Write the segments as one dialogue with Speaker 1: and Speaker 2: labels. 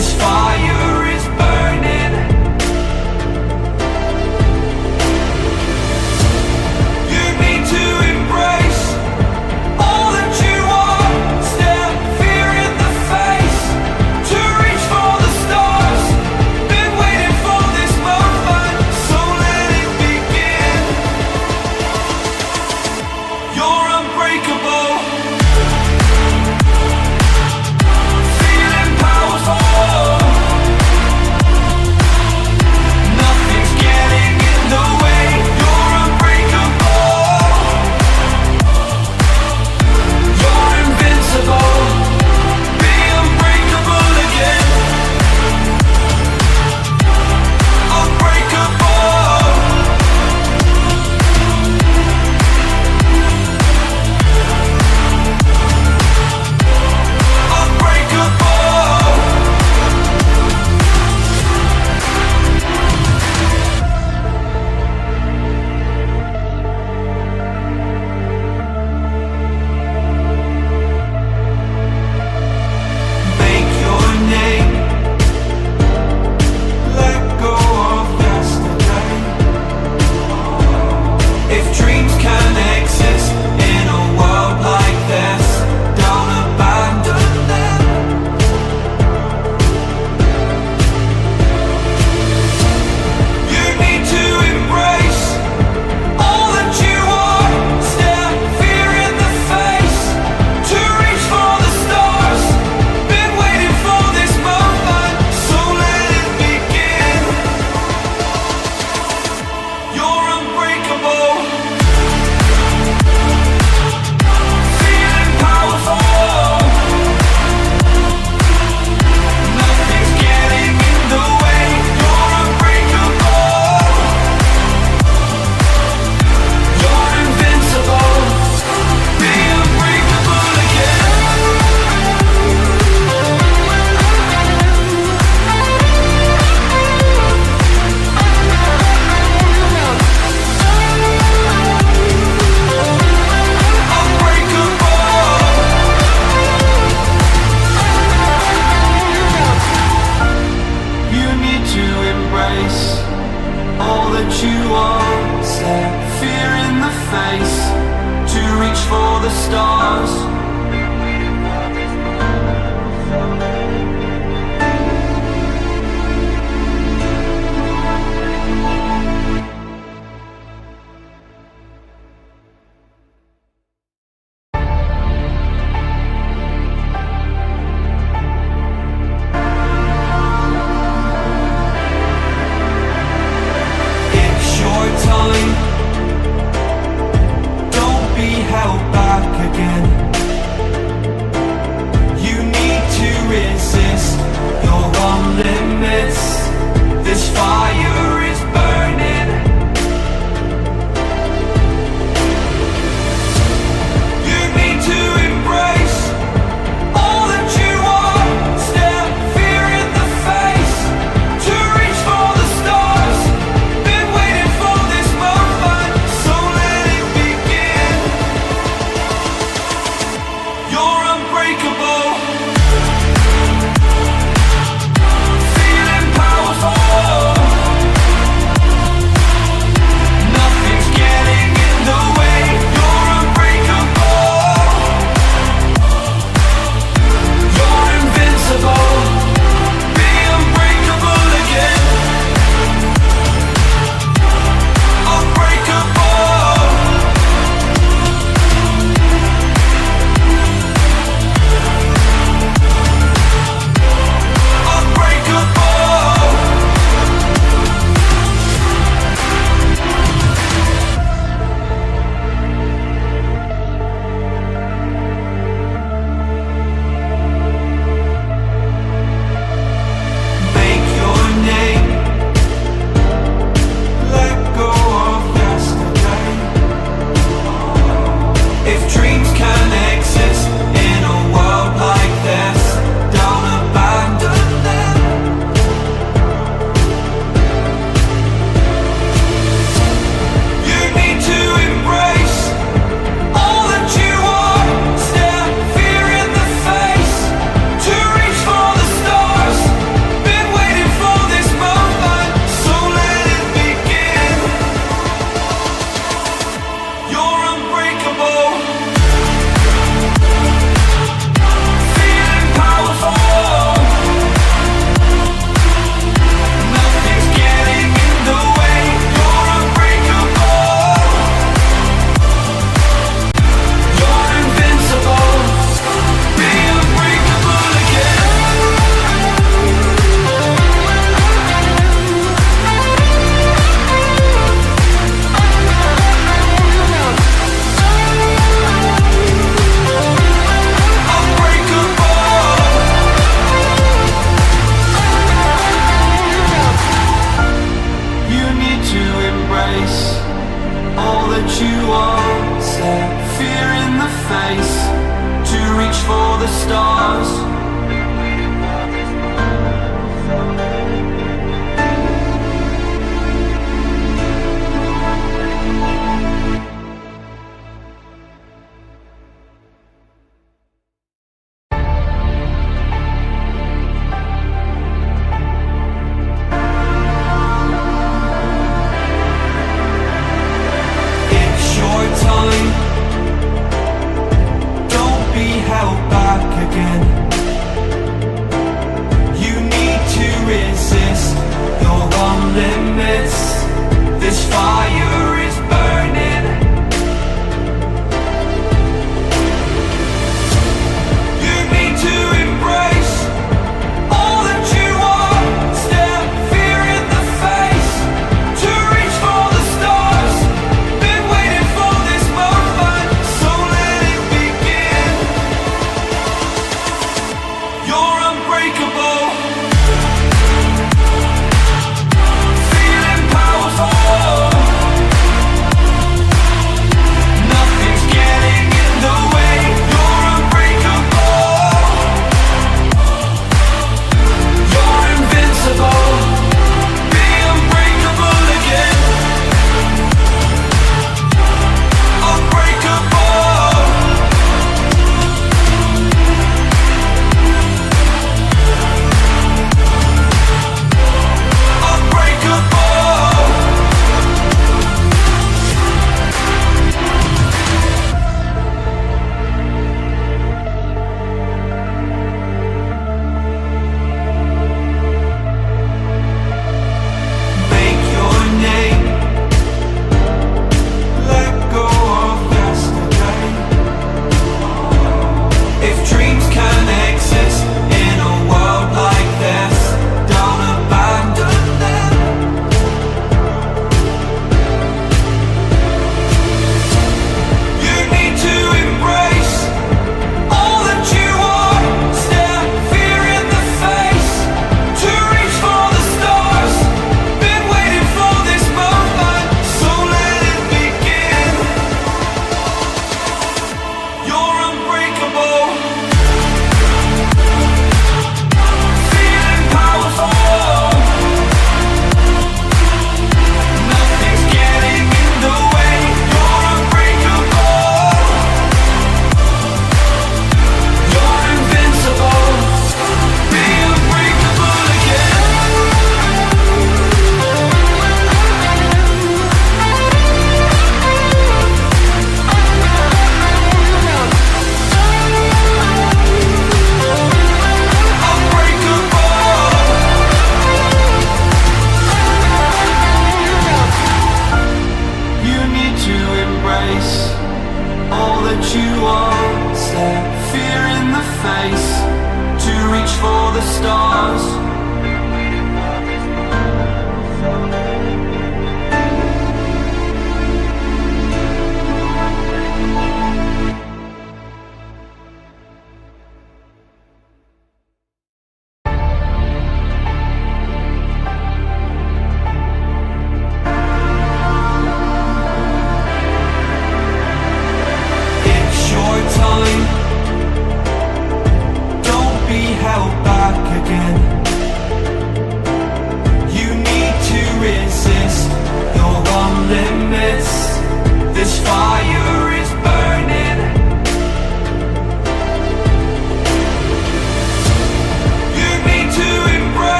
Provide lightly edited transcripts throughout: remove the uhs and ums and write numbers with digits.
Speaker 1: this fire is burning. You need to embrace all that you are. Step fear in the face to reach for the stars. Been waiting for this moment, so let it begin. You're unbreakable. Feeling powerful. reach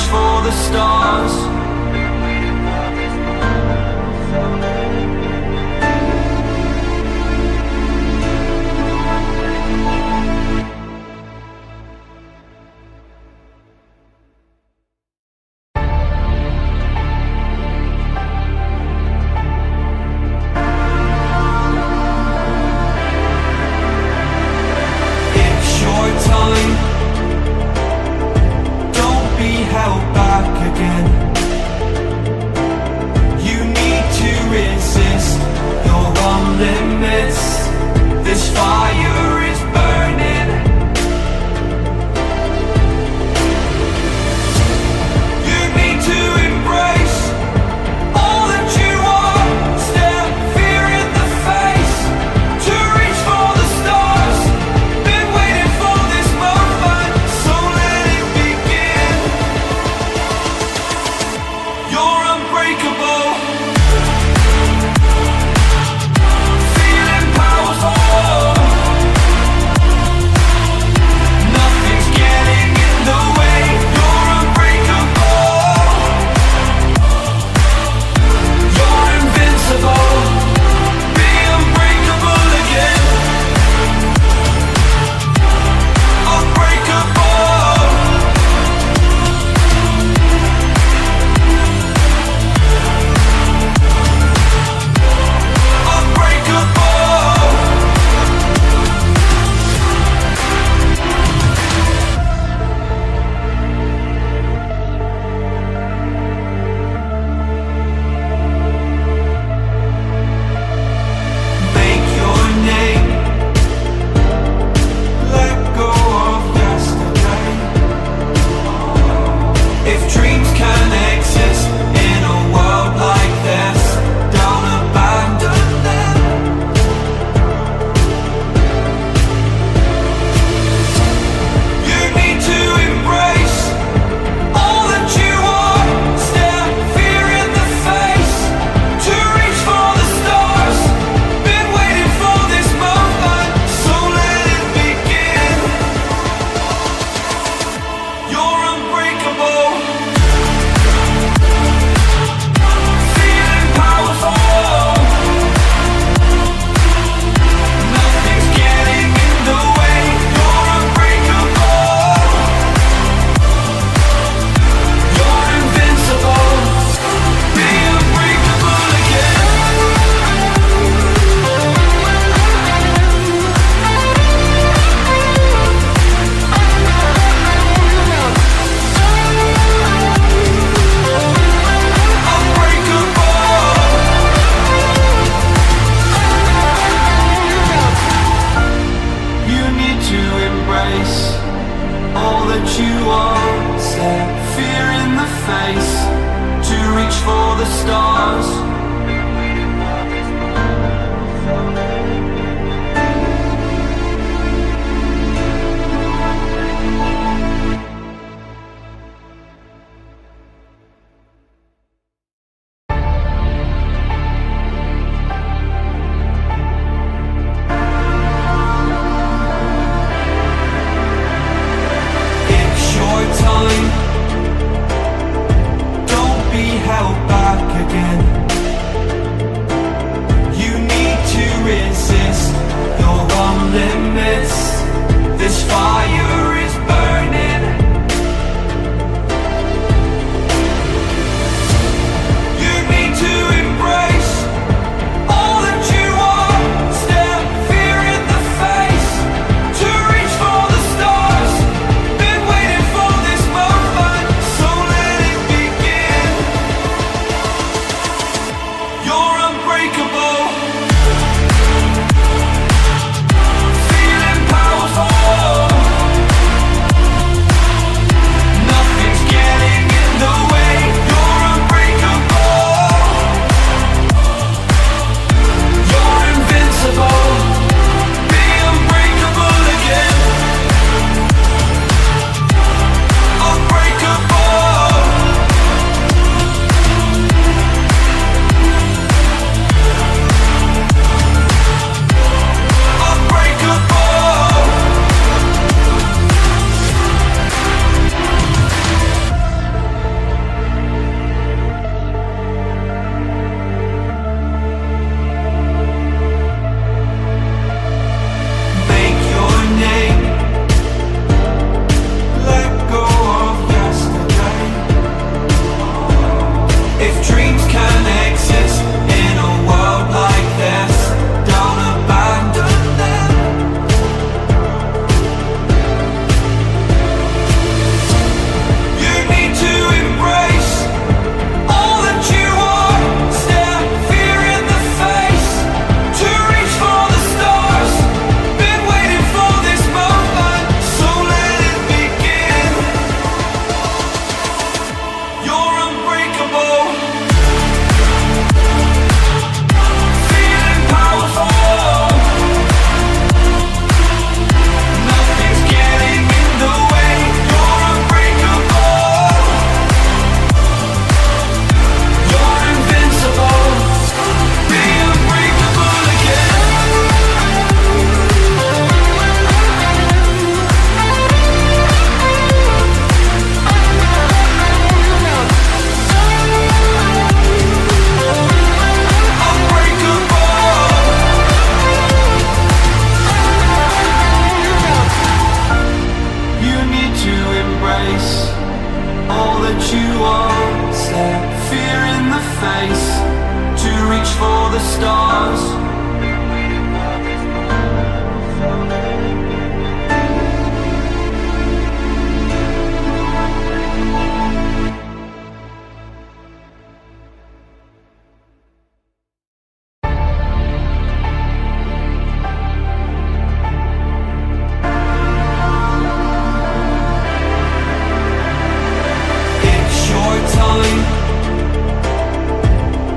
Speaker 1: for the stars. Don't be held back again. face to reach for the stars.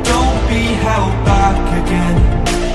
Speaker 1: Don't be held back again.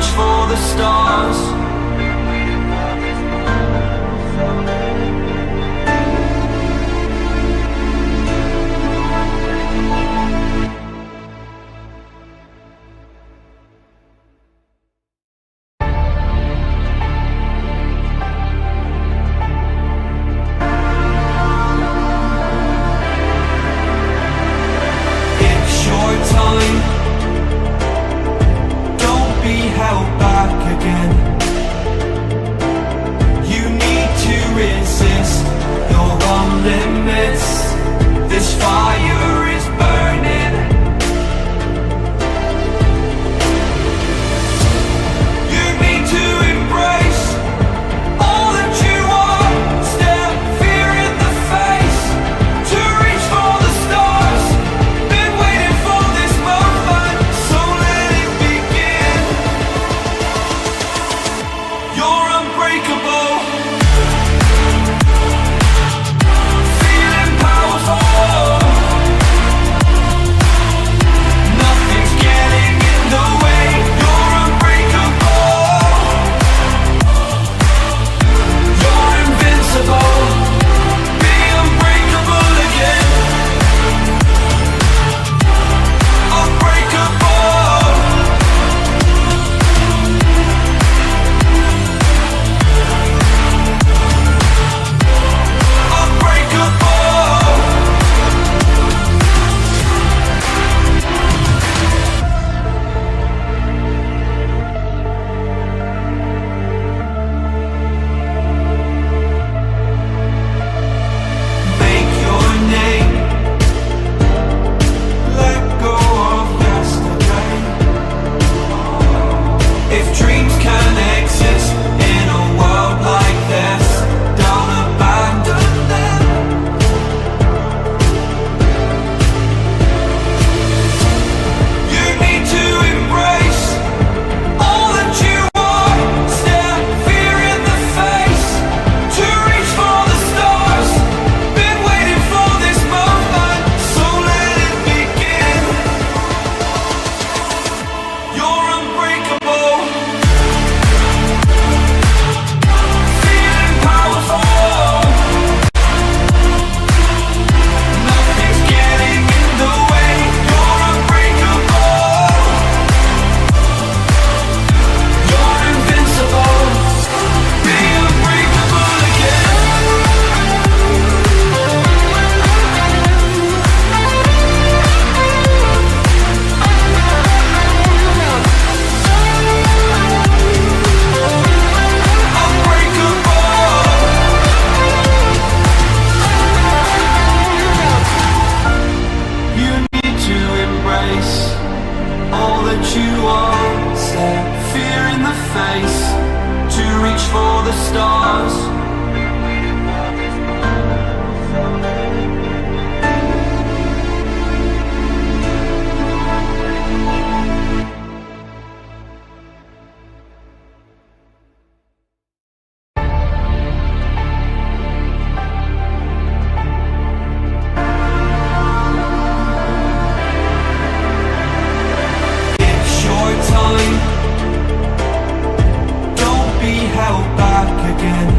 Speaker 1: reach for the stars. It's your time. Don't be held back again. You need to resist. You're on limits. This fire is burning. You need to embrace all that you are. Step fear in the face to reach for the stars. Been waiting for this moment, so let it begin. You're unbreakable. Feeling powerful. Nothing's getting in the way. You're unbreakable. You're invincible. Be unbreakable again. Unbreakable. Unbreakable. Make your name. Let go of yesterday. If dreams can exist in a world like this, don't abandon them. You need to embrace all that you are. Step fear in the face to reach for the stars. Been waiting for this moment, so let it begin. You're unbreakable. Feeling powerful. Nothing's getting in the way. You're unbreakable. You're invincible. Be unbreakable again. Unbreakable. You need to embrace all that you are. Step fear in the face to reach for the stars. It's your time. Don't be held back again.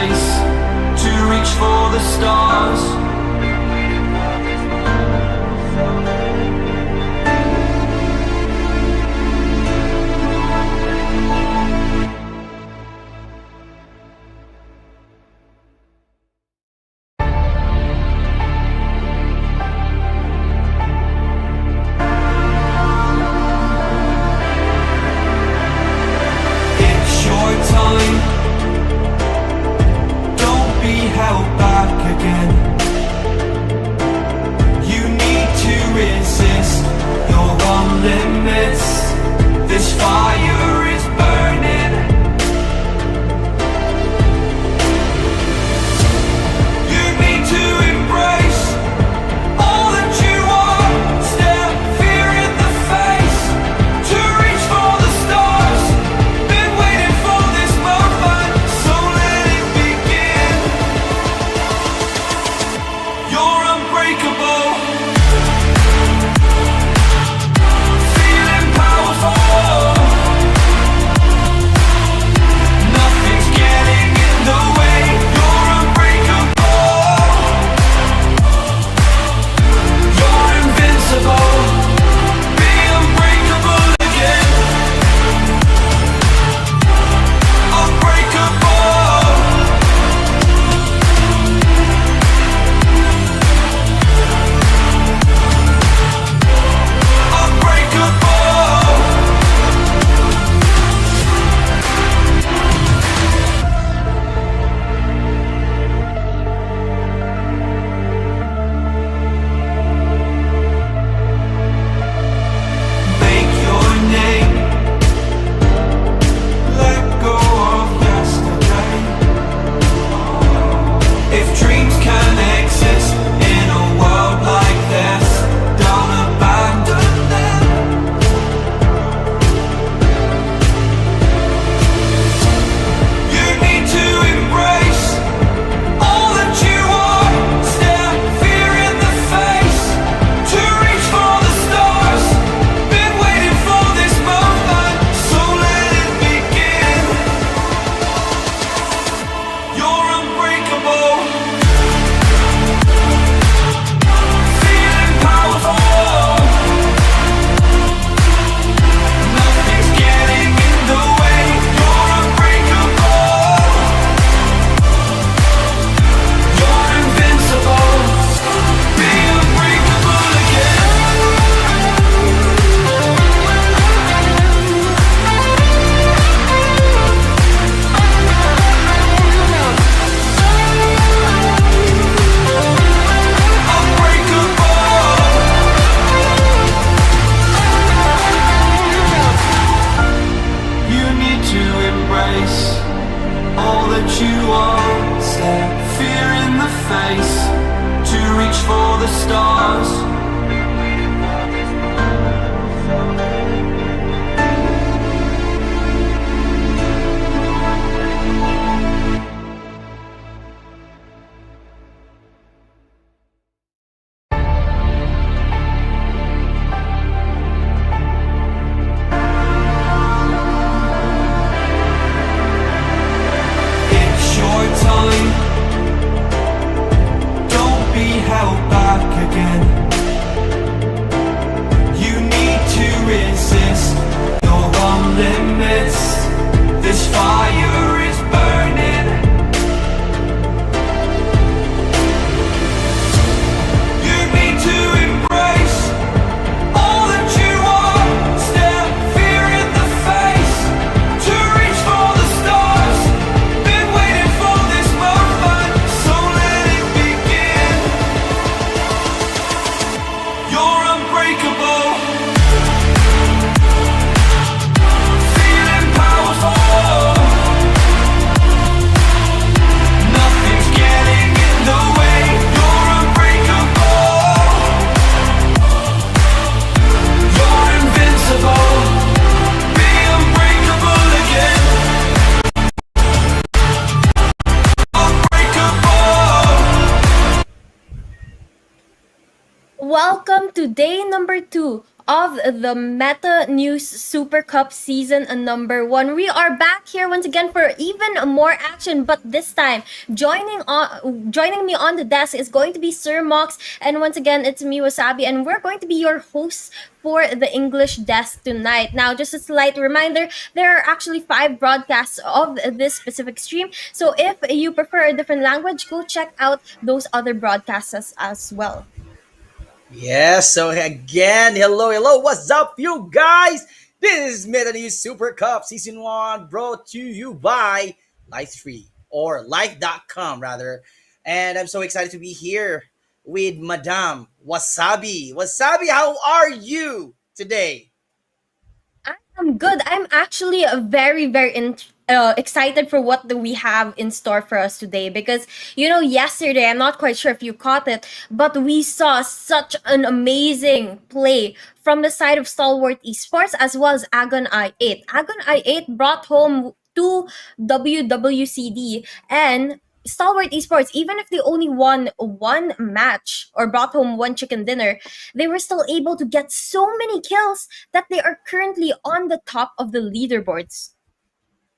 Speaker 1: face to reach for the stars.
Speaker 2: Welcome to day number 2 of the Meta News Super Cup season number 1. We are back here once again for even more action, but this time joining me on the desk is going to be Sir Mox, and once again it's me Wasabi, and we're going to be your hosts for the English desk tonight. Now, just a slight reminder, there are actually 5 broadcasts of this specific stream. So if you prefer a different language, go check out those other broadcasts as well.
Speaker 3: Yes, so again, hello, what's up, you guys? This is Meta Super Cup Season 1 brought to you by Life3 or Life.com rather. And I'm so excited to be here with Madame Wasabi. Wasabi, how are you today?
Speaker 2: I'm good. I'm actually excited for what we have in store for us today because yesterday I'm not quite sure if you caught it, but we saw such an amazing play from the side of Stalwart Esports as well as Agon I8. Agon I8 brought home 2 WWCD, and Stalwart Esports, even if they only won one match or brought home one chicken dinner, they were still able to get so many kills that they are currently on the top of the leaderboards.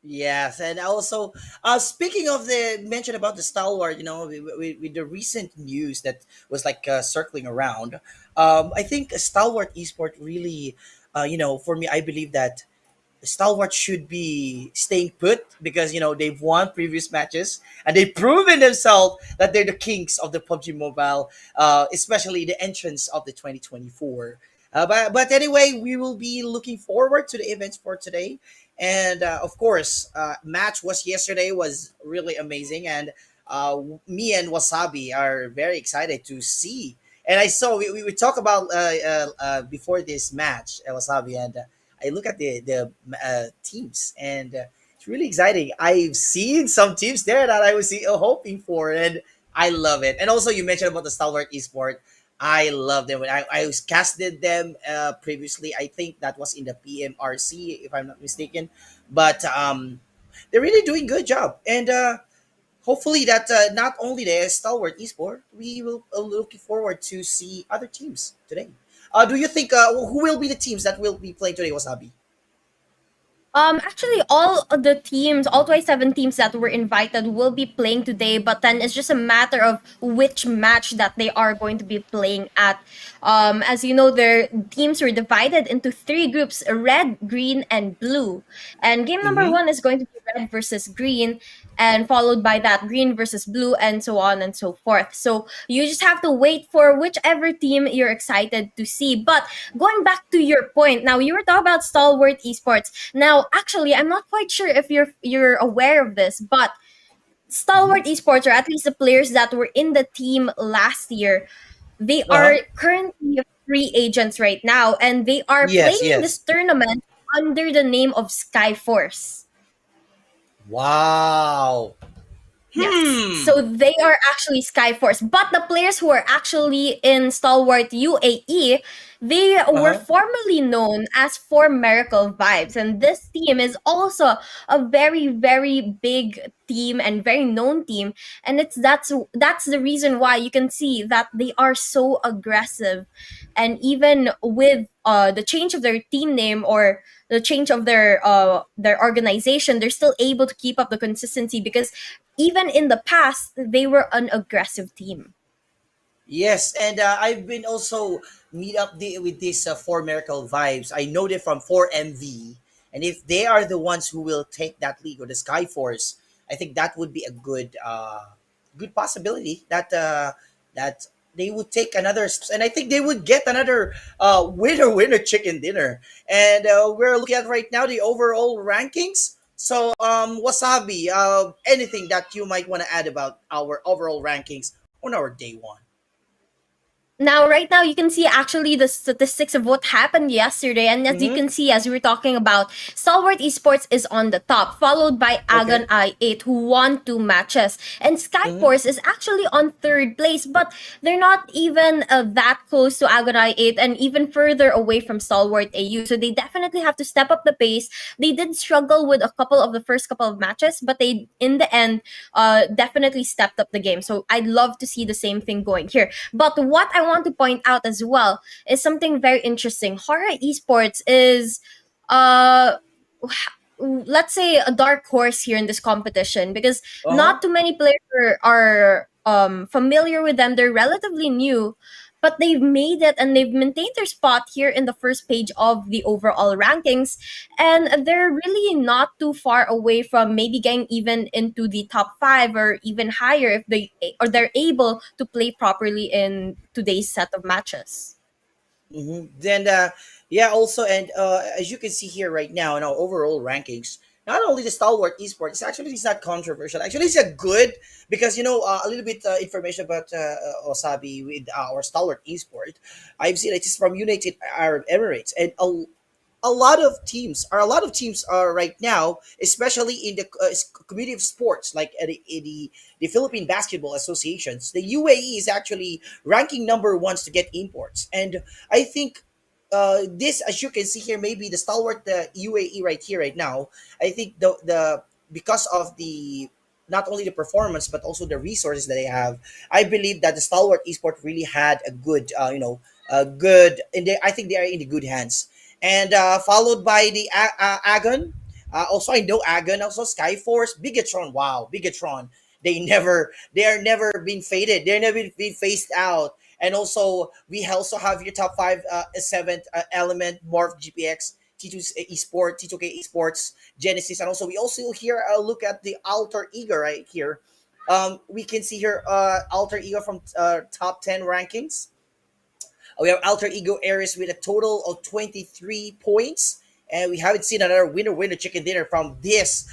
Speaker 3: Yes, and also speaking of the mention about the Stalwart, with the recent news that was like circling around, I think Stalwart Esport really, for me, I believe that Stalwart should be staying put because they've won previous matches and they've proven themselves that they're the kings of the PUBG Mobile, especially the entrance of the 2024. But anyway, we will be looking forward to the events for today, and of course, match was yesterday was really amazing, and me and Wasabi are very excited to see. And I saw we talk about before this match, Wasabi, and I look at the teams, and it's really exciting. I've seen some teams there that I was hoping for, and I love it. And also, you mentioned about the Stalwart Esport. I love them. I was casted them previously. I think that was in the PMRC, if I'm not mistaken. But they're really doing good job, and hopefully that not only the Stalwart Esport, we will looking forward to see other teams today. Do you think who will be the teams that will be playing today, Wasabi?
Speaker 2: Actually, all of the teams, all 27 teams that were invited will be playing today, but then it's just a matter of which match that they are going to be playing at. As you know, their teams were divided into 3 groups: red, green, and blue. And game number
Speaker 3: Mm-hmm.
Speaker 2: 1 is going to be red versus green, and followed by that green versus blue, and so on and so forth. So you just have to wait for whichever team you're excited to see. But going back to your point, now you were talking about Stalwart Esports. Now, actually, I'm not quite sure if you're aware of this, but
Speaker 3: Mm-hmm.
Speaker 2: Stalwart Esports, or at least the players that were in the team last year, they
Speaker 3: Uh-huh.
Speaker 2: are currently free agents right now, and they are
Speaker 3: Yes,
Speaker 2: playing in
Speaker 3: yes.
Speaker 2: this tournament under the name of Skyforce.
Speaker 3: Wow.
Speaker 2: Yes. So
Speaker 3: Hmm.
Speaker 2: they are actually Skyforce. But the players who are actually in Stalwart UAE, they were
Speaker 3: Uh-huh.
Speaker 2: formerly known as For Miracle Vibes. And this team is also a very, very big team and very known team. And that's the reason why you can see that they are so aggressive. And even with the change of their team name or the change of their organization, they're still able to keep up the consistency because even in the past, they were an aggressive team.
Speaker 3: Yes, and I've been also meet up with these four miracle vibes. I know them from 4MV, and if they are the ones who will take that league or the Skyforce, I think that would be a good possibility that they would take another, and I think they would get another winner chicken dinner. And we're looking at right now the overall rankings. So, Wasabi, anything that you might want to add about our overall rankings on our day one?
Speaker 2: Now, right now, you can see actually the statistics of what happened yesterday. And as you
Speaker 3: Mm-hmm.
Speaker 2: can see, as we were talking about, Stalwart Esports is on the top, followed by
Speaker 3: Okay.
Speaker 2: Agan I8, who won 2 matches. And
Speaker 3: Mm-hmm.
Speaker 2: Skyforce is actually on third place, but they're not even that close to Agan I8 and even further away from Stalwart AU. So they definitely have to step up the pace. They did struggle with a couple of the first couple of matches, but they, in the end, definitely stepped up the game. So I'd love to see the same thing going here. But what I want to point out as well is something very interesting. HORAA Esports is, uh, let's say, a dark horse here in this competition because
Speaker 3: Uh-huh.
Speaker 2: not too many players are familiar with them. They're relatively new, but they've made it and they've maintained their spot here in the first page of the overall rankings. And they're really not too far away from maybe getting even into the top five or even higher if they're able to play properly in today's set of matches.
Speaker 3: Then, yeah, also, and as you can see here right now in our overall rankings, not only the Stalwart Esports, it's not controversial. Actually, it's a good because a little bit information about Wasabi with our Stalwart Esport. I've seen it is from United Arab Emirates, and a lot of teams are right now, especially in the community of sports like the Philippine Basketball Associations. The UAE is actually ranking number ones to get imports, and I think this, as you can see here, maybe the Stalwart UAE right here right now. I think the because of the not only the performance but also the resources that they have, I believe that the Stalwart Esport really had a good a good, and I think they are in the good hands. And followed by the Agon. Also, I know Agon. Also, Skyforce, Bigetron. Wow, Bigetron. They are never been faded. They're never been phased out. And also, we also have your top five, seventh element, MORPH, GPX, T2 Esport, T2K Esports, Genesis, and also we also here look at the Alter Ego right here. We can see here Alter Ego from top 10 rankings. We have Alter Ego Aries with a total of 23 points. And we haven't seen another winner chicken dinner from this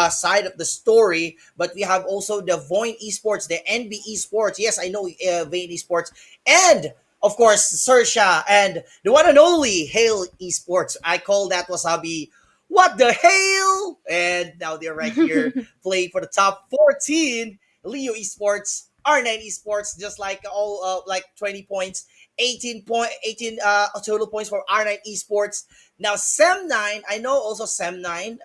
Speaker 3: side of the story. But we have also the Voin Esports, the NB Esports. Yes, I know Voin Esports. And, of course, XERXIA and the one and only Hail Esports. I call that Wasabi. What the hell? And now they're right here playing for the top 14. Leo Esports, R9 Esports, just like all like 20 points. 18 total points for R9 Esports. Now Sem9, I know also Sem9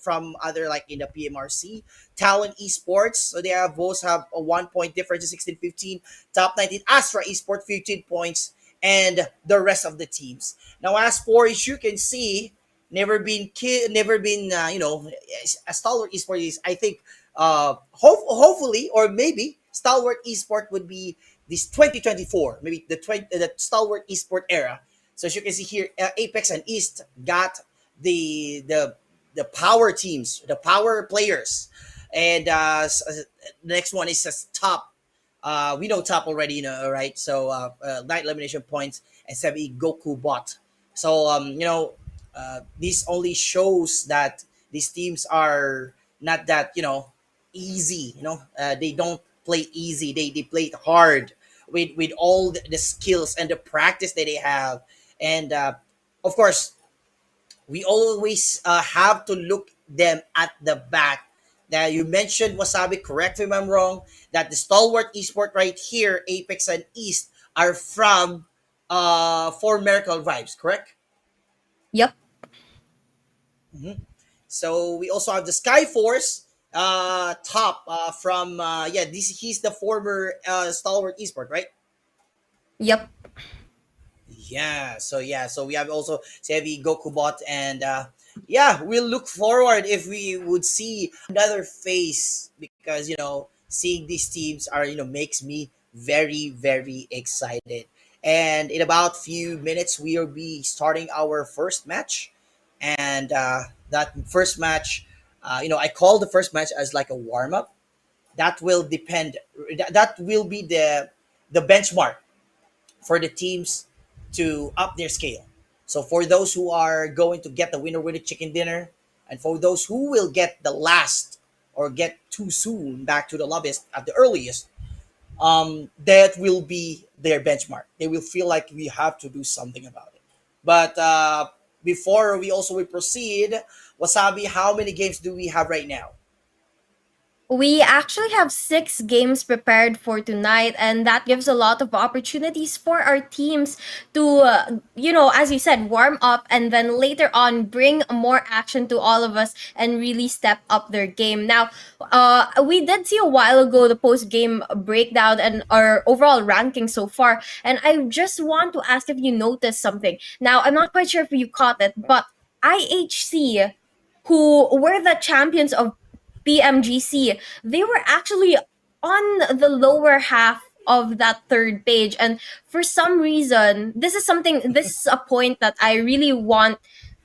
Speaker 3: from other like in the PMRC, Talon Esports. So they have both have a 1 point difference, 16-15. Top 19 Astra Esports 15 points, and the rest of the teams. Now as for as you can see, never been a Stalwart Esports is, I think hopefully or maybe Stalwart Esport would be this 2024, maybe the Stalwart Esport era. So as you can see here, Apex and East got the power teams, the power players, and the next one is just top. We know top already, right? So night elimination points and 70 Goku bot. So this only shows that these teams are not that easy. They don't play easy. They play it hard with all the skills and the practice that they have. And of course, we always have to look them at the back. Now you mentioned Wasabi, correct me if I'm wrong, that the Stalwart Esport right here, Apex and East, are from For Miracle Vibes, correct?
Speaker 2: Yep.
Speaker 3: So we also have the Skyforce top from this he's the former Stalwart Esport, right?
Speaker 2: Yep.
Speaker 3: So we have also Sevi Gokubot, and we'll look forward if we would see another face, because seeing these teams are makes me very very excited. And in about few minutes we will be starting our first match, and that first match, I call the first match as like a warm up. That will depend. That will be the benchmark for the teams to up their scale. So for those who are going to get the winner chicken dinner, and for those who will get the last or get too soon back to the lobbyist at the earliest, that will be their benchmark. They will feel like we have to do something about it. But before we also will proceed, Wasabi, how many games do we have right now?
Speaker 2: We actually have 6 games prepared for tonight, and that gives a lot of opportunities for our teams to, as you said, warm up and then later on bring more action to all of us and really step up their game. Now, we did see a while ago the post game breakdown and our overall ranking so far, and I just want to ask if you noticed something. Now, I'm not quite sure if you caught it, but IHC, who were the champions of PMGC, they were actually on the lower half of that third page. And for some reason, this is a point that I really want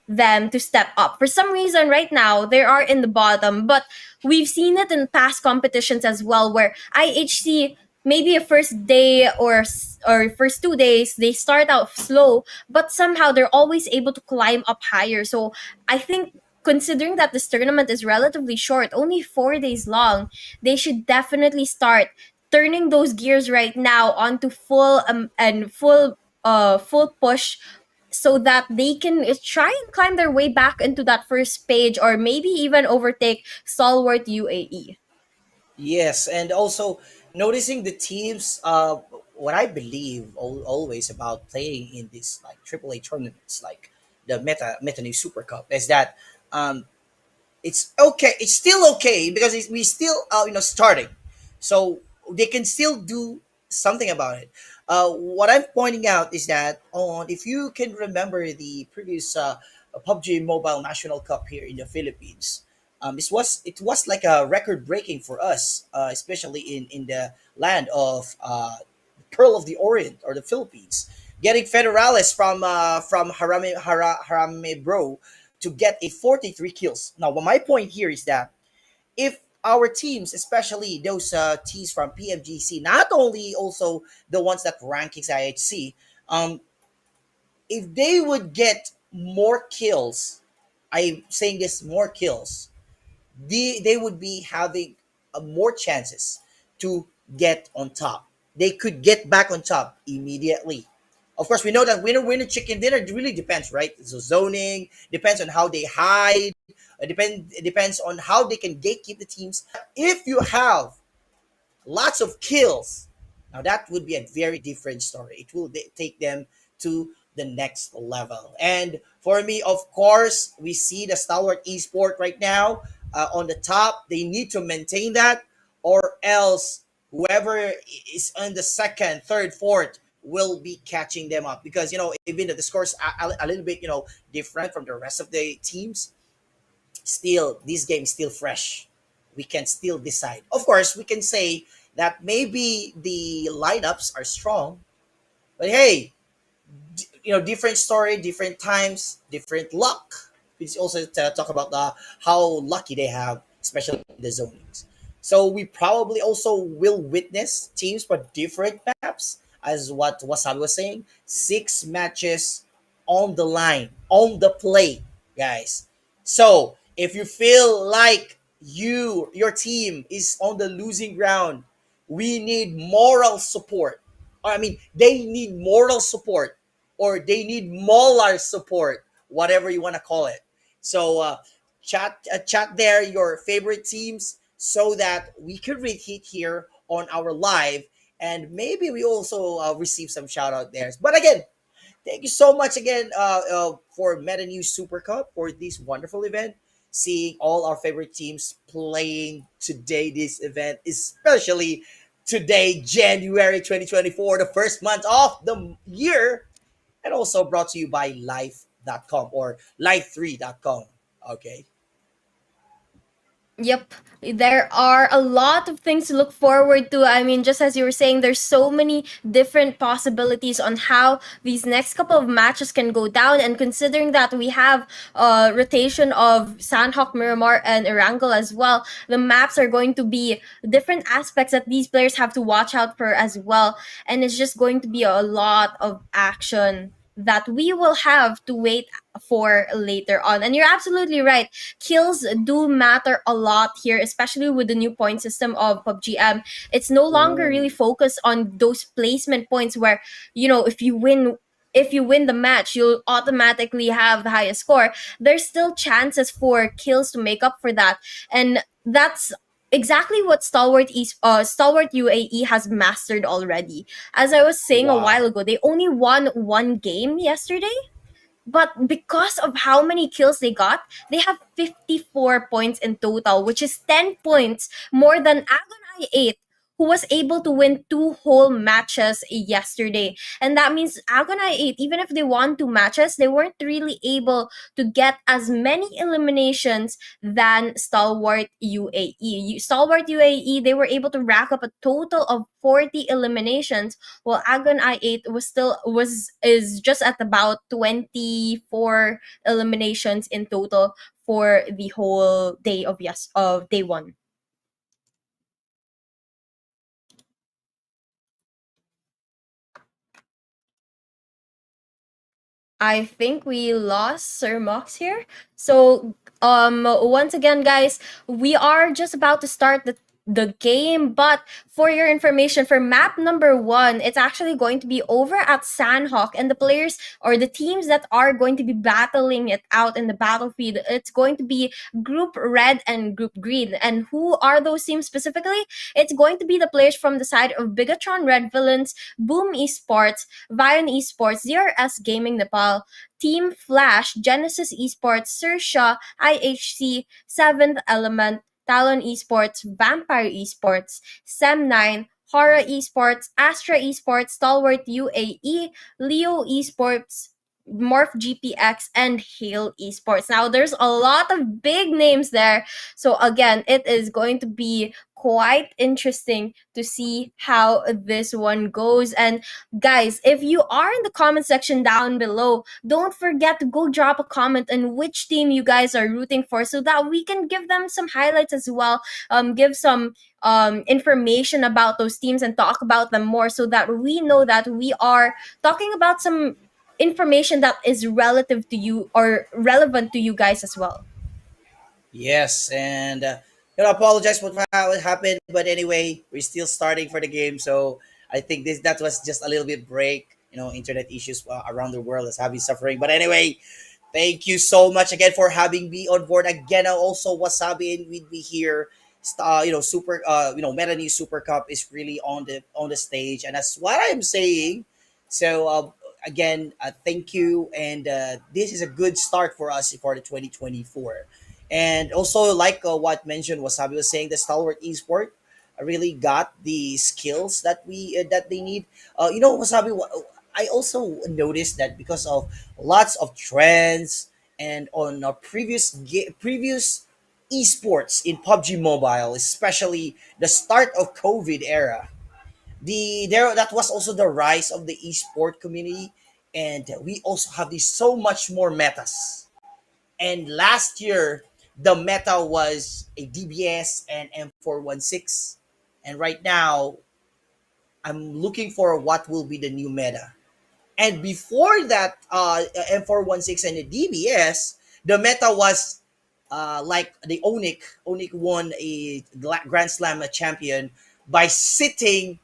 Speaker 2: them to step up. For some reason, right now, they are in the bottom, but we've seen it in past competitions as well, where IHC, maybe a first day or first 2 days, they start out slow, but somehow they're always able to climb up higher. So I think, considering that this tournament is relatively short, only 4 days long, they should definitely start turning those gears right now onto full push, so that they can try and climb their way back into that first page, or maybe even overtake Stalwart UAE.
Speaker 3: Yes, and also noticing the teams. What I believe always about playing in these like AAA tournaments, like the Meta New Super Cup, is that um, it's okay. It's still okay because we still starting, so they can still do something about it. What I'm pointing out is that on if you can remember the previous PUBG Mobile National Cup here in the Philippines, it was like a record breaking for us, especially in the land of Pearl of the Orient or the Philippines, getting Federales from Harame Bro to get a 43 kills. Now, my point here is that if our teams, especially those teams from PMGC, not only also the ones that rankings IHC, if they would get more kills, I'm saying this more kills, they would be having more chances to get on top. They could get back on top immediately. Of course, we know that winner chicken dinner really depends, right? So zoning depends on how they hide. It depends on how they can gatekeep the teams. If you have lots of kills. Now that would be a very different story. It will take them to the next level. And for me, of course, we see the Stalwart Esport right now on the top. They need to maintain that, or else whoever is on the second, third, fourth will be catching them up. Because even though the scores are a little bit different from the rest of the teams, still this game is still fresh. We can still decide. Of course, we can say that maybe the lineups are strong, but hey, different story, different times, different luck. We also talk about how lucky they have, especially in the zonings. So we probably also will witness teams for different maps, as what Wasabi was saying. 6 matches on the line, on the plate, guys. So if you feel like your team is on the losing ground, we need moral support. Or, I mean, they need moral support, or they need molar support, whatever you want to call it. So chat there your favorite teams so that we could reheat here on our live, and maybe we also receive some shout out there. But again, thank you so much again for Meta News Super Cup for this wonderful event. Seeing all our favorite teams playing today, this event, especially today, January 2024, the first month of the year, and also brought to you by life.com or life3.com. Okay.
Speaker 2: Yep, there are a lot of things to look forward to. I mean, just as you were saying, there's so many different possibilities on how these next couple of matches can go down. And considering that we have a rotation of Sanhok, Miramar, and Erangle as well, the maps are going to be different aspects that these players have to watch out for as well. And it's just going to be a lot of action that we will have to wait for later on. And you're absolutely right, kills do matter a lot here, especially with the new point system of PUBG M. It's no longer
Speaker 3: Ooh.
Speaker 2: really focused on those placement points where, if you win the match, you'll automatically have the highest score. There's still chances for kills to make up for that. And that's exactly what Stalwart UAE has mastered already. As I was saying a while
Speaker 3: Wow.
Speaker 2: ago, they only won one game yesterday, but because of how many kills they got, they have 54 points in total, which is 10 points more than Agon 8, who was able to win two whole matches yesterday. And that means Agon 8, even if they won two matches, they weren't really able to get as many eliminations than Stalwart UAE. Stalwart UAE, they were able to rack up a total of 40 eliminations, well, Agon I8 was is just at about 24 eliminations in total for the whole day of day one. I think we lost Sir Mox here. So once again guys, we are just about to start the game, but for your information, for map number 1, it's actually going to be over at Sanhok, and the players or the teams that are going to be battling it out in the battlefield, it's going to be Group Red and Group Green. And who are those teams specifically? It's going to be the players from the side of Bigetron Red Villains, Boom Esports, Voin Esports, DRS Gaming Nepal, Team Flash, Genesis Esports, XERXIA, IHC, Seventh Element, Talon Esports, Vampire Esports, Sem9, HORAA Esports, Astra Esports, Stalwart UAE, Leo Esports, MORPH GPX, and Hale Esports. Now, there's a lot of big names there. So, again, it is going to be quite interesting to see how this one goes. And guys, if you are in the comment section down below, don't forget to go drop a comment on which team you guys are rooting for so that we can give them some highlights as well. Give some information about those teams and talk about them more so that we know that we are talking about some information that is relative to you or relevant to you guys as well.
Speaker 3: Yes, and apologize for how it happened, but anyway, we're still starting for the game, so I think this that was just a little bit break. Internet issues around the world is having suffering, but anyway, thank you so much again for having me on board again. Also, Wasabi and with me here. Super. Meta New Super Cup is really on the stage, and that's what I'm saying. So again, thank you, and this is a good start for us for the 2024. And also, like what mentioned Wasabi was saying, the Stalwart Esport really got the skills that they need. Wasabi, I also noticed that because of lots of trends and on previous esports in PUBG Mobile, especially the start of COVID era, that was also the rise of the esport community, and we also have these so much more metas. And last year, the meta was a DBS and M416. And right now, I'm looking for what will be the new meta. And before that, M416 and the DBS, the meta was like the Onyx. Onyx won a Grand Slam champion by sitting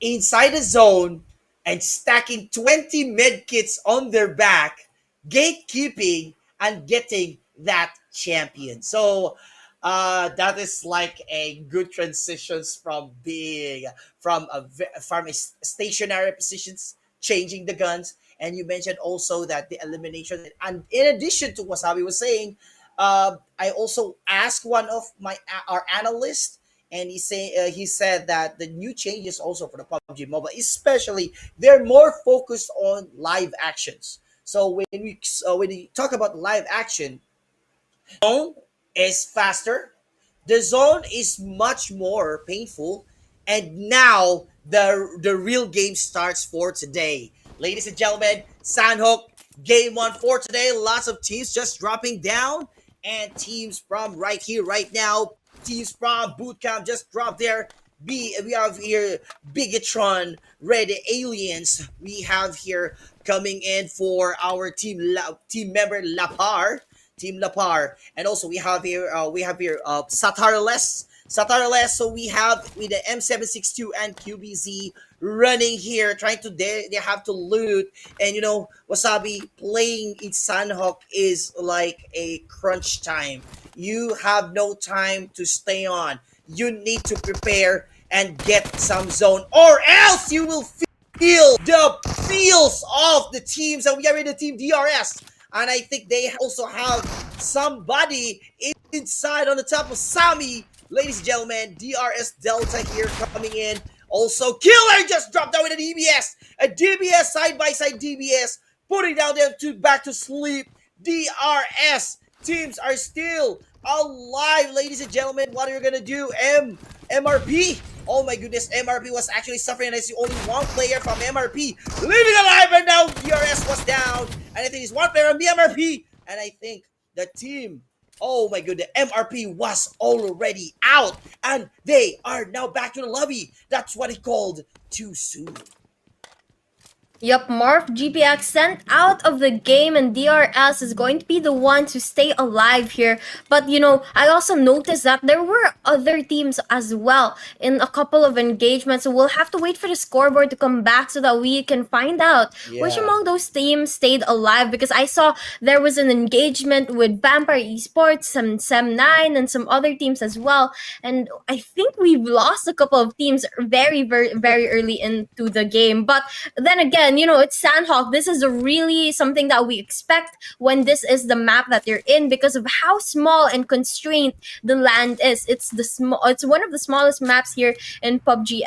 Speaker 3: inside the zone and stacking 20 medkits on their back, gatekeeping and getting that champion. So that is like a good transitions from being from a stationary positions, changing the guns. And you mentioned also that the elimination, and in addition to what Wasabi was saying, I also asked one of our analysts, and he said that the new changes also for the PUBG Mobile, especially they're more focused on live actions. So when we talk about live action, zone is faster. The zone is much more painful, and now the real game starts for today, ladies and gentlemen. Sanhok game one for today. Lots of teams just dropping down, and teams from right here, right now. Teams from bootcamp just dropped there. We have here Bigetron Red Aliens. We have here coming in for our team member Lapar. Team Lapar. And also we have here Satarles. So we have with the M762 and QBZ running here, trying to they have to loot. And Wasabi playing in Sanhok is like a crunch time. you have no time to stay on. You need to prepare and get some zone, or else you will feel the feels of the teams that we are in the team DRS. And I think they also have somebody inside on the top of Sami. Ladies and gentlemen, DRS Delta here coming in. Also, Killer just dropped down with a DBS. A DBS side by side DBS, putting down them to back to sleep. DRS teams are still alive, ladies and gentlemen. What are you gonna do? MRP. Oh my goodness, MRP was actually suffering, and I see only one player from MRP living alive, and now DRS was down. And I think it's one player on the MRP, and I think the team, oh my goodness, MRP was already out, and they are now back to the lobby. That's what he called too soon.
Speaker 2: Yup, MORPH GPX sent out of the game, and DRS is going to be the one to stay alive here. But you know, I also noticed that there were other teams as well in a couple of engagements. So we'll have to wait for the scoreboard to come back so that we can find out which among those teams stayed alive. Because I saw there was an engagement with Vampire Esports, some SEM9, and some other teams as well. And I think we've lost a couple of teams very early into the game. But then again, you know, it's Sanhok. This is really something that we expect when this is the map that you're in, because of how small and constrained the land is. It's one of the smallest maps here in PUBG,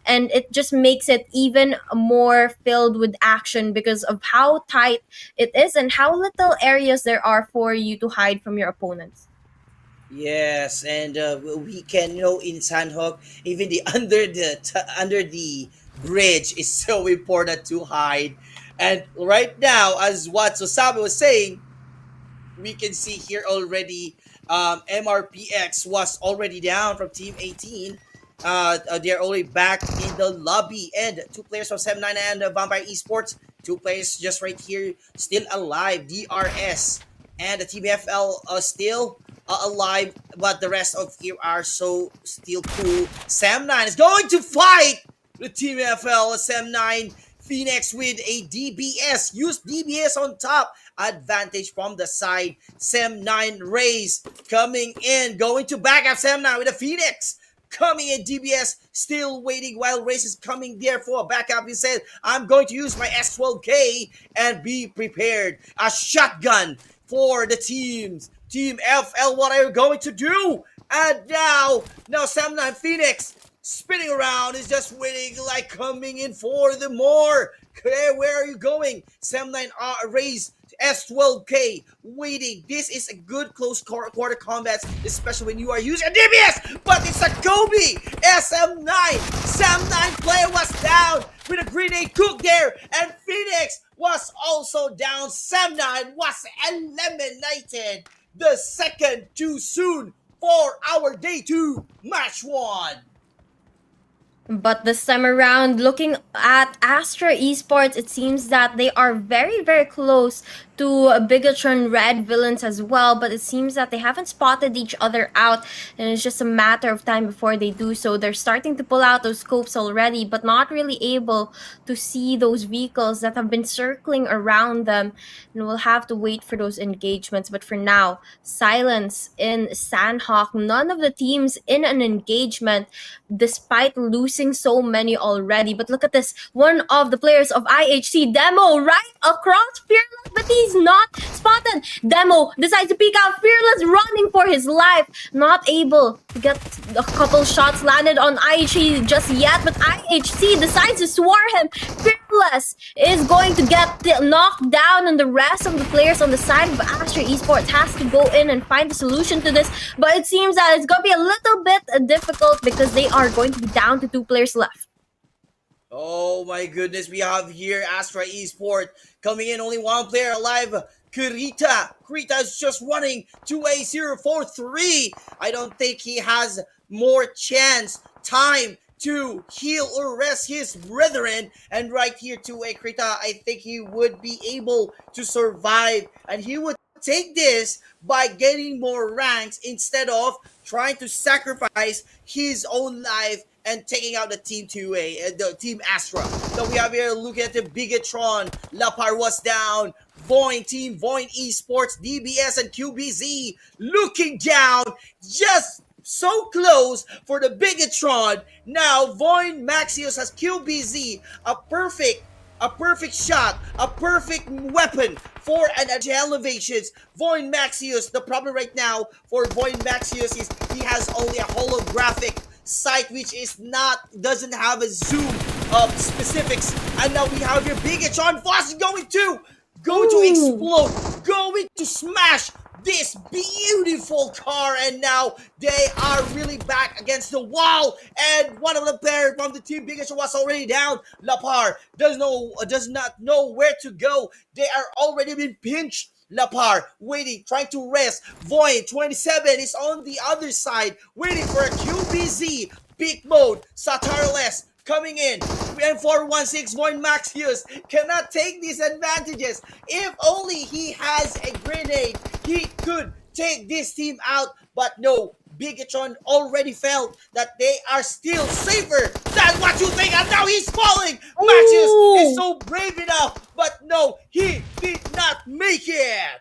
Speaker 2: and it just makes it even more filled with action because of how tight it is and how little areas there are for you to hide from your opponents.
Speaker 3: Yes, and we can, in Sanhok, even the under the bridge is so important to hide. And right now, as what Sosabe was saying, we can see here already, MRPX was already down from Team 18. They're already back in the lobby, and two players from 7-9 and Vampire Esports, two players just right here still alive. DRS and the Team FL still alive, but the rest of here are so still cool. Sam9 is going to fight the Team FL. Sam9 Phoenix with a DBS. Use DBS on top. Advantage from the side. Sam9 Rays coming in. Going to back up Sam9 with a Phoenix. Coming in, DBS still waiting while Race is coming there for a backup. He said, I'm going to use my S12K and be prepared. A shotgun for the teams. Team FL, what are you going to do? And now Sam9 Phoenix spinning around is just waiting, like coming in for the more. Okay, where are you going? Sam9 Race S12K waiting. This is a good close quarter combat, especially when you are using a DBS, but it's a Kobe SM9. Sam9 player was down with a grenade cook there, and Phoenix was also down. Sam9 was eliminated. The second too soon for our day 2 match 1.
Speaker 2: But this time around, looking at Astra Esports, it seems that they are very close to Bigetron Red Villains as well. But it seems that they haven't spotted each other out, and it's just a matter of time before they do so. They're starting to pull out those scopes already, but not really able to see those vehicles that have been circling around them. And we'll have to wait for those engagements. But for now, silence in Sanhok. None of the teams in an engagement, despite losing so many already. But look at this, one of the players of IHC, Demo, right across Fearless, but he's not spotted. Demo decides to peek out. Fearless running for his life, not able to get a couple shots landed on IHC just yet, but IHC decides to swarm him. Fearless is going to get knocked down, and the rest of the players on the side of Astra Esports has to go in and find a solution to this. But it seems that it's going to be a little bit difficult because they are going to be down to 2 players left.
Speaker 3: Oh my goodness, we have here Astra Esports coming in, only one player alive. Kurita is just running to a 0-4-3. I don't think he has more time to heal or rest his brethren. And right here to a Krita, I think he would be able to survive, and he would take this by getting more ranks instead of trying to sacrifice his own life and taking out the team 2A, the team Astra. So we have here looking at the Bigetron. Lapar was down. Team Voin Esports, DBS, and QBZ looking down, just so close for the Bigetron. Now Voin Maxius has QBZ, a perfect shot, a perfect weapon for an elevations. Voin Maxius, the problem right now for Voin Maxius is he has only a holographic sight which is not, doesn't have a zoom of specifics. And now we have your Bigetron Foss going to explode, going to smash this beautiful car, and now they are really back against the wall. And one of the players from the team Bigetron was already down. Lapar does not know where to go. They are already been pinched. Lapar waiting, trying to rest. Void 27 is on the other side, waiting for a QBZ. Peak mode, Satarles coming in. M416 Voin Maxius cannot take these advantages. If only he has a grenade, he could take this team out. But no, Bigetron already felt that they are still safer than what you think. And now he's falling. Maxius is so brave enough. But no, he did not make it.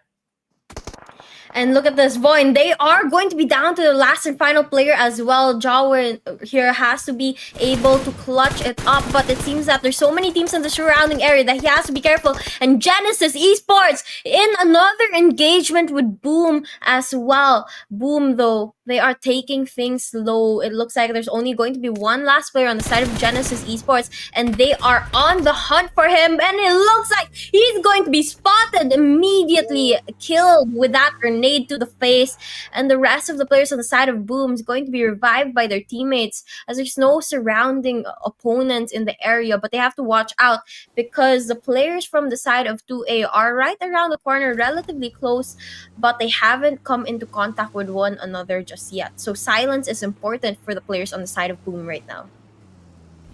Speaker 2: And look at this, Voin. They are going to be down to the last and final player as well. Jawa here has to be able to clutch it up, but it seems that there's so many teams in the surrounding area that he has to be careful. And Genesis Esports in another engagement with Boom as well. Boom, though, they are taking things slow. It looks like there's only going to be one last player on the side of Genesis Esports, and they are on the hunt for him. And it looks like he's going to be spotted immediately, killed with that grenade to the face. And the rest of the players on the side of Boom is going to be revived by their teammates, as there's no surrounding opponents in the area. But they have to watch out because the players from the side of 2A are right around the corner, relatively close, but they haven't come into contact with one another just yet. So silence is important for the players on the side of Boom right now.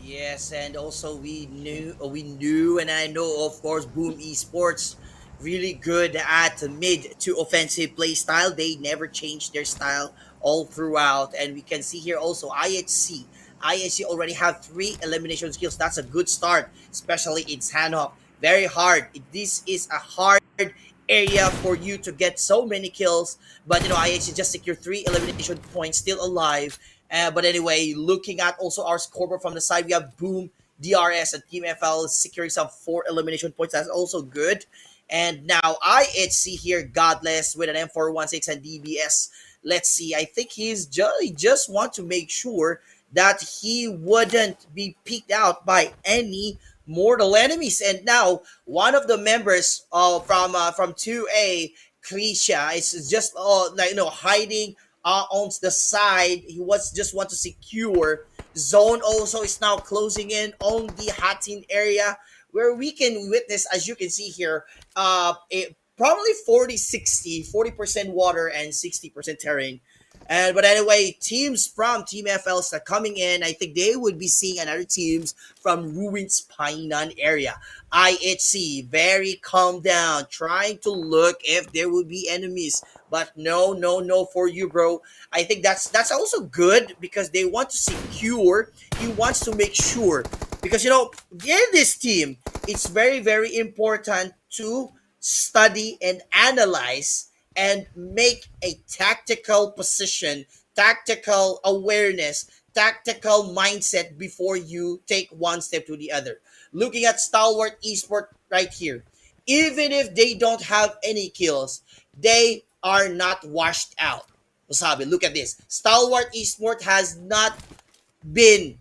Speaker 3: Yes, and also we knew, and I know, of course, Boom Esports really good at mid to offensive play style. They never changed their style all throughout, and we can see here also IHC already have 3 elimination skills. That's a good start, especially in Sanhok. Very hard. This is a hard area for you to get so many kills, but IHC just secured 3 elimination points, still alive. But anyway, looking at also our scoreboard from the side, we have Boom, DRS, and Team FL securing some 4 elimination points. That's also good. And now IHC here, Godless, with an M416 and DBS. Let's see. I think he just want to make sure that he wouldn't be peeked out by any mortal enemies. And now one of the members from 2A, XERXIA, is just hiding on the side. He just want to secure. Zone also is now closing in on the Hatin area, where we can witness, as you can see here, probably 40% water and 60% terrain. But anyway, teams from Team FL are coming in. I think they would be seeing another teams from Ruins Painan area. IHC, very calm down, trying to look if there would be enemies. But no for you, bro. I think that's also good because they want to secure. He wants to make sure. Because, in this team, it's very, very important to study and analyze and make a tactical position, tactical awareness, tactical mindset before you take one step to the other. Looking at STALWART Esports right here, even if they don't have any kills, they are not washed out. Wasabi, look at this. STALWART Esports has not been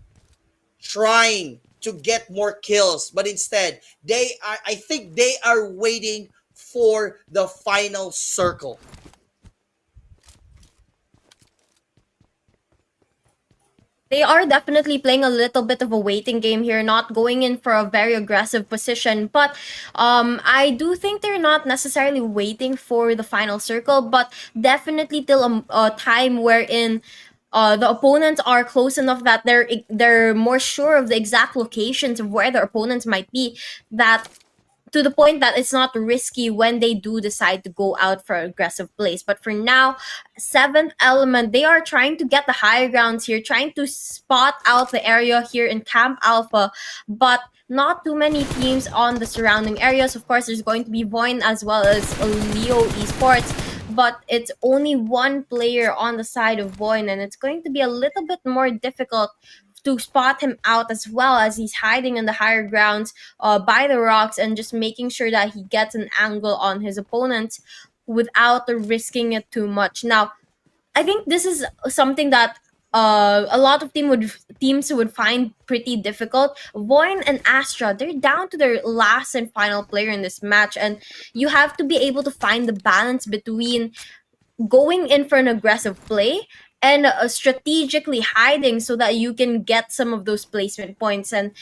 Speaker 3: trying to get more kills, but instead I think they are waiting for the final circle.
Speaker 2: They are definitely playing a little bit of a waiting game here, not going in for a very aggressive position. But I do think they're not necessarily waiting for the final circle, but definitely till a time wherein the opponents are close enough that they're more sure of the exact locations of where their opponents might be, that to the point that it's not risky when they do decide to go out for aggressive plays. But for now, seventh element, they are trying to get the high grounds here, trying to spot out the area here in Camp Alpha, but not too many teams on the surrounding areas. Of course, there's going to be Voin as well as Leo Esports, but it's only one player on the side of Voin, and it's going to be a little bit more difficult to spot him out, as well as he's hiding in the higher grounds by the rocks and just making sure that he gets an angle on his opponent without risking it too much. Now, I think this is something that a lot of teams would find pretty difficult. Voin and Astra, they're down to their last and final player in this match, and you have to be able to find the balance between going in for an aggressive play and strategically hiding so that you can get some of those placement points. And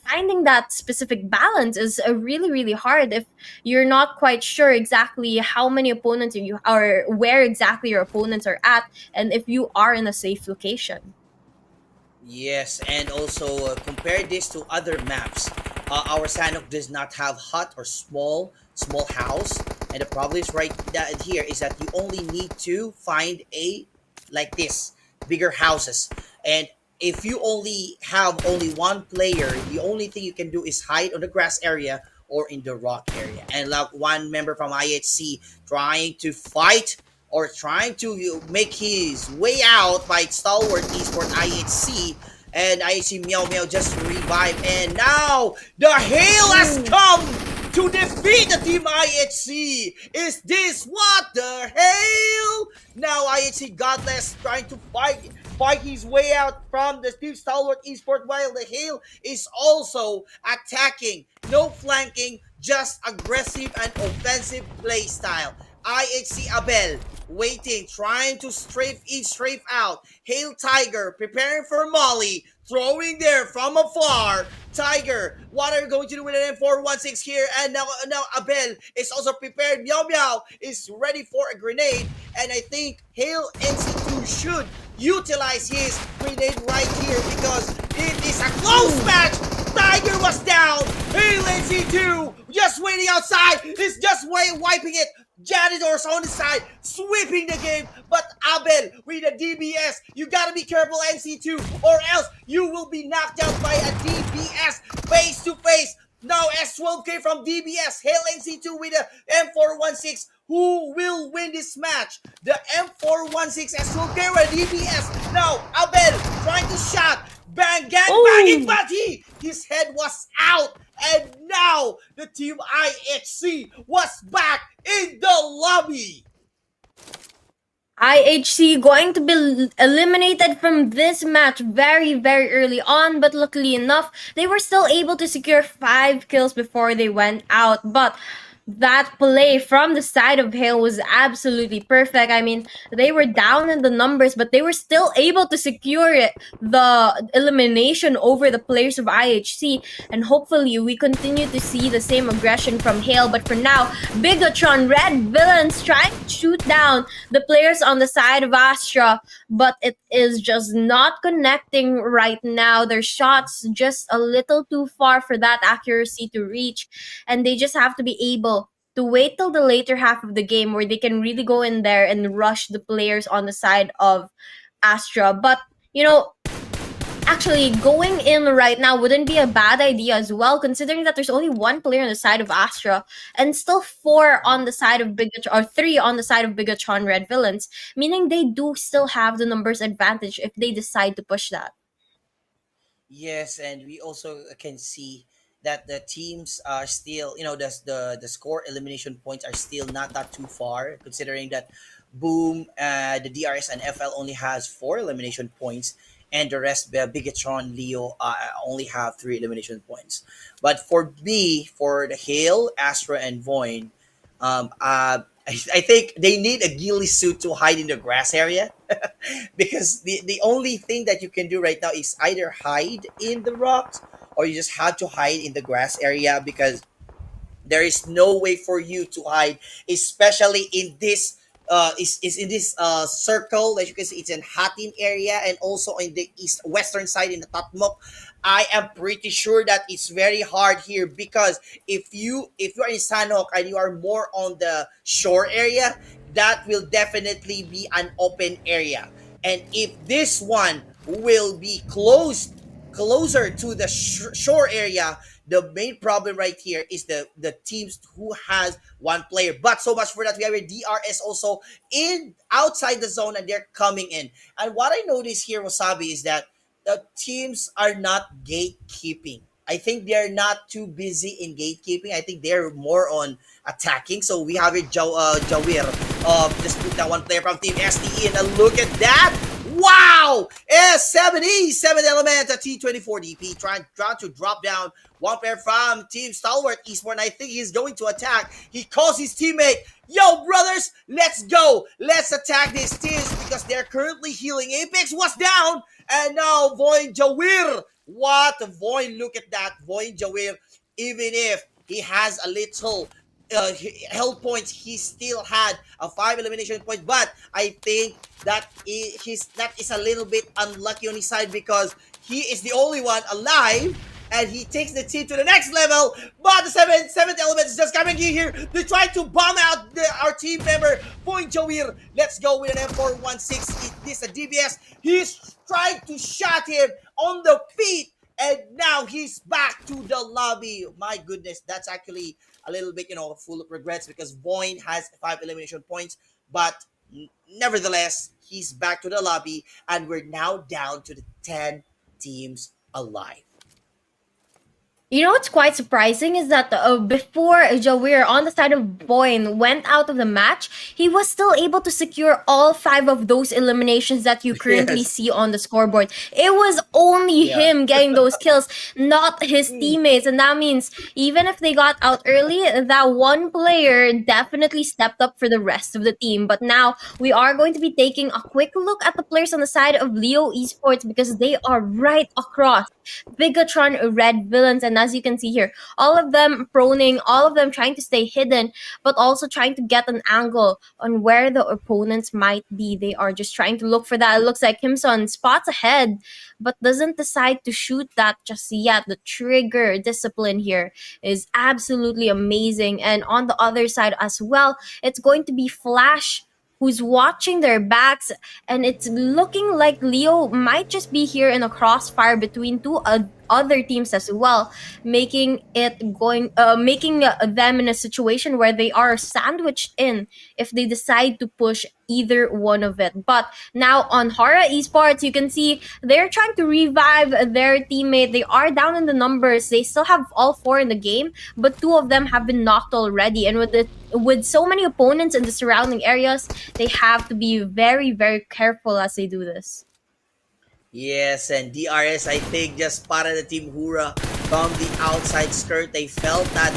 Speaker 2: finding that specific balance is really really hard if you're not quite sure exactly how many opponents you are, where exactly your opponents are at, and if you are in a safe location.
Speaker 3: Yes, and also compare this to other maps. Our Sanhok does not have hut or small house, and the problem is right that here is that you only need to find a like this bigger houses, and if you only have only one player, the only thing you can do is hide on the grass area or in the rock area. And like one member from IHC trying to fight or trying to make his way out by Stalwart Esport IHC, and IHC Meow Meow just revived, and now the hail has come to defeat the team IHC. Is this what the hail? Now IHC Godless trying to fight his way out from the team Stalwart Esport, while the hail is also attacking. No flanking, just aggressive and offensive play style. IHC Abel waiting, trying to strafe out. Hail Tiger preparing for Molly, throwing there from afar. Tiger, what are you going to do with an M416 here? And now Abel is also prepared. Meow Meow is ready for a grenade, and I think Hail NC2 should utilize his grenade right here because it is a close match. Tiger was down. Hail NC2 just waiting outside. He's just wiping it. Janitors on the side, sweeping the game, but Abel with a DBS. You gotta be careful, NC2, or else you will be knocked out by a DBS face to face. Now S12K from DBS, Hail NC2 with a M416. Who will win this match? The M416 S12K or DBS? Now Abel trying to shot, bang, gang banging, but his head was out. And now the team IHC was back in the lobby.
Speaker 2: IHC going to be eliminated from this match very, very early on, but luckily enough, they were still able to secure 5 kills before they went out. But that play from the side of Hale was absolutely perfect. I mean, they were down in the numbers, but they were still able to secure it, the elimination over the players of IHC. And hopefully, we continue to see the same aggression from Hale. But for now, Bigetron Red Villains trying to shoot down the players on the side of Astra, but it is just not connecting right now. Their shots just a little too far for that accuracy to reach, and they just have to be able to wait till the later half of the game where they can really go in there and rush the players on the side of Astra. But, you know, actually going in right now wouldn't be a bad idea as well, considering that there's only one player on the side of Astra and still 4 on the side of Bigetron, or 3 on the side of Bigetron Red Villains, meaning they do still have the numbers advantage if they decide to push that.
Speaker 3: Yes, and we also can see that the teams are still, the score elimination points are still not that too far, considering that Boom, the DRS and FL only has 4 elimination points, and the rest, Bigetron, Leo, only have 3 elimination points. But for me, for the Hale, Astra, and Voin, I think they need a ghillie suit to hide in the grass area because the only thing that you can do right now is either hide in the rocks or you just have to hide in the grass area because there is no way for you to hide, especially in this is in this circle. As you can see, it's in Hatin area and also in the east western side in the Tatmok. I am pretty sure that it's very hard here because if you are in Sanhok and you are more on the shore area, that will definitely be an open area. And if this one will be closer to the shore area, the main problem right here is the teams who has one player. But so much for that, we have a DRS also in outside the zone and they're coming in. And what I notice here, Wasabi, is that the teams are not gatekeeping. I think they're not too busy in gatekeeping. I think they're more on attacking. So we have it Jawir. Just put that one player from Team STE and look at that. Wow! S70, 7th element, a T24 DP trying to drop down one player from Team Stalwart Esports, and I think he's going to attack. He calls his teammate, yo, brothers, let's go. Let's attack these teams because they're currently healing. Apex was down, and now Voin Jawir. What? Voin, look at that. Voin Jawir, even if he has a little health points, he still had a 5 elimination points, but I think that that is a little bit unlucky on his side because he is the only one alive and he takes the team to the next level. But the seventh element is just coming in here. They try to bomb out our team member Voin Jawir. Let's go with an M416. This a DBS. He's trying to shot him on the feet, and now he's back to the lobby. My goodness, that's actually a little bit, full of regrets because Voin has 5 elimination points, but nevertheless, he's back to the lobby, and we're now down to the 10 teams alive.
Speaker 2: You know what's quite surprising is that before Jawir on the side of Voin went out of the match, he was still able to secure all 5 of those eliminations that you currently
Speaker 3: Yes.
Speaker 2: see on the scoreboard. It was only
Speaker 3: Yeah.
Speaker 2: him getting those kills, not his teammates. And that means even if they got out early, that one player definitely stepped up for the rest of the team. But now we are going to be taking a quick look at the players on the side of Leo Esports because they are right across Bigetron Red Villains, and as you can see here, all of them proning, all of them trying to stay hidden, but also trying to get an angle on where the opponents might be. They are just trying to look for that. It looks like Kimson spots ahead, but doesn't decide to shoot that just yet. The trigger discipline here is absolutely amazing. And on the other side as well, it's going to be Flash who's watching their backs, and it's looking like Leo might just be here in a crossfire between two other teams as well, making them in a situation where they are sandwiched in if they decide to push either one of it. But now on HORAA Esports, you can see they're trying to revive their teammate. They are down in the numbers. They still have all 4 in the game, but 2 of them have been knocked already. And with so many opponents in the surrounding areas, they have to be very, very careful as they do this.
Speaker 3: Yes, and DRS, I think, just spotted the Team HORAA from the outside skirt. They felt that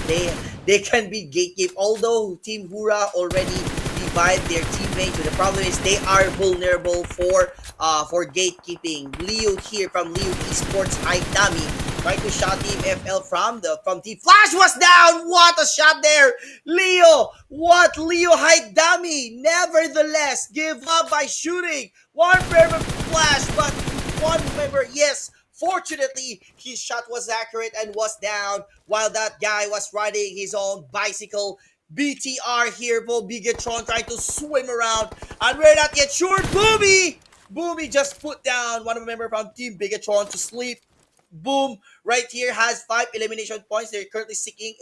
Speaker 3: they can be gatekeep. Although Team HORAA already revived their teammate, but the problem is they are vulnerable for gatekeeping. Leo here from Leo Esports High Dummy trying to shot Team FL from Team Flash was down. What a shot there, Leo! What Leo High Dummy? Nevertheless, give up by shooting one member Flash, but one member, yes. Fortunately, his shot was accurate and was down while that guy was riding his own bicycle. BTR here for Bigetron trying to swim around, and we're not yet sure. Boomy just put down one of the member from Team Bigetron to sleep. Boom, right here has 5 elimination points. They're currently seeking,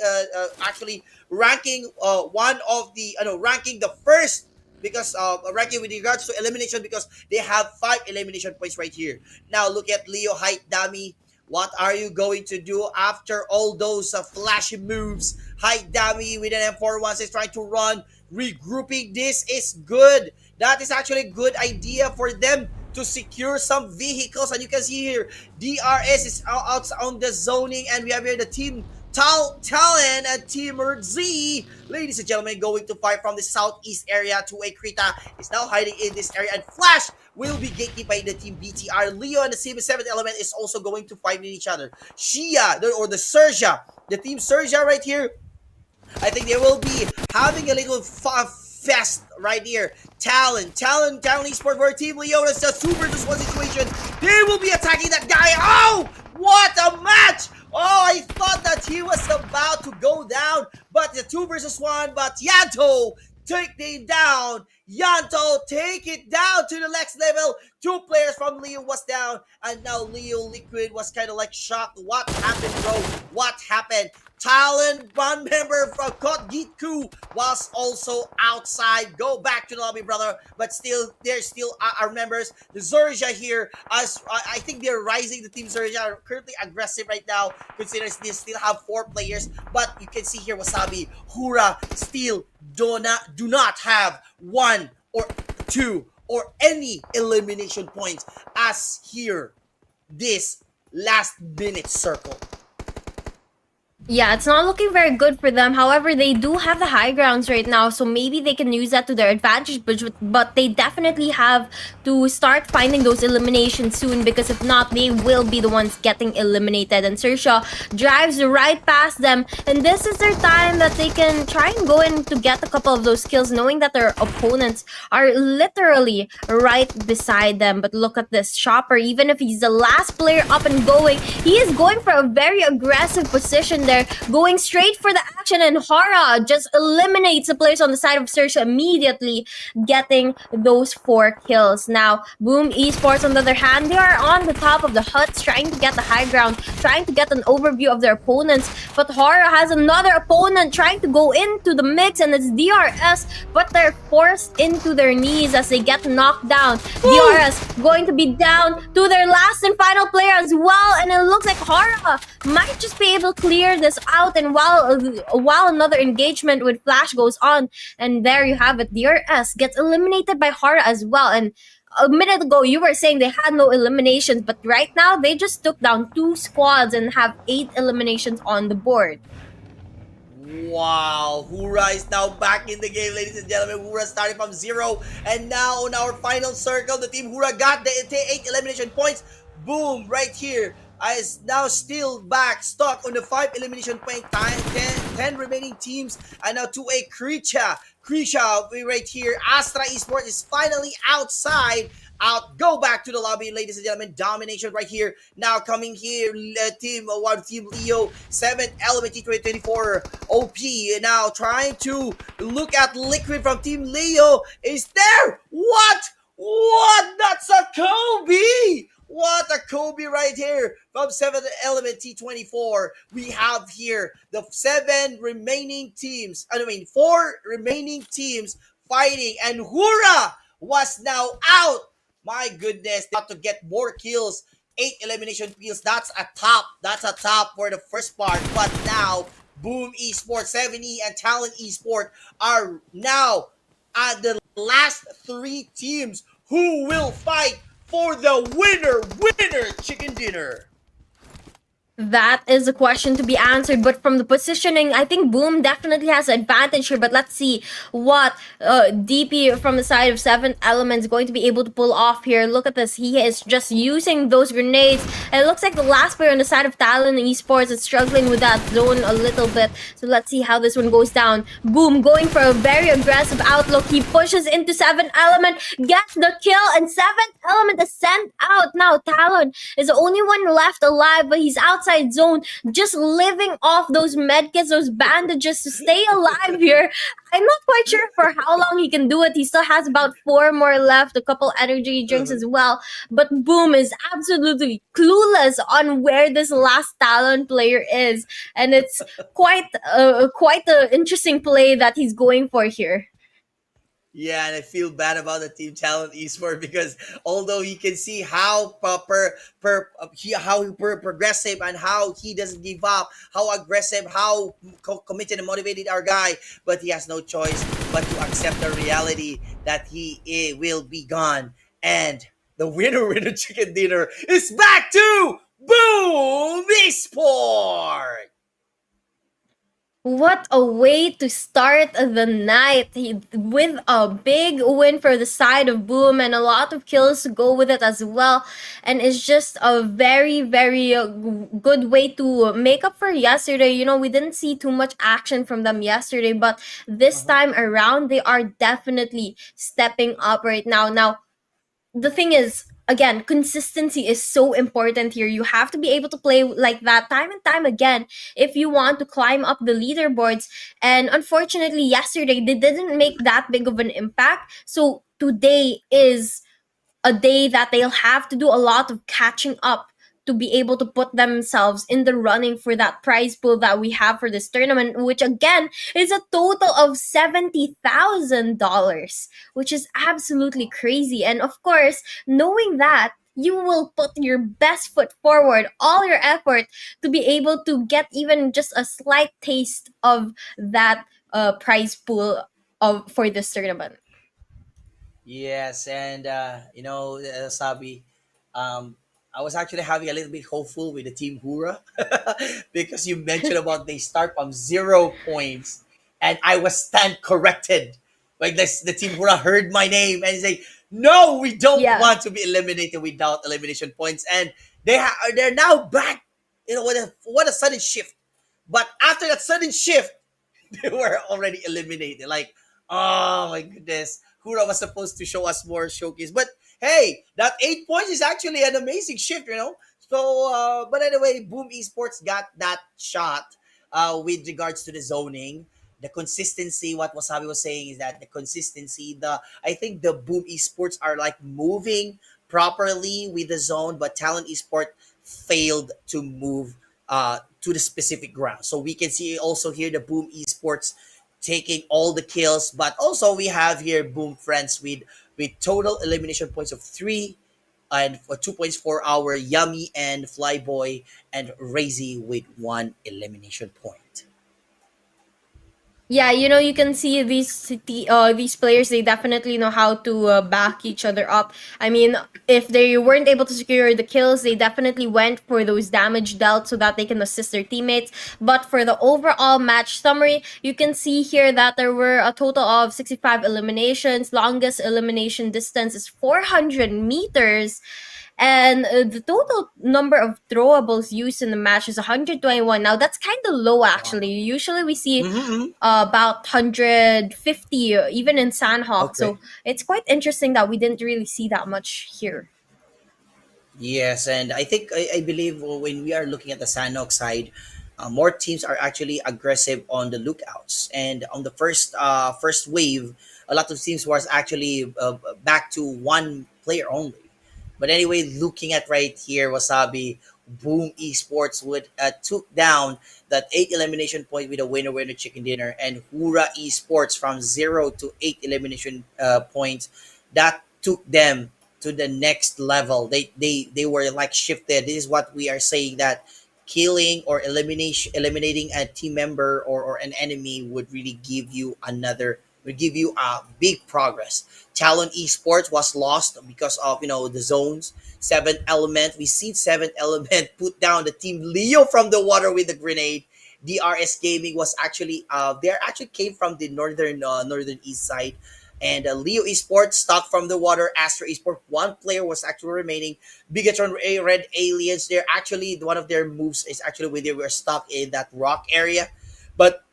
Speaker 3: actually ranking ranking the first because ranking with regards to elimination because they have 5 elimination points right here. Now look at Leo Height Dummy. What are you going to do after all those flashy moves? Height Dummy with an M41 is trying to run, regrouping. This is good. That is actually a good idea for them to secure some vehicles. And you can see here, DRS is out on the zoning, and we have here the team Talon and Team Z. Ladies and gentlemen, going to fight from the southeast area to a Krita is now hiding in this area, and Flash will be gatekeeped by the Team BTR. Leo and the Team 7th element is also going to fight with each other. Shia, or the XERXIA, the Team XERXIA right here, I think they will be having a little best right here. Talon Esports for Team Leo. That's a 2 versus 1 situation. They will be attacking that guy. Oh, what a match! Oh, I thought that he was about to go down, but the 2 versus 1. But Yanto take it down. Yanto take it down to the next level. 2 players from Leo was down, and now Leo Liquid was kind of like shocked. What happened, bro? What happened? Talon, one member from Kot Gitku was also outside. Go back to the lobby, brother. But still, there's still our members. The XERXIA here, as I think they're rising. The team XERXIA are currently aggressive right now, considering they still have 4 players. But you can see here, Wasabi, HORAA still do not have 1 or 2 or any elimination points as here this last minute circle.
Speaker 2: Yeah, it's not looking very good for them. However, they do have the high grounds right now, so maybe they can use that to their advantage. But they definitely have to start finding those eliminations soon, because if not, they will be the ones getting eliminated. And XERXIA drives right past them, and this is their time that they can try and go in to get a couple of those kills, knowing that their opponents are literally right beside them. But look at this Chopper. Even if he's the last player up and going, he is going for a very aggressive position there, going straight for the action, and HORAA just eliminates the players on the side of XERXIA, immediately getting those 4 kills. Now, Voin Esports, on the other hand, they are on the top of the huts, trying to get the high ground, trying to get an overview of their opponents. But HORAA has another opponent trying to go into the mix, and it's DRS, but they're forced into their knees as they get knocked down. DRS going to be down to their last and final player as well, and it looks like HORAA might just be able to clear this out. And while another engagement with Flash goes on, and there you have it, DRS gets eliminated by HORAA as well. And a minute ago you were saying they had no eliminations, but right now they just took down 2 squads and have 8 eliminations on the board.
Speaker 3: Wow, HORAA is now back in the game, ladies and gentlemen. HORAA started from 0, and now on our final circle, the team HORAA got the 8 elimination points. Boom, right here. Is now still back, stuck on the 5 elimination point time. 10 remaining teams, and now to a XERXIA right here. Astra Esports is finally outside. Go back to the lobby, ladies and gentlemen. Domination right here. Now coming here, team Leo, 7th element T2024 OP. Now trying to look at Liquid from Team Leo. Is there? What? That's a Kobe! What a Kobe right here from 7th element T24. We have here the 4 remaining teams fighting, and HORAA was now out. My goodness, they have to get more kills. 8 elimination kills. That's a top for the first part. But now, Voin Esports, 7E, and Talon Esports are now at the last 3 teams who will fight for the winner chicken dinner.
Speaker 2: That is a question to be answered, but from the positioning, I think Boom definitely has an advantage here. But let's see what DP from the side of 7th element is going to be able to pull off here. Look at this. He is just using those grenades. And it looks like the last player on the side of Talon Esports is struggling with that zone a little bit. So let's see how this one goes down. Boom going for a very aggressive outlook. He pushes into 7th element, gets the kill, and 7th element is sent out. Now Talon is the only one left alive, but he's outside zone, just living off those medkits, those bandages to stay alive here. I'm not quite sure for how long he can do it. He still has about 4 more left, a couple energy drinks as well. But Boom is absolutely clueless on where this last Talon player is, and it's quite an interesting play that he's going for here.
Speaker 3: Yeah, and I feel bad about the team Talon Esports, because although you can see how progressive and how he doesn't give up, how aggressive, how committed and motivated our guy, but he has no choice but to accept the reality that he will be gone. And the winner chicken dinner is back to Voin Esports.
Speaker 2: What a way to start the night with a big win for the side of Boom and a lot of kills to go with it as well. And it's just a very, very good way to make up for yesterday. You know, we didn't see too much action from them yesterday, but this
Speaker 3: Uh-huh.
Speaker 2: time around, they are definitely stepping up right now. Now, the thing is, again, consistency is so important here. You have to be able to play like that time and time again if you want to climb up the leaderboards. And unfortunately, yesterday they didn't make that big of an impact. So today is a day that they'll have to do a lot of catching up to be able to put themselves in the running for that prize pool that we have for this tournament, which again is a total of $70,000, which is absolutely crazy. And of course, knowing that, you will put your best foot forward, all your effort to be able to get even just a slight taste of that prize pool of for this tournament.
Speaker 3: Yes, and Sabi, um, I was actually having a little bit hopeful with the team HORAA because you mentioned about they start from 0 points, and I was stand corrected. Like this, the team HORAA heard my name and say, "No, we don't
Speaker 2: Yeah.
Speaker 3: want to be eliminated without elimination points," and they're now back. You know what a sudden shift! But after that sudden shift, they were already eliminated. Like, oh my goodness, Hura was supposed to show us more showcase, but hey, that 8 points is actually an amazing shift, you know. So, but anyway, Boom Esports got that shot. With regards to the zoning, the consistency. What Wasabi was saying is that the consistency. I think the Boom Esports are like moving properly with the zone, but Talon Esport failed to move to the specific ground. So we can see also here the Boom Esports taking all the kills, but also we have here Boom Friends with total elimination points of 3 and for 2 points for our Yummy and Flyboy and Razy with 1 elimination point.
Speaker 2: Yeah, you know, you can see these players. They definitely know how to back each other up. I mean, if they weren't able to secure the kills, they definitely went for those damage dealt so that they can assist their teammates. But for the overall match summary, you can see here that there were a total of 65 eliminations. Longest elimination distance is 400 meters. And the total number of throwables used in the match is 121. Now, that's kind of low,
Speaker 3: Wow.
Speaker 2: actually. Usually we see
Speaker 3: Mm-hmm.
Speaker 2: about 150 even in Sanhok.
Speaker 3: Okay.
Speaker 2: So it's quite interesting that we didn't really see that much here.
Speaker 3: Yes, and I believe when we are looking at the Sanhok side, more teams are actually aggressive on the lookouts. And on the first wave, a lot of teams was actually back to one player only. But anyway, looking at right here, Wasabi, Boom Esports would took down that 8 elimination point with a winner chicken dinner, and HORAA Esports from 0 to 8 elimination points that took them to the next level. They were like shifted. This is what we are saying, that killing or eliminating a team member or an enemy would really give you a big progress. Talon Esports was lost because of the zones. Seventh Element, we seen Seventh Element put down the team Leo from the water with a grenade. DRS Gaming was actually they actually came from the northern east side, and Leo Esports stock from the water. Astra Esports, one player was actually remaining. Bigetron Red Aliens, they're actually one of their moves is actually when they were stuck in that rock area, but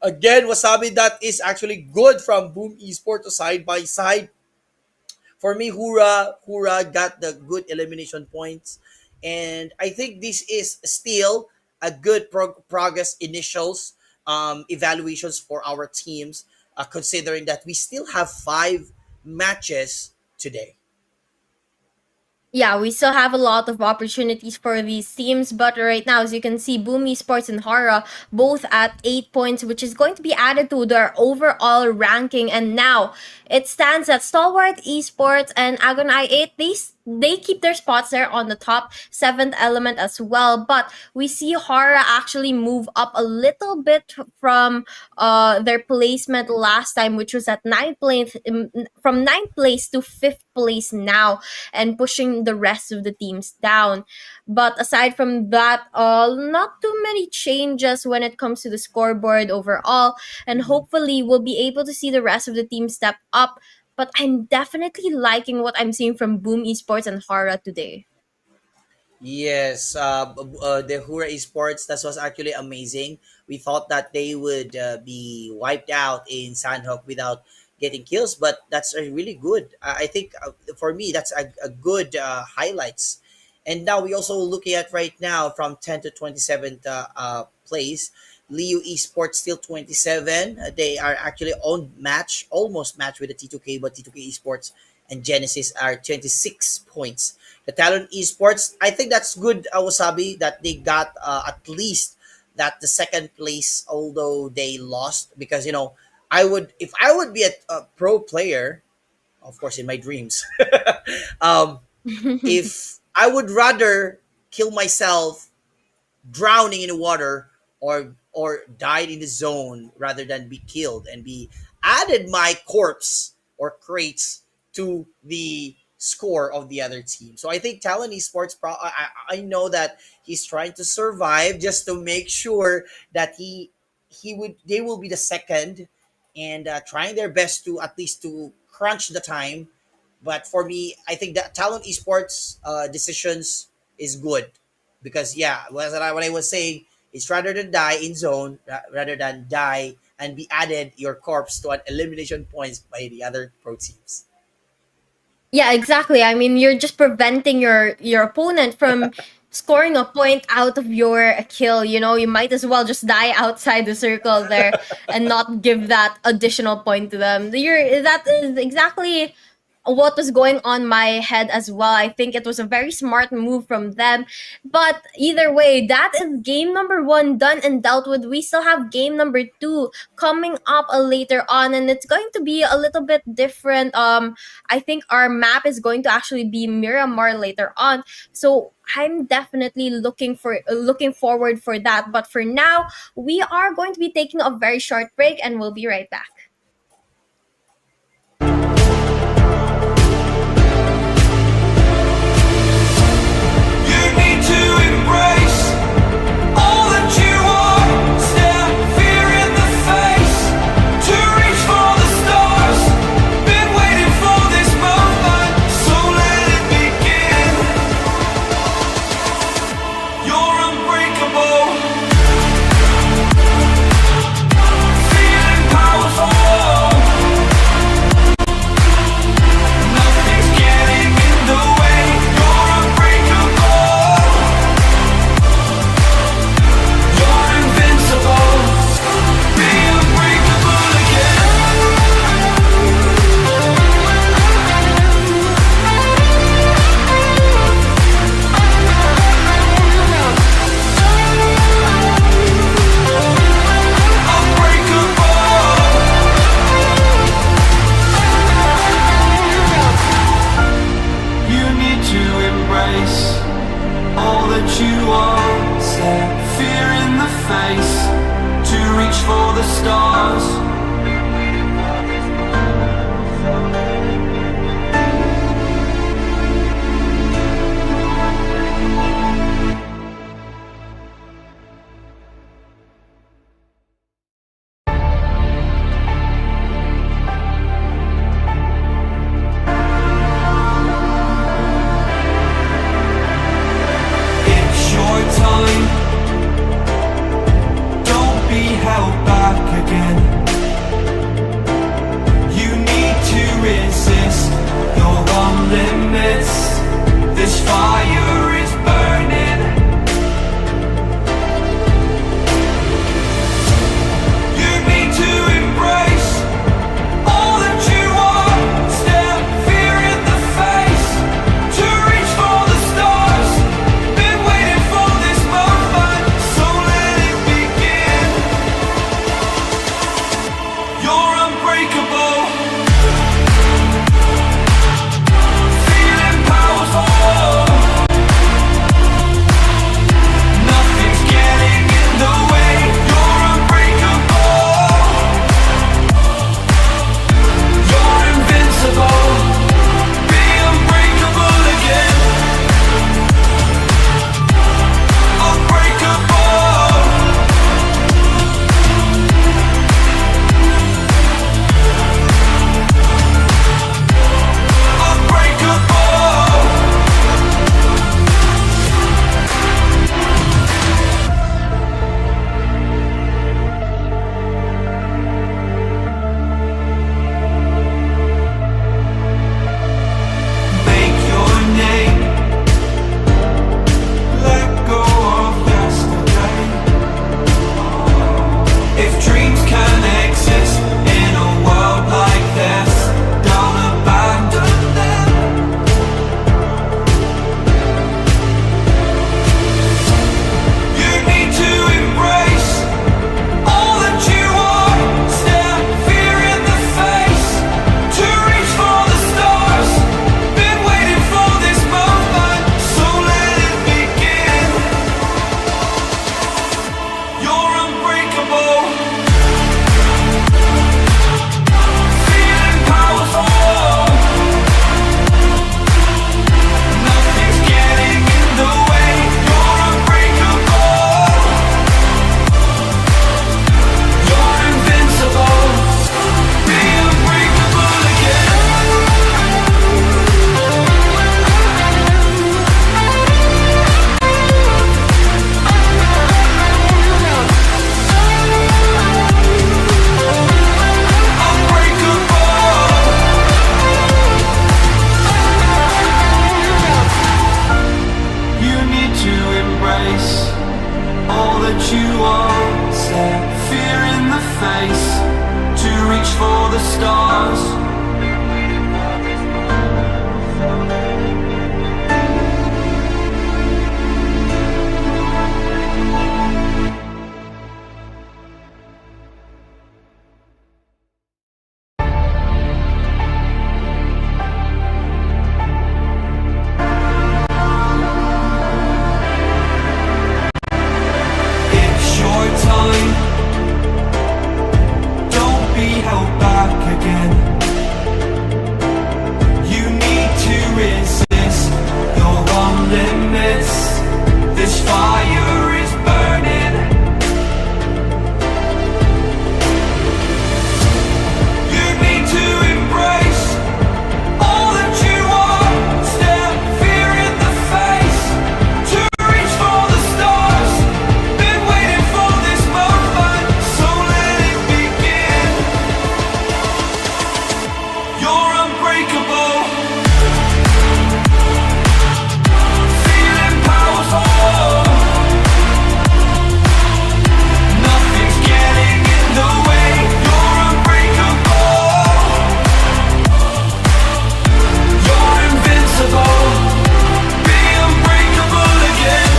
Speaker 3: again, Wasabi, that is actually good from Boom Esports to side by side. For me, HORAA got the good elimination points. And I think this is still a good progress initials evaluations for our teams, considering that we still have 5 matches today.
Speaker 2: Yeah, we still have a lot of opportunities for these teams, but right now, as you can see, Boom Esports and Hara both at 8 points, which is going to be added to their overall ranking. And now it stands that Stalwart Esports and Agon I 8, they keep their spots there on the top 7th element as well. But we see HORAA actually move up a little bit from their placement last time, which was at 9th place, from 9th place to 5th place now, and pushing the rest of the teams down. But aside from that, not too many changes when it comes to the scoreboard overall, and hopefully we'll be able to see the rest of the team step up. But I'm definitely liking what I'm seeing from Boom Esports and HORAA today.
Speaker 3: Yes, the HORAA Esports, that was actually amazing. We thought that they would be wiped out in Sanhok without getting kills, but that's really good. I think for me, that's a good highlights. And now we also looking at right now from 10 to 27th place. Liu Esports still 27. They are actually on match, almost match with the T2K, but T2K Esports and Genesis are 26 points. The Talon Esports, I think that's good, Wasabi, that they got at least that the second place, although they lost. Because, if I would be a pro player, of course, in my dreams, um, if I would rather kill myself drowning in the water or died in the zone rather than be killed and be added my corpse or crates to the score of the other team. So I think Talon Esports, I know that he's trying to survive just to make sure that they will be the second, and trying their best to at least to crunch the time. But for me, I think that Talon Esports decisions is good, because yeah, what I was saying is rather than die in zone, rather than die and be added your corpse to an elimination points by the other pro teams.
Speaker 2: Yeah, exactly. I mean, you're just preventing your opponent from scoring a point out of your kill. You might as well just die outside the circle there and not give that additional point to them. That is exactly what was going on my head as well. I think it was a very smart move from them. But either way, that is game number 1 done and dealt with. We still have game number 2 coming up later on, and it's going to be a little bit different. I think our map is going to actually be Miramar later on. So I'm definitely looking forward for that. But for now, we are going to be taking a very short break, and we'll be right back.
Speaker 1: You need to embrace all that you are. Stare fear in the face to reach for the stars. Been waiting for this moment, so let it begin. You're unbreakable, feeling powerful. Nothing's getting in the way. You're unbreakable. You're invincible. Be unbreakable again. You need to embrace all that you are. Stare fear in the face to reach for the stars. It's your time. Don't be held back again. you want, stare fear in the face, to reach for the stars. It's your time. Don't be held back again. You need to resist. You're on limits. This fire is burning. You need to embrace all that you are. Stare fear in the face, to reach for the stars. Been waiting for this moment, so let it begin. You're unbreakable. Feeling powerful. Nothing's getting in the way. You're unbreakable. You're invincible. Be unbreakable again.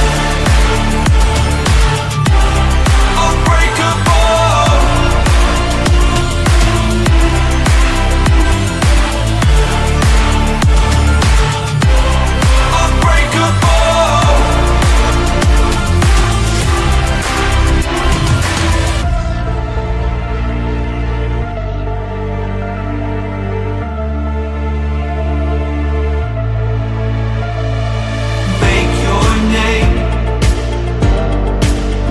Speaker 1: Unbreakable. Unbreakable. Make your name.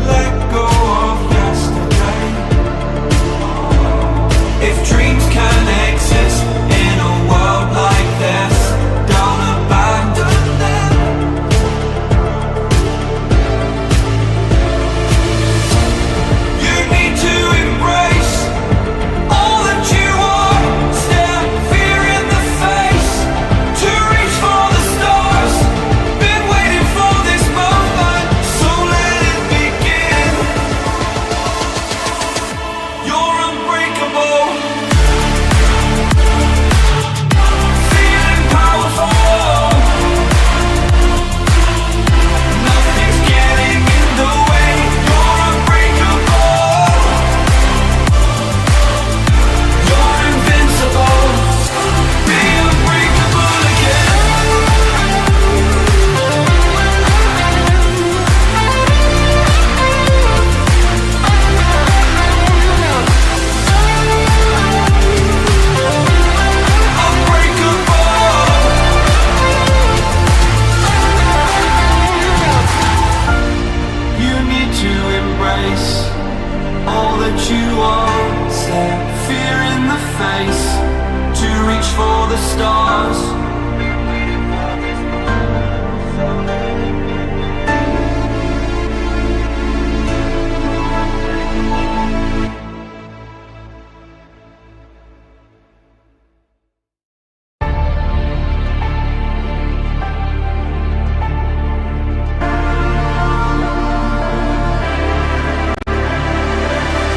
Speaker 1: Let go of yesterday. If dreams can exist in a world like this, don't abandon them. You need to embrace all that you are. Stare fear in the face, to reach for the stars. Been waiting for this moment, so let it begin. You're unbreakable. Feeling powerful. Nothing's getting in the way. You're unbreakable. You're invincible. Be unbreakable again. Unbreakable. You need to embrace all that you are. Stare fear in the face, to reach for the stars.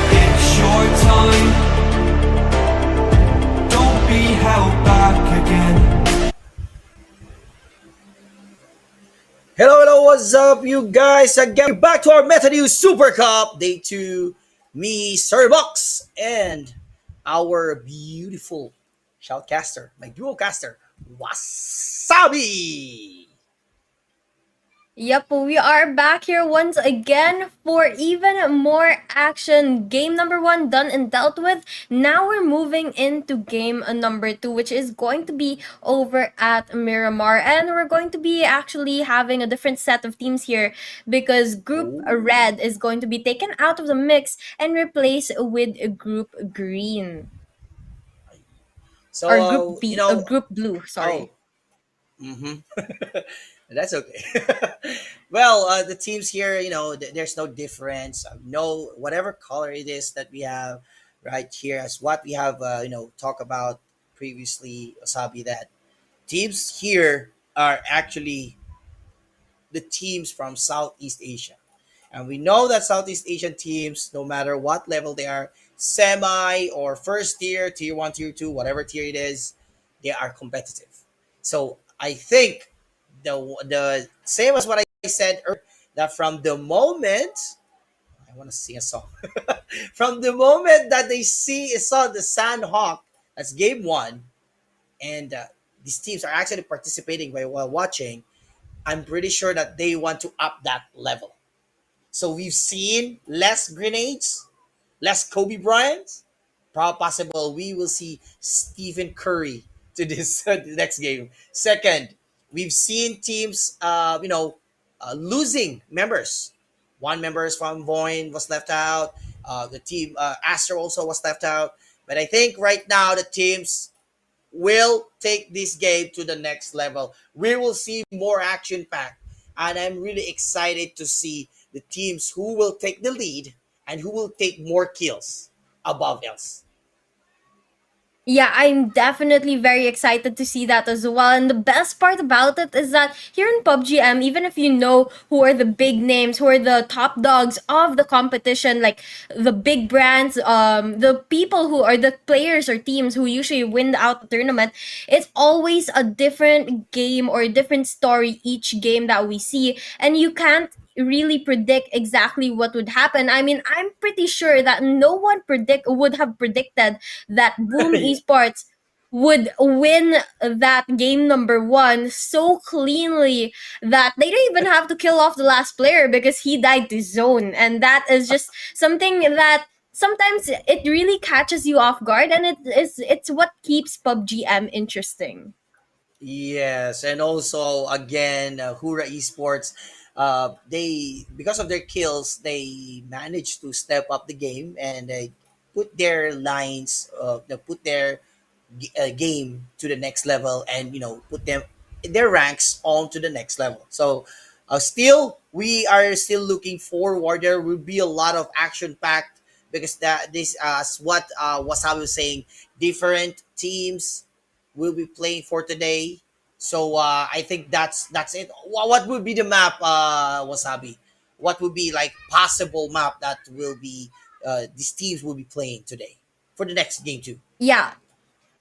Speaker 1: It's your time. Don't be held back again.
Speaker 3: Hello, what's up, you guys? Again, back to our Meta News Super Cup, Day 2. Me, Sir Box, and our beautiful shoutcaster, my dual caster, Wasabi.
Speaker 2: Yep, we are back here once again for even more action. Game number 1 done and dealt with. Now we're moving into game number 2, which is going to be over at Miramar. And we're going to be actually having a different set of teams here because Group Red is going to be taken out of the mix and replaced with Group Green.
Speaker 3: So,
Speaker 2: Or Group B, Group Blue, sorry.
Speaker 3: Mm-hmm. That's okay. Well, the teams here, there's no difference. No, whatever color it is that we have right here, as what we have, talked about previously, Wasabi, that teams here are actually the teams from Southeast Asia. And we know that Southeast Asian teams, no matter what level they are, semi or first tier, tier one, tier two, whatever tier it is, they are competitive. So I think the same as what I said earlier, that from the moment I want to sing a song, from the moment that they saw the Sanhok, that's game one, and these teams are actually participating while watching, I'm pretty sure that they want to up that level. So we've seen less grenades, less Kobe Bryant. Possible we will see Stephen Curry to this the next game. Second, we've seen teams, losing members. One member is from Voin was left out. The team Astra also was left out. But I think right now the teams will take this game to the next level. We will see more action packed, and I'm really excited to see the teams who will take the lead and who will take more kills above else.
Speaker 2: Yeah, I'm definitely very excited to see that as well. And the best part about it is that here in PUBG M, even if you know who are the big names, who are the top dogs of the competition, like the big brands, the people who are the players or teams who usually win out the tournament, it's always a different game or a different story each game that we see. And you can't really predict exactly what would happen. I mean, I'm pretty sure that no one predict would have predicted that Boom Esports would win that game number one so cleanly that they don't even have to kill off the last player because he died to zone. And that is just something that sometimes it really catches you off guard, and it's what keeps PUBG M interesting.
Speaker 3: Yes, and also again, HORAA Esports, they because of their kills, they managed to step up the game and they put their lines, they put their game to the next level, and put them their ranks on to the next level. So, still we are still looking forward. There will be a lot of action packed because that this as what Wasabi was saying, different teams will be playing for today. So I think that's it. What would be the map, Wasabi? What would be like possible map that will be these teams will be playing today for the next game too?
Speaker 2: Yeah,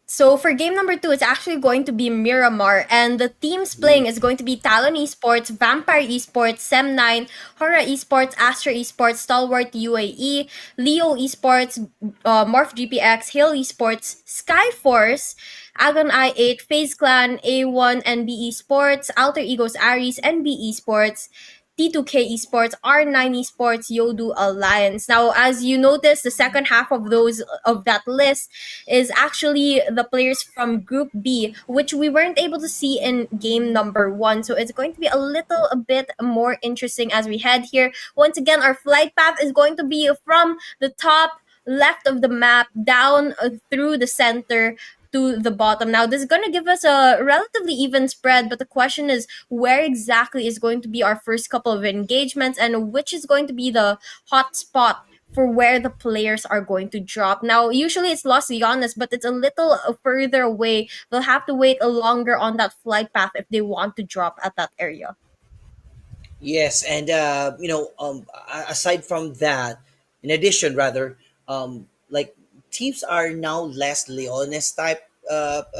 Speaker 2: so for game number two, it's actually going to be Miramar, and the teams playing
Speaker 3: Ooh.
Speaker 2: is going to be Talon Esports, Vampire Esports, Sem9, HORAA Esports, Astra Esports, Stalwart UAE, Leo Esports, MORPH GPX, Hill Esports, Skyforce, Agon I8, FaZe Clan, A1, NB Esports, Alter Egos Aries, NB Esports, T2K Esports, R9 Esports, Yoodo Alliance. Now, as you notice, the second half of those of that list is actually the players from Group B, which we weren't able to see in game number one. So it's going to be a bit more interesting as we head here. Once again, our flight path is going to be from the top left of the map down through the center to the bottom. Now, this is going to give us a relatively even spread, but the question is where exactly is going to be our first couple of engagements and which is going to be the hot spot for where the players are going to drop. Now, usually it's Los Leones, but it's a little further away. They'll have to wait a longer on that flight path if they want to drop at that area.
Speaker 3: Yes, and aside from that, in addition, rather, like teams are now less Leones type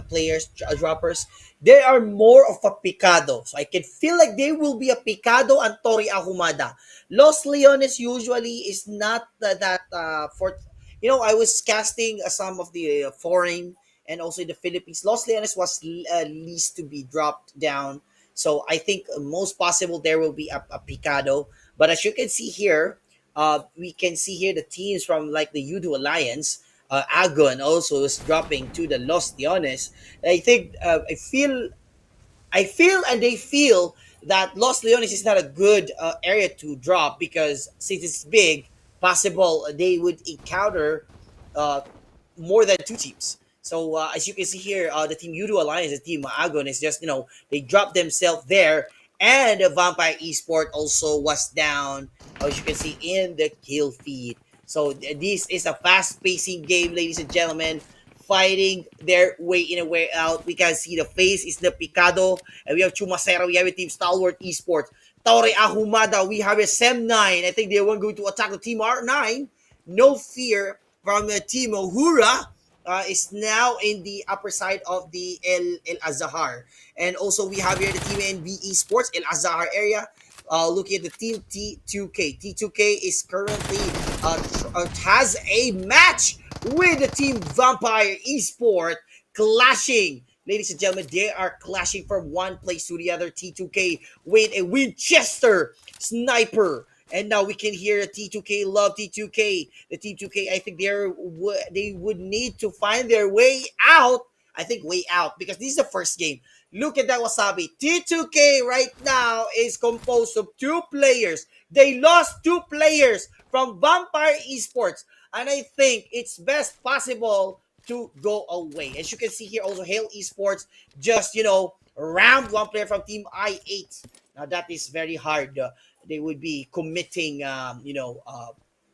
Speaker 3: players, droppers. They are more of a picado. So I can feel like they will be a picado and Tori Ahumada. Los Leones usually is not that for. I was casting some of the foreign and also the Philippines. Los Leones was least to be dropped down, so I think most possible there will be a picado. But as you can see here, we can see here the teams from like the Yoodo Alliance. Agon also is dropping to the Los Leones. I think I feel and they feel that Los Leones is not a good area to drop because since it's big, possible they would encounter uh, more than two teams. So as you can see here, the team Yoodo Alliance, the team Agon is just they dropped themselves there, and the Vampire Esport also was down, as you can see in the kill feed. So this is a fast-pacing game, ladies and gentlemen, fighting their way in and way out. We can see the face is the Picado, and we have Chumasera, we have a team Stalwart Esports. Tauri Ahumada. We have a Sem 9. I think they were going to attack the team R9. No fear from team HORAA. Is now in the upper side of the El Azahar. And also we have here the team NB Esports, El Azahar area. Looking at the team T2K. T2K is currently has a match with the team Vampire Esport clashing. Ladies and gentlemen, they are clashing from one place to the other. T2K with a Winchester sniper. And now we can hear T2K love T2K. The T2K, I think they would need to find their way out. I think way out because this is the first game. Look at that Wasabi. T2K right now is composed of two players. They lost two players from Vampire Esports. And I think it's best possible to go away. As you can see here, also Hail Esports just, rammed one player from Team I8. Now that is very hard. They would be committing,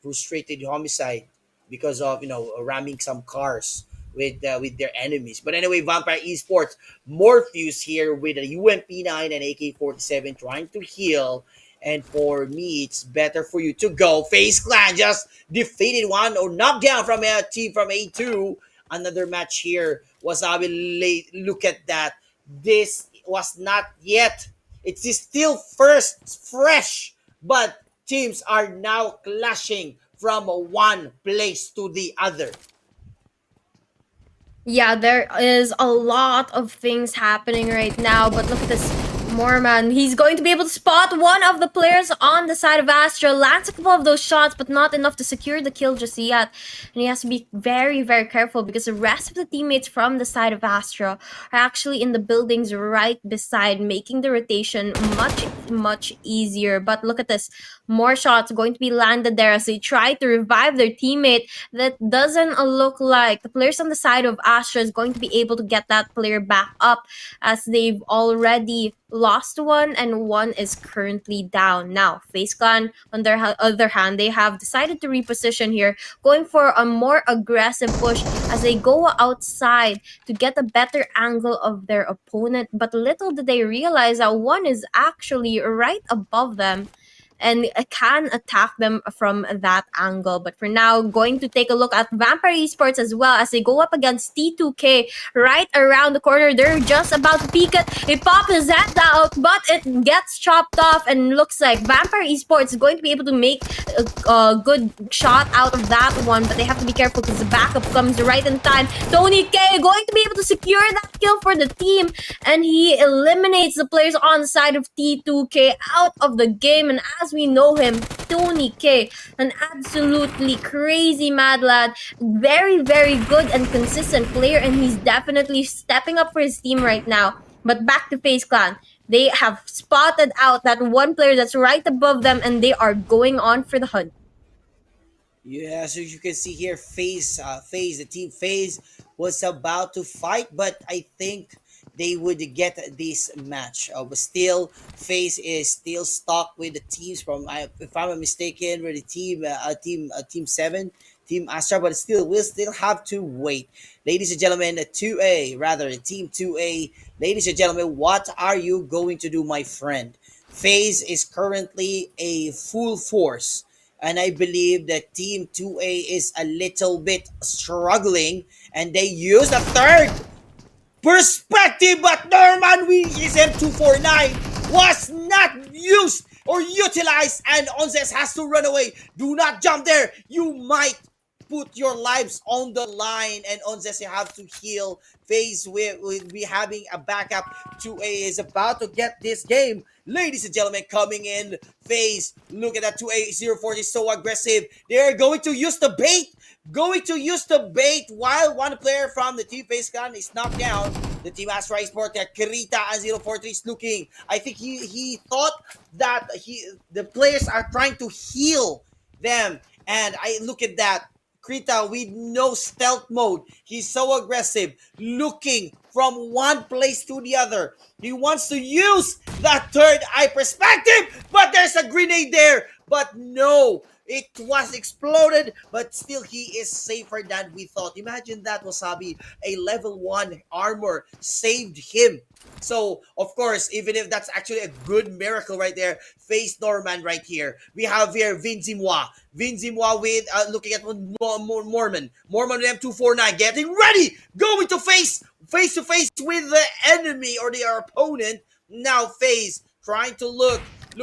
Speaker 3: frustrated homicide because of, ramming some cars with their enemies. But anyway, Vampire Esports, Morpheus here with a UMP9 and AK-47 trying to heal. And for me, it's better for you to go. FaZe Clan just defeated one or knocked down from a team from A2. Another match here was look at that. This was not yet. It is still fresh, but teams are now clashing from one place to the other.
Speaker 2: Yeah, there is a lot of things happening right now, but look at this. Moorman, he's going to be able to spot one of the players on the side of Astra, lands a couple of those shots, but not enough to secure the kill just yet. And he has to be very, very careful because the rest of the teammates from the side of Astra are actually in the buildings right beside, making the rotation much, much easier. But look at this. More shots going to be landed there as they try to revive their teammate. That doesn't look like the players on the side of Astra is going to be able to get that player back up as they've already lost one and one is currently down. Now, FaZe Clan, on their other hand, they have decided to reposition here, going for a more aggressive push as they go outside to get a better angle of their opponent. But little did they realize that one is actually right above them and can attack them from that angle. But for now, going to take a look at Vampire Esports as well as they go up against T2K right around the corner. They're just about to peek it. They pop his head out, but it gets chopped off and looks like Vampire Esports is going to be able to make a good shot out of that one, but they have to be careful because the backup comes right in time. Tony K going to be able to secure that kill for the team, and he eliminates the players on the side of T2K out of the game. And as we know him, Tony K, an absolutely crazy mad lad, very, very good and consistent player, and he's definitely stepping up for his team right now. But back to FaZe Clan. They have spotted out that one player that's right above them, and they are going on for the hunt.
Speaker 3: Yeah, so you can see here, the team FaZe was about to fight, but I think they would get this match. But still, FaZe is still stuck with the teams from, if I'm not mistaken, with the team 7, Team Astra, but still, we'll still have to wait. Ladies and gentlemen, Team 2A, ladies and gentlemen, what are you going to do, my friend? FaZe is currently a full force. And I believe that Team 2A is a little bit struggling. And they use a third perspective. But Norman is M249 was not used or utilized. And Onzes has to run away. Do not jump there. You might put your lives on the line. And Onzes, you have to heal. FaZe will be having a backup. 2A is about to get this game. Ladies and gentlemen, coming in, FaZe, look at that 2A04 is so aggressive. They're going to use the bait. While one player from the team FaZe Clan is knocked down. The team Astra Esports, Kirita and 043 is looking. I think he thought that the players are trying to heal them. And I look at that. Krita with no stealth mode. He's so aggressive, looking from one place to the other. He wants to use that third eye perspective, but there's a grenade there. But no, It was exploded, but still he is safer than we thought. Imagine that, Wasabi. A level 1 armor saved him. So, of course, even if that's actually a good miracle right there, face Norman right here. We have here Vinzimwa. Vinzimwa with, looking at Mormon. Mormon with M249 getting ready. Going to face to face with the enemy or their opponent. Now FaZe trying to look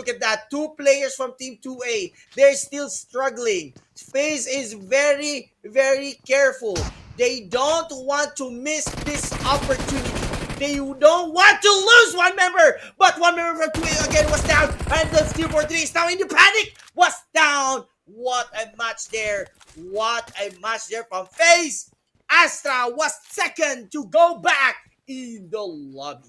Speaker 3: at that. Two players from Team 2A. They're still struggling. FaZe is very, very careful. They don't want to miss this opportunity. They don't want to lose one member. But one member from 2A again was down. And the Steel 3 is now in the panic. Was down. What a match there. What a match there from FaZe. Astra was second to go back in the lobby.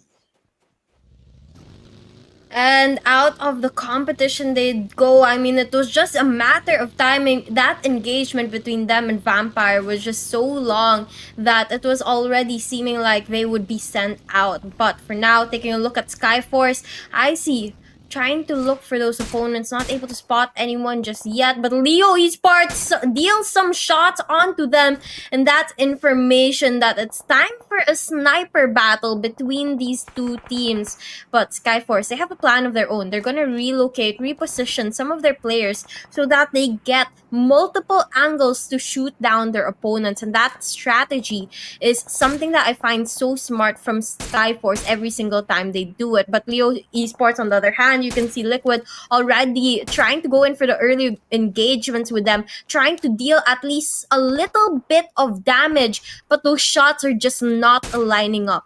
Speaker 2: And out of the competition they'd go. I mean, it was just a matter of timing. That engagement between them and Vampire was just so long that it was already seeming like they would be sent out. But for now, taking a look at Skyforce, I see trying to look for those opponents, not able to spot anyone just yet. But Leo Esports deals some shots onto them, and that's information that it's time for a sniper battle between these two teams. But Skyforce, they have a plan of their own. They're gonna relocate, reposition some of their players so that they get multiple angles to shoot down their opponents, and that strategy is something that I find so smart from Skyforce every single time they do it. But Leo Esports, on the other hand, you can see Liquid already trying to go in for the early engagements with them, trying to deal at least a little bit of damage, but those shots are just not aligning up.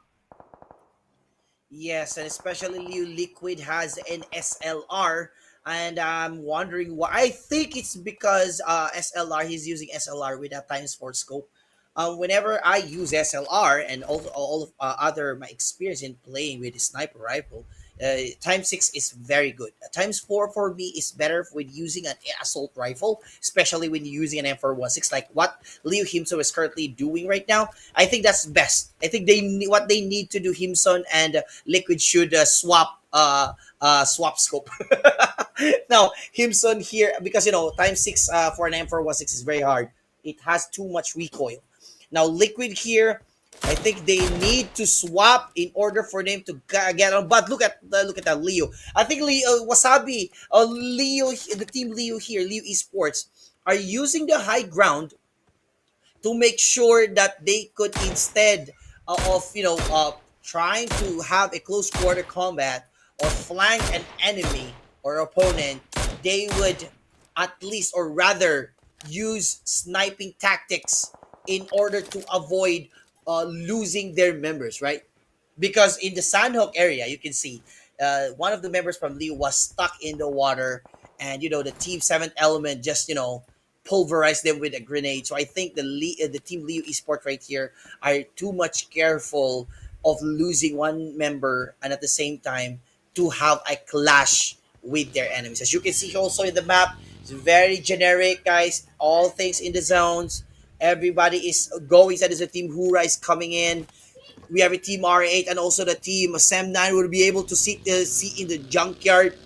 Speaker 3: Yes, and especially Liu Liquid has an SLR, and I'm wondering why. I think it's because SLR, he's using SLR with a times 4 scope. Whenever I use SLR and all of other my experience in playing with the sniper rifle, times 6 is very good. Times 4 for me is better with using an assault rifle, especially when you're using an M416, like what Leo Himso is currently doing right now. I think that's best. I think what they need to do, Himson and Liquid should swap scope. Now Himson here, because times 6 for an M416 is very hard. It has too much recoil. Now Liquid here, I think they need to swap in order for them to get on. But look at that Leo. I think Leo Wasabi, Leo, the team Leo here, Leo Esports, are using the high ground to make sure that they could, instead of trying to have a close quarter combat or flank an enemy or opponent, they would at least, or rather, use sniping tactics in order to avoid losing their members, right? Because in the Sanhok area, you can see one of the members from Leo was stuck in the water, and the team seventh element just pulverized them with a grenade. So I think the team Leo Esports right here are too much careful of losing one member, and at the same time to have a clash with their enemies. As you can see also in the map, it's very generic, guys. All things in the zones. Everybody is going. So there's a team HORAA is coming in. We have a team R8, and also the team Sam9 will be able to see in the junkyard.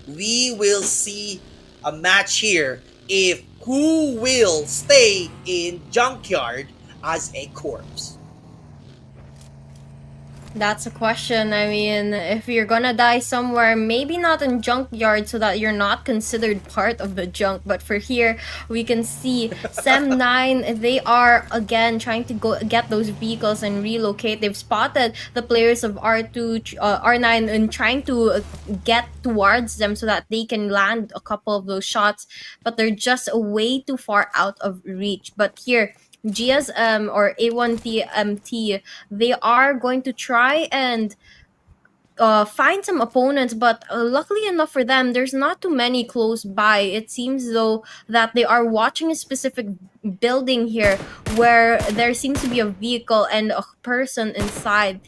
Speaker 3: We will see a match here if who will stay in junkyard as a corpse.
Speaker 2: That's a question. I mean, if you're gonna die somewhere, maybe not in junkyard so that you're not considered part of the junk. But for here, we can see Sem9, they are again trying to go get those vehicles and relocate. They've spotted the players of R2, R9 and trying to get towards them so that they can land a couple of those shots. But they're just way too far out of reach. But here, Gia's or A1TMT, they are going to try and find some opponents, but luckily enough for them, there's not too many close by. It seems though that they are watching a specific building here where there seems to be a vehicle and a person inside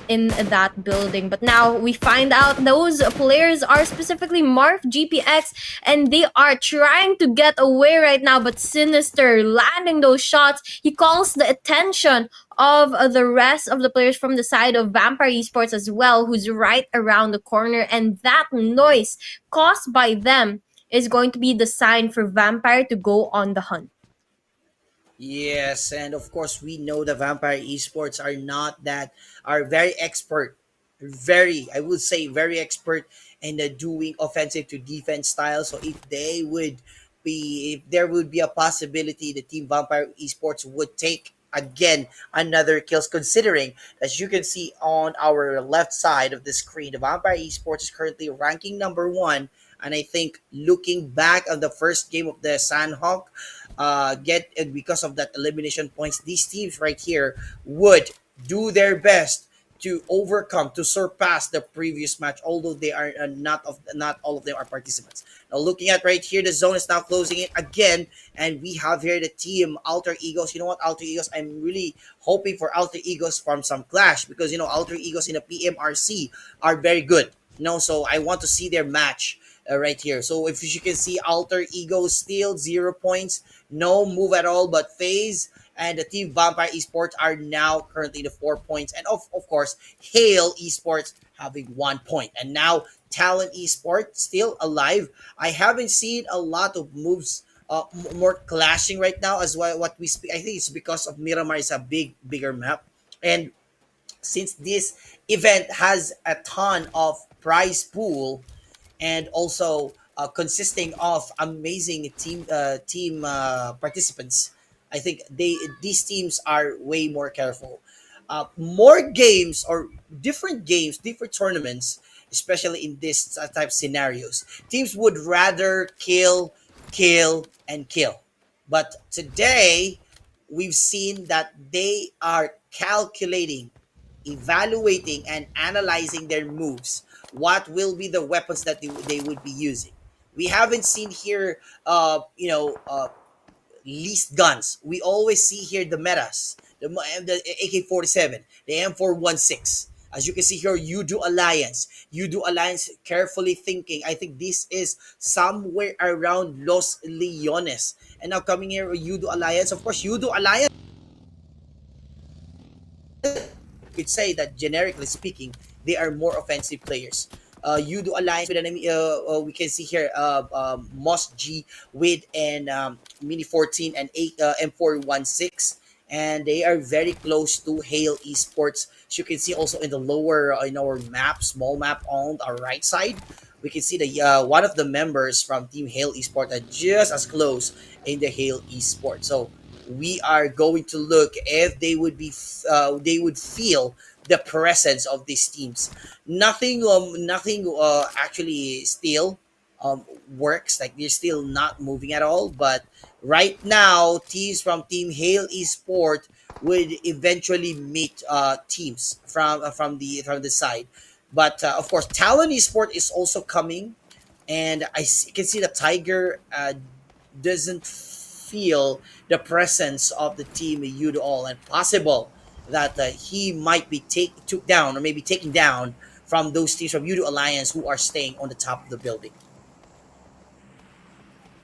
Speaker 2: in that building. But now we find out those players are specifically MORPH, GPX, and they are trying to get away right now. But Sinister landing those shots, he calls the attention of the rest of the players from the side of Vampire Esports as well, who's right around the corner. And that noise caused by them is going to be the sign for Vampire to go on the hunt.
Speaker 3: Yes, and of course we know the Vampire Esports are not that are very expert, very I would say very expert in the doing offensive to defense style. So if there would be a possibility the team Vampire Esports would take again another kills, considering as you can see on our left side of the screen, the Vampire Esports is currently ranking number one. And I think looking back on the first game of the Sanhok, get because of that elimination points, these teams right here would do their best to overcome, to surpass the previous match, although they are not all of them are participants. Now looking at right here, the zone is now closing in again, and we have here the team Alter Egos. You know what, Alter Egos, I'm really hoping for Alter Egos from some clash, because Alter Egos in the PMRC are very good. So I want to see their match right here. So if you can see, Alter Ego still 0 points, no move at all. But FaZe and the team Vampire Esports are now currently the 4 points, and of course Hail Esports having 1 point, and now Talon Esports still alive. I haven't seen a lot of moves. More clashing right now as well. What we speak, I think it's because of Miramar is a bigger map, and since this event has a ton of prize pool, and also consisting of amazing team participants, I think these teams are way more careful. More games or different games, different tournaments, especially in this type of scenarios, teams would rather kill, and kill. But today, we've seen that they are calculating, evaluating, and analyzing their moves. What will be the weapons that they would be using? We haven't seen here, least guns. We always see here the metas, the AK-47, the M416. As you can see here, Yoodo Alliance carefully thinking. I think this is somewhere around Los Leones. And now coming here, Yoodo Alliance. Of course, Yoodo Alliance, could say that generically speaking, they are more offensive players. Yoodo Alliance with enemy, we can see here Moss G with an Mini 14 and 8 M416, and they are very close to Hail Esports. As you can see also in the lower in our map, small map on our right side, we can see the one of the members from Team Hail Esports are just as close in the Hail Esports. So we are going to look if they would feel the presence of these teams. Nothing actually still works, like they're still not moving at all. But right now, teams from Team Hail Esport would eventually meet teams from the side. But of course, Talon Esport is also coming, and can see the Tiger doesn't feel the presence of the team Yoodo All, and possible that he might be took down, or maybe taken down from those teams from Yoodo Alliance who are staying on the top of the building.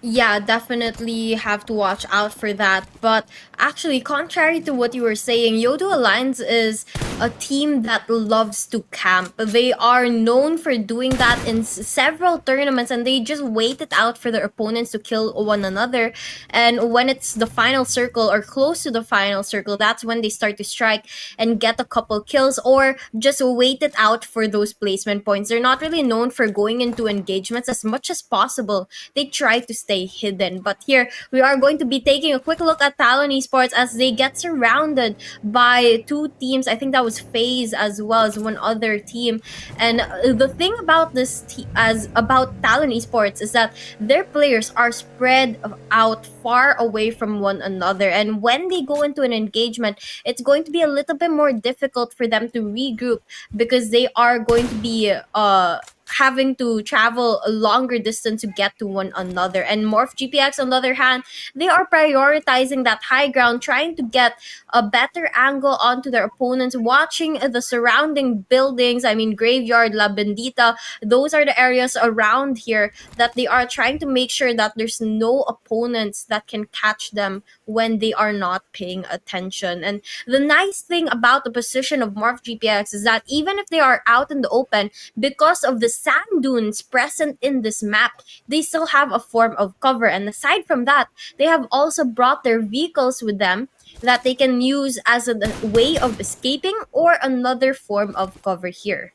Speaker 2: Yeah, definitely have to watch out for that. But actually, contrary to what you were saying, Yoodo Alliance is a team that loves to camp. They are known for doing that in several tournaments, and they just wait it out for their opponents to kill one another. And when it's the final circle or close to the final circle, that's when they start to strike and get a couple kills, or just wait it out for those placement points. They're not really known for going into engagements. As much as possible, they try to stay hidden. But here we are going to be taking a quick look at Talon Esports as they get surrounded by two teams. I think that was FaZe as well as one other team. And the thing about about Talon Esports is that their players are spread out far away from one another, and when they go into an engagement, it's going to be a little bit more difficult for them to regroup, because they are going to be having to travel a longer distance to get to one another. And MORPH GPX, on the other hand, they are prioritizing that high ground, trying to get a better angle onto their opponents, watching the surrounding buildings. I mean, Graveyard, La Bendita, those are the areas around here that they are trying to make sure that there's no opponents that can catch them when they are not paying attention. And the nice thing about the position of MORPH GPX is that even if they are out in the open, because of the sand dunes present in this map, they still have a form of cover. And aside from that, they have also brought their vehicles with them that they can use as a way of escaping or another form of cover here.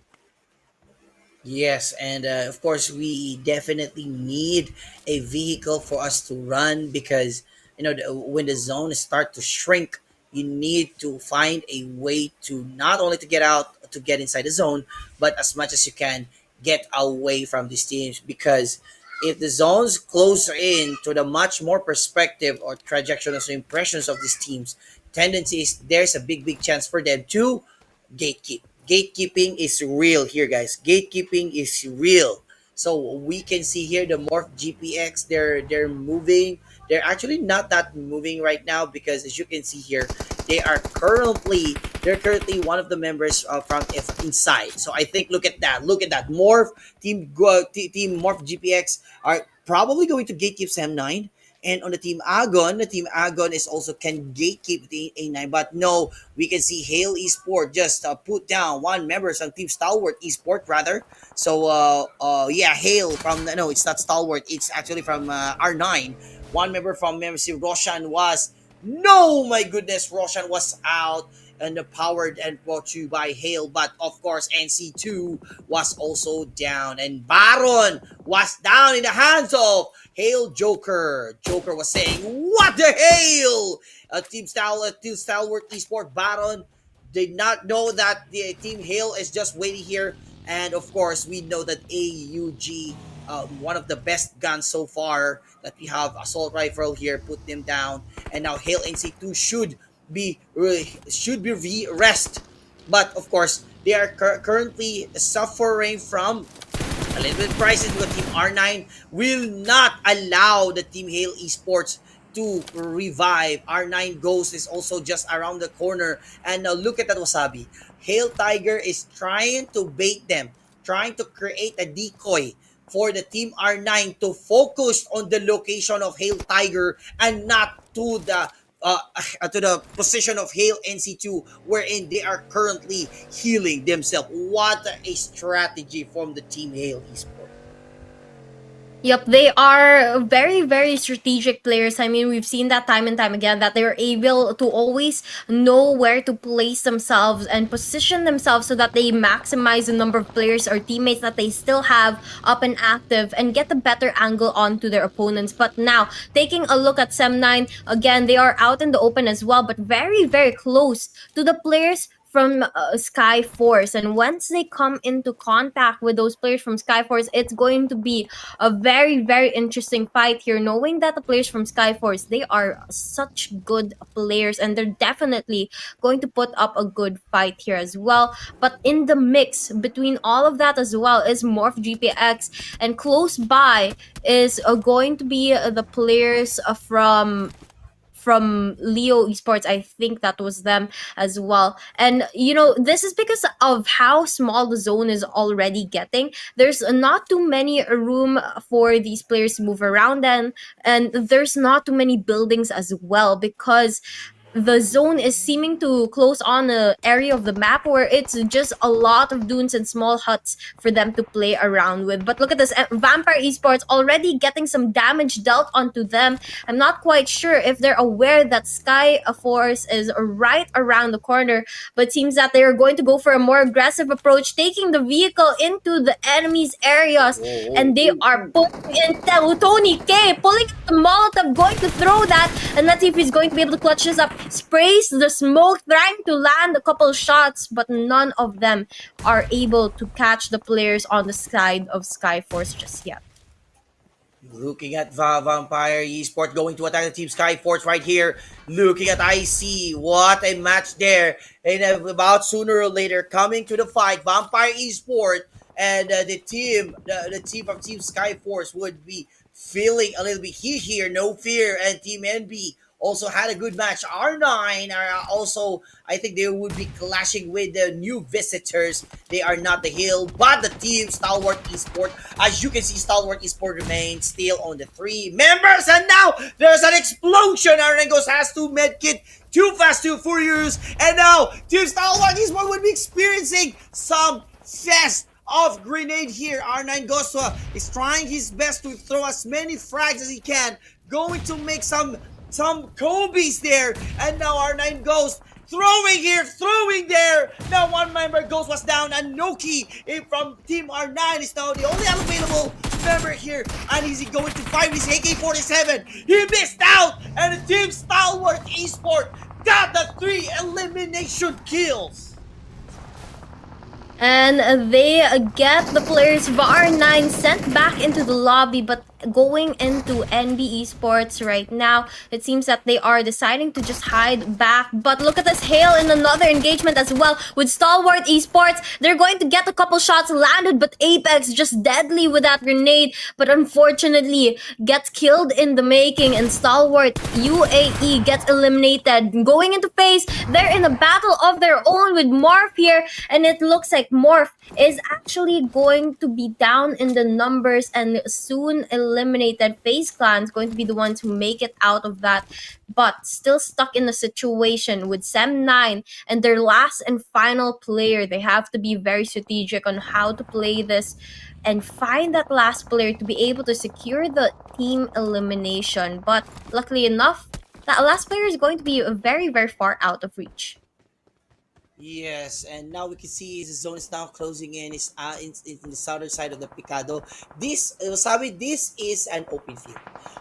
Speaker 3: Yes, and of course, we definitely need a vehicle for us to run because when the zone start to shrink, you need to find a way to not only to get out to get inside the zone, but as much as you can get away from these teams because if the zones closer in to the much more perspective or trajectory of impressions of these teams, tendencies there's a big chance for them to gatekeep. Gatekeeping is real here, guys. Gatekeeping is real. So we can see here the Morph GPX. They're moving. They're actually not that moving right now because as you can see here, they're currently one of the members from if inside. So I think look at that. Look at that. Morph team Morph GPX are probably going to gatekeep Sam 9. And on the Team Agon is also can gatekeep the A9. But no, we can see Hale Esport just put down one member from Team Stalwart Esport rather. So yeah, Hale from no, it's not Stalwart. It's actually from R9. One member from MNSC Roshan was no, my goodness, Roshan was out and powered and brought to you by Hale. But of course, NC2 was also down, and Baron was down in the hands of Hale Joker. Joker was saying, "What the hell?" Team Stalwart Esport Baron did not know that the Team Hale is just waiting here. And of course, we know that AUG, one of the best guns so far that we have, assault rifle here, put them down. And now Hale NC2 should be re-rest. But of course, they are currently suffering from a little bit crisis because Team R9 will not allow the Team Hale Esports to revive. R9 Ghost is also just around the corner. And now look at that Wasabi. Hale Tiger is trying to bait them, trying to create a decoy for the Team R9 to focus on the location of Hale Tiger and not to the position of Hale NC2 wherein they are currently healing themselves. What a strategy from the Team Hale Esports.
Speaker 2: Yep, they are very, very strategic players. I mean, we've seen that time and time again that they're able to always know where to place themselves and position themselves so that they maximize the number of players or teammates that they still have up and active and get a better angle onto their opponents. But now, taking a look at Sem9, again, they are out in the open as well, but very, very close to the players from Skyforce. And once they come into contact with those players from Skyforce, it's going to be a very, very interesting fight here, knowing that the players from Skyforce, they are such good players and they're definitely going to put up a good fight here as well. But in the mix between all of that as well is Morph GPX, and close by is going to be the players from Leo Esports. I think that was them as well. And this is because of how small the zone is already getting. There's not too many room for these players to move around, and there's not too many buildings as well because the zone is seeming to close on an area of the map where it's just a lot of dunes and small huts for them to play around with. But look at this, Vampire Esports already getting some damage dealt onto them. I'm not quite sure if they're aware that Skyforce is right around the corner, but seems that they're going to go for a more aggressive approach, taking the vehicle into the enemy's areas, and they are pulling in Tony K, pulling out the Molotov, going to throw that, and let's see if he's going to be able to clutch this up. Sprays the smoke, trying to land a couple shots, but none of them are able to catch the players on the side of Skyforce just yet.
Speaker 3: Looking at Vampire Esports going to attack the Team Skyforce right here. Looking at IC. What a match there. And about sooner or later coming to the fight, Vampire Esports and the team of Team Skyforce would be feeling a little bit heat here. No fear. And Team NB also had a good match. R9 are also, I think they would be clashing with the new visitors. They are not the Hill, but the Team Stalwart Esport. As you can see, Stalwart Esport remains still on the 3 members. And now there's an explosion. Arengos has 2 medkit, too fast, too furious. And now Team Stalwart Esport would be experiencing some fest of grenade here. R9 Goswa is trying his best to throw as many frags as he can, going to make some Kobe's there, and now R9 Ghost throwing here, throwing there. Now one member Ghost was down, and Noki from Team R9 is now the only available member here, and is he going to fight his AK-47? He missed out, and the Team Stalwart Esports got the 3 elimination kills.
Speaker 2: And they get the players of R9 sent back into the lobby, but going into NB Esports right now, it seems that they are deciding to just hide back. But look at this hail in another engagement as well with Stalwart Esports. They're going to get a couple shots landed, but Apex just deadly with that grenade, but unfortunately gets killed in the making, and Stalwart UAE gets eliminated. Going into FaZe, they're in a battle of their own with MORPH here, and it looks like MORPH is actually going to be down in the numbers and soon eliminated. FaZe Clan is going to be the ones who make it out of that, but still stuck in a situation with Sem9 and their last and final player. They have to be very strategic on how to play this and find that last player to be able to secure the team elimination. But luckily enough, that last player is going to be very, very far out of reach.
Speaker 3: Yes, and now we can see the zone is now closing in. It's in the southern side of the Picado. This, Wasabi, this is an open field.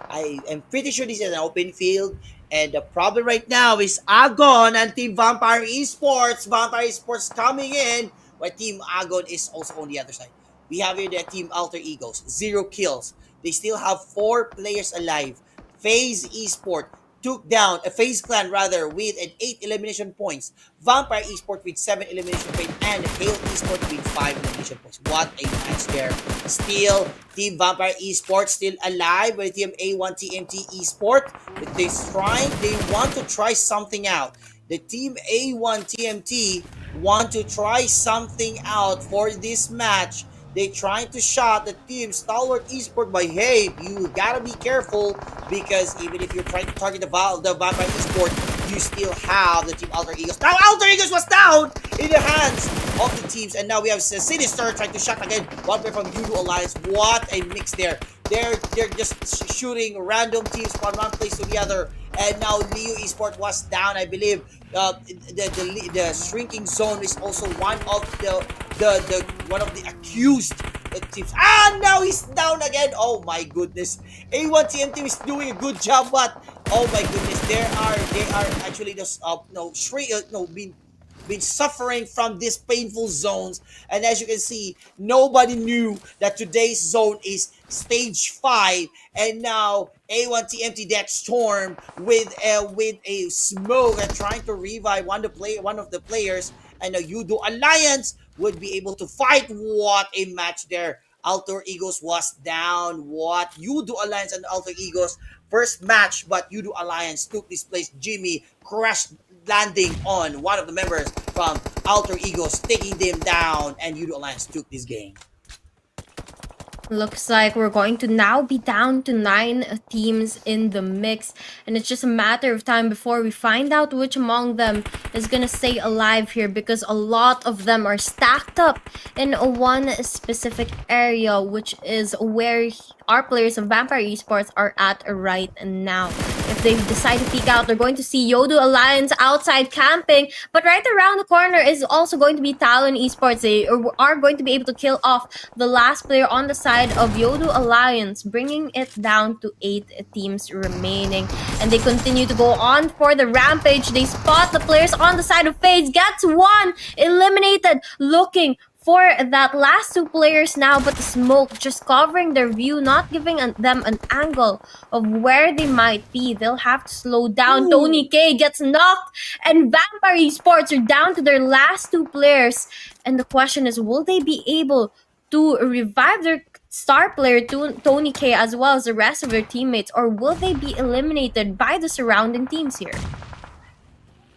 Speaker 3: I am pretty sure this is an open field. And the problem right now is Agon and Team Vampire Esports. Vampire Esports coming in, while Team Agon is also on the other side. We have here the Team Alter Egos, 0 kills. They still have 4 players alive. FaZe Esports took down a FaZe Clan rather with an 8 elimination points. Vampire Esports with 7 elimination points, and Hail Esports with 5 elimination points. What a match there. Still, Team Vampire Esports still alive with Team A1 TMT Esports. They want to try something out. The Team A1 TMT want to try something out for this match. They trying to shot the Team Stalwart Esports, but hey, you gotta be careful, because even if you're trying to target the Vampire Esports, you still have the Team Alter Egos. Now Alter Egos was down in the hands of the teams, and now we have Sinister trying to shot again. One player from Yoodo Alliance. What a mix there. They're just shooting random teams from one place to the other. And now Leo Esports was down, I believe. The shrinking zone is also one of the accused teams. Ah, now he's down again. Oh my goodness. A1 TM team is doing a good job, but oh my goodness, they are actually just been suffering from these painful zones. And as you can see, nobody knew that today's zone is stage 5, and now A1 TMT Death Storm with a smoke and trying to revive one of the players, and now Yoodo Alliance would be able to fight. What a match there. Alter Egos was down. What Yoodo Alliance and Alter Egos first match, but Yoodo Alliance took this place. Jimmy crashed landing on one of the members from Alter Egos, taking them down, and Yoodo Alliance took this game.
Speaker 2: Looks like we're going to now be down to 9 teams in the mix, and it's just a matter of time before we find out which among them is gonna stay alive here, because a lot of them are stacked up in one specific area, which is where our players of Vampire Esports are at right now. If they decide to peek out, they're going to see Yoodo Alliance outside camping, but right around the corner is also going to be Talon Esports. They are going to be able to kill off the last player on the side of Yoodo Alliance, bringing it down to 8 teams remaining. And they continue to go on for the rampage. They spot the players on the side of FaZe, gets one eliminated, looking for that last 2 players now, but the smoke just covering their view, not giving them an angle of where they might be. They'll have to slow down. Ooh. Tony K gets knocked, and Vampire Esports are down to their last 2 players. And the question is, will they be able to revive their star player Tony K as well as the rest of their teammates, or will they be eliminated by the surrounding teams here?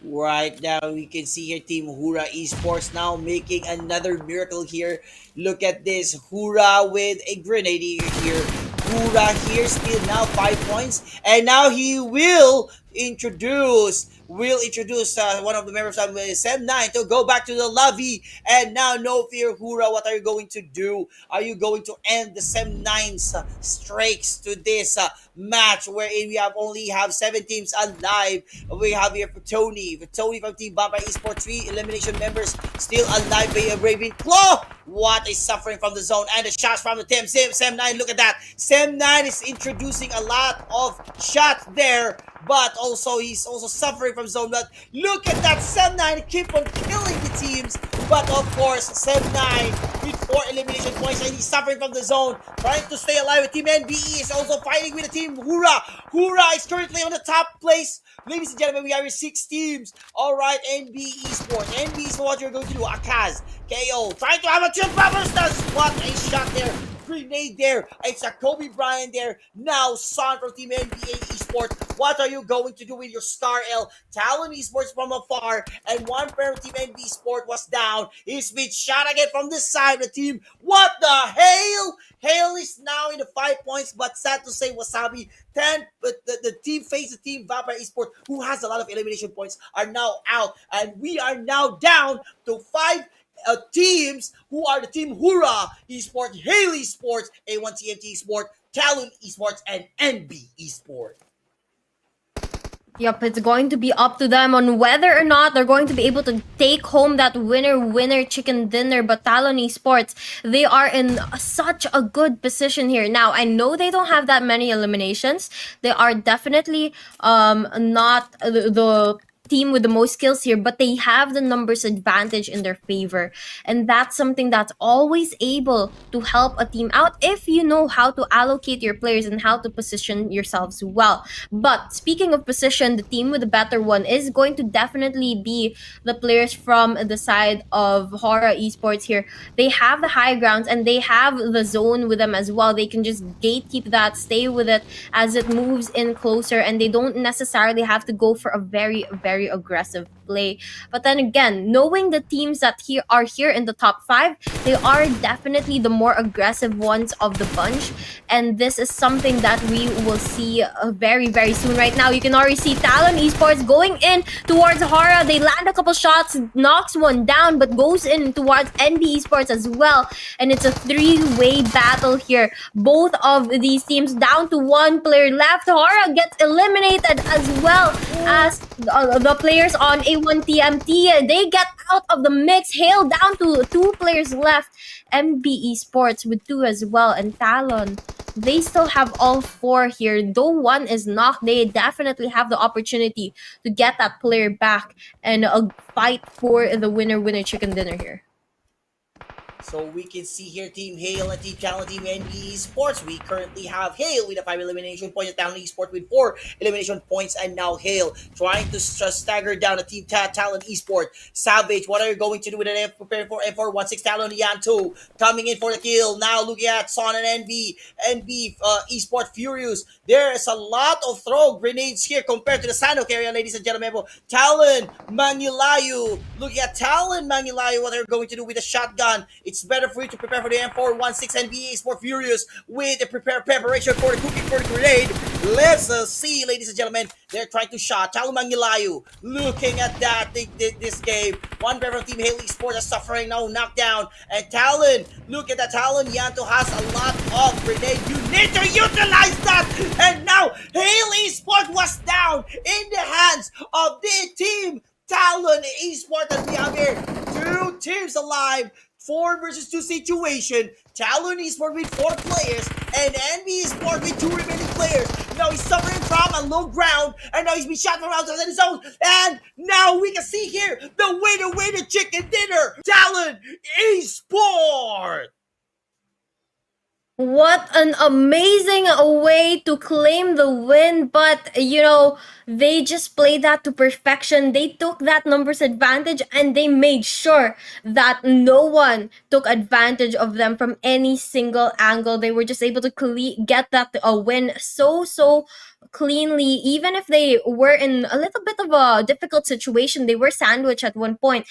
Speaker 3: Right now, we can see here Team HORAA Esports now making another miracle here. Look at this. HORAA with a grenade here. HORAA here still now 5 points. And now he will introduce will introduce one of the members of Sem9 to go back to the lobby. And now, no fear, HORAA, what are you going to do? Are you going to end the Sem9's streaks to this match wherein we only have 7 teams alive? We have here for Tony from Team Vampire Esports, 3 elimination members still alive by a Ravenclaw. What is suffering from the zone and the shots from the team. Sem9, look at that. Sem9 is introducing a lot of shots there, but also he's also suffering from zone. But look at that, Sem9 keep on killing the teams. But of course, Sem9 with 4 elimination points and he's suffering from the zone, trying to stay alive. With Team NBE is also fighting with the Team HORAA. HORAA is currently on the top place. Ladies and gentlemen, we have 6 teams. Alright, NBE Esports. NBE Esports, what you're going to do? Akaz, KO, trying to have a chill bubbles. What a shot there. Grenade there. It's a Kobe Bryant there. Now, Son from Team NBA Esports. What are you going to do with your Star L? Talon Esports from afar. And one player of Team NBA Esports was down. He's been shot again from this side of the team. What the hell? Hale is now in the 5 points, but sad to say, Wasabi 10. But the team FaZe the Team Vampire Esports, who has a lot of elimination points, are now out. And we are now down to 5 teams who are the Team HORAA Esports, Hale Esports, A1 TMT Esports, Talon Esports, and NB Esports.
Speaker 2: Yep, it's going to be up to them on whether or not they're going to be able to take home that winner chicken dinner. But Talon Esports, they are in such a good position here. Now, I know they don't have that many eliminations. They are definitely not the team with the most skills here, but they have the numbers advantage in their favor, and that's something that's always able to help a team out if you know how to allocate your players and how to position yourselves well. But speaking of position, the team with the better one is going to definitely be the players from the side of HORAA Esports here. They have the high grounds and they have the zone with them as well. They can just gatekeep that, stay with it as it moves in closer, and they don't necessarily have to go for a very aggressive play. But then again, knowing the teams that are here in the top 5, they are definitely the more aggressive ones of the bunch, and this is something that we will see very soon. Right now, you can already see Talon Esports going in towards HORAA. They land a couple shots, knocks one down, but goes in towards NB Esports as well, and it's a 3-way battle here. Both of these teams down to 1 player left. HORAA gets eliminated as well as the players on A1 TMT. They get out of the mix. Hale down to 2 players left. MB Esports with 2 as well, and Talon, they still have all 4 here. Though 1 is knocked, they definitely have the opportunity to get that player back and fight for the winner chicken dinner here.
Speaker 3: So we can see here Team Hale and Team Talon, Team NB Esports. We currently have Hale with a 5 elimination points, and Talon Esports with 4 elimination points, and now Hale trying to stagger down the Team Talon Esports. Savage, what are you going to do with an preparing for M416? Talon Yanto coming in for the kill. Now looking at Son and NB Esports Furious. There is a lot of throw grenades here compared to the Sanhok area, ladies and gentlemen. Talon Manulayu, looking at Talon Manulayu, what they're going to do with a shotgun. It's better for you to prepare for the M416 NBA Sport Furious with the preparation for the cooking for the grenade. Let's see, ladies and gentlemen. They're trying to shot. Talon Mangilayu looking at that this game. One player from Team Hale Esports is suffering now knockdown. And Talon, look at that. Talon Yanto has a lot of grenade. You need to utilize that. And now Hale Esports was down in the hands of the Team Talon Esports. And we have here 2 teams alive. 4 versus 2 situation. Talon Esports with 4 players and NB Esports with 2 remaining players. Now he's suffering from a low ground, and now he's been shot from outside his zone. And now we can see here the winner chicken dinner. Talon Esports.
Speaker 2: What an amazing way to claim the win, but you know, they just played that to perfection. They took that numbers advantage and they made sure that no one took advantage of them from any single angle. They were just able to get that win so cleanly. Even if they were in a little bit of a difficult situation, they were sandwiched at one point,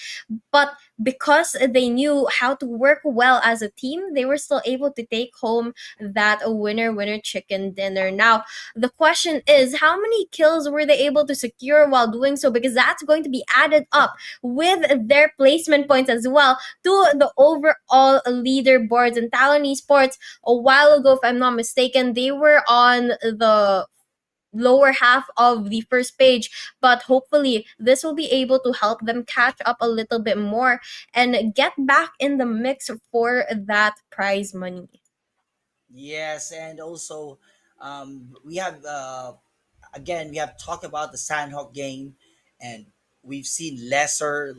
Speaker 2: but because they knew how to work well as a team, they were still able to take home that winner chicken dinner. Now, the question is, how many kills were they able to secure while doing so? Because that's going to be added up with their placement points as well to the overall leaderboards. And Talon Esports, a while ago, if I'm not mistaken, they were on the lower half of the first page, but hopefully this will be able to help them catch up a little bit more and get back in the mix for that prize money.
Speaker 3: Yes, and also we have again we have talked about the Sanhok game, and we've seen lesser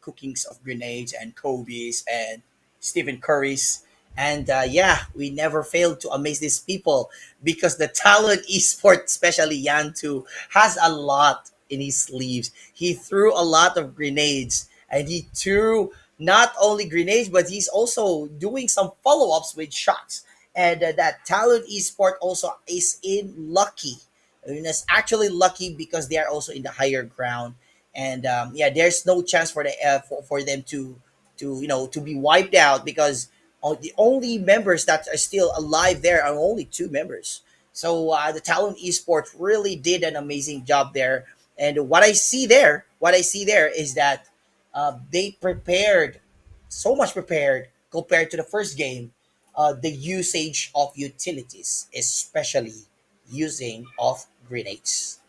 Speaker 3: cookings of grenades and Kobe's and Stephen Curry's. And yeah, we never fail to amaze these people because the Talon Esports, especially Yantu, has a lot in his sleeves. He threw a lot of grenades, and he threw not only grenades, but he's also doing some follow ups with shots. And that Talon Esport also is in lucky. I mean, it's actually lucky because they are also in the higher ground, and yeah, there's no chance for for them to to be wiped out because the only members that are still alive there are only two members. So the Talon Esports really did an amazing job there. And what I see there is that they prepared so much prepared compared to the first game. The usage of utilities, especially using of grenades.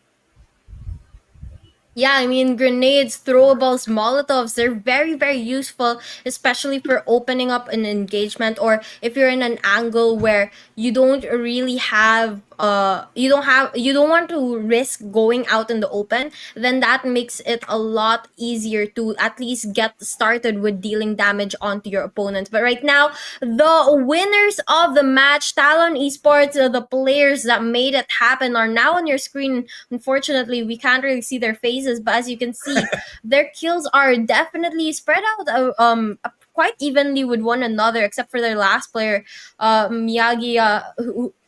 Speaker 2: Yeah, I mean, grenades, throwables, molotovs, they're very, very useful, especially for opening up an engagement, or if you're in an angle where you don't really have you don't want to risk going out in the open, then that makes it a lot easier to at least get started with dealing damage onto your opponents. But right now, the winners of the match, Talon Esports, the players that made it happen, are now on your screen. Unfortunately, we can't really see their faces, but as you can see, their kills are definitely spread out quite evenly with one another, except for their last player, Miyagi,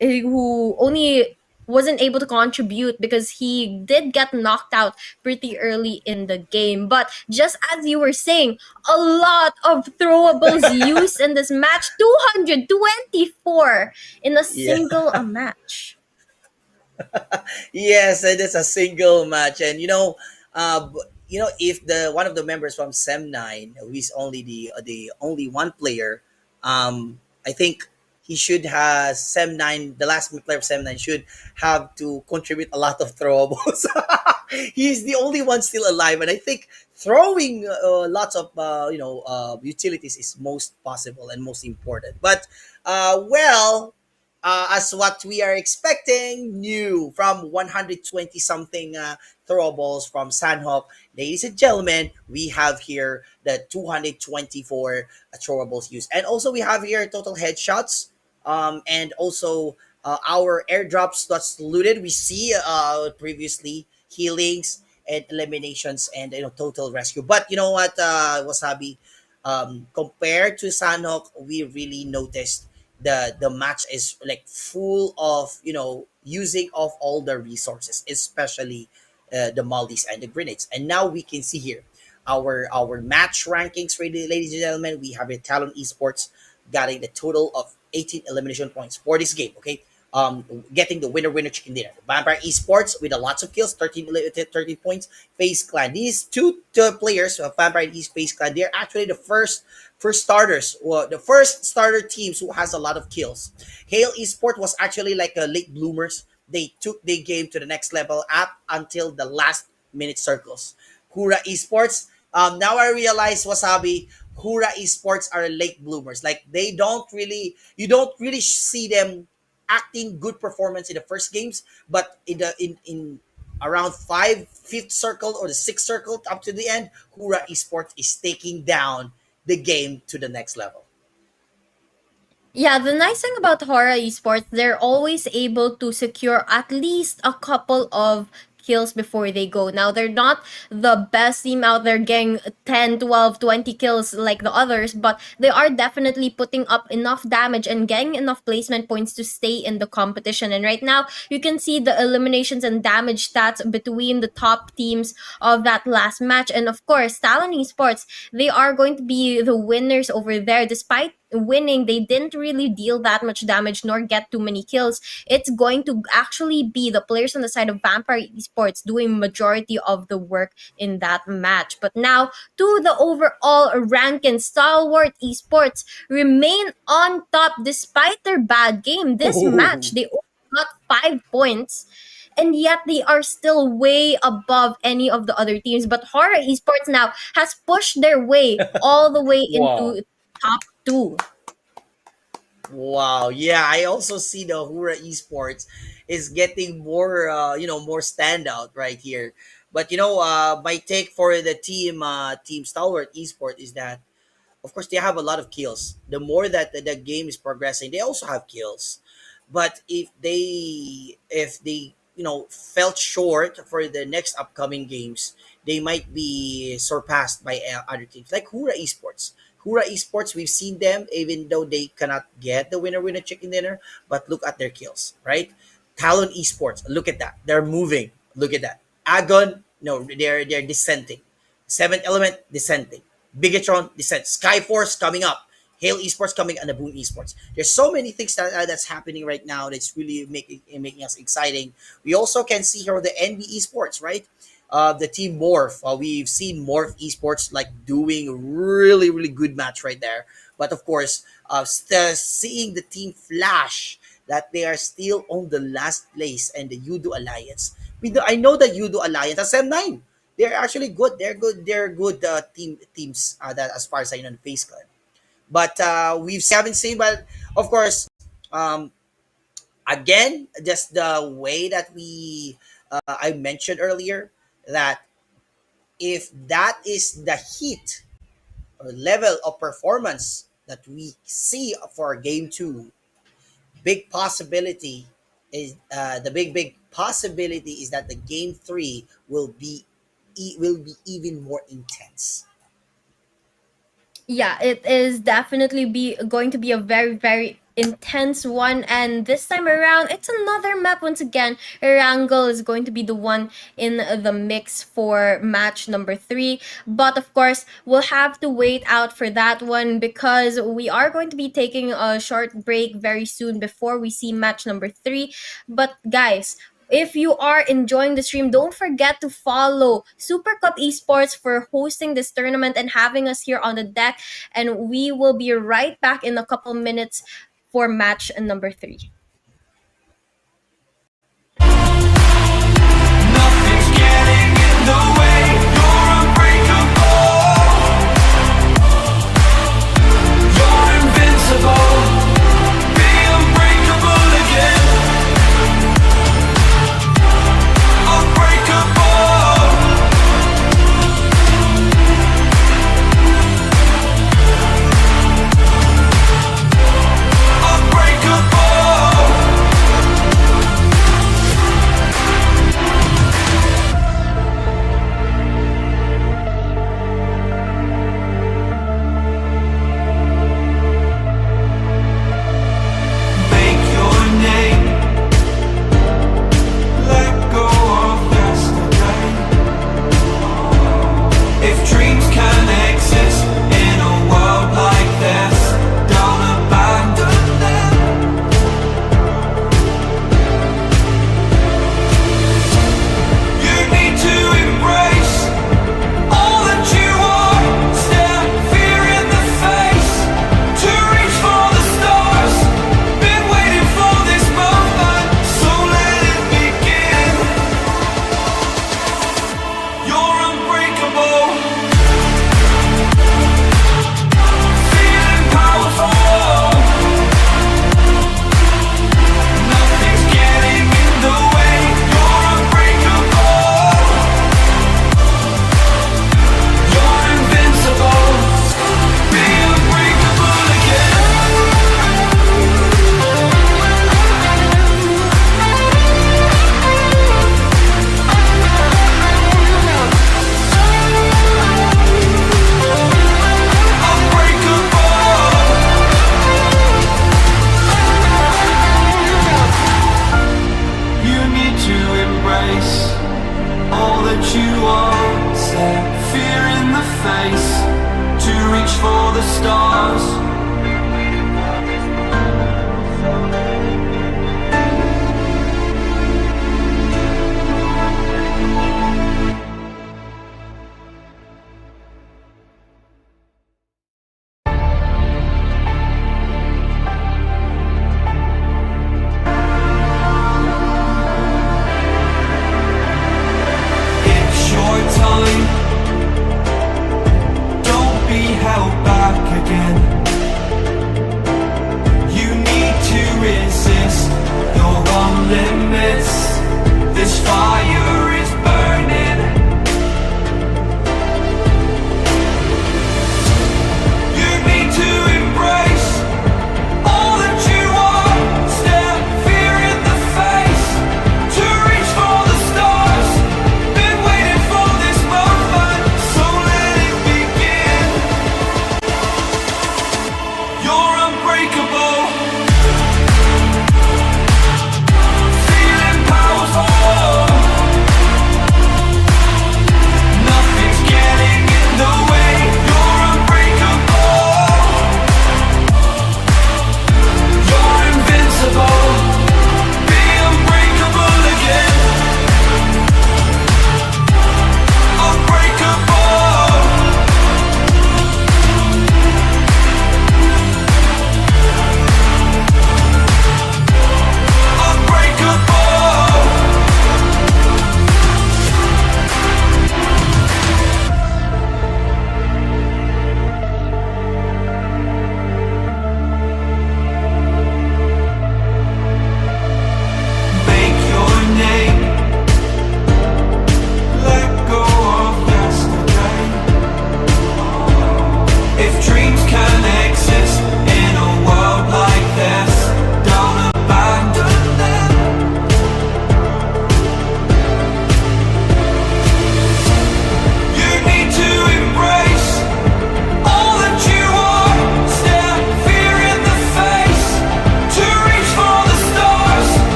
Speaker 2: who only wasn't able to contribute because he did get knocked out pretty early in the game. But just as you were saying, a lot of throwables used in this match, 224 in a
Speaker 3: Yeah.
Speaker 2: single match.
Speaker 3: Yes, it is a single match, and if the one of the members from Sem Nine, who is only the only one player, I think he should have Sem Nine. The last player of Sem Nine should have to contribute a lot of throwables. He's the only one still alive, and I think throwing lots of utilities is most possible and most important. But well, as what we are expecting, new from 120 something throwables from Sanhok. Ladies and gentlemen, we have here the 224 throwables used. And also we have here total headshots, and also our airdrops that's looted. We see previously healings and eliminations and total rescue. But you know what, Wasabi, compared to Sanhok, we really noticed the match is like full of using of all the resources, especially the moldies and the grenades. And now we can see here our match rankings, really, ladies and gentlemen. We have a Talon Esports getting the total of 18 elimination points for this game. Okay, getting the winner chicken dinner. Vampire Esports with a lots of kills, 13 points. FaZe Clan. These two players, Vampire and FaZe Clan, they're actually the first starters, well, the first starter teams who has a lot of kills. Hale Esports was actually like a late bloomers. They took the game to the next level up until the last minute circles. HORAA Esports. Now I realize, Wasabi, HORAA Esports are late bloomers. Like you don't really see them acting good performance in the first games, but in around fifth circle or the sixth circle up to the end, HORAA Esports is taking down the game to the next level.
Speaker 2: Yeah, the nice thing about horror esports, they're always able to secure at least a couple of kills before they go. Now, they're not the best team out there getting 10, 12, 20 kills like the others, but they are definitely putting up enough damage and getting enough placement points to stay in the competition. And right now, you can see the eliminations and damage stats between the top teams of that last match. And of course, Talon Esports, they are going to be the winners over there. Despite winning, they didn't really deal that much damage nor get too many kills. It's going to actually be the players on the side of Vampire Esports doing majority of the work in that match. But now to the overall ranking, Stalwart Esports remain on top despite their bad game. This match, they only got 5 points, and yet they are still way above any of the other teams. But HORAA Esports now has pushed their way all the way
Speaker 3: Wow.
Speaker 2: into top 2.
Speaker 3: Wow. Yeah, I also see the HORAA Esports is getting more, more standout right here. But my take for the team Stalwart Esport is that, of course, they have a lot of kills. The more that the game is progressing, they also have kills. But if they felt short for the next upcoming games, they might be surpassed by other teams like HORAA Esports. HORAA Esports, we've seen them even though they cannot get the winner chicken dinner, but look at their kills, right? Talon Esports, look at that. They're moving. Look at that. Agon, no, they're dissenting. Seventh Element, dissenting. Bigetron, dissent. Skyforce coming up. Hail Esports coming and the Boom Esports. There's so many things that's happening right now that's really making us exciting. We also can see here the NB Esports, right? The team MORPH. We've seen MORPH Esports like doing really really good match right there. But of course, seeing the team Flash that they are still on the last place and the Yoodo Alliance. I know the Yoodo Alliance as M9. They're actually good. They're good. They're good teams that as far as I know, the FaZe Clan. But we haven't seen. But of course, um, again, just the way that I mentioned earlier that if that is the heat or level of performance that we see for game 2, big possibility is the big possibility is that the game 3 will be even more intense.
Speaker 2: Yeah, it is definitely be going to be a very very intense one, and this time around it's another map once again. Erangle is going to be the one in the mix for match number 3, but of course we'll have to wait out for that one because we are going to be taking a short break very soon before we see match number 3. But guys, if you are enjoying the stream, don't forget to follow Super Cup Esports for hosting this tournament and having us here on the deck. And we will be right back in a couple minutes for match number 3.
Speaker 1: Nothing's getting in the way. You're unbreakable. You're invincible. Be unbreakable again. Unbreakable. Unbreakable.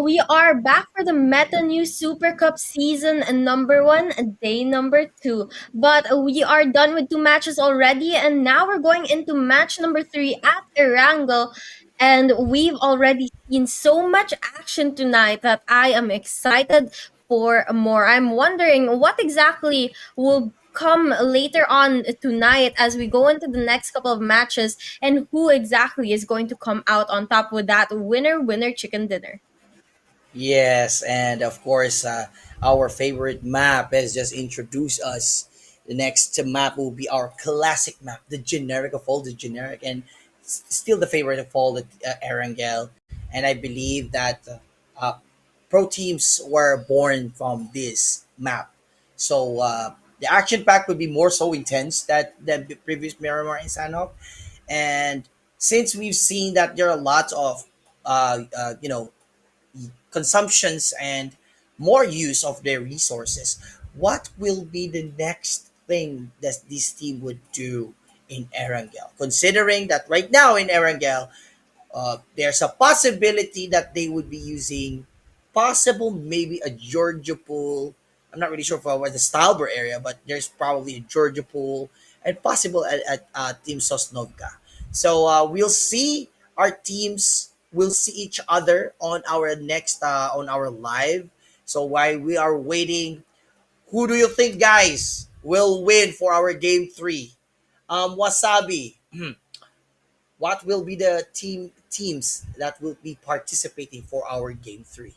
Speaker 2: we are back for the Meta News Super Cup season number one, day number two. But we are done with two matches already, and now we're going into match number three at Erangle. And we've already seen so much action tonight that I am excited for more. I'm wondering what exactly will come later on tonight as we go into the next couple of matches, and who exactly is going to come out on top with that winner chicken dinner.
Speaker 3: Yes, and of course, our favorite map has just introduced us. The next map will be our classic map, the generic of all the generic, and still the favorite of all the Erangel. And I believe that pro teams were born from this map. So the action pack would be more so intense than the previous Miramar and Sanhok. And since we've seen that there are lots of you know, consumptions and more use of their resources, what will be the next thing that this team would do in Erangel? Considering that right now in Erangel, there's a possibility that they would be using possible maybe a Georgia pool. I'm not really sure for what the Stalber area, but there's probably a Georgia pool and possible at Team Sosnovka. So we'll see our teams. We'll see each other on our next on our live. So while we are waiting, who do you think, guys, will win for our game three? Wasabi. What will be the teams that will be participating for our game three?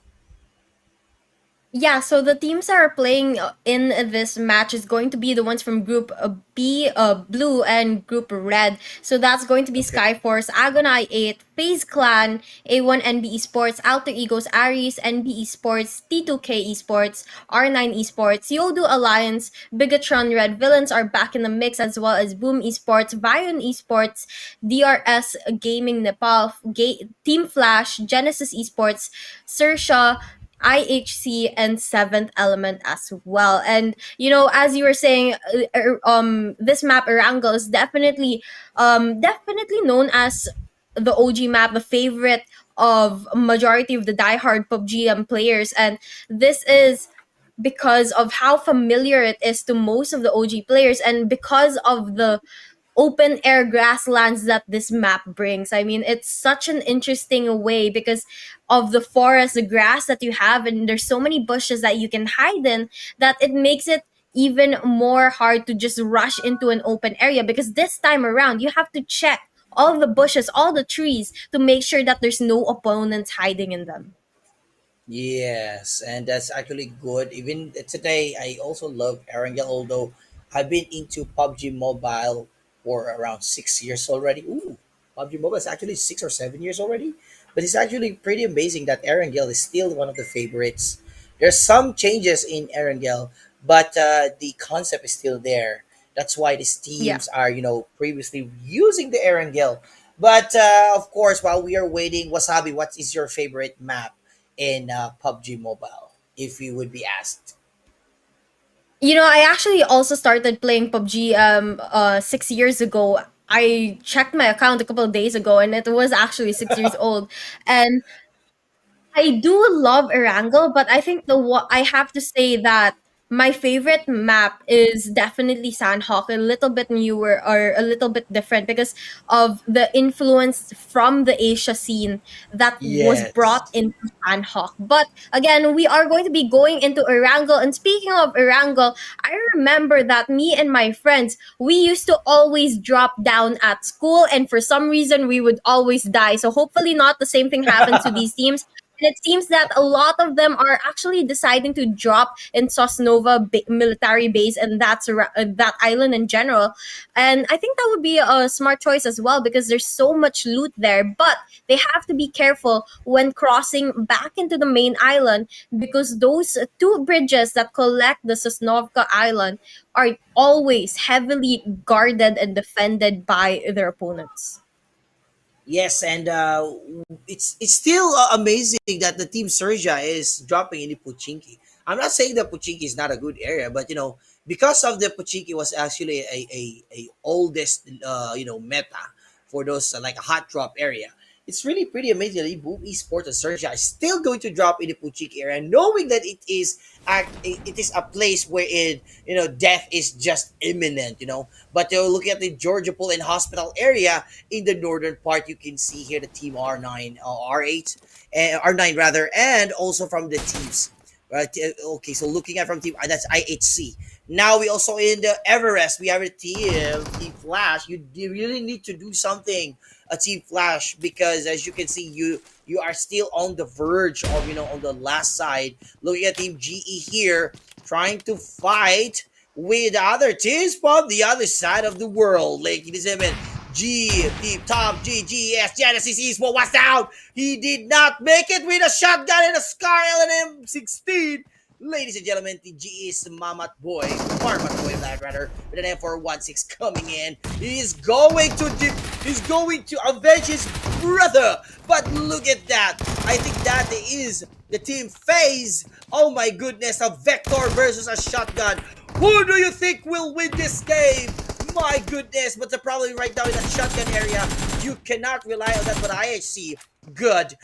Speaker 2: Yeah, so the teams that are playing in this match is going to be the ones from Group B, Blue, and Group Red. So that's going to be
Speaker 3: Okay.
Speaker 2: Skyforce, Agonai 8, FaZe Clan, A1 NB Esports, Alter Egos, Aries, NB Esports, T2K Esports, R9 Esports, Yoodo Alliance, Bigetron Red Villains are back in the mix, as well as Boom Esports, Voin Esports, DRS Gaming Nepal, Team Flash, Genesis Esports, XERXIA, IHC, and Seventh Element as well. And as you were saying, this map Erangle is definitely known as the OG map, the favorite of majority of the diehard PUBG players, and this is because of how familiar it is to most of the OG players, and because of the open air grasslands that this map brings. I mean, it's such an interesting way because of the forest, the grass that you have, and there's so many bushes that you can hide in that it makes it even more hard to just rush into an open area, because this time around you have to check all the bushes, all the trees to make sure that there's no opponents hiding in them.
Speaker 3: Yes, and that's actually good. Even today, I also love Erangel, although I've been into PUBG Mobile for around 6 years already. Ooh, PUBG Mobile is actually 6 or 7 years already. But it's actually pretty amazing that Erangel is still one of the favorites. There's some changes in Erangel, but the concept is still there. That's why these
Speaker 2: Yeah.
Speaker 3: teams are, previously using the Erangel. But of course, while we are waiting, Wasabi, what is your favorite map in PUBG Mobile, if you would be asked?
Speaker 2: I actually also started playing PUBG 6 years ago. I checked my account a couple of days ago, and it was actually 6 years old. And I do love Erangle, but I think I have to say that my favorite map is definitely Sanhok, a little bit newer or a little bit different because of the influence from the Asia scene that was brought
Speaker 3: Yes.
Speaker 2: into Sanhok. But again, we are going to be going into Erangle. And speaking of Erangle, I remember that me and my friends, we used to always drop down at school, and for some reason we would always die. So hopefully not the same thing happens to these teams. And it seems that a lot of them are actually deciding to drop in Sosnova military base, and that island in general. And I think that would be a smart choice as well, because there's so much loot there. But they have to be careful when crossing back into the main island, because those two bridges that collect the Sosnovka island are always heavily guarded and defended by their opponents.
Speaker 3: Yes, and it's still amazing that the team Sergia is dropping in the Puchinki. I'm not saying that Puchinki is not a good area, but because of the Puchinki was actually a oldest meta for those like a hot drop area. it's really pretty amazing that Voin Esports and XERXIA is still going to drop in the Puchik area, knowing that it is a place wherein death is just imminent. But looking at the Georgia Pool and Hospital area in the northern part, you can see here the team R9, R8, R9 rather, and also from the teams. Right. Okay. So looking at from team that's IHC. Now we also in the Everest. We have a team Flash. You really need to do something, a team Flash, because as you can see, you are still on the verge of on the last side. Looking at team GE here, trying to fight with other teams from the other side of the world. Ladies and gentlemen, Team Tom GGS Genesis Esports was down. He did not make it with a shotgun and a Scar and M16. Ladies and gentlemen, the G is Marmat Boy, rather, with an M416 coming in. He's going to avenge his brother. But look at that. I think that is the team FaZe. Oh my goodness, a Vector versus a shotgun. Who do you think will win this game? My goodness, but the problem right now in that shotgun area, you cannot rely on that, but IHC, good.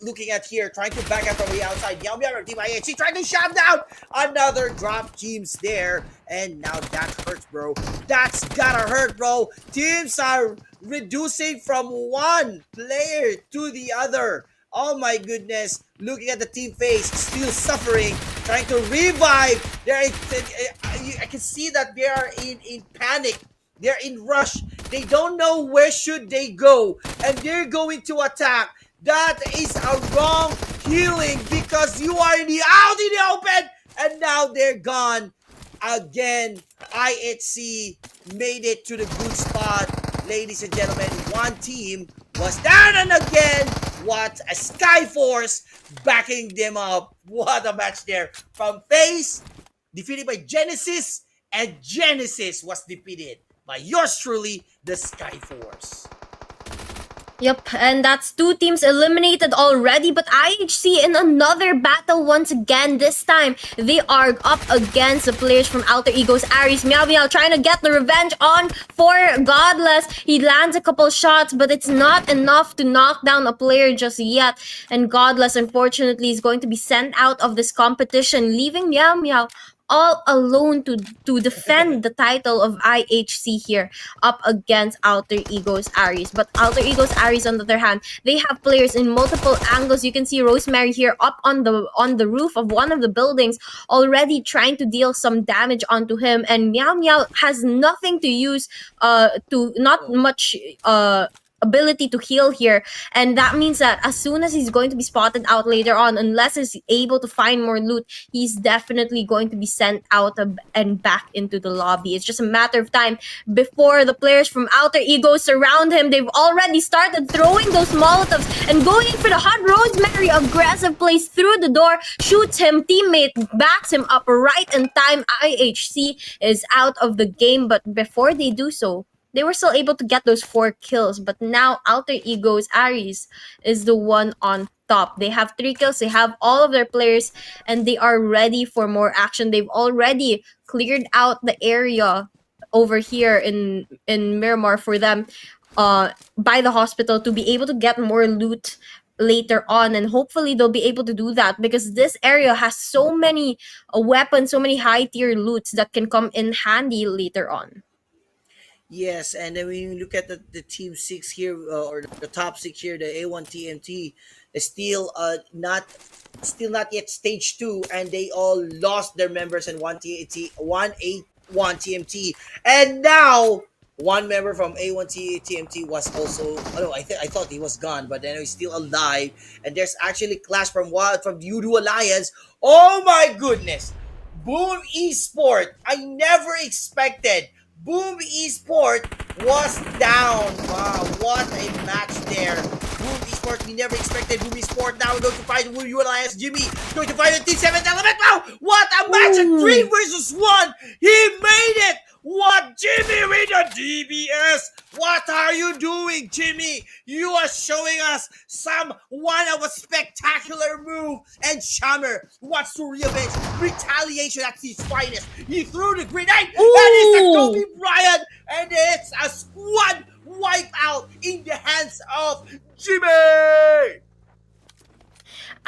Speaker 3: Looking at here, trying to back up from the outside. Yum team IHC trying to shut down another drop teams there. And now that hurts, bro. That's gotta hurt, bro. Teams are reducing from one player to the other. Oh my goodness. Looking at the team FaZe, still suffering, trying to revive. I can see that they are in panic. They're in rush. They don't know where should they go. And they're going to attack. That is a wrong healing because you are out in the open. And now they're gone. Again, IHC made it to the good spot. Ladies and gentlemen, one team was down, and again, what a Skyforce backing them up. What a match there. From FaZe, defeated by Genesis, and Genesis was defeated by yours truly, the Skyforce.
Speaker 2: Yep, and that's two teams eliminated already, but IHC in another battle once again. This time, they are up against the players from Alter Ego's Aries. Meow Meow trying to get the revenge on for Godless. He lands a couple shots, but it's not enough to knock down a player just yet. And Godless, unfortunately, is going to be sent out of this competition, leaving Meow Meow all alone to defend the title of IHC here up against Alter Ego's Aries. But Alter Ego's Aries, on the other hand, they have players in multiple angles. You can see Rosemary here up on the roof of one of the buildings, already trying to deal some damage onto him. And Meow Meow has nothing to use, not much ability to heal here, and that means that as soon as he's going to be spotted out later on, unless he's able to find more loot, he's definitely going to be sent out and back into the lobby. It's just a matter of time before the players from Alter Ego surround him. They've already started throwing those molotovs and going for the hot. Rosemary, aggressive plays through the door, shoots him, teammate backs him up right in time. IHC is out of the game, but before they do so, they were still able to get those 4 kills, but now Alter Ego's Aries is the one on top. They have 3 kills, they have all of their players, and they are ready for more action. They've already cleared out the area over here in Miramar for them by the hospital to be able to get more loot later on, and hopefully they'll be able to do that because this area has so many weapons, so many high tier loots that can come in handy later on.
Speaker 3: Yes, and then when you look at the team 6 here, or the top 6 here, the A1 TMT is still not yet stage 2, and they all lost their members in 1A1 TMT, and now one member from A1 TMT was also, I thought he was gone, but then he's still alive, and there's actually clash from Yoodo Alliance. Oh my goodness, Voin Esports! I never expected. Voin Esports was down. Wow, what a match there. Voin Esports, we never expected Voin Esports. Now we're going to fight Yoodo Alliance. Jimmy going to fight the T7 element. Wow, what a match at 3 versus 1. He made it. What, Jimmy with the DBS? What are you doing, Jimmy? You are showing us one of a spectacular move. And Shammer wants to revenge. Retaliation at his finest. He threw the grenade. And it's a Kobe Bryant. And it's a squad wipe out in the hands of Jimmy.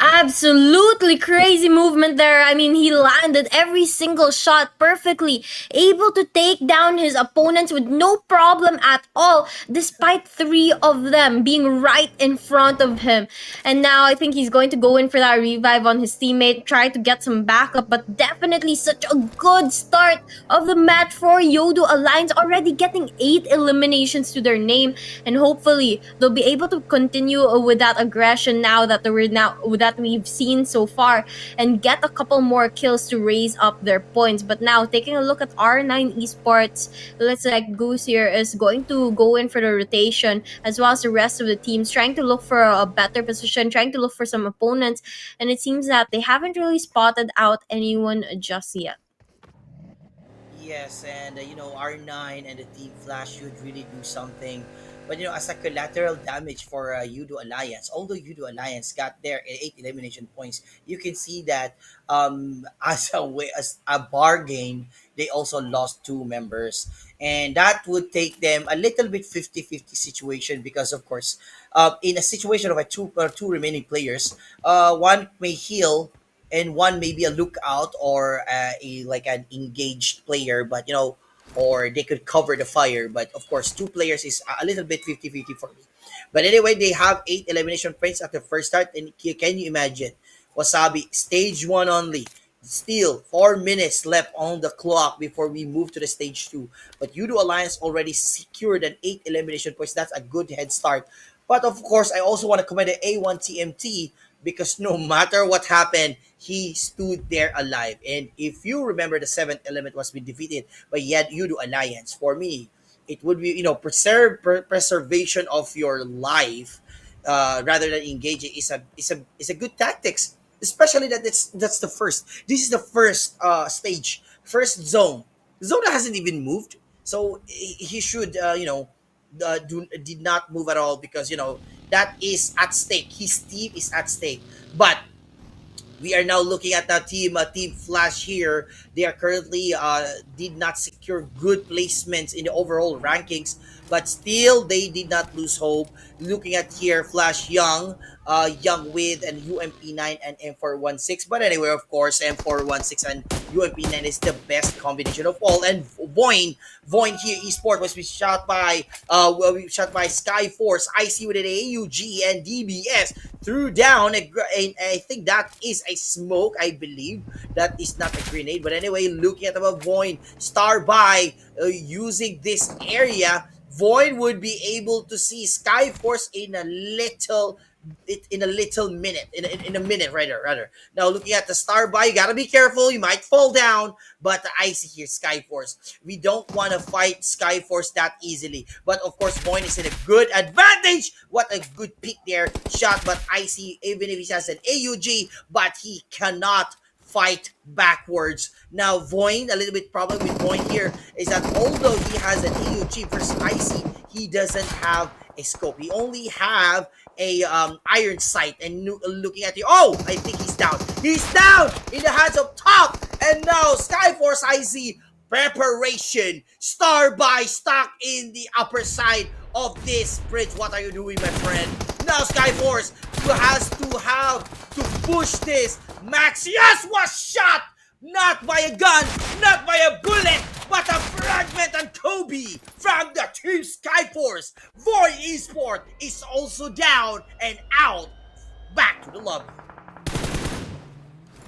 Speaker 2: Absolutely crazy movement there. I mean, he landed every single shot perfectly, able to take down his opponents with no problem at all, despite three of them being right in front of him. And now I think he's going to go in for that revive on his teammate, try to get some backup, but definitely such a good start of the match for Yoodo Alliance, already getting 8 eliminations to their name, and hopefully they'll be able to continue with that aggression that we've seen so far and get a couple more kills to raise up their points. But now taking a look at R9 Esports, looks like Goose here is going to go in for the rotation as well as the rest of the teams, trying to look for a better position, trying to look for some opponents, and it seems that they haven't really spotted out anyone just yet.
Speaker 3: Yes, and R9 and the Team Flash should really do something. But as a collateral damage for Yoodo Alliance, although Yoodo Alliance got their 8 elimination points, you can see that as a bargain, they also lost 2 members, and that would take them a little bit 50-50 situation because of course, in a situation of a two remaining players, one may heal and one may be a lookout or a like an engaged player, but or they could cover the fire. But of course, 2 players is a little bit 50-50 for me. But anyway, they have 8 elimination points at the first start, and can you imagine? Wasabi, stage 1 only. Still 4 minutes left on the clock before we move to the stage 2. But Yoodo Alliance already secured an 8 elimination points. That's a good head start. But of course, I also want to commend the A1 TMT because no matter what happened, he stood there alive. And if you remember, the seventh element was been defeated by yet Yoodo Alliance. For me, it would be preservation of your life rather than engaging is a good tactics. Especially that's the first. This is the first stage, first zone. Zona hasn't even moved, so he should did not move at all because that is at stake. His team is at stake. But we are now looking at the team Flash here. They are currently did not secure good placements in the overall rankings, but still they did not lose hope. Looking at here, Flash Young with and UMP9 and M416. But anyway, of course, M416 and UMP9 is the best combination of all. And Voin here Esports was shot by Skyforce, IC with an AUG and DBS threw down and I think that is a smoke. I believe that is not a grenade. But anyway, looking at the Voin star by using this area, Void would be able to see Skyforce in a little minute, in a minute rather. Now looking at the star by, you gotta be careful, you might fall down, but I see here Skyforce. We don't want to fight Skyforce that easily, but of course Void is in a good advantage. What a good pick there, shot, but I see even if he has an AUG, but he cannot fight backwards. Now Voin, a little bit problem with Voin here is that although he has an AUG versus IC, he doesn't have a scope. He only have a iron sight. And looking at I think he's down. He's down in the hands of top. And now Skyforce IC preparation. Star by stock in the upper side of this bridge. What are you doing, my friend? Now Skyforce has to push this. Maxius was shot, not by a gun, not by a bullet, but a fragment and Kobe from the team Skyforce. Voin Esports is also down and out. Back to the lobby.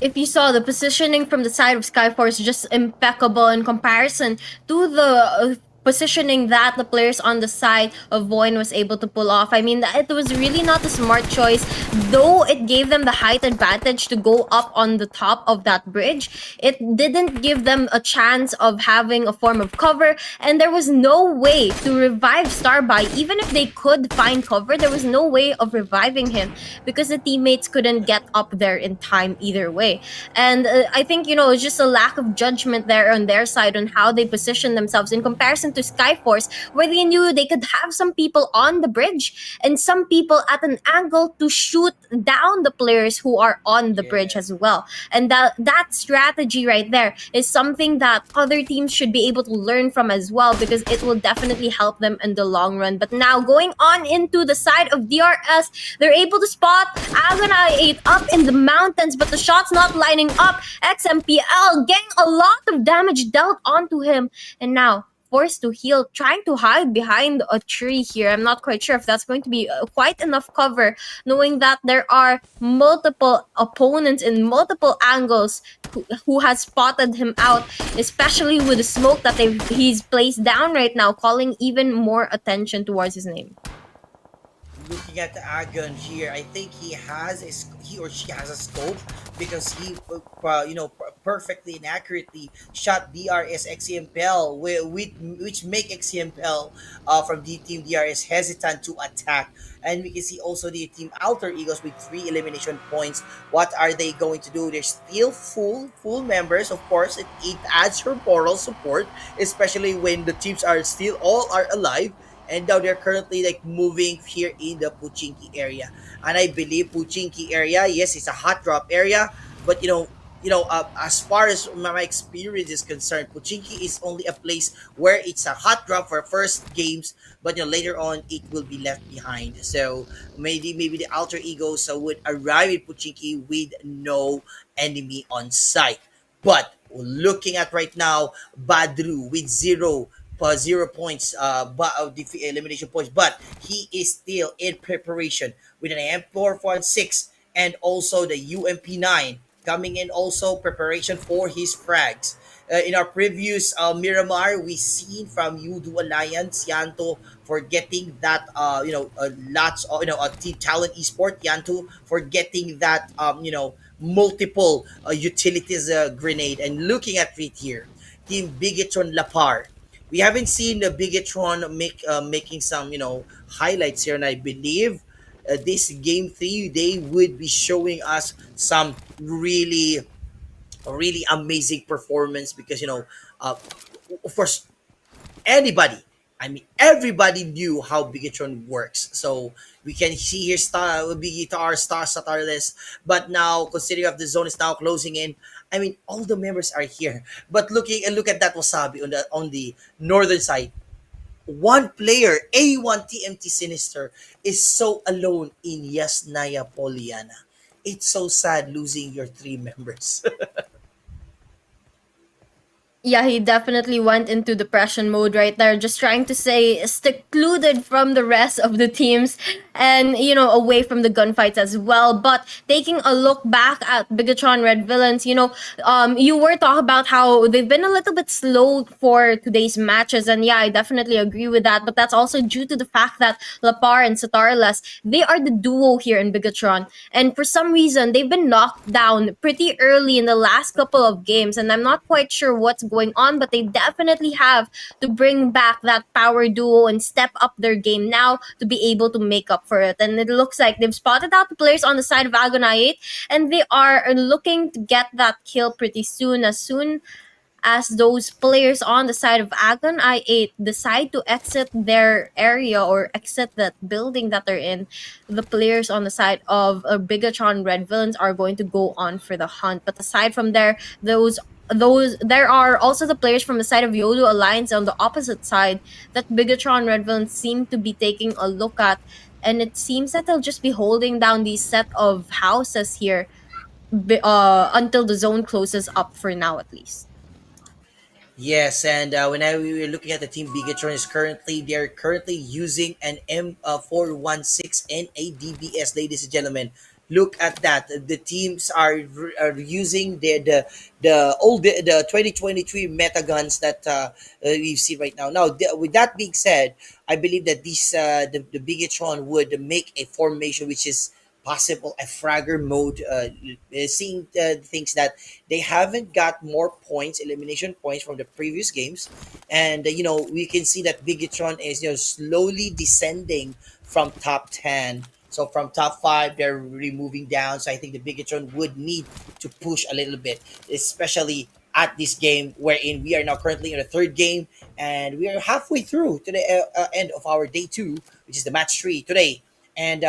Speaker 2: If you saw the positioning from the side of Skyforce, just impeccable in comparison to the positioning that the players on the side of Voin was able to pull off. I mean, it was really not a smart choice, though it gave them the height advantage to go up on the top of that bridge. It didn't give them a chance of having a form of cover, and there was no way to revive Starby. Even if they could find cover, there was no way of reviving him because the teammates couldn't get up there in time either way. And I think, it's just a lack of judgment there on their side on how they position themselves in comparison comparison to Skyforce, where they knew they could have some people on the bridge and some people at an angle to shoot down the players who are on the bridge
Speaker 3: Yeah.
Speaker 2: as well. And that strategy right there is something that other teams should be able to learn from as well, because it will definitely help them in the long run. But now going on into the side of DRS, they're able to spot Agonai 8 up in the mountains, but the shot's not lining up. XMPL getting a lot of damage dealt onto him, and now forced to heal, trying to hide behind a tree here. I'm not quite sure if that's going to be quite enough cover, knowing that there are multiple opponents in multiple angles who has spotted him out, especially with the smoke that he's placed down right now, calling even more attention towards his name.
Speaker 3: Looking at the Agon here, I think he or she has a scope, because he perfectly and accurately shot DRS XEMPL, which make XEMPL from the team DRS hesitant to attack. And we can see also the team Alter Eagles with 3 elimination points. What are they going to do? They're still full members. Of course, it adds for moral support, especially when the teams are still all are alive. And now they're currently like moving here in the Puchinki area. And I believe Puchinki area, yes, it's a hot drop area, but as far as my experience is concerned, Puchinki is only a place where it's a hot drop for first games, but later on it will be left behind. So maybe the Alter Egos would arrive in Puchinki with no enemy on site. But looking at right now, Badru with 0 points, elimination points, but he is still in preparation with an M416 and also the UMP9 coming in, also preparation for his frags. In our previous Miramar, we seen from Yoodo Alliance Yanto for getting that lots of team Talon Esports Yanto for getting that multiple utilities grenade. And looking at it here, team Bigetron Lapar, we haven't seen the Bigetron making some highlights here, and I believe this game 3 they would be showing us some really amazing performance, because of course anybody, I mean everybody knew how Bigetron works. So we can see here starless, but now considering of the zone is now closing in, I mean all the members are here. But look at that Wasabi on the northern side. One player, A1 TMT Sinister, is so alone in Yasnaya Poliana. It's so sad losing your 3 members.
Speaker 2: Yeah, he definitely went into depression mode right there, just trying to stay secluded from the rest of the teams and, away from the gunfights as well. But taking a look back at Bigetron Red Villains, you were talking about how they've been a little bit slow for today's matches. And yeah, I definitely agree with that. But that's also due to the fact that Lapar and Satarles, they are the duo here in Bigetron. And for some reason, they've been knocked down pretty early in the last couple of games. And I'm not quite sure what's going on, but they definitely have to bring back that power duo and step up their game now to be able to make up for it. And it looks like they've spotted out the players on the side of Agonai 8, and they are looking to get that kill pretty soon. As soon as those players on the side of Agon I8 decide to exit their area or exit that building that they're in, the players on the side of Bigetron Red Villains are going to go on for the hunt. But aside from there, those there are also the players from the side of Yoodo Alliance on the opposite side that Bigetron Red Villains seem to be taking a look at, and it seems that they'll just be holding down these set of houses here until the zone closes up for now at least.
Speaker 3: Yes, and we were looking at the team Bigetron is they're currently using an M416 and a DBS, ladies and gentlemen. Look at that. The teams are using the old the 2023 meta guns that we see right now. Now, with that being said, I believe that the Bigetron would make a formation which is possible a fragger mode, seeing things that they haven't got more points, elimination points from the previous games. And we can see that Bigetron is slowly descending from top 10. So from top 5 they're really moving down. So I think the Bigetron would need to push a little bit, especially at this game, wherein we are now currently in the third game, and we are halfway through to the end of our day two, which is the match three today. And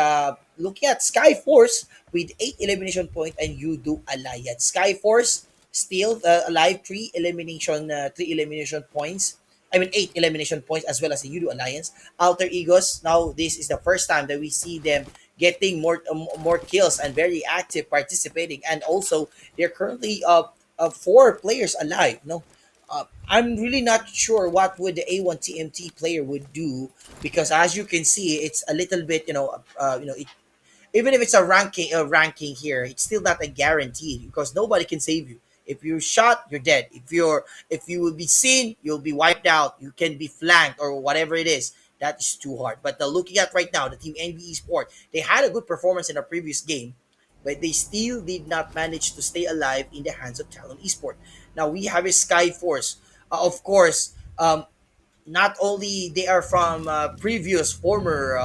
Speaker 3: looking at Skyforce with 8 elimination points and Yoodo Alliance. Skyforce still alive, three elimination points. I mean, 8 elimination points, as well as the Yoodo Alliance. Alter Egos. Now, this is the first time that we see them getting more kills and very active participating. And also, they're currently 4 players alive. No, I'm really not sure what would the A1 TMT player would do, because as you can see, it's a little bit, even if it's a ranking here, it's still not a guarantee, because nobody can save you. If you're shot, you're dead. If you will be seen, you'll be wiped out. You can be flanked or whatever it is. That is too hard. But looking at right now, the team NBE Sport, they had a good performance in a previous game, but they still did not manage to stay alive in the hands of Talon Esports. Now we have a Skyforce. Of course, not only they are from previous former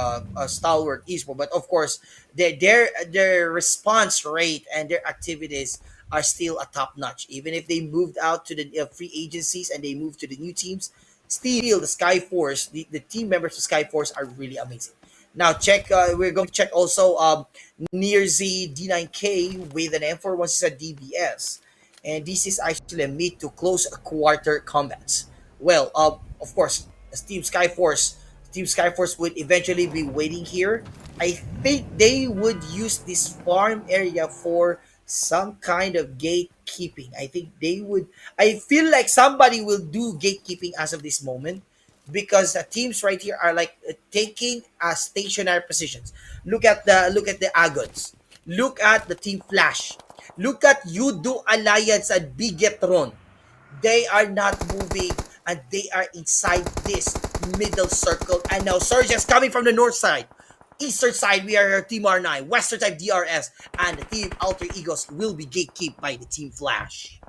Speaker 3: stalwart esport, but of course their response rate and their activities are still a top notch. Even if they moved out to the free agencies and they moved to the new teams, still the Skyforce, the team members of Skyforce are really amazing. Now check. We're going to check also near Z D9K with an M4 once is a DBS, and this is actually a mid to close quarter combats. Well, of course, as Team Skyforce would eventually be waiting here. I think they would use this farm area for some kind of gatekeeping. I think they would. I feel like somebody will do gatekeeping as of this moment, because the teams right here are like taking stationary positions. Look at the Agons. Look at the Team Flash. Look at Yoodo Alliance and Bigetron. They are not moving, and they are inside this middle circle. And now Surge is coming from the north side. Eastern side, we are Team R9. Western side, DRS. And the Team Alter Egos will be gatekept by the Team Flash.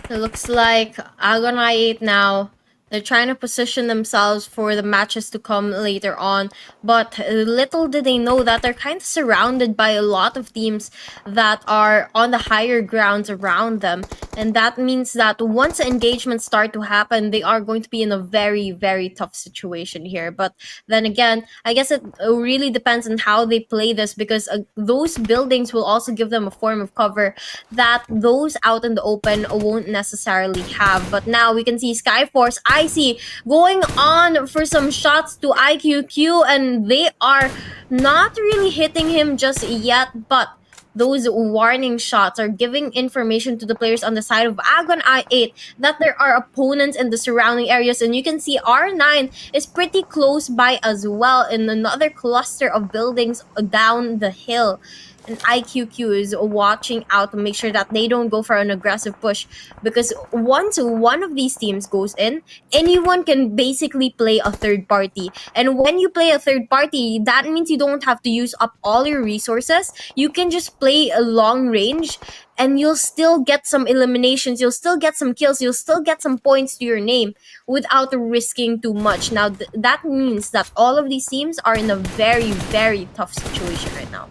Speaker 2: It looks like Agonite now. They're trying to position themselves for the matches to come later on. But little did they know that they're kind of surrounded by a lot of teams that are on the higher grounds around them. And that means that once engagements start to happen, they are going to be in a very, very tough situation here. But then again, I guess it really depends on how they play this, because those buildings will also give them a form of cover that those out in the open won't necessarily have. But now we can see Skyforce, Icy, going on for some shots to IQQ, and they are not really hitting him just yet, but those warning shots are giving information to the players on the side of Agon I8 that there are opponents in the surrounding areas. And you can see R9 is pretty close by as well, in another cluster of buildings down the hill. And IQQ is watching out to make sure that they don't go for an aggressive push, because once one of these teams goes in, anyone can basically play a third party. And when you play a third party, that means you don't have to use up all your resources. You can just play a long range, and you'll still get some eliminations, you'll still get some kills, you'll still get some points to your name without risking too much. Now that means that all of these teams are in a very, very tough situation right now.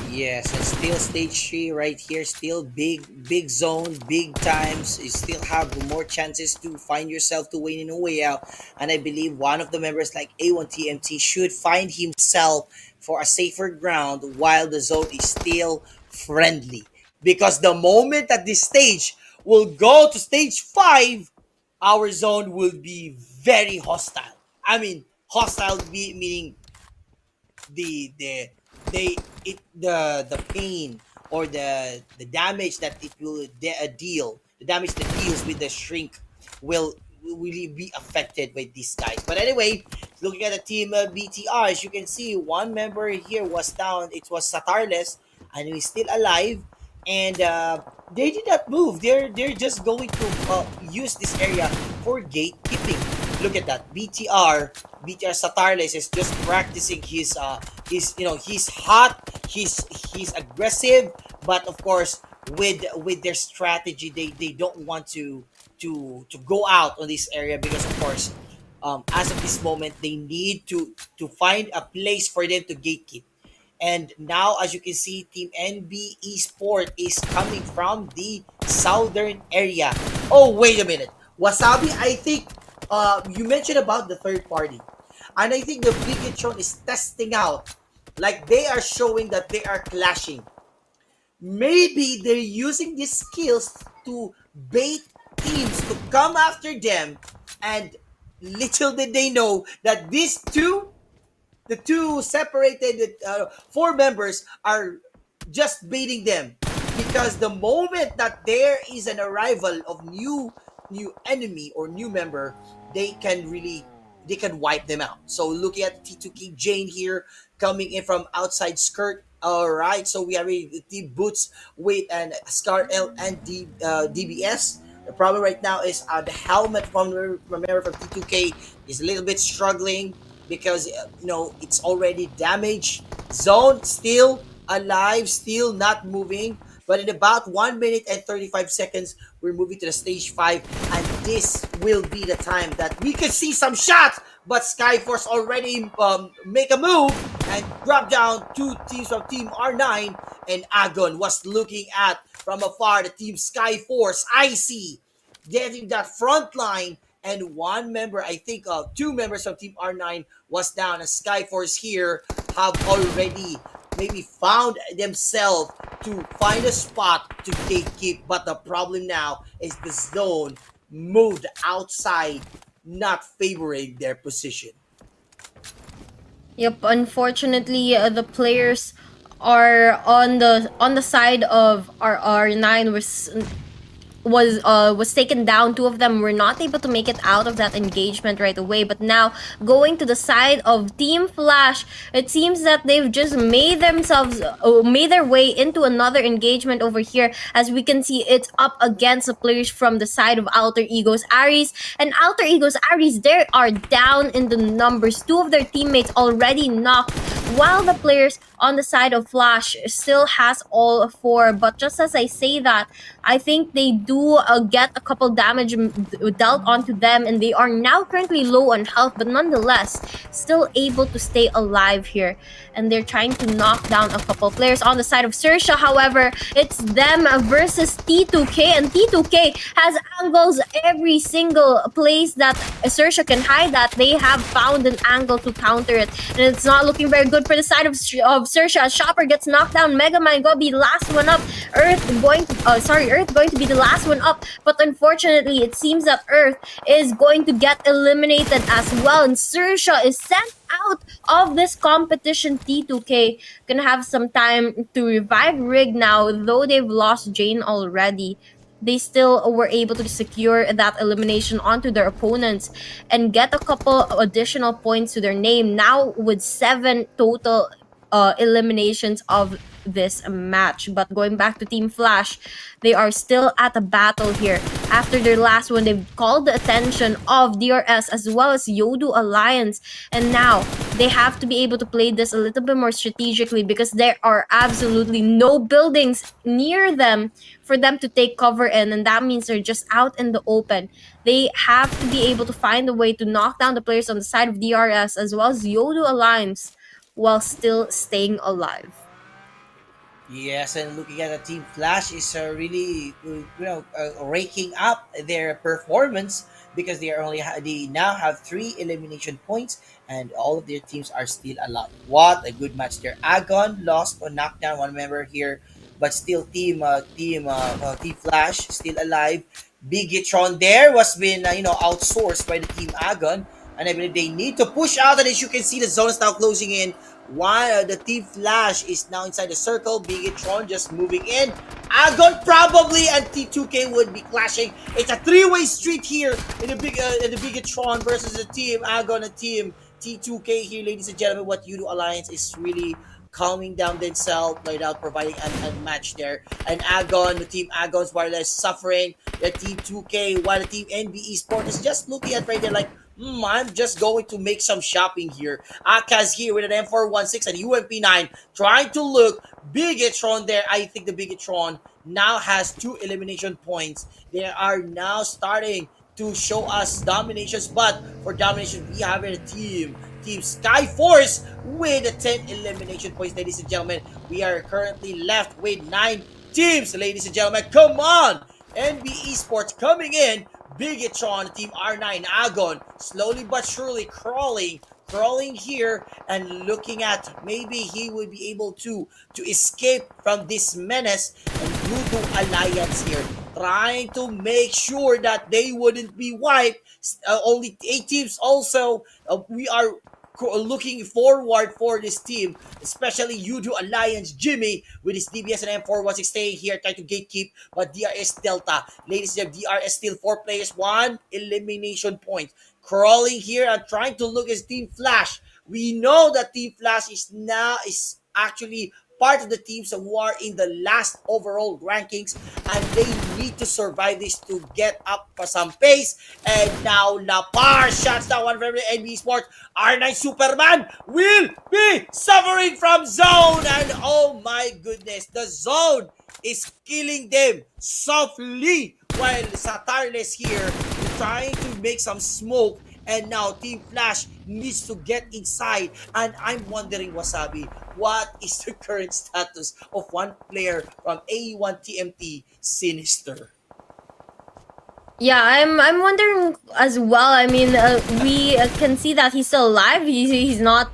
Speaker 3: Yes, and still stage 3 right here. Still big zone, big times. You still have more chances to find yourself to win in a way out. And I believe one of the members like A1TMT should find himself for a safer ground while the zone is still friendly. Because the moment that this stage will go to stage 5, our zone will be very hostile. I mean, hostile meaning the they it the pain or the damage that it will deal, the damage that deals with the shrink will really be affected by these guys. But anyway, looking at the team BTR, as you can see, one member here was down. It was Satarles, and he's still alive, and they did not move. They're just going to use this area for gatekeeping. Look at that. BTR Satarles is just practicing he's hot, he's aggressive, but of course with their strategy, they don't want to go out on this area, because of course as of this moment they need to find a place for them to gatekeep. And now, as you can see, Team NB Esport is coming from the southern area. Oh, wait a minute. Wasabi, I think you mentioned about the third party. And I think the Bigetron is testing out. Like they are showing that they are clashing. Maybe they're using these skills to bait teams to come after them. And little did they know that these two, the two separated four members, are just baiting them, because the moment that there is an arrival of new enemy or new member, they can really, they can wipe them out. So looking at T2K Jane here coming in from outside skirt. All right, so we have the boots with an Scar L and DBS. The problem right now is the helmet from, remember, from T2K is a little bit struggling because it's already damaged. Zone still alive, still not moving. But in about 1 minute and 35 seconds, we're moving to the stage 5, and this will be the time that we could see some shots. But Skyforce already make a move and drop down two teams from Team R9, and Agon was looking at from afar the Team Skyforce. I see getting that front line, and one member, I think two members from Team R9 was down, and Skyforce here have already maybe found themselves to find a spot to gatekeep. But the problem now is the zone moved outside, not favoring their position.
Speaker 2: Yep, unfortunately, the players are on the side of our R9 was taken down. Two of them were not able to make it out of that engagement right away. But now going to the side of Team Flash, it seems that they've just made their way into another engagement over here. As we can see, it's up against the players from the side of Alter Egos Aries, and Alter Egos Aries, they are down in the numbers. Two of their teammates already knocked, while the players on the side of Flash still has all four. But just as I say that, I think they do get a couple damage dealt onto them, and they are now currently low on health, but nonetheless still able to stay alive here. And they're trying to knock down a couple players on the side of XERXIA. However, it's them versus T2K, and T2K has angles every single place that XERXIA can hide at. They have found an angle to counter it, and it's not looking very good for the side of XERXIA. Chopper gets knocked down. Megamind gonna be the last one up. Earth going to be the last one up. But unfortunately, it seems that Earth is going to get eliminated as well, and XERXIA is sent out of this competition. T2K gonna have some time to revive Rig now, though they've lost Jane already. They still were able to secure that elimination onto their opponents and get a couple additional points to their name, now with 7 total eliminations of this match. But going back to Team Flash, they are still at a battle here. After their last one, they've called the attention of DRS as well as Yoodo Alliance, and now they have to be able to play this a little bit more strategically, because there are absolutely no buildings near them for them to take cover in, and that means they're just out in the open. They have to be able to find a way to knock down the players on the side of DRS as well as Yoodo Alliance while still staying alive.
Speaker 3: Yes, and looking at the Team Flash is really, raking up their performance, because they now have 3 elimination points, and all of their teams are still alive. What a good match there! Agon lost or knocked down one member here, but still Team Flash still alive. Bigetron there was been outsourced by the Team Agon, and I believe they need to push out. And as you can see, the zone is now closing in, while the Team Flash is now inside the circle. Bigetron just moving in. Agon probably and T2K would be clashing. It's a 3-way street here in the Bigetron versus the Team Agon and Team T2K here, ladies and gentlemen. What Yoodo Alliance is really calming down themselves right out, providing a match there. And Agon, the Team Agon's wireless suffering. The Team 2K, while the Team NB Esports is just looking at right there like, I'm just going to make some shopping here. Aka's here with an M416 and UMP9 trying to look. Bigetron there. I think the Bigetron now has 2 elimination points. They are now starting to show us dominations, but for domination, we have a team Team Skyforce with a 10 elimination points, ladies and gentlemen. We are currently left with 9 teams, ladies and gentlemen. Come on! NB Esports coming in. Bigetron, Team R9, Agon, slowly but surely crawling here and looking at maybe he will be able to escape from this menace. And Yoodo Alliance here trying to make sure that they wouldn't be wiped. Only 8 teams also. We are looking forward for this team, especially Yoodo Alliance Jimmy with his DBS and M416 staying here, trying to gatekeep, but DRS Delta. Ladies and gentlemen, DRS still 4 players, 1 elimination point. Crawling here and trying to look at Team Flash. We know that Team Flash is actually part of the teams who are in the last overall rankings, and they need to survive this to get up for some pace. And now Lapar shuts down one from NB Sports. R9 Superman will be suffering from zone, and oh my goodness, the zone is killing them softly while Satarles here trying to make some smoke. And now Team Flash needs to get inside. And I'm wondering, Wasabi, what is the current status of one player from A1 TMT, Sinister?
Speaker 2: Yeah, I'm wondering as well. I mean, we can see that he's still alive. He's not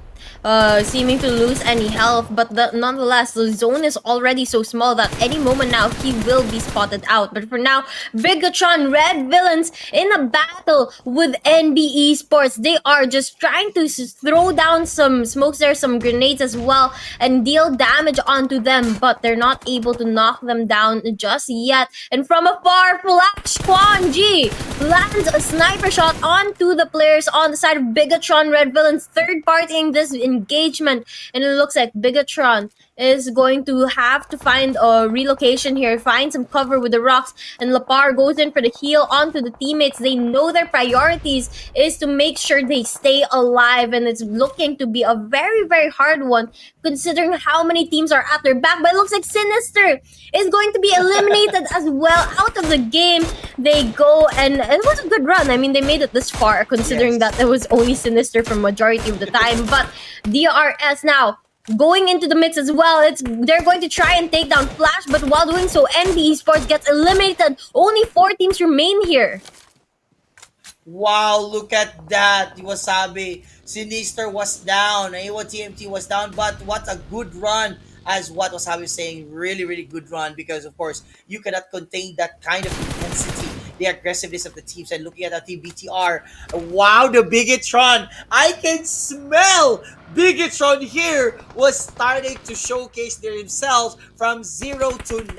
Speaker 2: seeming to lose any health, but nonetheless, the zone is already so small that any moment now he will be spotted out. But for now, Bigetron Red Villains in a battle with NB Esports. They are just trying to throw down some smokes there, some grenades as well, and deal damage onto them, but they're not able to knock them down just yet. And from afar, Flash Quan G lands a sniper shot onto the players on the side of Bigetron Red Villains, third partying this engagement, and it looks like Bigetron is going to have to find a relocation here, find some cover with the rocks, and Lapar goes in for the heal onto the teammates. They know their priorities is to make sure they stay alive, and it's looking to be a very, very hard one considering how many teams are at their back. But it looks like Sinister is going to be eliminated as well. Out of the game they go, and it was a good run. I mean, they made it this far considering that it was only Sinister for majority of the time. But DRS now going into the mix as well. They're going to try and take down Flash, but while doing so, NB Esports gets eliminated. Only 4 teams remain here.
Speaker 3: Wow, look at that, Wasabi. Sinister was down, A1 TMT was down, but what a good run, as what Wasabi was saying. Really, really good run, because of course, you cannot contain that kind of intensity, the aggressiveness of the teams. And looking at that team BTR, wow, the Bigetron, I can smell Bigetron here was starting to showcase themselves from 0 to 9,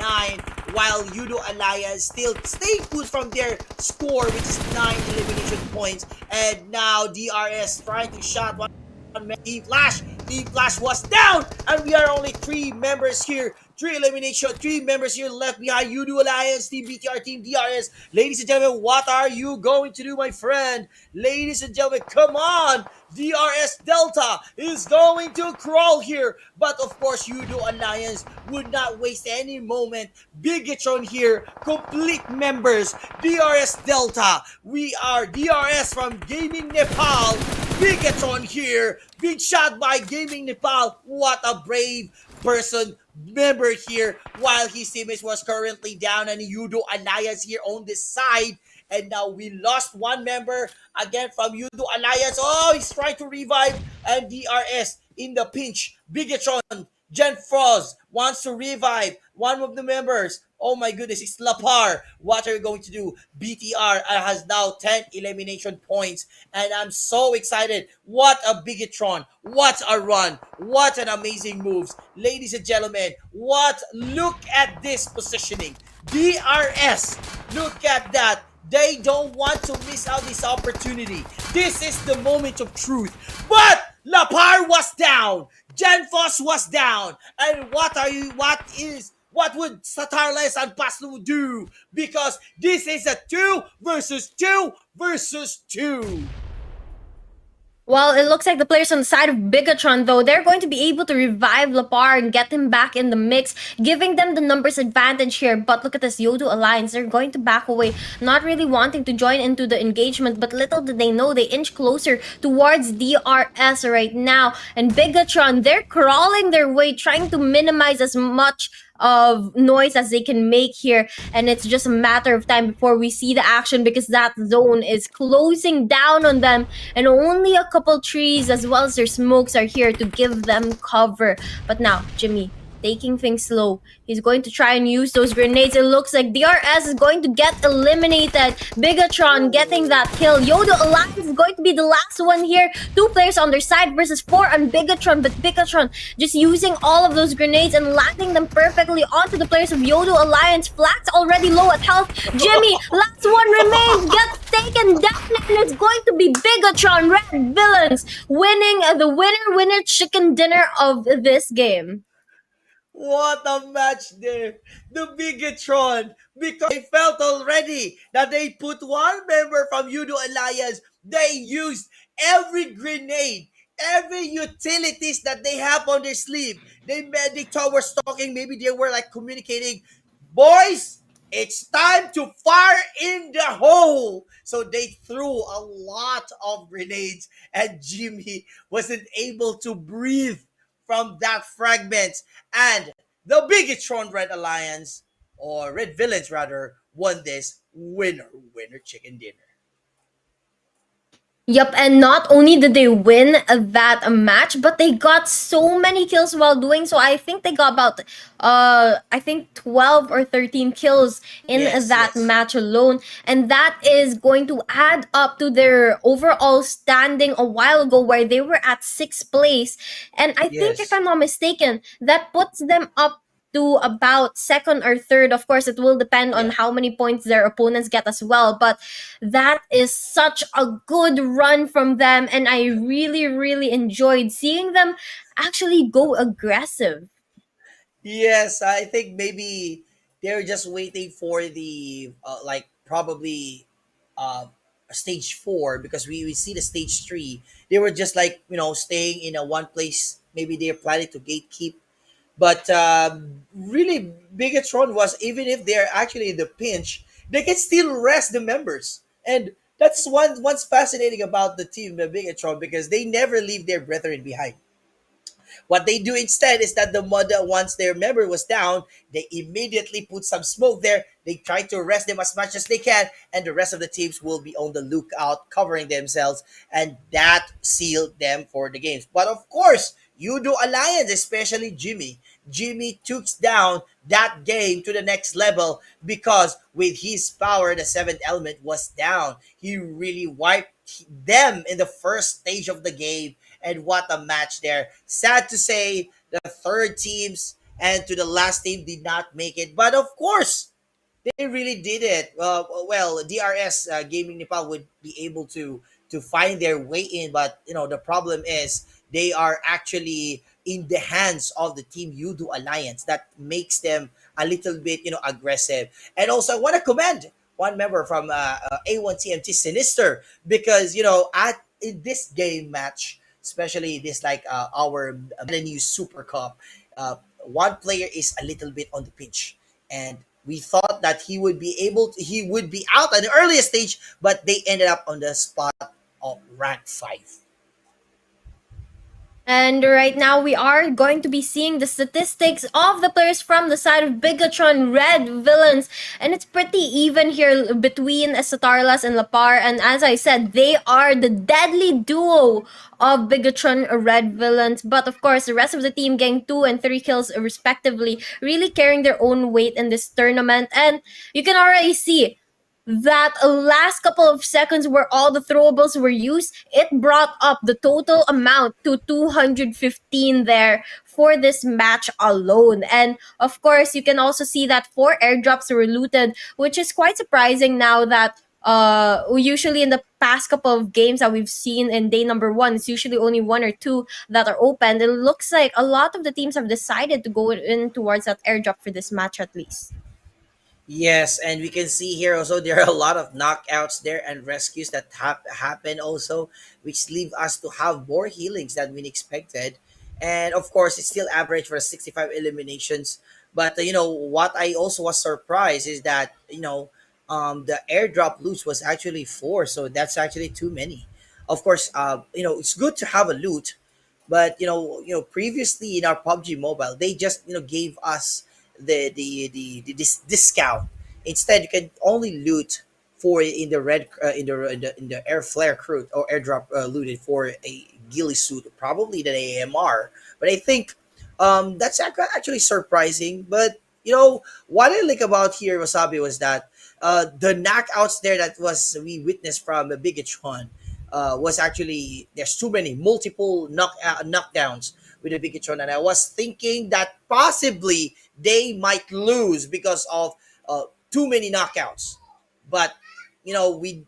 Speaker 3: while Yoodo Alliance still staying put from their score, which is 9 elimination points. And now DRS trying to shot one Team Flash. Team Flash was down, and we are only 3 members here. 3 elimination, 3 members here left behind. Yoodo Alliance, Team BTR, Team DRS. Ladies and gentlemen, what are you going to do, my friend? Ladies and gentlemen, come on! DRS Delta is going to crawl here. But of course, Yoodo Alliance would not waste any moment. Bigetron here, complete members. DRS Delta. We are DRS from Gaming Nepal. Bigetron here, being shot by Gaming Nepal. What a brave person, member here, while his teammates was currently down, and Yoodo Alliance here on this side. And now we lost 1 member again from Yoodo Alliance. Oh, he's trying to revive, and DRS in the pinch. Bigetron, Gen Frost wants to revive one of the members. Oh my goodness, it's Lapar. What are you going to do? BTR has now 10 elimination points, and I'm so excited. What a Bigetron. What a run. What an amazing moves. Ladies and gentlemen, look at this positioning. DRS, look at that. They don't want to miss out this opportunity. This is the moment of truth. But Lapar was down. Genfos was down. And what would Satarles and Paslu do? Because this is a 2 versus 2 versus 2.
Speaker 2: Well, it looks like the players on the side of Bigetron, though, they're going to be able to revive Lapar and get him back in the mix, giving them the numbers advantage here. But look at this Yoodo Alliance. They're going to back away, not really wanting to join into the engagement. But little did they know, they inch closer towards DRS right now. And Bigetron, they're crawling their way, trying to minimize as much of noise as they can make here, and it's just a matter of time before we see the action, because that zone is closing down on them, and only a couple trees as well as their smokes are here to give them cover. But now Jimmy taking things slow. He's going to try and use those grenades. It looks like DRS is going to get eliminated. Bigetron getting that kill. Yoodo Alliance is going to be the last one here. 2 players on their side versus 4 on Bigetron. But Bigetron just using all of those grenades and landing them perfectly onto the players of Yoodo Alliance. Flax already low at health. Jimmy, last one remains. Gets taken down, and it's going to be Bigetron Red Villains winning the winner chicken dinner of this game.
Speaker 3: What a match there! The Bigetron, because they felt already that they put one member from Yoodo Alliance. They used every grenade, every utilities that they have on their sleeve. They were talking, maybe they were like communicating, boys, it's time to fire in the hole. So they threw a lot of grenades, and Jimmy wasn't able to breathe from that fragment. And the Bigetron Red Alliance, or Red Villains rather, won this winner chicken dinner.
Speaker 2: Yep, and not only did they win that match, but they got so many kills while doing so. I think they got about I think 12 or 13 kills in
Speaker 3: Yes,
Speaker 2: that
Speaker 3: yes.
Speaker 2: match alone, and that is going to add up to their overall standing a while ago where they were at 6th place. And I think, if
Speaker 3: Yes.
Speaker 2: I'm not mistaken, that puts them up to about 2nd or 3rd. Of course, it will depend on
Speaker 3: Yeah.
Speaker 2: how many points their opponents get as well, but that is such a good run from them, and I really enjoyed seeing them actually go aggressive.
Speaker 3: Yes, I think maybe they're just waiting for the like probably uh stage 4, because we see the stage 3. They were just like, staying in a one place. Maybe they're planning to gatekeep. But really, Bigetron was, even if they're actually in the pinch, they can still rest the members. And that's what's fascinating about the team, the Bigetron, because they never leave their brethren behind. What they do instead is that once their member was down, they immediately put some smoke there. They try to arrest them as much as they can, and the rest of the teams will be on the lookout, covering themselves, and that sealed them for the games. But of course, Yoodo Alliance, especially Jimmy. Jimmy took down that game to the next level, because with his power, the seventh element was down. He really wiped them in the first stage of the game, and what a match there. Sad to say, the third teams and to the last team did not make it. But of course, they really did it. Well, DRS Gaming Nepal would be able to find their way in, but the problem is they are actually in the hands of the team Yoodo Alliance. That makes them a little bit aggressive. And also, I want to commend one member from A1TMT Sinister, because at in this game match, especially this like our new Super Cup, one player is a little bit on the pitch, and we thought that he would be out at the earliest stage, but they ended up on the spot of rank 5.
Speaker 2: And right now, we are going to be seeing the statistics of the players from the side of Bigetron Red Villains. And it's pretty even here between Satarlas and Lapar. And as I said, they are the deadly duo of Bigetron Red Villains. But of course, the rest of the team getting 2 and 3 kills respectively, really carrying their own weight in this tournament. And you can already see that last couple of seconds where all the throwables were used, it brought up the total amount to 215 there for this match alone. And of course, you can also see that 4 airdrops were looted, which is quite surprising now that usually in the past couple of games that we've seen in day number 1, it's usually only 1 or 2 that are opened. It looks like a lot of the teams have decided to go in towards that airdrop for this match at least.
Speaker 3: Yes, and we can see here also there are a lot of knockouts there and rescues that happen also, which leave us to have more healings than we expected. And of course, it's still average for 65 eliminations. But what I also was surprised is that the airdrop loots was actually four, so that's actually too many. Of course, it's good to have a loot, but previously in our PUBG Mobile, they just gave us the discount. Instead, you can only loot for in the red in the air flare crew or airdrop looted for a ghillie suit, probably the AMR. But I think that's actually surprising. But what I like about here Wasabi was that the knockouts there that was we witnessed from the Bigetron was actually there's too many multiple knockdowns with the Bigetron, and I was thinking that possibly they might lose because of too many knockouts. But we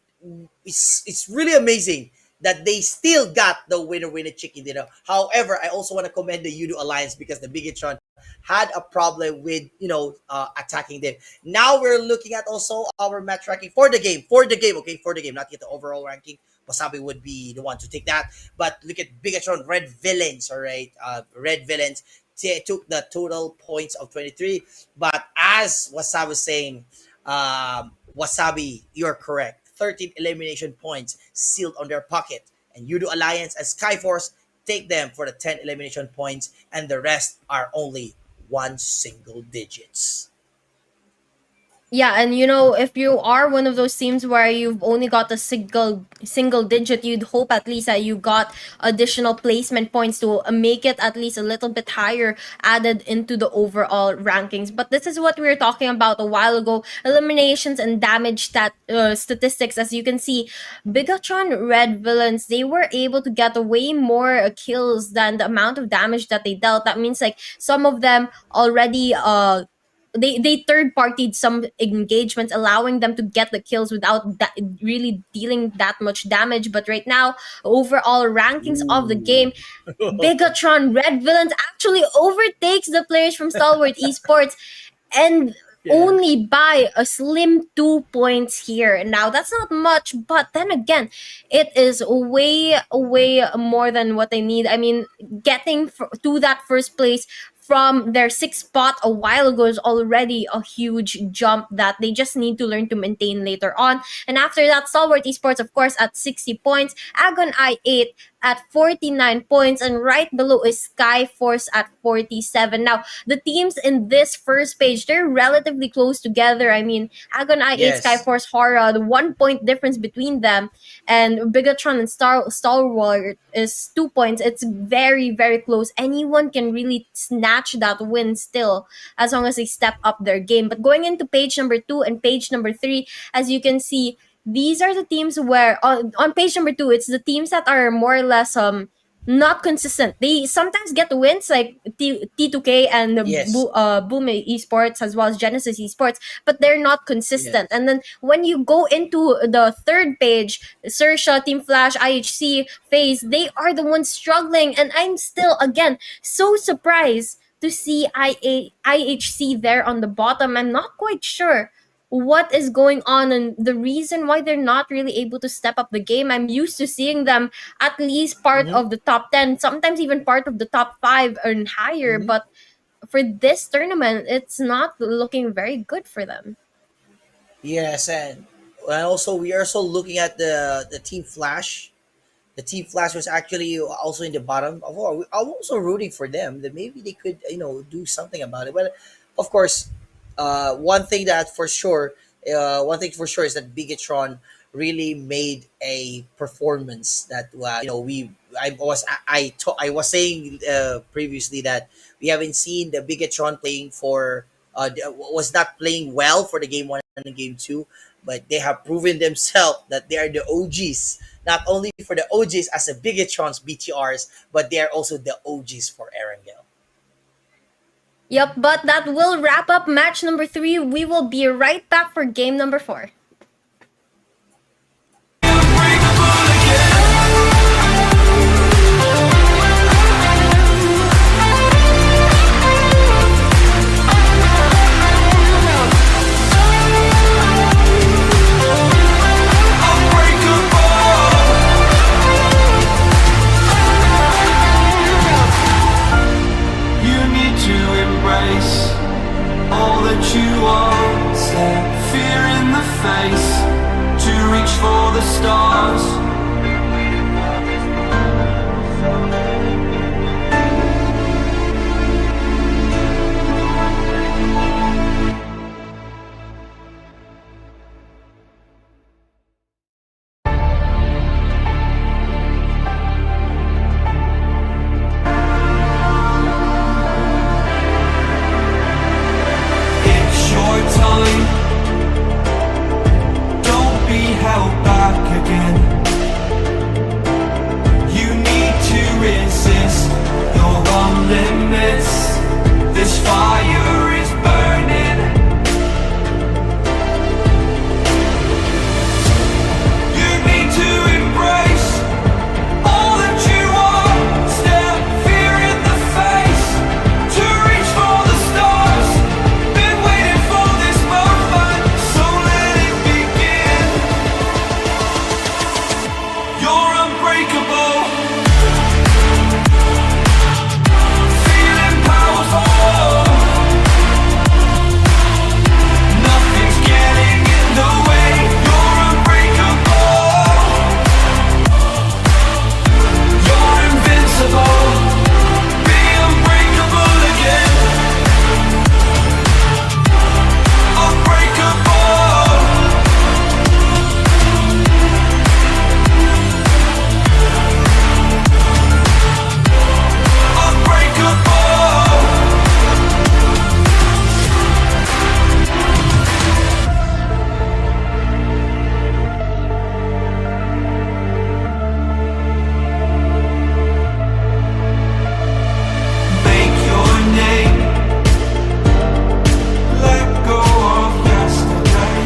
Speaker 3: it's really amazing that they still got the winner chicken dinner. However, I also want to commend the Yoodo Alliance because the Bigetron had a problem with attacking them. Now we're looking at also our match ranking for the game, okay, for the game, not yet the overall ranking. Wasabi would be the one to take that. But look at Bigetron Red Villains, all right? Red Villains took the total points of 23. But as Wasabi was saying, Wasabi, you're correct. 13 elimination points sealed on their pocket. And Yoodo Alliance and Skyforce take them for the 10 elimination points, and the rest are only one single digits.
Speaker 2: Yeah, and if you are one of those teams where you've only got a single digit, you'd hope at least that you got additional placement points to make it at least a little bit higher added into the overall rankings. But this is what we were talking about a while ago: eliminations and damage statistics. As you can see, Bigatron Red Villains, they were able to get way more kills than the amount of damage that they dealt. That means like some of them already they third partied some engagements, allowing them to get the kills without really dealing that much damage. But right now, overall rankings of the game, Bigatron Red Villains actually overtakes the players from Stalwart Esports, and
Speaker 3: Yeah.
Speaker 2: only by a slim 2 points here. Now that's not much, but then again, it is way more than what they need. I mean, getting to that first place from their sixth spot a while ago is already a huge jump that they just need to learn to maintain later on. And after that, Stalwart Esports, of course, at 60 points, Agon I8 at 49 points, and right below is Skyforce at 47. Now, the teams in this first page, they're relatively close together. I mean, Agon I8,
Speaker 3: Yes.
Speaker 2: Skyforce, HORAA, the 1 point difference between them, and Bigatron and Stalwart is 2 points. It's very close. Anyone can really snatch that win still, as long as they step up their game. But going into page number 2 and page number 3, as you can see, these are the teams where on page number 2, it's the teams that are more or less not consistent. They sometimes get the wins like T2K and
Speaker 3: Yes.
Speaker 2: Boom Esports as well as Genesis Esports, but they're not consistent.
Speaker 3: Yes.
Speaker 2: And then when you go into the third page, XERXIA, Team Flash, IHC, FaZe, they are the ones struggling. And I'm still, again, so surprised to see IHC there on the bottom. I'm not quite sure what is going on and the reason why they're not really able to step up the game. I'm used to seeing them at least part
Speaker 3: Mm-hmm.
Speaker 2: of the top 10, sometimes even part of the top 5 and higher.
Speaker 3: Mm-hmm.
Speaker 2: But for this tournament, it's not looking very good for them.
Speaker 3: Yes, and also we are also looking at the Team Flash. The Team Flash was actually also in the bottom. I'm also rooting for them that maybe they could do something about it. But of course, one thing for sure is that Bigetron really made a performance that I was saying previously that we haven't seen the Bigetron playing for was not playing well for the game 1 and game 2, but they have proven themselves that they are the OGs, not only for the OGs as a Bigetron's BTRs, but they are also the OGs for Erangel.
Speaker 2: Yep, but that will wrap up match number 3. We will be right back for game number 4.
Speaker 1: the stars. It's your time. Don't be held back again. You need to resist. You're on limits. This fire is burning. You need to embrace all that you are. Step fear in the face to reach for the stars. Been waiting for this moment, so let it begin. You're unbreakable. Feeling powerful. Nothing's getting in the way. You're unbreakable. You're invincible. Be unbreakable again. Unbreakable. Unbreakable. Make your name. Let go of yesterday.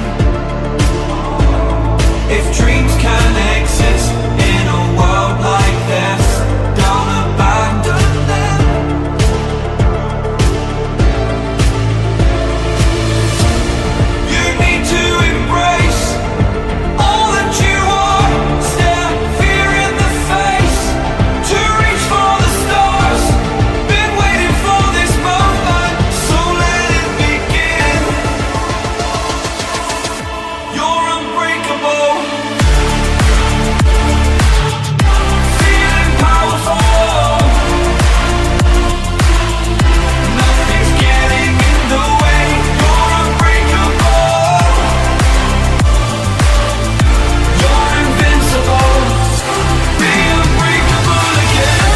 Speaker 1: If dreams can exist in a world like this, don't abandon them. You need to embrace all that you are. Step fear in the face to reach for the stars. Been waiting for this moment, so let it begin. You're unbreakable. Feeling powerful. Nothing's getting in the way. You're unbreakable. You're invincible. Be unbreakable again.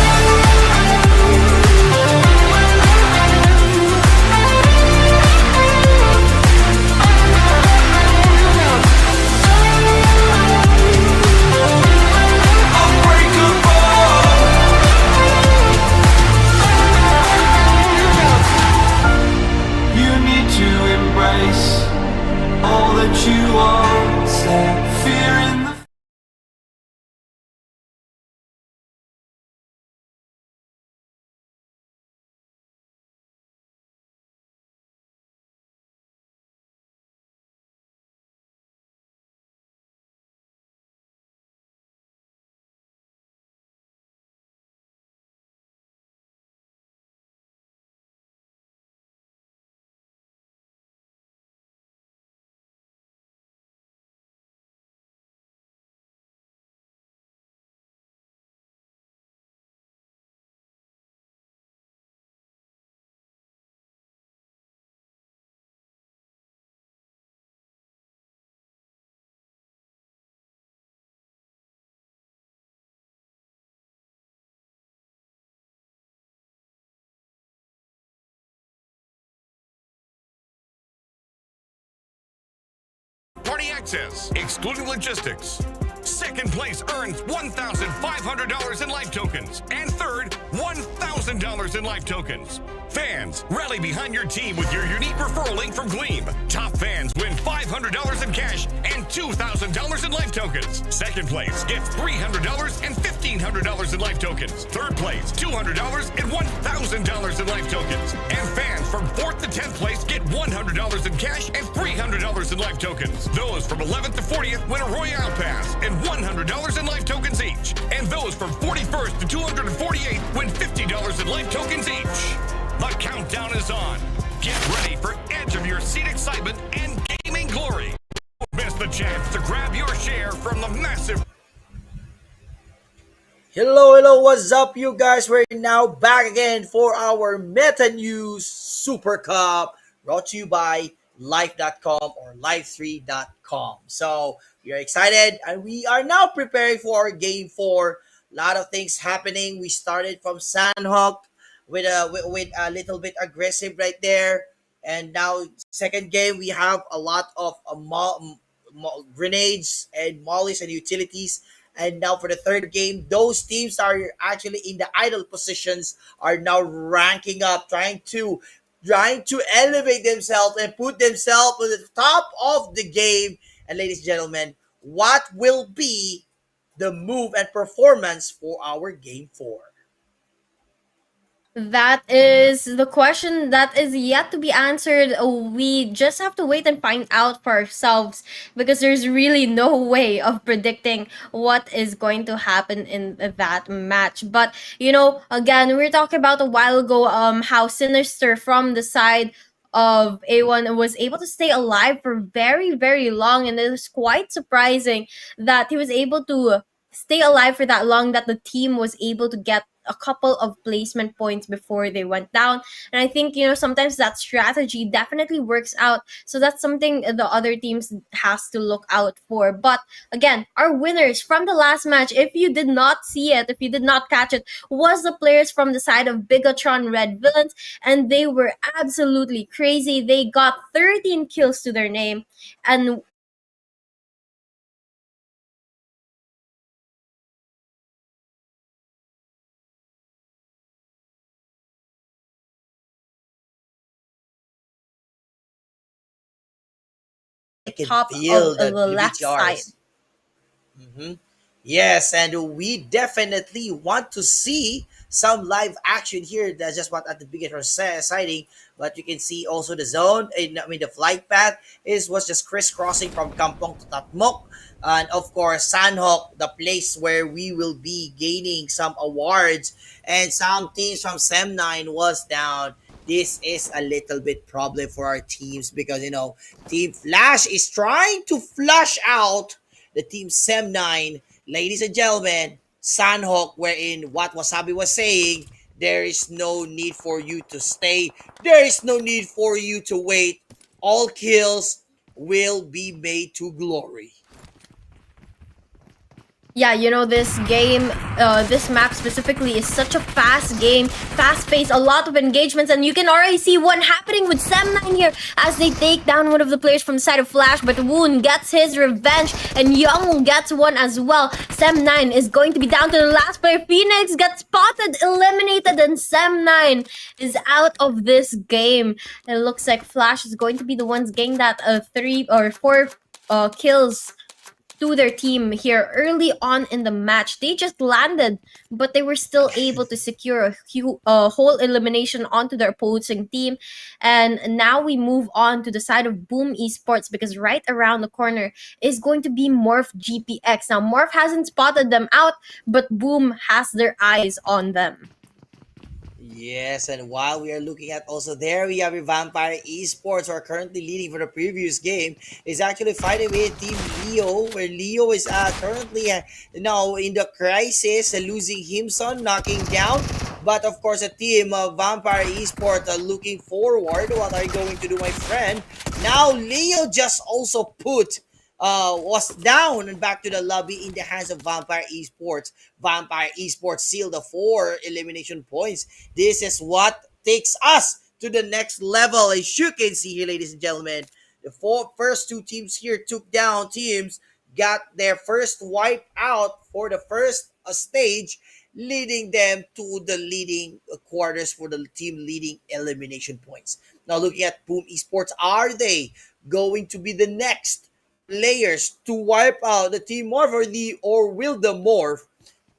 Speaker 1: Unbreakable. You need to embrace all that you are. Set fear in the
Speaker 4: Party access, excluding logistics. Second place earns $1,500 in life tokens. And third, $1,000 in life tokens. Fans, rally behind your team with your unique referral link from Gleam. Top fans win $500 in cash and $2,000 in life tokens. Second place gets $300 and $1,500 in life tokens. Third place, $200 and $1,000 in life tokens. And fans from 4th to 10th place get $100 in cash and $300 in life tokens. Those from 11th to 40th win a Royale Pass and $100 in life tokens each. And those from 41st to 248th win $50 in life tokens each. The countdown is on. Get ready for edge of your seat excitement and gaming glory. Don't miss the chance to grab your share from the massive
Speaker 3: Hello, hello, what's up, you guys? We're now back again for our Meta News Super Cup brought to you by Life.com or Life3.com. So, we are excited and we are now preparing for our game 4. A lot of things happening. We started from Sanhok with a little bit aggressive right there. And now, second game, we have a lot of grenades and mollies and utilities. And now for the third game, those teams are actually in the idle positions are now ranking up, trying to elevate themselves and put themselves at the top of the game. And ladies and gentlemen, what will be the move and performance for our game 4?
Speaker 2: That is the question that is yet to be answered. We just have to wait and find out for ourselves because there's really no way of predicting what is going to happen in that match. But again, we were talking about a while ago how Sinister from the side of A1 was able to stay alive for very, very long, and it was quite surprising that he was able to stay alive for that long, that the team was able to get a couple of placement points before they went down. And I think, sometimes that strategy definitely works out. So that's something the other teams has to look out for. But again, our winners from the last match, if you did not see it, if you did not catch it, was the players from the side of Bigetron Red Villains. And they were absolutely crazy. They got 13 kills to their name. And
Speaker 3: I can
Speaker 2: top
Speaker 3: feel
Speaker 2: of
Speaker 3: the
Speaker 2: the left side.
Speaker 3: BTRs. Yes, and we definitely want to see some live action here. That's just what at the beginning sighting. But you can see also the zone. The flight path was just crisscrossing from Kampong to Tatmok, and of course Sanhok, the place where we will be gaining some awards. And some teams from Sem9 was down. This is a little bit problem for our teams because Team Flash is trying to flush out the team Sem9. Ladies and gentlemen, Sanhok, wherein what Wasabi was saying, there is no need for you to stay. There is no need for you to wait. All kills will be made to glory.
Speaker 2: Yeah, this game, this map specifically is such a fast game, fast paced, a lot of engagements, and you can already see one happening with Sem9 here as they take down one of the players from the side of Flash, but Woon gets his revenge, and Young gets one as well. Sem9 is going to be down to the last player. Phoenix gets spotted, eliminated, and Sem9 is out of this game. It looks like Flash is going to be the ones getting that 3 or 4 kills to their team here early on in the match. They just landed, but they were still able to secure a whole elimination onto their opposing team. And now we move on to the side of Boom Esports because right around the corner is going to be MORPH GPX. Now, MORPH hasn't spotted them out, but Boom has their eyes on them.
Speaker 3: Yes, and while we are looking at also there, we have Vampire Esports, who are currently leading for the previous game, is actually fighting with Team Leo, where Leo is currently now in the crisis, losing him son, knocking down. But of course, a team of Vampire Esports are looking forward. What are you going to do, my friend? Now, Leo just also put was down and back to the lobby in the hands of Vampire Esports. Vampire Esports sealed the 4 elimination points. This is what takes us to the next level. As you can see here, ladies and gentlemen, the first 2 teams here took down teams, got their first wipe out for the first stage, leading them to the leading quarters for the team leading elimination points. Now, looking at Boom Esports, are they going to be the next players to wipe out the team Morph, or will the Morph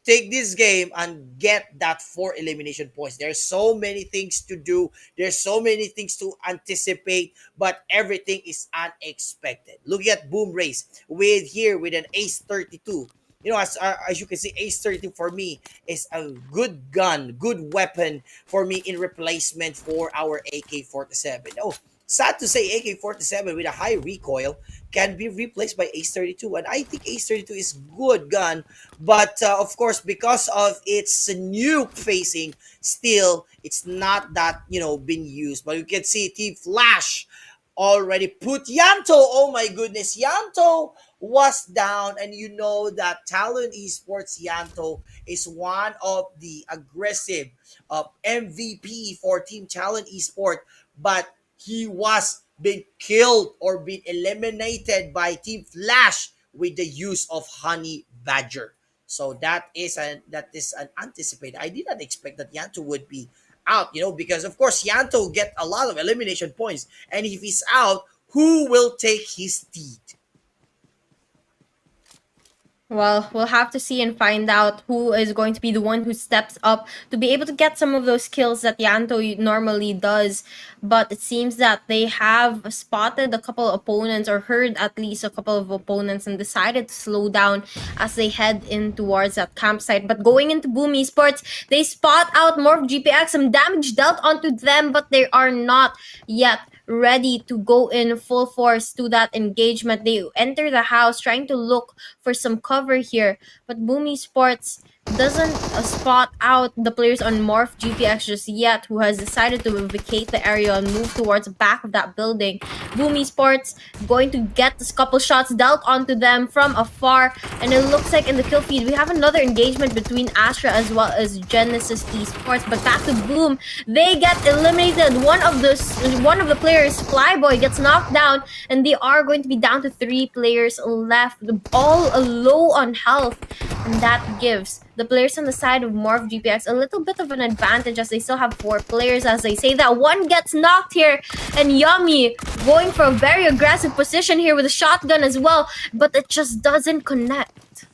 Speaker 3: take this game and get that 4 elimination points? There's so many things to do. There's so many things to anticipate, but everything is unexpected. Looking at Boom Race with an Ace 32. As you can see, Ace 32 for me is a good gun, good weapon for me in replacement for our AK-47. Oh, sad to say, AK-47 with a high recoil can be replaced by Ace-32, and I think Ace-32 is good gun, but of course, because of its nuke facing, still it's not that been used. But you can see Team Flash already put Yanto. Oh my goodness, Yanto was down, and you know that Talon Esports Yanto is one of the aggressive MVP for Team Talon Esports, but he was been killed or been eliminated by Team Flash with the use of Honey Badger. So that is an anticipated. I did not expect that Yanto would be out, because of course Yanto get a lot of elimination points, and if he's out, who will take his seat?
Speaker 2: Well, we'll have to see and find out who is going to be the one who steps up to be able to get some of those kills that Yanto normally does. But it seems that they have spotted a couple of opponents, or heard at least a couple of opponents, and decided to slow down as they head in towards that campsite. But going into Boom Esports, they spot out MORPH GPX, some damage dealt onto them, but they are not yet ready to go in full force to that engagement. They enter the house trying to look for some cover here, but Boom Esports doesn't spot out the players on MORPH GPX just yet, who has decided to vacate the area and move towards the back of that building. Boom Esports going to get this couple shots dealt onto them from afar, and it looks like in the kill feed we have another engagement between Astra as well as Genesis Esports. But back to Boom, they get eliminated. One of the players, Flyboy, gets knocked down, and they are going to be down to 3 players left, all low on health, and that gives the players on the side of MORPH GPX a little bit of an advantage, as they still have 4 players. As they say that, one gets knocked here, and Yummy going for a very aggressive position here with a shotgun as well, but it just doesn't connect.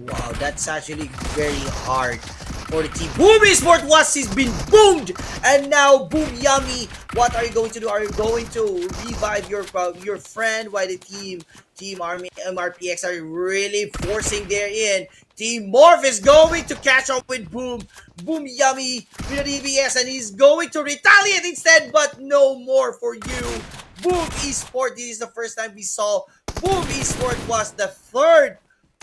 Speaker 3: Wow, that's actually very hard for the team. Boom Esports has been boomed, and now Boom Yummy, what are you going to do? Are you going to revive your friend? While the Team Army MRPX are really forcing their in. Team Morph is going to catch up with Boom Yummy with an EBS, and he's going to retaliate instead, but no more for you. Boom Esports, this is the first time we saw Boom Esports was the third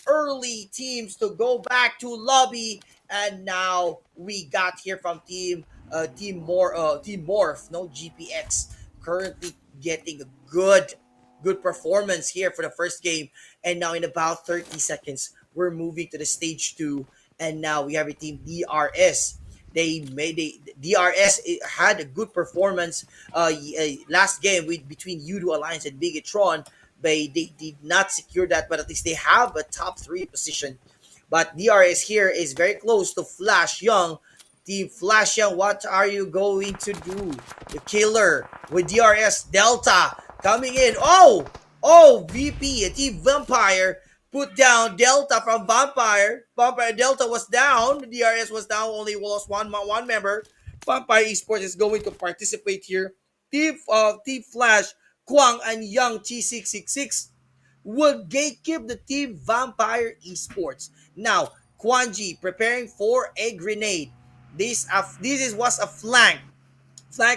Speaker 3: early teams to go back to lobby, and now we got here from Team Morph, no GPX, currently getting a good performance here for the first game. And now in about 30 seconds, we're moving to the stage 2, and now we have a team DRS. DRS had a good performance last game between Yoodo Alliance and Bigetron. They did not secure that, but at least they have a top 3 position. But DRS here is very close to Flash Young. Team Flash Young, what are you going to do? The killer with DRS Delta coming in. Oh, VP, Team Vampire put down Delta from Vampire. Delta was down. DRS was down. Only lost one member. Vampire Esports is going to participate here. Team Flash, Kwang, and Young T666 will gatekeep the Team Vampire Esports. Now, Kwanji preparing for a grenade. This was a flank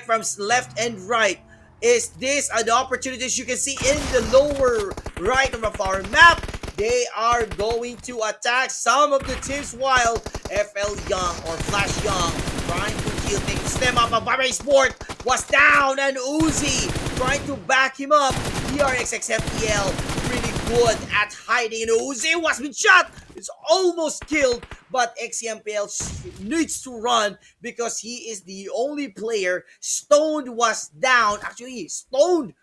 Speaker 3: from left and right. Is this the opportunities you can see in the lower right of our map? They are going to attack some of the teams, while FL Young or Flash Young trying to kill things. Stem up. Vampire Sport was down, and Uzi trying to back him up. DRXXFPL really good at hiding, and Uzi was been shot. It's almost killed, but XEMPL needs to run because he is the only player. Stone was down. Actually, Stone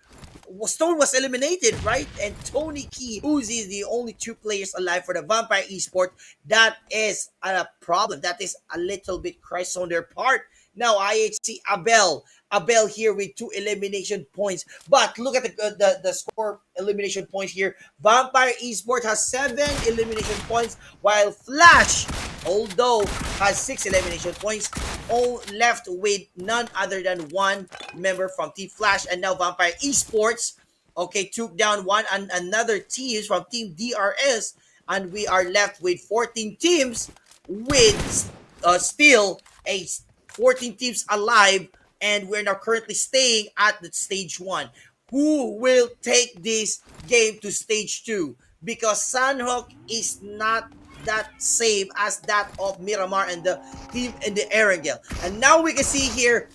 Speaker 3: was eliminated, right? And Tony Key, Uzi is the only 2 players alive for the Vampire Esports. That is a problem. That is a little bit crisis on their part. Now IHC Abel here with 2 elimination points. But look at the score elimination points here. Vampire Esports has 7 elimination points, while Flash, although has 6 elimination points, all left with none other than 1 member from Team Flash. And now Vampire Esports, took down another team from Team DRS, and we are left with 14 teams with still a 14 teams alive, and we're now currently staying at the stage 1. Who will take this game to stage 2? Because Sanhok is not that same as that of Miramar and the team in the Erangle. And now we can see here,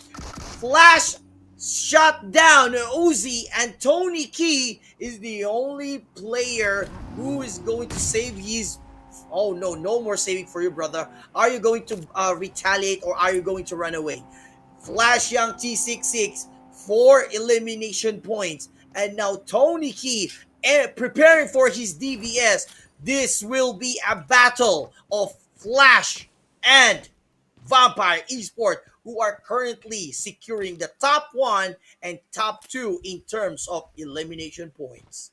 Speaker 3: Flash shut down Uzi, and Tony Key is the only player who is going to save his. Oh no, no more saving for you, brother. Are you going to retaliate, or are you going to run away? Flash Young T66, 4 elimination points. And now Tony Key preparing for his DVS. This will be a battle of Flash and Vampire Esports, who are currently securing the top 1 and top 2 in terms of elimination points.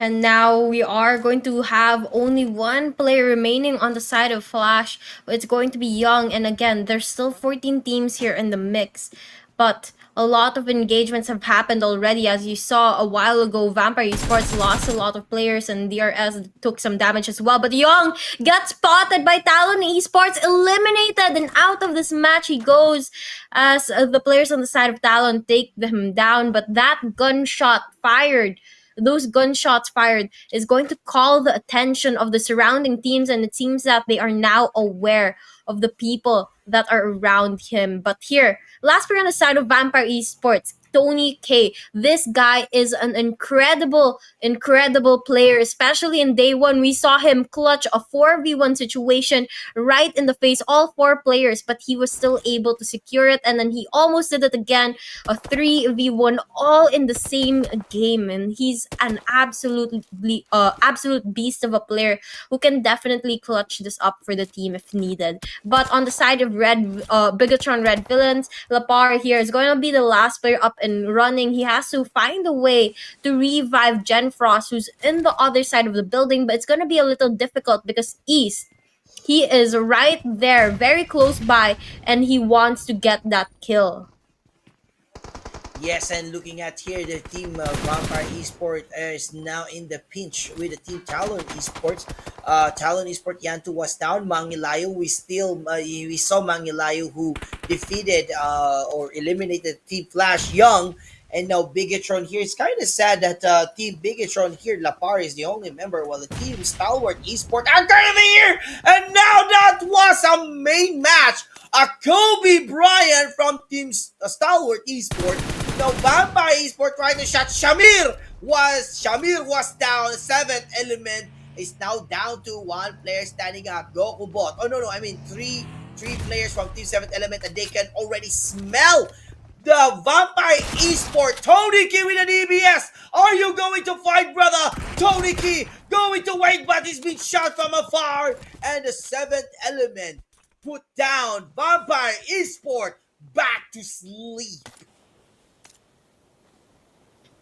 Speaker 2: And now we are going to have only one player remaining on the side of Flash. It's going to be Young. And again, there's still 14 teams here in the mix. But a lot of engagements have happened already. As you saw a while ago, Vampire Esports lost a lot of players and DRS took some damage as well. But Young got spotted by Talon Esports, eliminated, and out of this match he goes as the players on the side of Talon take him down. But that gunshot fired, those gunshots fired, is going to call the attention of the surrounding teams, and it seems that they are now aware of the people that are around him. But here, last player on the side of Vampire Esports, Tony K. This guy is an incredible player, especially in day 1. We saw him clutch a 4v1 situation right in the face, all 4 players, but he was still able to secure it. And then he almost did it again, a 3v1, all in the same game. And he's an absolute beast of a player who can definitely clutch this up for the team if needed. But on the side of Bigetron Red Villains, Lapar here is going to be the last player up and running. He has to find a way to revive Jen Frost, who's in the other side of the building, but it's going to be a little difficult because East, he is right there, very close by, and he wants to get that kill.
Speaker 3: Yes, and looking at here, the team Vampire Esports is now in the pinch with the team Talon Esports. Talon Esports Yantu was down. Mangilayo, we saw Mangilayo who defeated or eliminated Team Flash Young. And now Bigetron here. It's kind of sad that Team Bigetron here, Lapar is the only member, while the team Stalwart Esports are going to be here. And now that was a main match. A Kobe Bryant from Team Stalwart Esports. Now Vampire Esports trying to shot. Shamir was down. 7th element is now down to 1 player standing up. Goku Bot. Oh no, I mean three players from Team 7th element, and they can already smell the Vampire Esports. Tony Key with an EBS. Are you going to fight, brother? Tony Key going to wait, but he's been shot from afar. And the 7th element put down Vampire Esports back to sleep.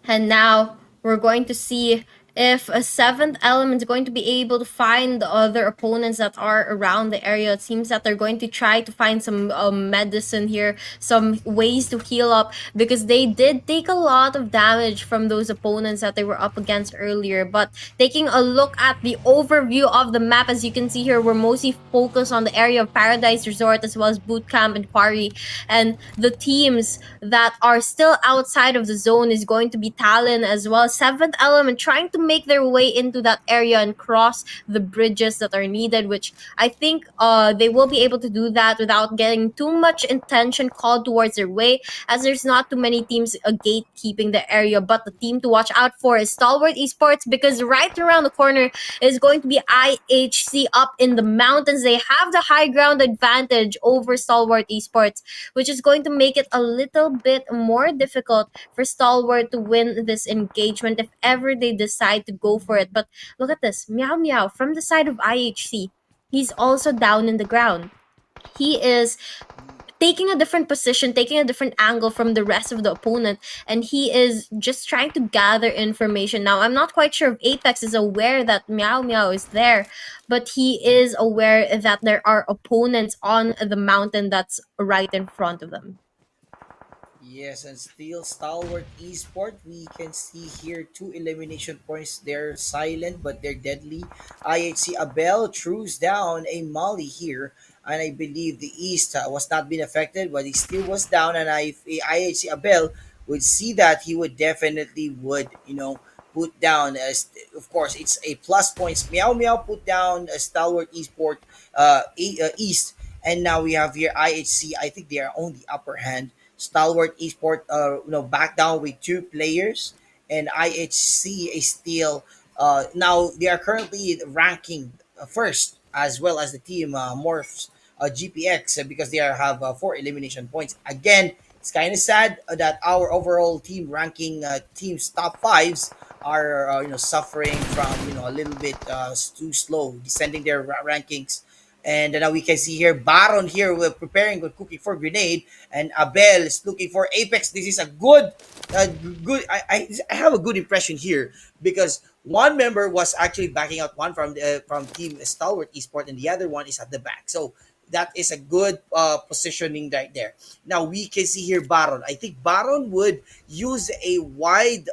Speaker 2: And now we're going to see if a 7th element is going to be able to find the other opponents that are around the area. It seems that they're going to try to find some medicine here, some ways to heal up, because they did take a lot of damage from those opponents that they were up against earlier. But taking a look at the overview of the map, as you can see here, we're mostly focused on the area of Paradise Resort as well as Boot Camp and Quarry. And the teams that are still outside of the zone is going to be Talon as well. 7th element trying to make their way into that area and cross the bridges that are needed, which I think they will be able to do that without getting too much intention called towards their way, as there's not too many teams gatekeeping the area. But the team to watch out for is Stalwart Esports, because right around the corner is going to be IHC up in the mountains. They have the high ground advantage over Stalwart Esports, which is going to make it a little bit more difficult for Stalwart to win this engagement if ever they decide to go for it. But look at this, Meow Meow from the side of IHC. He's also down in the ground. He is taking a different position, taking a different angle from the rest of the opponent, and he is just trying to gather information. Now, I'm not quite sure if Apex is aware that Meow Meow is there, but he is aware that there are opponents on the mountain that's right in front of them.
Speaker 3: Yes, and still Stalwart Esports. We can see here 2 elimination points. They're silent, but they're deadly. IHC Abel throws down a molly here. and I believe the East was not being affected, but he still was down. And if IHC Abel would see that, he would definitely would put down. As of course, it's a plus points. Meow Meow put down a Stalwart Esport East, and now we have here IHC. I think they are on the upper hand. Stalwart Esport, back down with two players, and IHC is still now they are currently ranking first, as well as the team Morphs GPX, because they have 4 elimination points. Again, it's kind of sad that our overall team ranking, teams top fives, are suffering from a little bit too slow descending their rankings. And now we can see here Baron here with preparing with cooking for grenade, and Abel is looking for Apex. This is a good. I have a good impression here, because one member was actually backing out one from Team Stalwart Esport, and the other one is at the back. So that is a good positioning right there. Now we can see here Baron. I think Baron would use a wide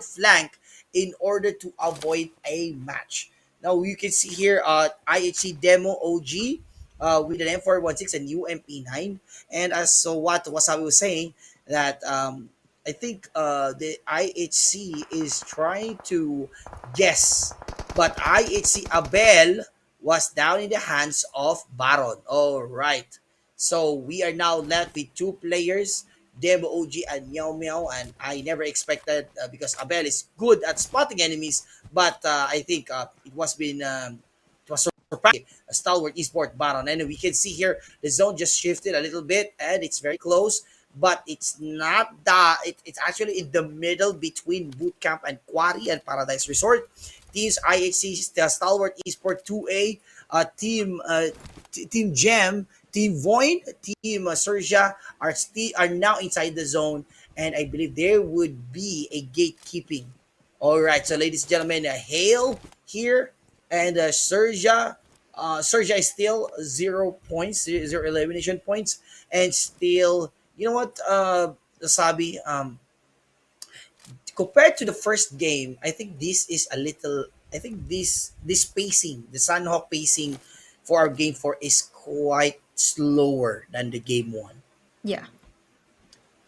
Speaker 3: flank in order to avoid a match. Now you can see here IHC Demo OG with an M416 and UMP9. And as so what Wasabi was saying, that I think the IHC is trying to guess, but IHC Abel was down in the hands of Baron. All right. So we are now left with two players, Demo OG and Meow Meow, and I never expected, because Abel is good at spotting enemies, but I think it was surprising. A Stalwart Esport Baron, and we can see here the zone just shifted a little bit, and it's very close, but it's not that. It's actually in the middle between Bootcamp and Quarry and Paradise Resort. Teams IHC, Stalwart Esport 2A, Team Gem, Team Voin, Team Sergia are now inside the zone, and I believe there would be a gatekeeping. All right, so ladies and gentlemen, Hale here, and Sergia is still 0 points, zero elimination points, and still, you know what, Sabi, compared to the first game, I think this is a little. I think this pacing, the Sanhok pacing for our game four is quite slower than the game one.
Speaker 2: Yeah.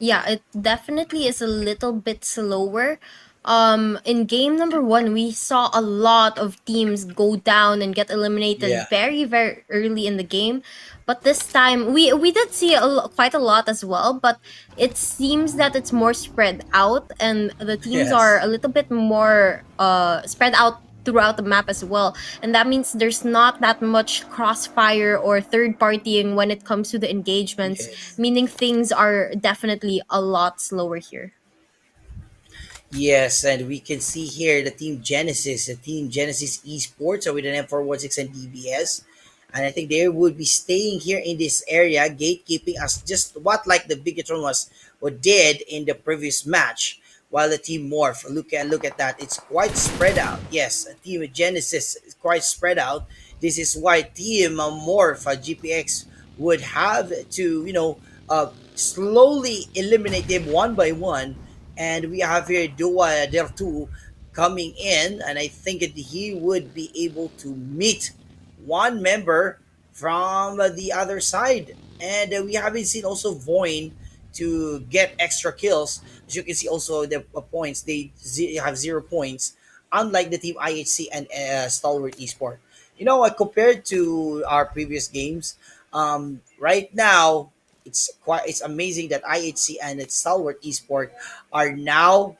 Speaker 2: Yeah, it definitely is a little bit slower. In game number one, we saw a lot of teams go down and get eliminated
Speaker 3: Yeah.
Speaker 2: very, very early in the game. But this time, we did see quite a lot as well. But it seems that it's more spread out, and the teams are
Speaker 3: Yes.
Speaker 2: a little bit more spread out throughout the map as well. And that means there's not that much crossfire or third partying when it comes to the engagements,
Speaker 3: Yes.
Speaker 2: meaning things are definitely a lot slower here.
Speaker 3: Yes, and we can see here the Team Genesis Esports, with an M416 and DBS. And I think they would be staying here in this area, gatekeeping as just what like the Bigetron was or did in the previous match. While the Team Morph, look at that, it's quite spread out. Yes, Team Genesis is quite spread out. This is why Team Morph GPX would have to slowly eliminate them one by one. And we have here Dua Del 2 coming in, and I think that he would be able to meet one member from the other side. And we haven't seen also Voin to get extra kills. As you can see, also the points, they have 0 points, unlike the team IHC and Stalwart Esport. Compared to our previous games, right now it's amazing that IHC and Stalwart Esport are now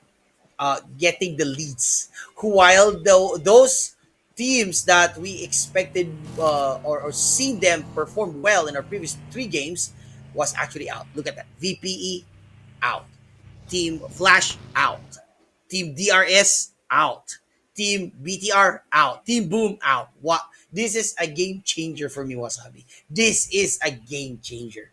Speaker 3: getting the leads. While those teams that we expected or seen them perform well in our previous three games was actually out. Look at that. VPE out. Team Flash out. Team DRS out. Team BTR out. Team Boom out. What? This is a game changer for me, Wasabi. This is a game changer.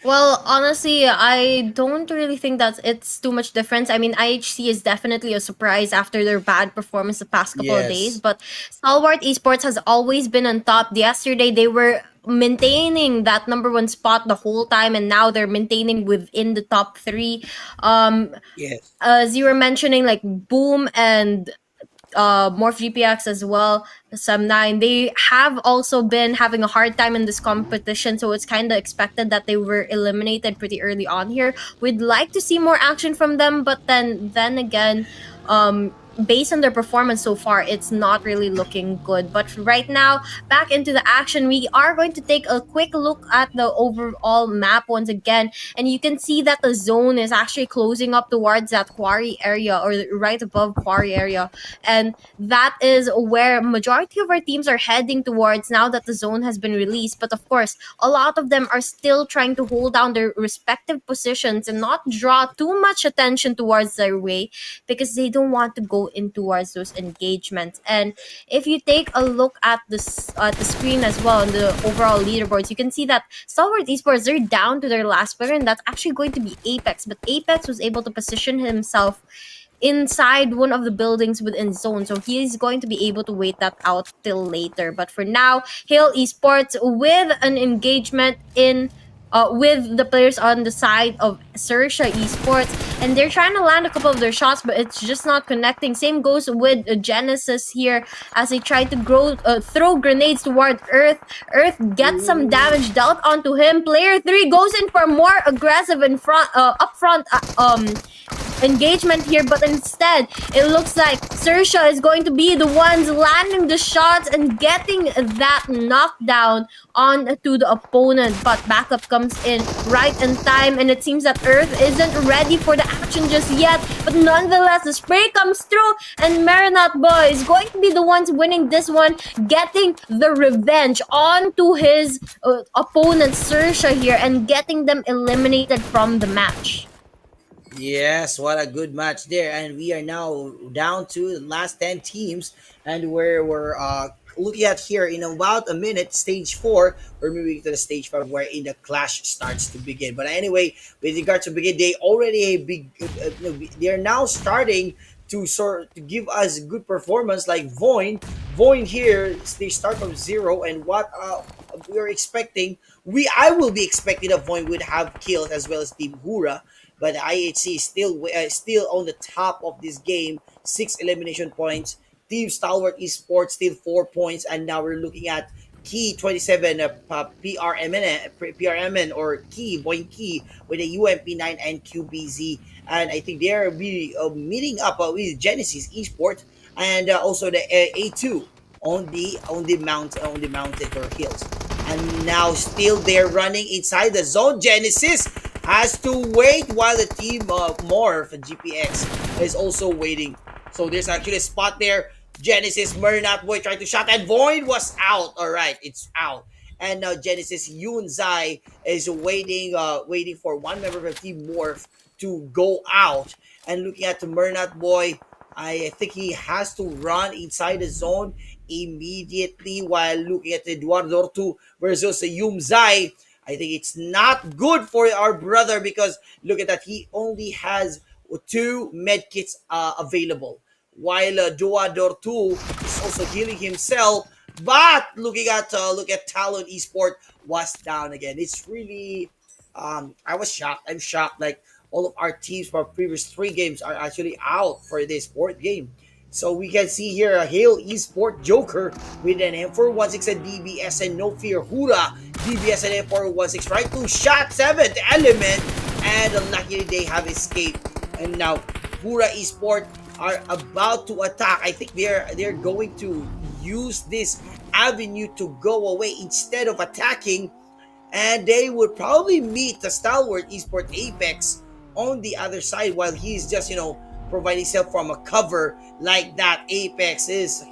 Speaker 2: Well, honestly, I don't really think that it's too much difference. I mean, IHC is definitely a surprise after their bad performance the past couple of days,
Speaker 3: Yes.
Speaker 2: but Stalwart Esports has always been on top. Yesterday, they were maintaining that number one spot the whole time, and now they're maintaining within the top three. Um,
Speaker 3: Yes.
Speaker 2: as you were mentioning, like Boom and Morph GPX as well, Sam9. They have also been having a hard time in this competition, so it's kind of expected that they were eliminated pretty early on here. We'd like to see more action from them, but then again, based on their performance so far, it's not really looking good. But right now, back into the action, we are going to take a quick look at the overall map once again, and you can see that the zone is actually closing up towards that quarry area, or right above quarry area, and that is where majority of our teams are heading towards now that the zone has been released. But of course, a lot of them are still trying to hold down their respective positions and not draw too much attention towards their way, because they don't want to go in towards those engagements. And if you take a look at the screen as well on the overall leaderboards, you can see that STALWART Esports, they're down to their last player, and that's actually going to be Apex. But Apex was able to position himself inside one of the buildings within zone, so he's going to be able to wait that out till later. But for now, Hail Esports with an engagement in with the players on the side of XERXIA Esports, and they're trying to land a couple of their shots, but it's just not connecting. Same goes with Genesis here, as they try to throw grenades toward Earth. Earth gets some damage dealt onto him. Player 3 goes in for more aggressive in front, upfront engagement here, but instead it looks like XERXIA is going to be the ones landing the shots and getting that knockdown onto the opponent. But backup comes in right in time, and it seems that Earth isn't ready for the action just yet, but nonetheless the spray comes through, and Marinat Boy is going to be the ones winning this one, getting the revenge onto his opponent XERXIA here and getting them eliminated from the match.
Speaker 3: Yes, what a good match there. And we are now down to the last 10 teams. And we're looking at here in about a minute, stage 4. We're moving to the stage 5 wherein the clash starts to begin. But anyway, with regard to begin, they already a big, they are now starting to give us good performance like Voin. Voin here, they start from 0, and what we are expecting, I will be expecting that Voin would have kills as well as Team HORAA. But IHC is still on the top of this game, 6 elimination points. Team Stalwart Esports still 4 points, and now we're looking at Key 27 PRMN or Key Voin Key with a UMP9 and QBZ, and I think they are really meeting up with Genesis Esports and also the A2 on the mountain or hills. And now still they're running inside the zone. Genesis has to wait while the team MORPH and GPX is also waiting. So there's actually a spot there. Genesis, Marinat Boy tried to shot, and Void was out. All right, it's out. And now Genesis Yunzai is waiting for one member of the team MORPH to go out. And looking at the Marinat Boy, I think he has to run inside the zone immediately, while looking at Eduardo 2 versus Yunzai. I think it's not good for our brother, because look at that, he only has 2 medkits available, while Duador 2 is also healing himself. But look at Talon Esports was down again. It's really I was shocked. I'm shocked. Like, all of our teams from previous 3 games are actually out for this 4th game. So we can see here a Hail Esports Joker with an M416 and DBS and No Fear HORAA. DBS and M416 right to shot 7th element, and luckily they have escaped. And now HORAA Esports are about to attack. I think they're going to use this avenue to go away instead of attacking, and they would probably meet the Stalwart Esports Apex on the other side, while he's just providing himself from a cover like that. Apex is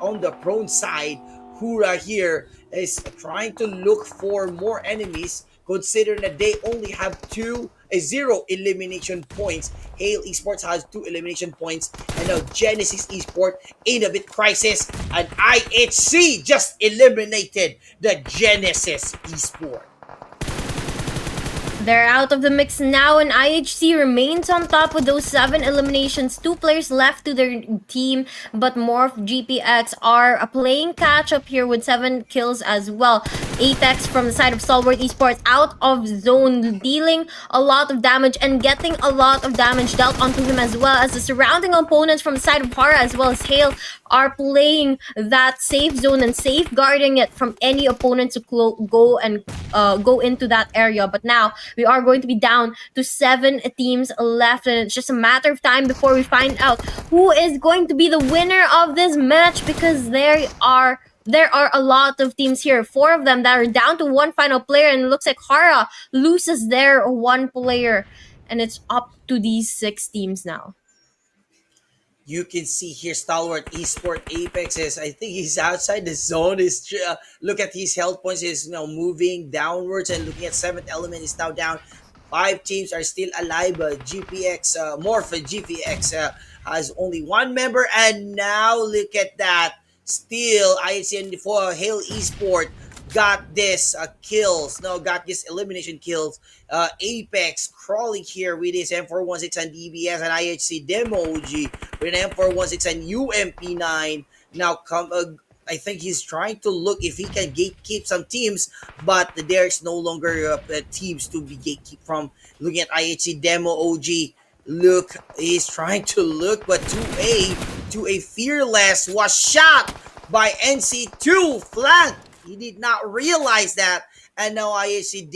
Speaker 3: on the prone side. HORAA here is trying to look for more enemies, considering that they only have 0 elimination points. Hail Esports has 2 elimination points, and now Genesis Esports in a bit crisis, and IHC just eliminated the Genesis Esports.
Speaker 2: They're out of the mix now, and IHC remains on top with those 7 eliminations. 2 players left to their team, but MORPH GPX are playing catch up here with 7 kills as well. Apex from the side of Stalwart Esports out of zone, dealing a lot of damage and getting a lot of damage dealt onto him, as well as the surrounding opponents from the side of HORAA as well as Hale are playing that safe zone and safeguarding it from any opponent to go into that area. But now we are going to be down to 7 teams left, and it's just a matter of time before we find out who is going to be the winner of this match, because there are a lot of teams here, 4 of them that are down to one final player, and it looks like HORAA loses their one player, and it's up to these 6 teams now.
Speaker 3: You can see here Stalwart Esport Apex is, I think he's outside the zone. Look at his health points is, moving downwards, and looking at seventh element is now down. 5 teams are still alive. GPX Morph GPX has only 1 member, and now look at that. Still IHC for Hale Esport got this kills. No, got this elimination kills. Apex crawling here with his M416 and DBS, and IHC Demo OG with an M416 and UMP9. Now come. I think he's trying to look if he can gatekeep some teams, but there's no longer teams to be gatekeep from. Looking at IHC Demo OG, look, he's trying to look, but to a Fearless was shot by NC2 flank. He did not realize that, and now IHC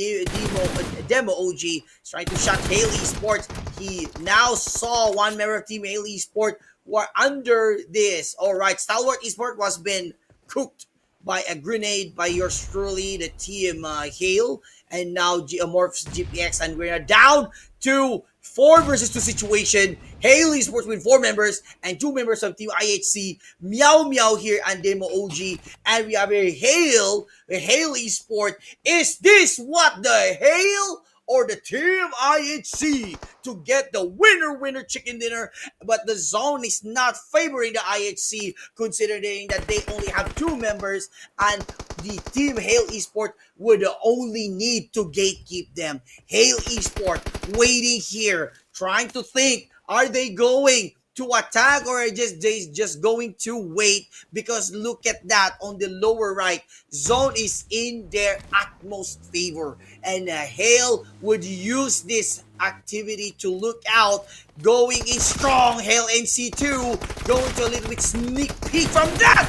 Speaker 3: Demo OG is trying to shot Hale Esports. He now saw 1 member of Team Hale Esports were under this. All right, Stalwart Esports was been cooked by a grenade by yours truly, the team Hale, and now Morph's GPX, and we're down to 4 versus 2 situation. Hale Esports with 4 members and 2 members of Team IHC. Meow Meow here and Demo OG, and we have a Hale Esports. Is this what the Hale or the Team IHC to get the winner chicken dinner? But the zone is not favoring the IHC, considering that they only have 2 members, and the Team Hale Esport would only need to gatekeep them. Hale Esport waiting here, trying to think, are they going to attack, or are they just going to wait? Because look at that on the lower right, zone is in their utmost favor, and Hale would use this activity to look out, going in strong. Hale NC2 going to a little bit sneak peek from that.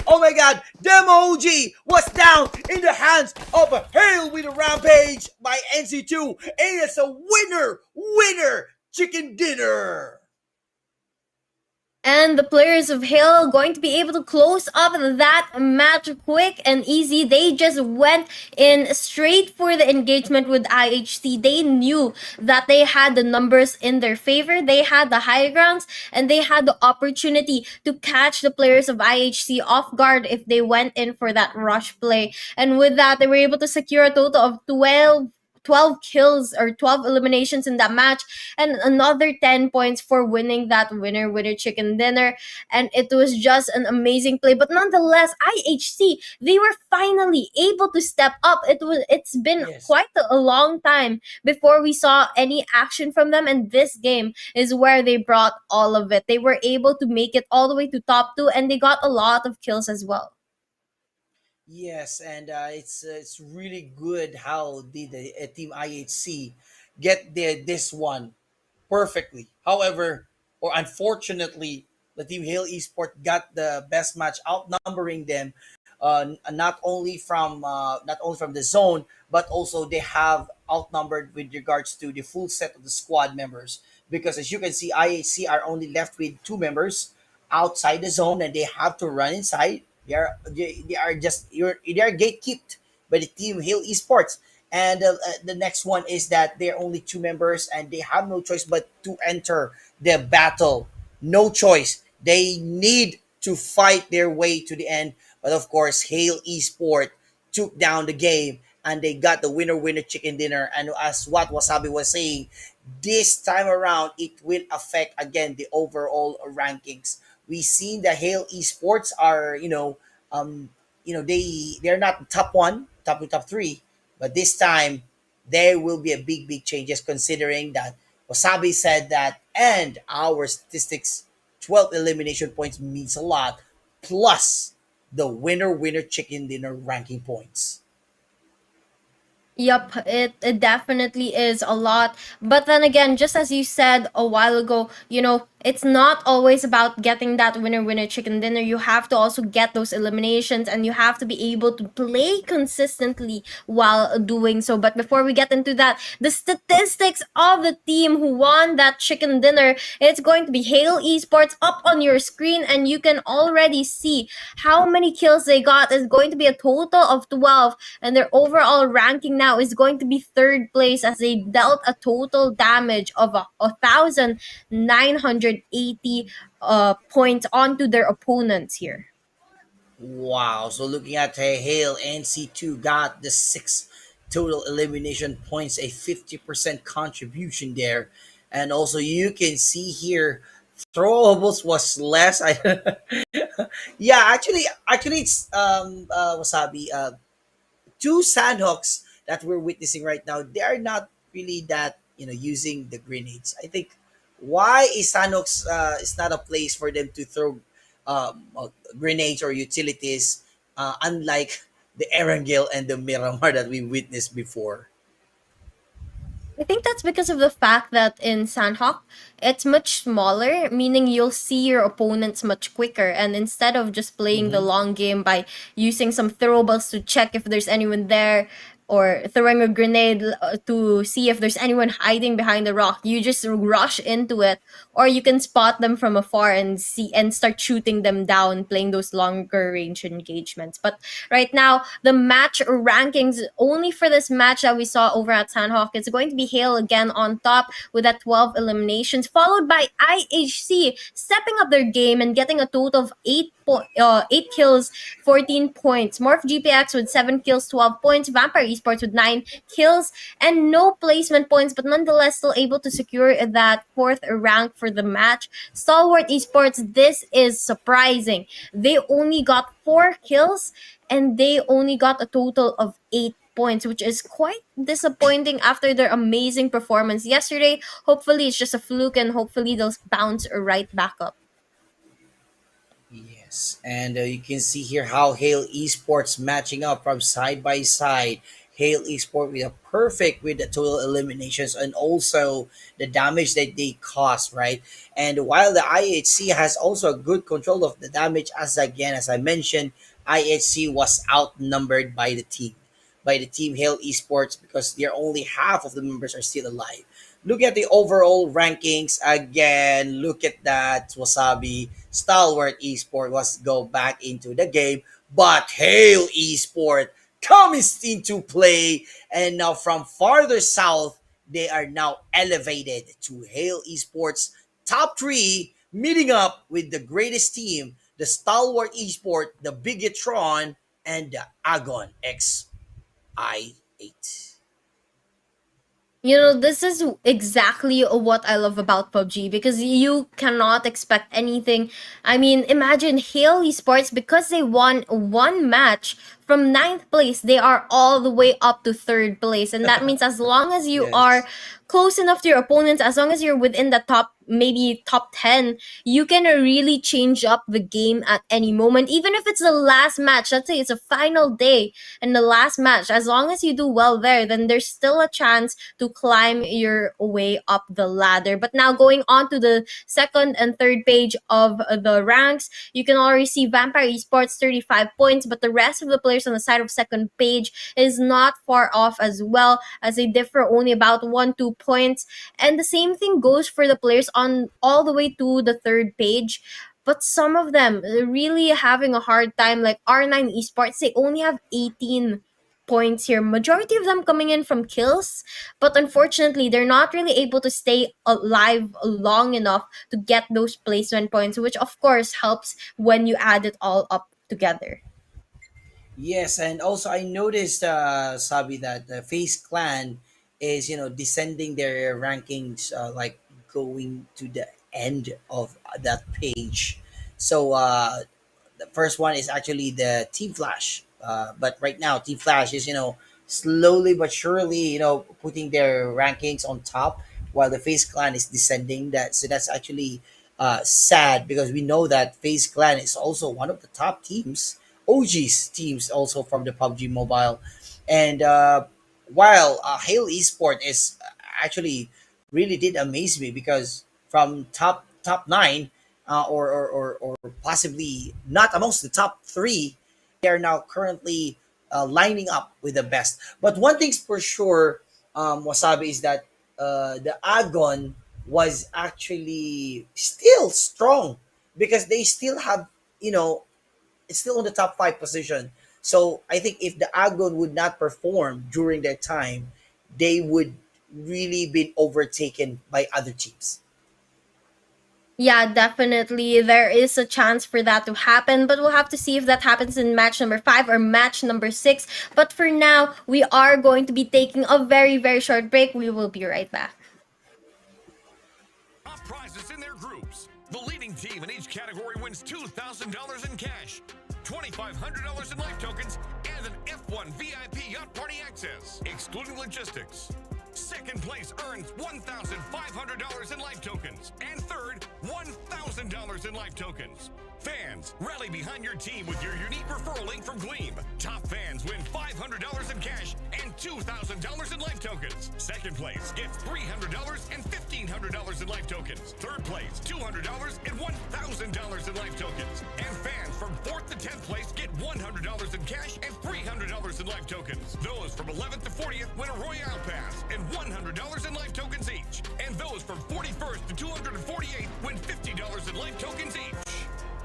Speaker 3: Oh my god, Demo OG was down in the hands of a Hale with a rampage by NC2, and it's a winner chicken dinner.
Speaker 2: And the players of Hale going to be able to close up that match quick and easy. They just went in straight for the engagement with IHC. They knew that they had the numbers in their favor. They had the high grounds, and they had the opportunity to catch the players of IHC off guard if they went in for that rush play. And with that, they were able to secure a total of 12 kills or 12 eliminations in that match, and another 10 points for winning that winner chicken dinner. And it was just an amazing play. But nonetheless, IHC, they were finally able to step up. It's been
Speaker 3: Yes.
Speaker 2: quite a long time before we saw any action from them, and this game is where they brought all of it. They were able to make it all the way to top 2, and they got a lot of kills as well.
Speaker 3: Yes, and it's really good how did the Team IHC get this one perfectly. However, or unfortunately, the Team Hale Esport got the best match, outnumbering them. Not only from the zone, but also they have outnumbered with regards to the full set of the squad members. Because as you can see, IHC are only left with 2 members outside the zone, and they have to run inside. They are gatekept by the Team Hale Esports. And the next one is that they're only 2 members, and they have no choice but to enter the battle. No choice. They need to fight their way to the end. But of course, Hale Esport took down the game, and they got the winner chicken dinner. And as what Wasabi was saying, this time around it will affect again the overall rankings. We seen the Hale Esports are, they're not top 1, top 2, top 3, but this time there will be a big changes considering that Wasabi said that, and our statistics, 12 elimination points means a lot, plus the winner chicken dinner ranking points.
Speaker 2: Yup, it definitely is a lot. But then again, just as you said a while ago, it's not always about getting that winner chicken dinner. You have to also get those eliminations, and you have to be able to play consistently while doing so. But before we get into that, the statistics of the team who won that chicken dinner, it's going to be Hail Esports up on your screen, and you can already see how many kills they got. Is going to be a total of 12, and their overall ranking now is going to be third place as they dealt a total damage of 1,980 points onto their opponents here.
Speaker 3: Wow. So looking at Hale, NC2 got the six total elimination points, a 50% contribution there. And also you can see here throwables was less. I yeah, actually it's Wasabi, two Sanhoks that we're witnessing right now, they are not really that using the grenades. I think why is Sanhoks is not a place for them to throw grenades or utilities, unlike the Erangel and the Miramar that we witnessed before.
Speaker 2: I think that's because of the fact that in Sanhok, it's much smaller, meaning you'll see your opponents much quicker. And instead of just playing the
Speaker 3: Mm-hmm.
Speaker 2: long game by using some throwables to check if there's anyone there, or throwing a grenade to see if there's anyone hiding behind the rock, you just rush into it, or you can spot them from afar and see and start shooting them down, playing those longer range engagements. But right now, the match rankings only for this match that we saw over at Sanhok, it's going to be Hale again on top with that 12 eliminations, followed by IHC stepping up their game and getting a total of 8 kills, 14 points. Morph GPX with 7 kills, 12 points. Vampire Esports with 9 kills and no placement points, but nonetheless still able to secure that fourth rank for the match. Stalwart Esports, this is surprising. They only got 4 kills and they only got a total of 8 points, which is quite disappointing after their amazing performance yesterday. Hopefully, it's just a fluke, and hopefully, they'll bounce right back up.
Speaker 3: Yes, and you can see here how Hale Esports matching up from side by side. Hale Esports with a perfect with the total eliminations and also the damage that they cause, right? And while the IHC has also a good control of the damage, as I mentioned, IHC was outnumbered by the team Hale Esports because they're only half of the members are still alive. Look at the overall rankings again. Look at that Wasabi Stalwart Esport was go back into the game, but Hale Esport comes into play, and now from farther south they are now elevated to Hale Esports top three, meeting up with the greatest team, the Stalwart Esport, the Bigetron, and the Agon XI8.
Speaker 2: This is exactly what I love about PUBG because you cannot expect anything. I mean, imagine Hale Esports, because they won one match from ninth place, they are all the way up to third place. And that means as long as you are
Speaker 3: Yes.
Speaker 2: close enough to your opponents, as long as you're within the top, maybe top 10, you can really change up the game at any moment. Even if it's the last match, let's say it's a final day and the last match, as long as you do well there, then there's still a chance to climb your way up the ladder. But now going on to the second and third page of the ranks, you can already see Vampire Esports 35 points, but the rest of the players on the side of second page is not far off as well, as they differ only about 1-2 points. And the same thing goes for the players on all the way to the third page. But some of them really having a hard time, like R9 Esports, they only have 18 points here. Majority of them coming in from kills, but unfortunately, they're not really able to stay alive long enough to get those placement points, which of course helps when you add it all up together.
Speaker 3: Yes, and also I noticed, Sabi, that the FaZe Clan is descending their rankings, like going to the end of that page. So the first one is actually the Team Flash, but right now Team Flash is slowly but surely, putting their rankings on top while the FaZe Clan is descending. That's actually sad, because we know that FaZe Clan is also one of the top teams, OGs teams also from the PUBG Mobile, and while Hail Esport is actually really did amaze me, because from top nine, or possibly not amongst the top three, they are now currently lining up with the best. But one thing's for sure, Wasabi, is that the Agon was actually still strong, because they still have, it's still on the top five position. So I think if the Agon would not perform during their time, they would really been overtaken by other teams.
Speaker 2: Yeah, definitely. There is a chance for that to happen, but we'll have to see if that happens in match number 5 or match number 6. But for now, we are going to be taking a very, very short break. We will be right back.
Speaker 4: Top prizes in their groups. The leading team in each category wins $2,000 in cash, $2,500 in life tokens, and an F1 VIP yacht party access, excluding logistics. Second place earns $1,500 in life tokens, and third, $1,000 in life tokens. Fans, rally behind your team with your unique referral link from Gleam. Top fans win $500 in cash and $2,000 in life tokens. Second place gets $300 and $1,500 in life tokens. Third place, $200 and $1,000 in life tokens. And fans from 4th to 10th place get $100 in cash and $300 in life tokens. Those from 11th to 40th win a Royale Pass and $100 in life tokens each. And those from 41st to 248th win $50 in life tokens each.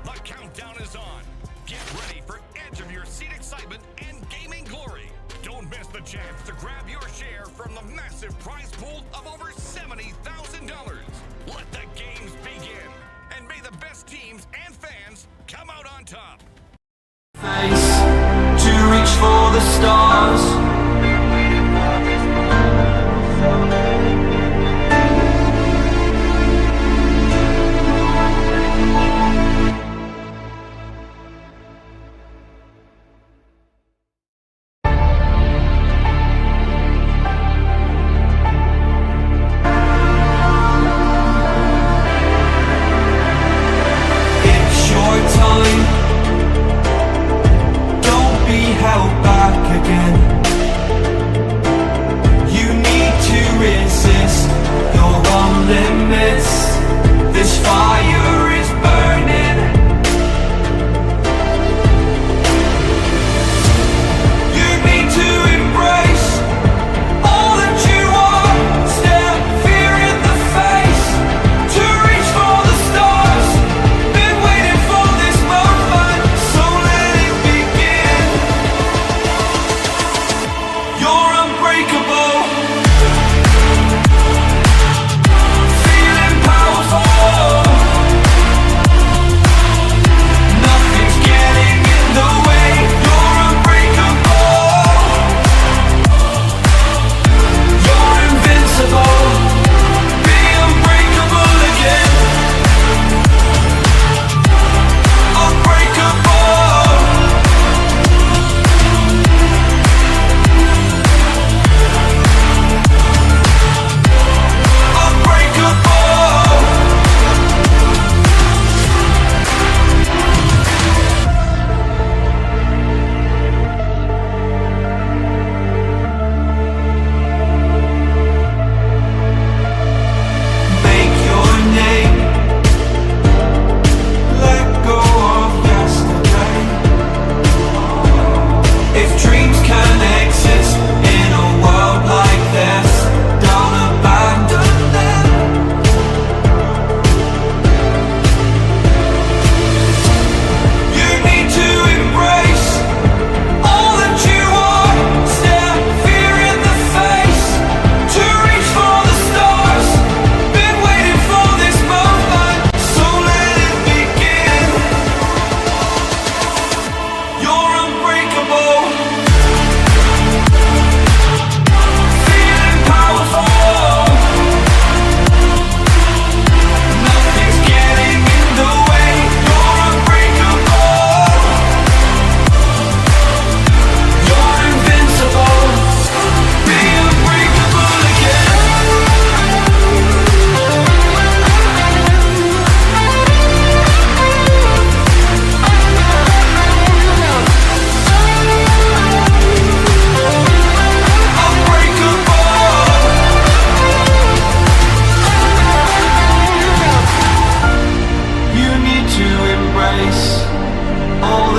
Speaker 4: The countdown is on. Get ready for edge of your seat excitement and gaming glory. Don't miss the chance to grab your share from the massive prize pool of over $70,000. Let the games begin, and may the best teams and fans come out on top.
Speaker 1: Face to reach for the stars. It's your time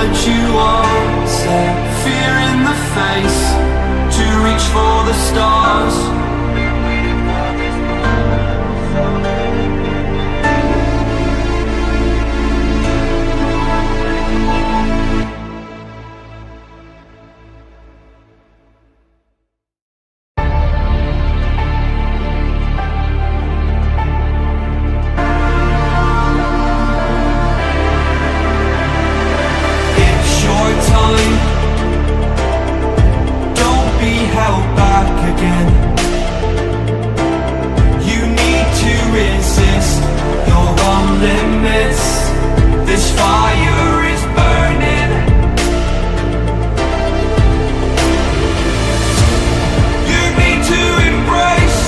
Speaker 1: that you want. Stare fear in the face to reach for the stars. It's your time. Don't be held back again. You need to resist. You're on limits. This fire is burning. You need to embrace.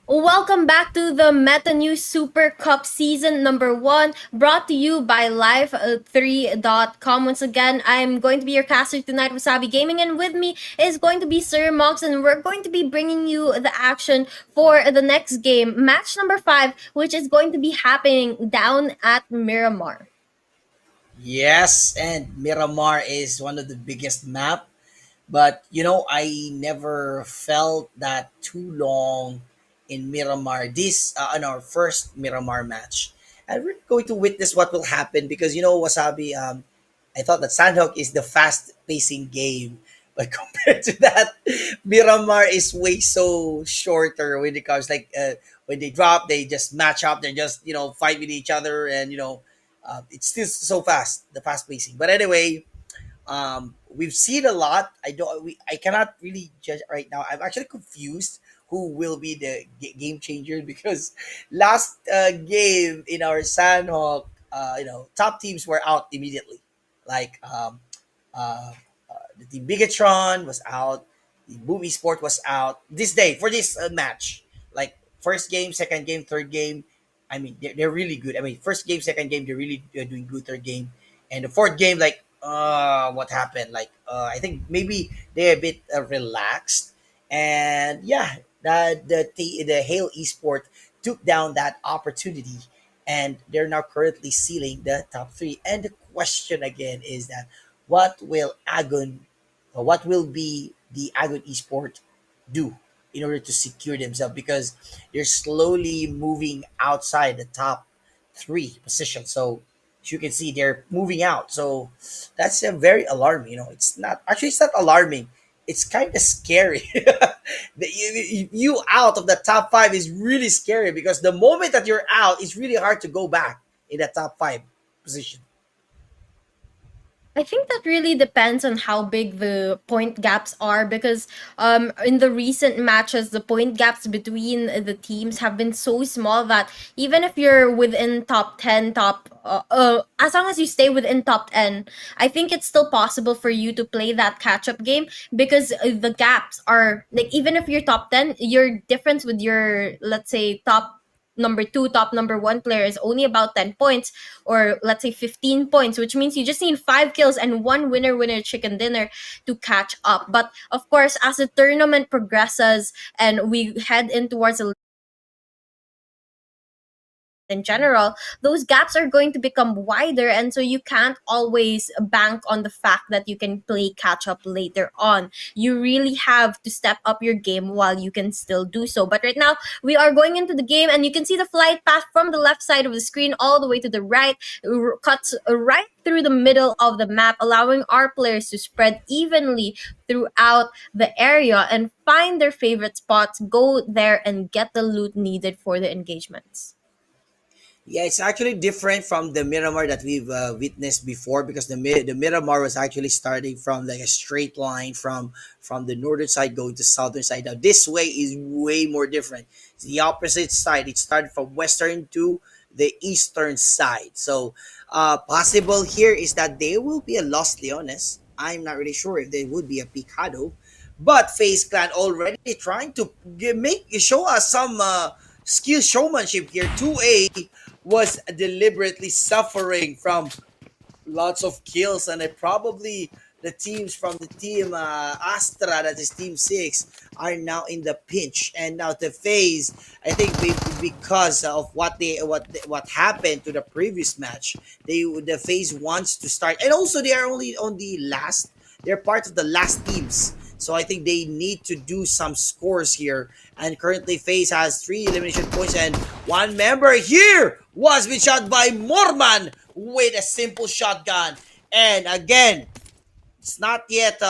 Speaker 2: Welcome back to the Meta News Super Cup Season number 1, brought to you by Live3.com. Once again, I'm going to be your caster tonight, Wasabi Gaming, and with me is going to be Sir Mox, and we're going to be bringing you the action for the next game, match number 5, which is going to be happening down at Miramar.
Speaker 3: Yes, and Miramar is one of the biggest map. But I never felt that too long in Miramar. This on our first Miramar match, and we're going to witness what will happen because Wasabi. I thought that Sanhok is the fast pacing game, but compared to that, Miramar is way so shorter when it comes when they drop, they just match up, they just fight with each other, and it's still so fast, the fast pacing. But anyway, we've seen a lot. I cannot really judge right now. I'm actually confused who will be the game changer because last game in our Sanhok, top teams were out immediately. Like uh, the Bigetron was out, the Voin Esports was out this day for this match. Like first game, second game, third game. I mean, they're really good. I mean, first game, second game, they're really doing good. Third game, and the fourth game, like, what happened? Like, I think maybe they're a bit relaxed, and yeah, the Hale Esport took down that opportunity, and they're now currently sealing the top three. And the question again is that what will be the Agon Esport do in order to secure themselves because they're slowly moving outside the top three positions. So as you can see, they're moving out. So that's a very alarming. It's not alarming. It's kind of scary. You out of the top five is really scary because the moment that you're out, it's really hard to go back in the top five position.
Speaker 2: I think that really depends on how big the point gaps are because in the recent matches, the point gaps between the teams have been so small that even if you're within top 10, as long as you stay within top 10, I think it's still possible for you to play that catch up game because the gaps are like, even if you're top 10, your difference with your, let's say, top number 2, top number 1 player is only about 10 points or let's say 15 points, which means you just need 5 kills and one winner chicken dinner to catch up. But of course, as the tournament progresses and we head in towards a in general, those gaps are going to become wider. And so you can't always bank on the fact that you can play catch up later on. You really have to step up your game while you can still do so. But right now, we are going into the game, and you can see the flight path from the left side of the screen all the way to the right, cuts right through the middle of the map, allowing our players to spread evenly throughout the area and find their favorite spots, go there, and get the loot needed for the engagements.
Speaker 3: Yeah, it's actually different from the Miramar that we've witnessed before because the Miramar was actually starting from like a straight line from the northern side going to southern side. Now this way is way more different. It's the opposite side. It started from western to the eastern side. So possible here is that there will be a Los Leones. I'm not really sure if there would be a Picado, but FaZe Clan already trying to show us some skill showmanship here. 2A was deliberately suffering from lots of kills, and I probably the teams from the team Astra, that is Team 6, are now in the pinch. And now the phase, I think because of what happened to the previous match, the phase wants to start. And also they are only on the last, they're part of the last teams. So I think they need to do some scores here. And currently FaZe has 3 elimination points, and one member here was been shot by Morman with a simple shotgun. And again, it's not yet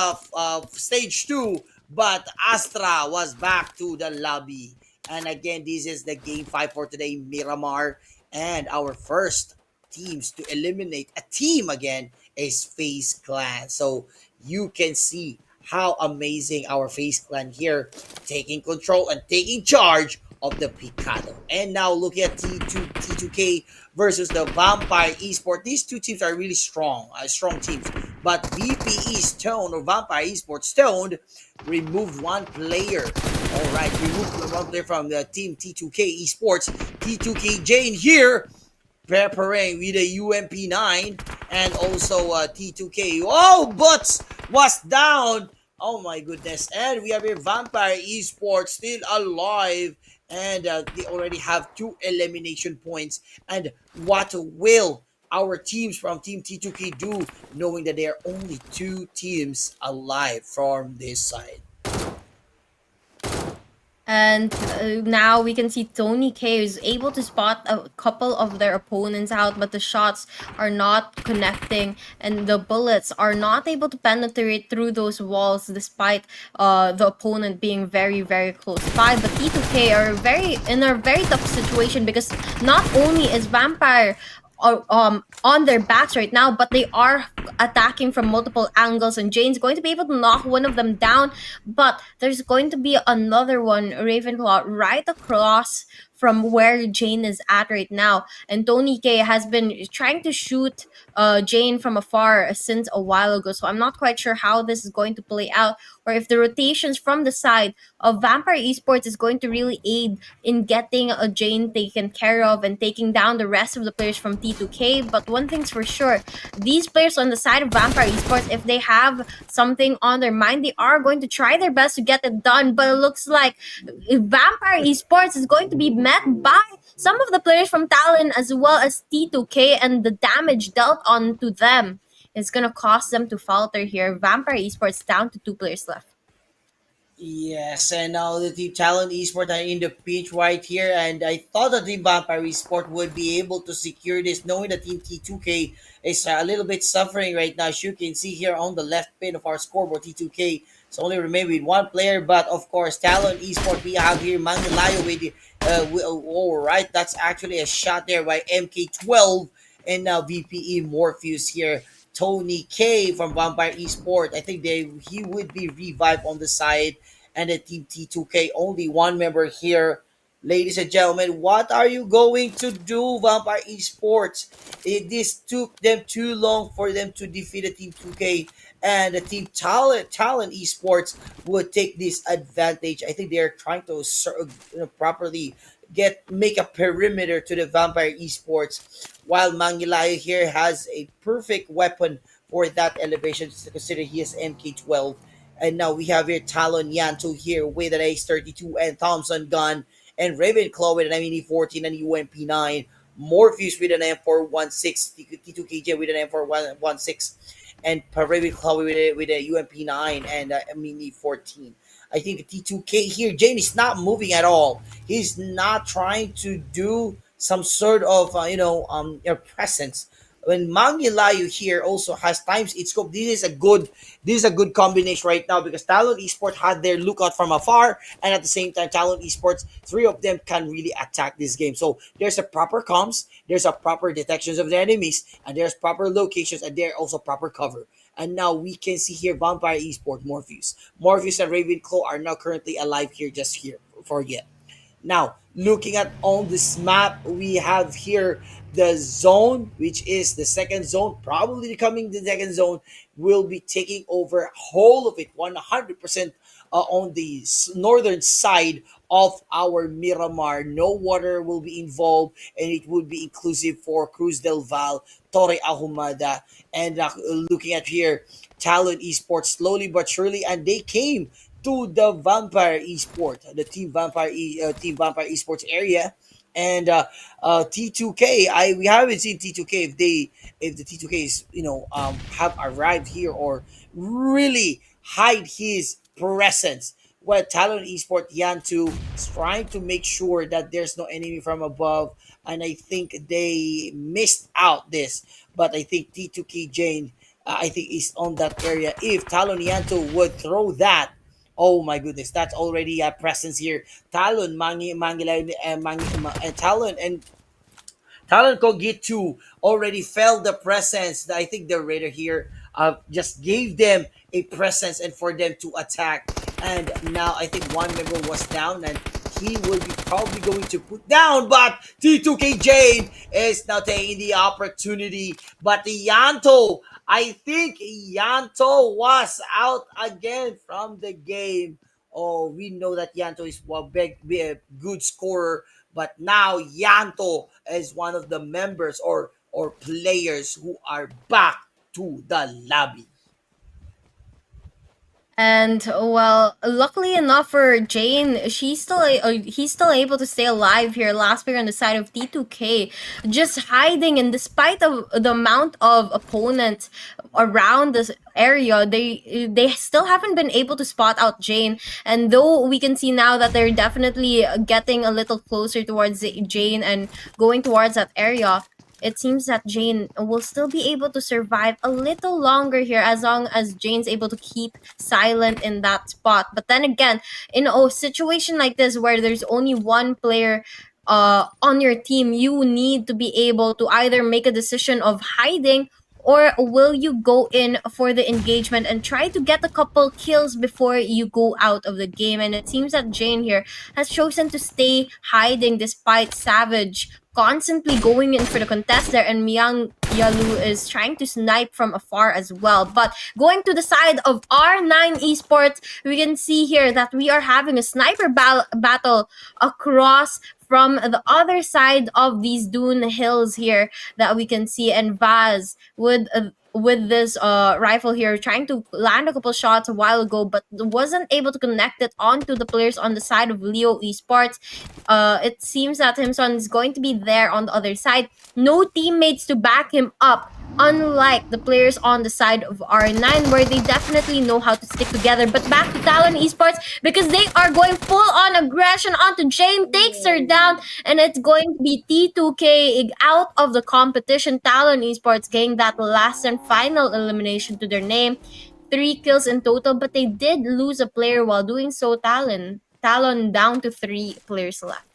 Speaker 3: stage 2, but Astra was back to the lobby. And again, this is the game 5 for today, Miramar. And our first teams to eliminate a team again is FaZe Clan. So you can see how amazing our FaZe Clan here, taking control and taking charge of the Picado. And now look at T2K versus the Vampire Esports. These two teams are really strong teams. But VPE Stone, or Vampire Esports Stone, removed one player. All right, removed one player from the team T2K Esports. T2K Jane here, preparing with a UMP9, and also T2K. Oh, Butts was down. Oh my goodness. And we have here Vampire Esports still alive. And they already have 2 elimination points. And what will our teams from Team T2K do, knowing that there are only 2 teams alive from this side?
Speaker 2: And now we can see Tony K is able to spot a couple of their opponents out, but the shots are not connecting, and the bullets are not able to penetrate through those walls, despite the opponent being very, very close by. But T2K are in a very tough situation, because not only is Vampire on their backs right now, but they are attacking from multiple angles, and Jane's going to be able to knock one of them down, but there's going to be another one, Ravenclaw, right across from where Jane is at right now. And Tony K has been trying to shoot Jane from afar since a while ago, so I'm not quite sure how this is going to play out, or if the rotations from the side of Vampire Esports is going to really aid in getting a Jane taken care of and taking down the rest of the players from T2K. But one thing's for sure, these players on the side of Vampire Esports, if they have something on their mind, they are going to try their best to get it done. But it looks like Vampire Esports is going to be met by some of the players from Talon as well as T2K, and the damage dealt onto them is going to cause them to falter here. Vampire Esports down to 2 players left.
Speaker 3: Yes, and now the team Talon Esports are in the pinch right here, and I thought that Team Vampire Esports would be able to secure this, knowing that Team T2K is a little bit suffering right now. As you can see here on the left pin of our scoreboard, T2K is only remain with 1 player, but of course, Talon Esports, we have here Mangilayo with the, all right, that's actually a shot there by MK12, and now VPE Morpheus here. Tony K from Vampire Esports. I think he would be revived on the side, and the team T2K only 1 member here. Ladies and gentlemen, what are you going to do, Vampire Esports? This took them too long for them to defeat the team 2K, and the team Talon Esports would take this advantage. I think they're trying to properly make a perimeter to the Vampire Esports, while Mangilayo here has a perfect weapon for that elevation, consider he is MK12. And now we have here Talon Yanto here with an Ace-32 and Thompson gun, and Ravenclaw with an ME-14 and UMP-9, Morpheus with an M416, T2KJ with an M416, and Ravenclaw with a UMP-9 and a ME-14. I think T2K here, Jane is not moving at all. He's not trying to do some sort of presence. When Mangilayo here also has times its scope, this is a good combination right now, because Talon Esports had their lookout from afar, and at the same time Talon Esports, 3 of them can really attack this game. So there's a proper comms, there's a proper detections of the enemies, and there's proper locations, and there's also proper cover. And now we can see here Vampire Esports, Morpheus and Ravenclaw are now currently alive here, just here for yet. Now, looking at on this map, we have here the zone, which is the second zone, probably becoming the second zone, will be taking over whole of it, 100% on the northern side of our Miramar. No water will be involved, and it would be inclusive for Cruz del Val, Torre Ahumada, and looking at here, Talon Esports slowly but surely, and they came to the Vampire Esport, the Team Vampire Esports area, and T2K. We haven't seen T2K if the T2K is have arrived here or really hide his presence. Well, Talon Esport Yantu is trying to make sure that there's no enemy from above, and I think they missed out this. But I think T2K Jane, I think is on that area. If Talon Yantu would throw that, oh my goodness, that's already a presence here. Talon, Talon, and Talon Kogitu already felt the presence. I think the Raider here just gave them a presence and for them to attack. And now I think one member was down and he will be probably going to put down, but T2K Jane is now taking the opportunity. But Yanto, I think Yanto was out again from the game. Oh, we know that Yanto is a good scorer, but now Yanto is one of the members or players who are back to the lobby.
Speaker 2: And well, luckily enough for Jane, he's still able to stay alive here. Last player on the side of T2K, just hiding, and despite of the amount of opponents around this area, they still haven't been able to spot out Jane. And though we can see now that they're definitely getting a little closer towards Jane and going towards that area, it seems that Jane will still be able to survive a little longer here as long as Jane's able to keep silent in that spot. But then again, in a situation like this where there's only one player on your team, you need to be able to either make a decision of hiding, or will you go in for the engagement and try to get a couple kills before you go out of the game? And it seems that Jane here has chosen to stay hiding despite Savage constantly going in for the contest there, and Myang Yalu is trying to snipe from afar as well. But going to the side of R9 Esports, we can see here that we are having a sniper battle across from the other side of these dune hills here that we can see, and Vaz with this rifle here trying to land a couple shots a while ago, but wasn't able to connect it onto the players on the side of Leo Esports. It seems that Himson is going to be there on the other side. No teammates to back him up, unlike the players on the side of R9, where they definitely know how to stick together. But back to Talon Esports, because they are going full on aggression onto Jane, takes her down, and it's going to be T2K out of the competition. Talon Esports getting that last and final elimination to their name. 3 kills in total, but they did lose a player while doing so. Talon down to 3 players left.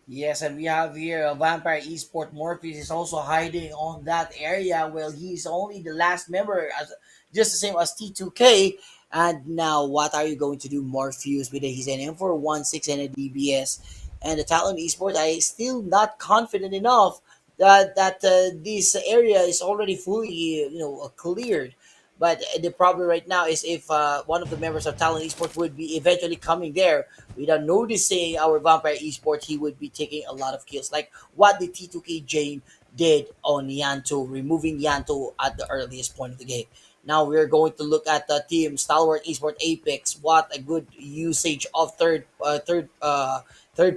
Speaker 3: Yes, and we have here a Vampire Esport Morpheus is also hiding on that area. Well, he's only the last member, as just the same as T2K. And now, what are you going to do, Morpheus? With he's an M416 and a DBS, and the Talon Esport, I still not confident enough that this area is already fully cleared. But the problem right now is if one of the members of Talon Esports would be eventually coming there without noticing our Vampire Esports, he would be taking a lot of kills. Like what the T2K Jane did on Yanto, removing Yanto at the earliest point of the game. Now we're going to look at the team Stalwart Esports Apex. What a good usage of third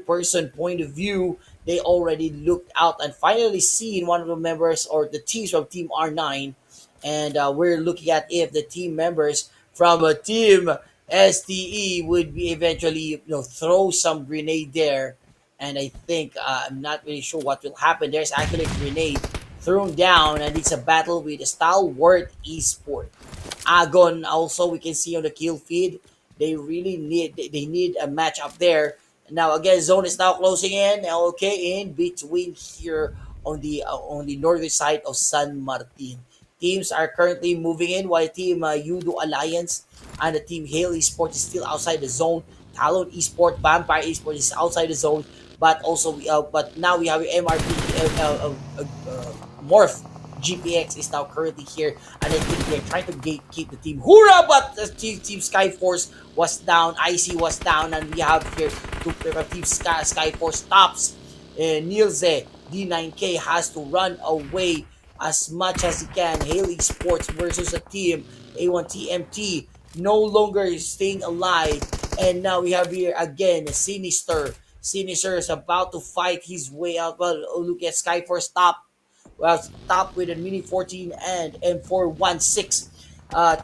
Speaker 3: person point of view. They already looked out and finally seen one of the members or the teams from Team R9, and we're looking at if the team members from a team STE would be eventually throw some grenade there, and I think I'm not really sure what will happen. There's actually a grenade thrown down, and it's a battle with a Stalwart Esport. Agon also we can see on the kill feed. They need a match up there. Now again, zone is now closing in. Okay, in between here on the northern side of San Martin. Teams are currently moving in while team Yoodo Alliance and the team Hale Esports is still outside the zone. Talon Esports, Vampire Esports is outside the zone, but also but now we have MRP MORPH GPX is now currently here, and I think they're trying to keep the team HORAA, but the team Skyforce was down, IC was down, and we have here team Skyforce tops. Nielze D9K has to run away as much as he can. Haley Sports versus a team A1TMT no longer is staying alive, and now we have here again Sinister. Sinister is about to fight his way out. Well, look at Skyforce top. Well, top with a Mini 14 and M416.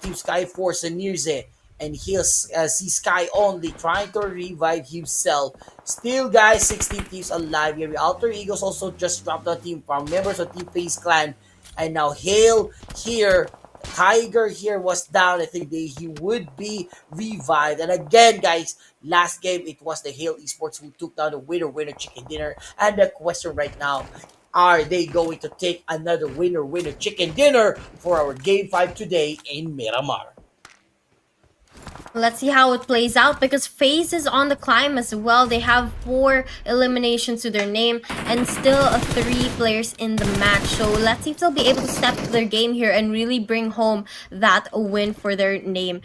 Speaker 3: Team Skyforce and Nirze. And he'll see Sky only trying to revive himself. Still, guys, 16 teams alive here. Alter Egos also just dropped a team from members of Team FaZe Clan. And now Hale here, Tiger here was down. I think he would be revived. And again, guys, last game it was the Hale Esports who took down the winner chicken dinner. And the question right now, are they going to take another winner chicken dinner for our game 5 today in Miramar?
Speaker 2: Let's see how it plays out because FaZe is on the climb as well. They have 4 eliminations to their name and still 3 players in the match. So let's see if they'll be able to step their game here and really bring home that win for their name.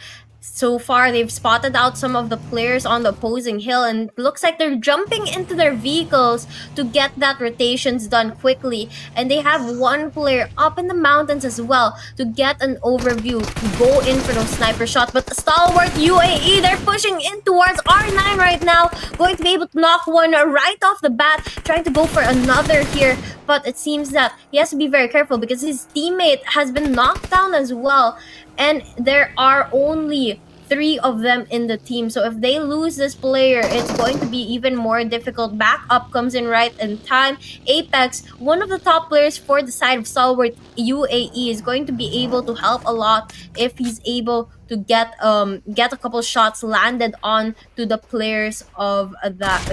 Speaker 2: So far, they've spotted out some of the players on the opposing hill, and it looks like they're jumping into their vehicles to get that rotations done quickly. And they have 1 player up in the mountains as well to get an overview, to go in for those sniper shots. But the Stalwart UAE, they're pushing in towards R9 right now, going to be able to knock one right off the bat, trying to go for another here. But it seems that he has to be very careful because his teammate has been knocked down as well. And there are only 3 of them in the team. So if they lose this player, it's going to be even more difficult. Backup comes in right in time. Apex, one of the top players for the side of Stalwart UAE, is going to be able to help a lot if he's able to get a couple shots landed on to the players of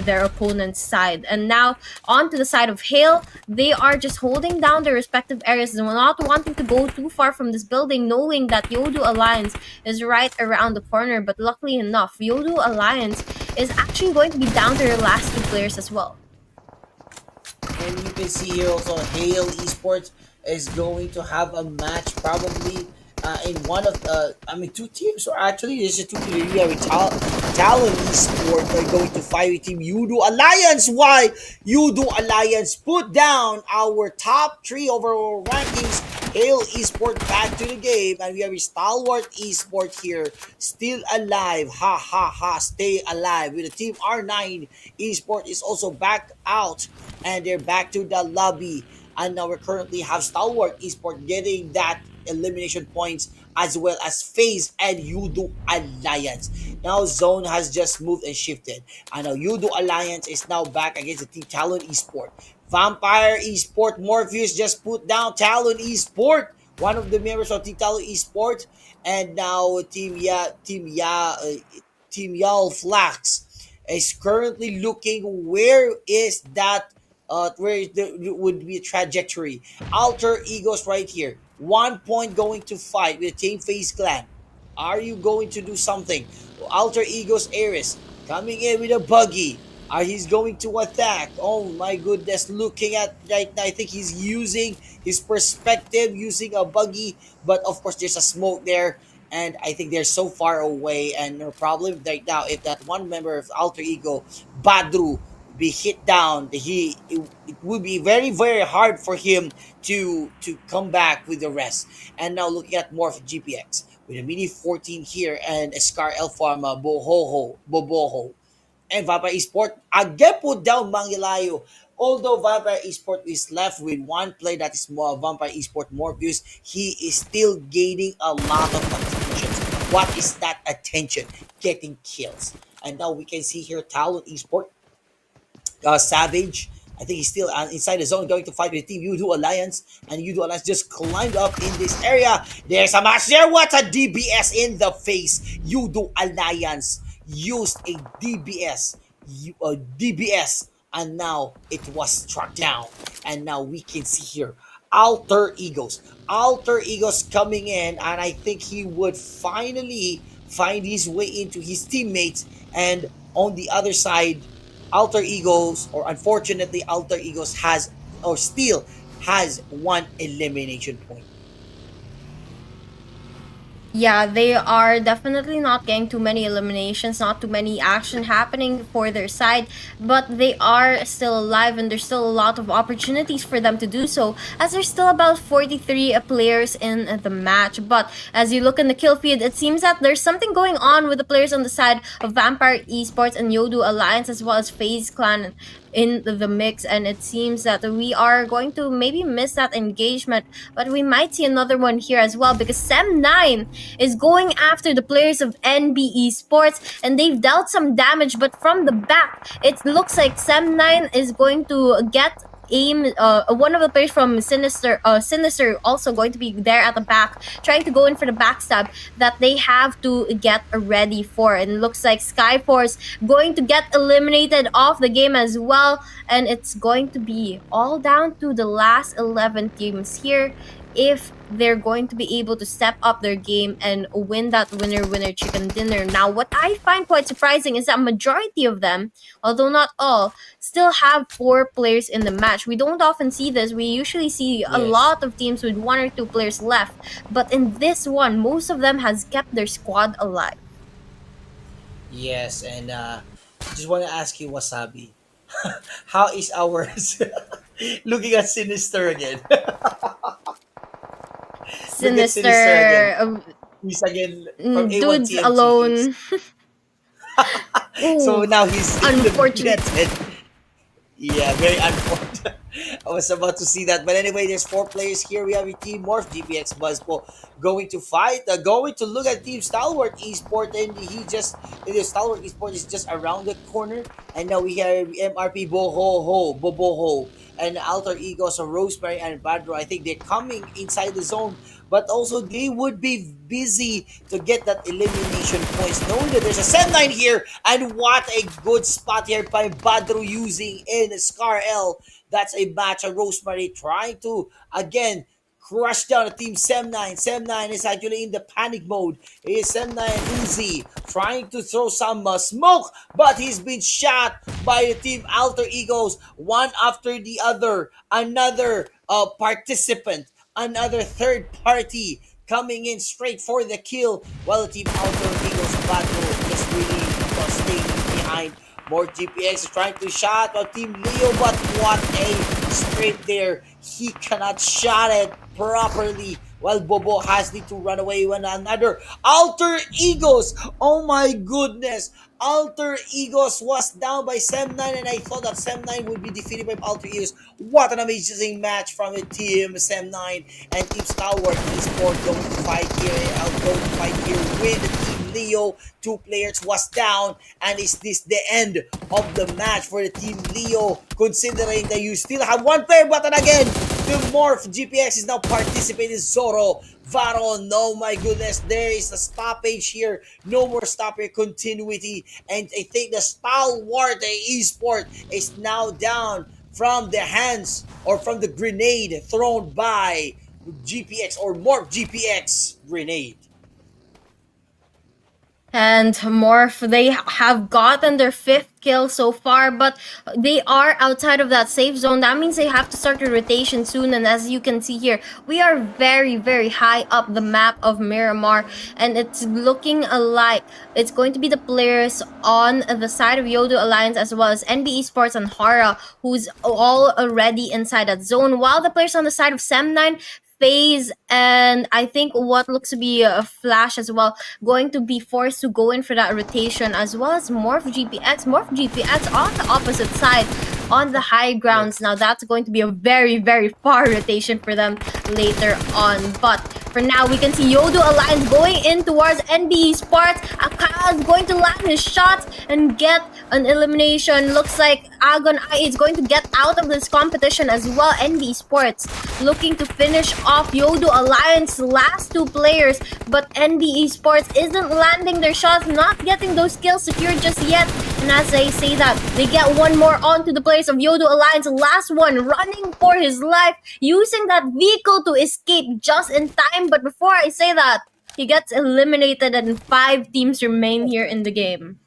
Speaker 2: their opponent's side. And now on to the side of Hale, they are just holding down their respective areas and not wanting to go too far from this building, knowing that Yoodo Alliance is right around the corner. But luckily enough, Yoodo Alliance is actually going to be down to their last 2 players as well.
Speaker 3: And you can see here also Hale Esports is going to have a match probably in one of the, 2 teams, or actually this is 2 teams. We have Talon Esports are going to fight with Team Yoodo Alliance. Why? Yoodo Alliance put down our top 3 overall rankings. Hale Esports back to the game, and we have a Stalwart Esports here, still alive. Ha ha ha, stay alive. With the Team R9 Esports is also back out, and they're back to the lobby. And now we currently have Stalwart Esports getting that elimination points, as well as FaZe and Yoodo Alliance. Now Zone has just moved and shifted, and now Yoodo Alliance is now back against the Team Talon Esports. Vampire Esports Morpheus just put down Talon Esports, one of the members of Team Talon Esports, and now Team Yal Flax is currently looking where is that where would be a trajectory. Alter Egos right here. 1 point going to fight with Team FaZe Clan. Are you going to do something? Alter Egos Ares coming in with a buggy. He's going to attack. Oh my goodness, looking at right now, I think he's using his perspective, using a buggy, but of course there's a smoke there, and I think they're so far away, and no problem right now if that one member of Alter Ego, Badru, be hit down, it would be very very hard for him to come back with the rest. And now looking at MORPH GPX with a Mini 14 here and a Scar El Pharma Boboho, and Vampire Esports again put down Mangilayo. Although Vampire Esports is left with 1 play, that is more Vampire Esports Morpheus, he is still gaining a lot of attention. What is that attention? Getting kills. And now we can see here Talon Esports, Savage. I think he's still inside the zone, going to fight with Team Yoodo Alliance, and Yoodo Alliance just climbed up in this area. There's a match there. What a DBS in the face! Yoodo Alliance used a DBS, and now it was struck down. And now we can see here Alter Egos coming in, and I think he would finally find his way into his teammates. And on the other side, Alter Egos, or unfortunately Alter Egos has, or still has one elimination point.
Speaker 2: Yeah, they are definitely not getting too many eliminations, not too many action happening for their side, but they are still alive and there's still a lot of opportunities for them to do so, as there's still about 43 players in the match. But as you look in the kill feed, it seems that there's something going on with the players on the side of Vampire Esports and Yoodo Alliance, as well as FaZe Clan in the mix, and it seems that we are going to maybe miss that engagement, but we might see another one here as well, because Sem9 is going after the players of NB Esports, and they've dealt some damage, but from the back it looks like Sem9 is going to get one of the players from Sinister also going to be there at the back, trying to go in for the backstab that they have to get ready for. And it looks like Skyforce going to get eliminated off the game as well, and it's going to be all down to the last 11 teams here if they're going to be able to step up their game and win that winner chicken dinner. Now, what I find quite surprising is that majority of them, although not all, still have 4 players in the match. We don't often see this. We usually see a
Speaker 3: Yes.
Speaker 2: lot of teams with 1 or 2 players left, but in this one, most of them has kept their squad alive.
Speaker 3: Yes, and just want to ask you, Wasabi, how is ours looking at Sinister again? Look at Sinister again.
Speaker 2: Sinister,
Speaker 3: He's again from
Speaker 2: dudes
Speaker 3: A1TMT.
Speaker 2: alone.
Speaker 3: So
Speaker 2: Ooh,
Speaker 3: now he's
Speaker 2: unfortunate.
Speaker 3: eliminated. Yeah, very unfortunate. I was about to see that. But anyway, there's 4 players here. We have a Team Morph, GPX Buzzpo going to fight. Going to look at Team Stalwart Esports. And the Stalwart Esports is just around the corner. And now we have MRP Boboho, and Alter Egos of Rosemary and Badro. I think they're coming inside the zone. But also, they would be busy to get that elimination points, knowing that there's a Sem9 here. And what a good spot here by Badro using in Scar L. That's a match of Rosemary trying to, again, crush down the team Sem9. Sem9 is actually in the panic mode. It is Sem9 Uzi trying to throw some smoke, but he's been shot by the team Alter Egos, one after the other. Another participant, another third party coming in straight for the kill, while the team Alter Egos battle just really staying behind. More GPX is trying to shot on Team Leo, but what a sprint there. He cannot shot it properly, while Bobo has need to run away with another Alter Egos. Oh my goodness. Alter Egos was down by Sem9, and I thought that Sem9 would be defeated by Alter Egos. What an amazing match from the team Sem9 and Team Stalwart Esports going to fight here. With the Team Leo. 2 players was down, and is this the end of the match for the Team Leo, considering that you still have 1 player, but then again, the Morph GPX is now participating. Zoro, Varon, oh my goodness, there is a stoppage here. No more stopper continuity, and I think the Stalwart Esport is now down from the hands or from the grenade thrown by GPX or Morph GPX grenade.
Speaker 2: And Morph, they have gotten their 5th kill so far, but they are outside of that safe zone. That means they have to start a rotation soon, and as you can see here, we are very, very high up the map of Miramar, and it's looking like it's going to be the players on the side of Yoodo Alliance as well as NB Esports and HORAA who's all already inside that zone, while the players on the side of Sem9, FaZe, and I think what looks to be a Flash as well, going to be forced to go in for that rotation, as well as Morph GPX. Morph GPX on the opposite side on the high grounds. Now that's going to be a very, very far rotation for them later on. But for now, we can see Yoodo Alliance going in towards NB Esports. Akala is going to land his shot and get an elimination. Looks like Agon I is going to get out of this competition as well. NB Esports looking to finish off Yoodo Alliance last 2 players, but NB Esports isn't landing their shots, not getting those kills secured just yet. And as I say that, they get 1 more onto the players of Yoodo Alliance. Last one running for his life, using that vehicle to escape just in time. But before I say that, he gets eliminated and 5 teams remain here in the game.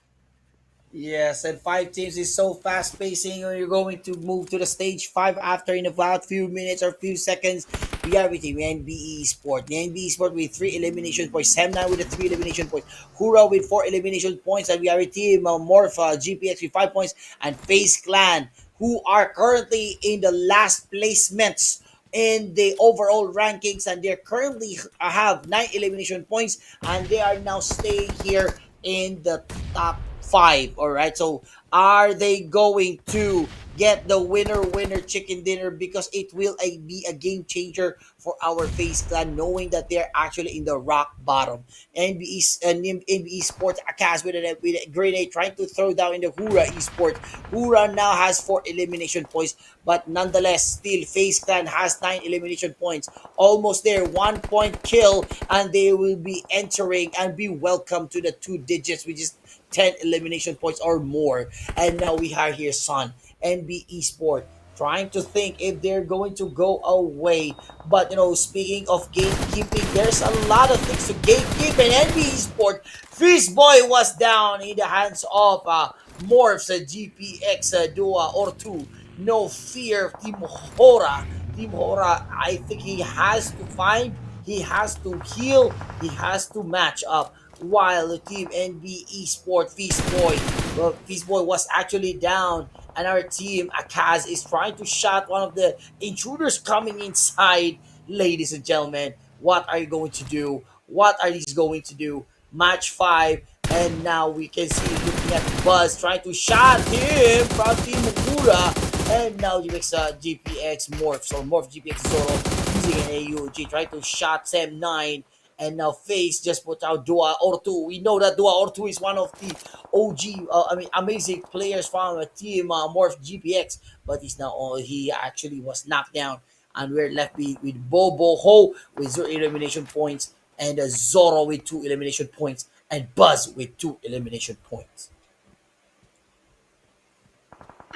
Speaker 3: Yes, and five teams is so fast pacing when you're going to move to the stage five after in about few minutes or few seconds. We have with the NBE Sport. The NBE Sport with three elimination points. Sam9 with the three elimination points. HORAA with four elimination points. And we have a team MORPH, GPX with 5 points. And FaZe Clan, who are currently in the last placements in the overall rankings, and they currently have nine elimination points, and they are now staying here in the top five. All right, so are they going to get the winner chicken dinner, because it will be a game changer for our FaZe Clan, knowing that they're actually in the rock bottom. NBE Sports Akas with a grenade trying to throw down in the HORAA Esports. HORAA now has four elimination points, but nonetheless, still FaZe Clan has nine elimination points. Almost there, 1 point kill, and they will be entering and be welcome to the two digits, which is 10 elimination points or more. And now we have here Son, NBE Sport, trying to think if they're going to go away. But speaking of gatekeeping, there's a lot of things to gatekeep in NBE Sport. Fish Boy was down in the hands of Morphs, GPX, Dua or two. No fear, Team HORAA. Team HORAA, I think he has to find, he has to heal, he has to match up. While the team NBE Sport Feast Boy, well, Feast Boy was actually down, and our team Akaz is trying to shot one of the intruders coming inside. Ladies and gentlemen, what are you going to do? What are these going to do? Match five, and now we can see looking at Buzz trying to shot him from Team Mukura, and now he makes a GPX Morphs or Morph GPX Zoro using an AUG trying to shot Sam 9. And now FaZe just put out Dua Ortu. We know that Dua Ortu is one of the OG, amazing players from a team Morph GPX, but he actually was knocked down, and we're left with Bobo Ho with 0 elimination points, and Zoro with 2 elimination points, and Buzz with 2 elimination points.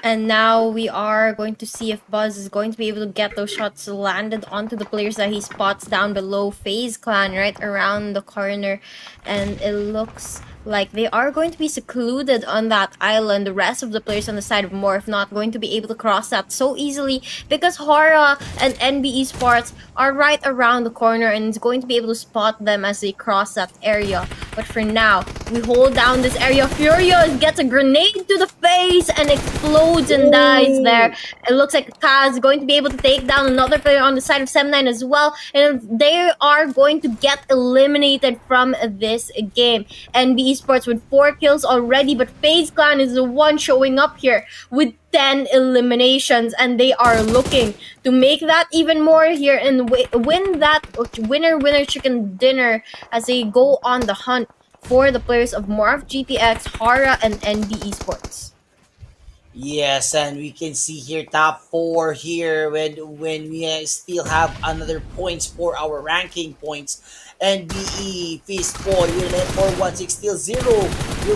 Speaker 2: And now we are going to see if Buzz is going to be able to get those shots landed onto the players that he spots down below FaZe Clan right around the corner. And it looks like they are going to be secluded on that island. The rest of the players on the side of Morph not going to be able to cross that so easily, because HORAA and NBE Sports are right around the corner and is going to be able to spot them as they cross that area. But for now, we hold down this area. Furious gets a grenade to the face and explodes and dies there. It looks like Kaz is going to be able to take down another player on the side of Sem9 as well. And they are going to get eliminated from this game. NB Esports with 4 kills already, but FaZe Clan is the one showing up here with 10 eliminations, and they are looking to make that even more here and win that winner chicken dinner as they go on the hunt for the players of Morph GPX, HORAA, and NB Esports.
Speaker 3: Yes, and we can see here top four here when we still have another points for our ranking points. NBE Fist Boy will net 416 still 0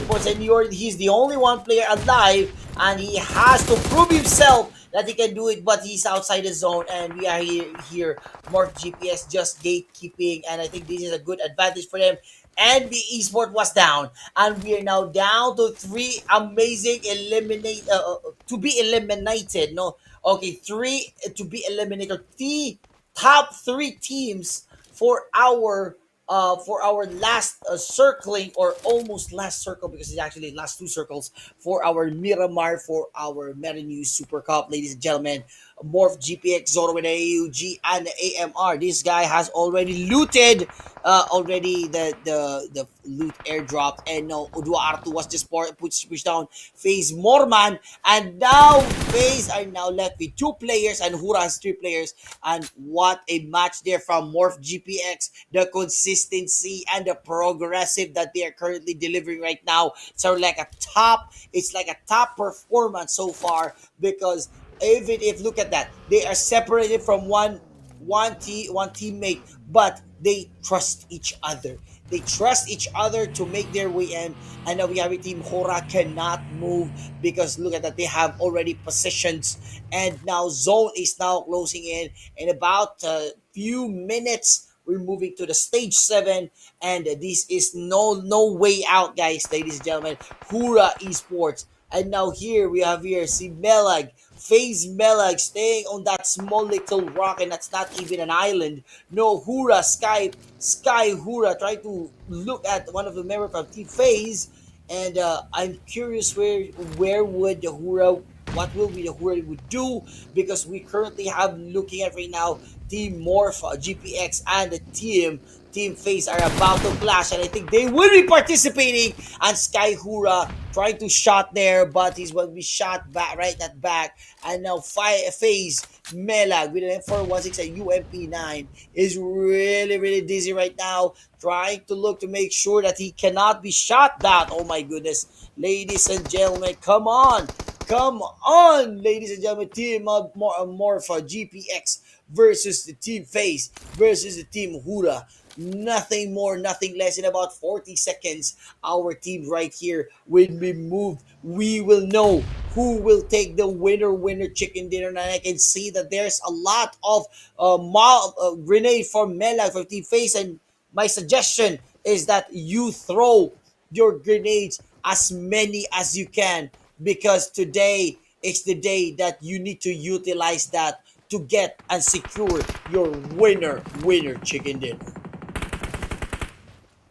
Speaker 3: points, and he's the only one player alive, and he has to prove himself that he can do it, but he's outside the zone, and we are here Morph GPS just gatekeeping, and I think this is a good advantage for them. And the esport was down, and we are now down to three amazing to be eliminated. No, okay, three to be eliminated. The top three teams for our last circling, or almost last circle, because it's actually last two circles for our Miramar, for our Meta News Super Cup, ladies and gentlemen. Morph GPX Zoro with AUG and AMR. This guy has already looted already the loot airdrop, and no, Duarte was just pushed down FaZe Morman, and now FaZe are now left with two players, and HORAA has three players. And what a match there from Morph GPX. The consistency and the progressive that they are currently delivering right now, so it's like a top performance so far, because even if, look at that, they are separated from one teammate, but they trust each other. They trust each other to make their way in. And now we have a team HORAA cannot move, because look at that, they have already positions, and now zone is now closing in about a few minutes we're moving to the stage 7, and this is no way out, guys, ladies and gentlemen. HORAA Esports. And now here we have here si Melag, FaZe Melag staying on that small little rock, and that's not even an island. No, HORAA, Sky HORAA trying to look at one of the members from Team FaZe, and I'm curious where would the HORAA, what will be the HORAA would do, because we currently have looking at right now Team MORPH, GPX, and the Team FaZe are about to clash, and I think they will be participating. And Sky HORAA trying to shot there, but he's going to be shot back right at back. And now FaZe Melag with an M416 and UMP9 is really dizzy right now, trying to look to make sure that he cannot be shot down. Oh my goodness, ladies and gentlemen, come on! Come on, ladies and gentlemen, Team MORPH GPX versus the Team FaZe versus the Team HORAA. Nothing more, nothing less. In about 40 seconds, our team right here will be moved. We will know who will take the winner chicken dinner. And I can see that there's a lot of grenade from Melag from Team FaZe. And my suggestion is that you throw your grenades as many as you can, because today is the day that you need to utilize that to get and secure your winner chicken dinner.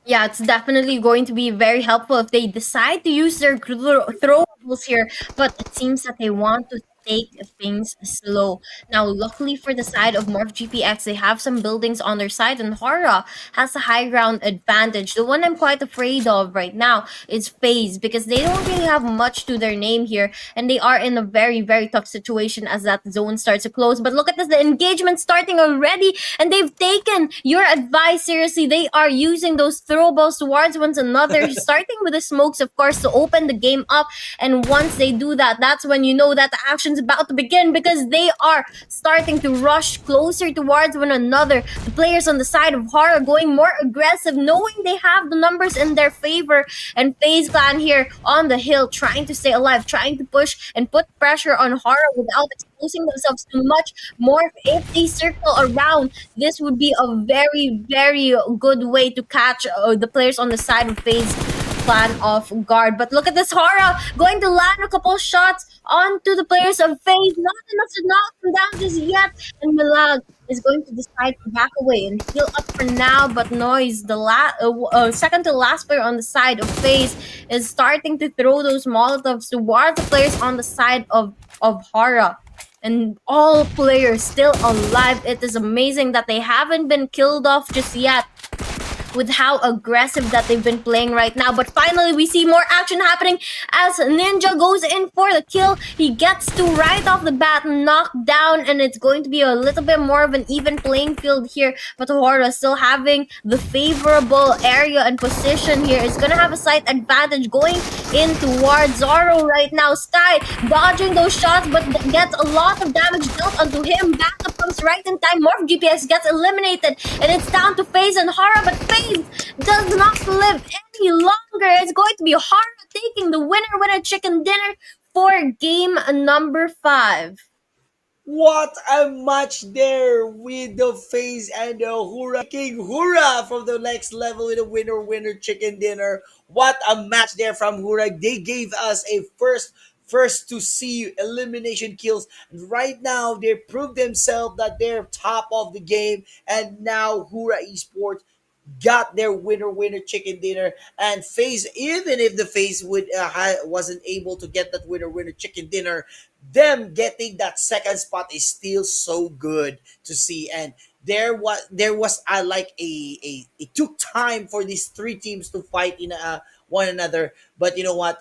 Speaker 2: Yeah, it's definitely going to be very helpful if they decide to use their throwables here, but it seems that they want to take things slow. Now, luckily for the side of Morph GPX, they have some buildings on their side, and HORAA has a high ground advantage. The one I'm quite afraid of right now is FaZe, because they don't really have much to their name here, and they are in a very tough situation as that zone starts to close. But look at this, the engagement starting already, and they've taken your advice seriously. They are using those throw balls towards one another, starting with the smokes, of course, to open the game up. And once they do that, that's when you know that the action's about to begin, because they are starting to rush closer towards one another. The players on the side of HORAA going more aggressive, knowing they have the numbers in their favor. And FaZe Clan here on the hill, trying to stay alive, trying to push and put pressure on HORAA without exposing themselves too much more. If they circle around, this would be a very good way to catch the players on the side of FaZe Clan off guard. But look at this, HORAA going to land a couple shots onto the players of FaZe, not enough to knock them down just yet. And Melag is going to decide to back away and heal up for now. But Noise, the second to last player on the side of FaZe, is starting to throw those molotovs towards the players on the side of HORAA. And all players still alive. It is amazing that they haven't been killed off just yet, with how aggressive that they've been playing right now. But finally, we see more action happening as Ninja goes in for the kill. He gets to right off the bat knock down, and it's going to be a little bit more of an even playing field here. But HORAA still having the favorable area and position here. Is going to have a slight advantage going in towards Zoro right now. Sky dodging those shots, but gets a lot of damage dealt onto him. Backup comes right in time. Morph GPS gets eliminated, and it's down to FaZe and HORAA, but FaZe does not live any longer. It's going to be HORAA taking the winner chicken dinner for game number 5.
Speaker 3: What a match there with the FaZe and the HORAA, King HORAA from the next level with a winner chicken dinner. What a match there from HORAA. They gave us a first to see elimination kills. Right now, they proved themselves that they're top of the game, and now HORAA Esports got their winner chicken dinner. And FaZe, even if the FaZe wasn't able to get that winner chicken dinner, them getting that second spot is still so good to see. And there was like a it took time for these three teams to fight in one another. But you know what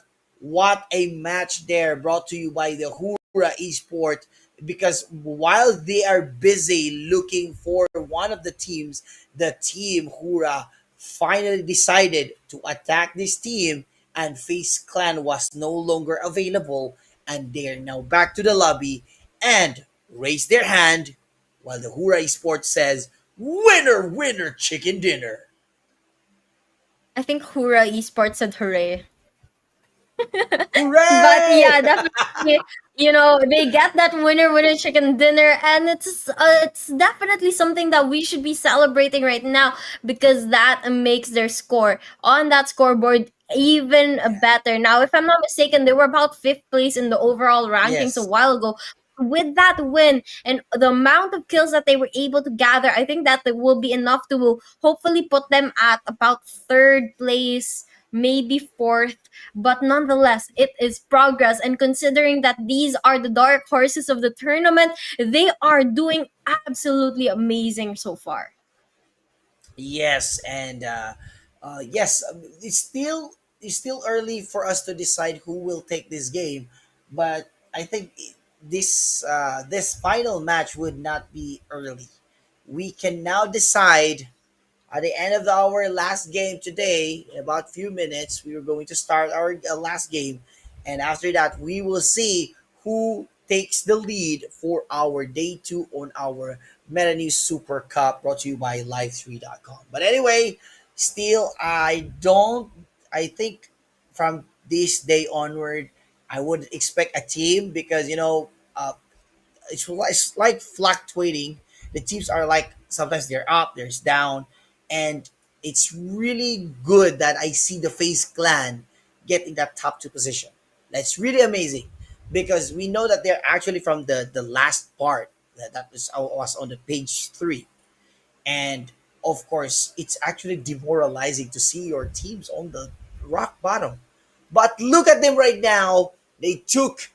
Speaker 3: a match there, brought to you by the HORAA Esport, because while they are busy looking for one of the teams, the team HORAA finally decided to attack this team, and FaZe Clan was no longer available, and they are now back to the lobby and raise their hand while the HORAA Esports says, winner chicken dinner.
Speaker 2: I think HORAA Esports said hooray. But yeah,
Speaker 3: Hooray!
Speaker 2: definitely, they get that winner chicken dinner, and it's definitely something that we should be celebrating right now, because that makes their score on that scoreboard even better. Now, if I'm not mistaken, they were about fifth place in the overall rankings a
Speaker 3: Yes.
Speaker 2: while ago. With that win and the amount of kills that they were able to gather, I think that it will be enough to hopefully put them at about third place, maybe fourth. But nonetheless, it is progress. And considering that these are the dark horses of the tournament, they are doing absolutely amazing so far.
Speaker 3: Yes, and yes, it's still early for us to decide who will take this game, but I think this final match would not be early. We can now decide at the end of our last game today. In about few minutes, we are going to start our last game, and after that, we will see who takes the lead for our day two on our Meta News Super Cup, brought to you by Live3.com. But anyway, still, I think from this day onward, I would expect a team because it's like fluctuating. The teams are like sometimes they're up, there's down, and it's really good that I see the FaZe Clan getting that top two position. That's really amazing because we know that they're actually from the last part was on the page three, and of course it's actually demoralizing to see your teams on the rock bottom. But look at them right now. They took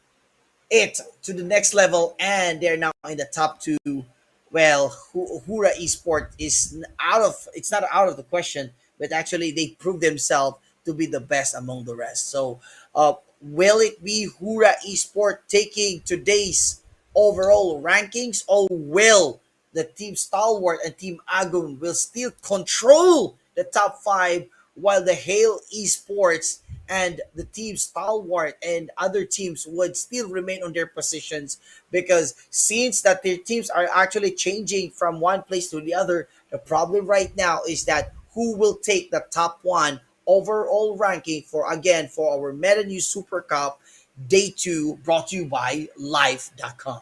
Speaker 3: it to the next level and they're now in the top two. Well, HORAA Esports is out of it's not out of the question, but actually they proved themselves to be the best among the rest. So will it be HORAA Esports taking today's overall rankings, or will the team Stalwart and team Agun will still control the top five, while the Hale Esports and the team Stalwart and other teams would still remain on their positions, because since that their teams are actually changing from one place to the other, the problem right now is that who will take the top one overall ranking for, again, for our Meta News Super Cup Day 2, brought to you by Life.com.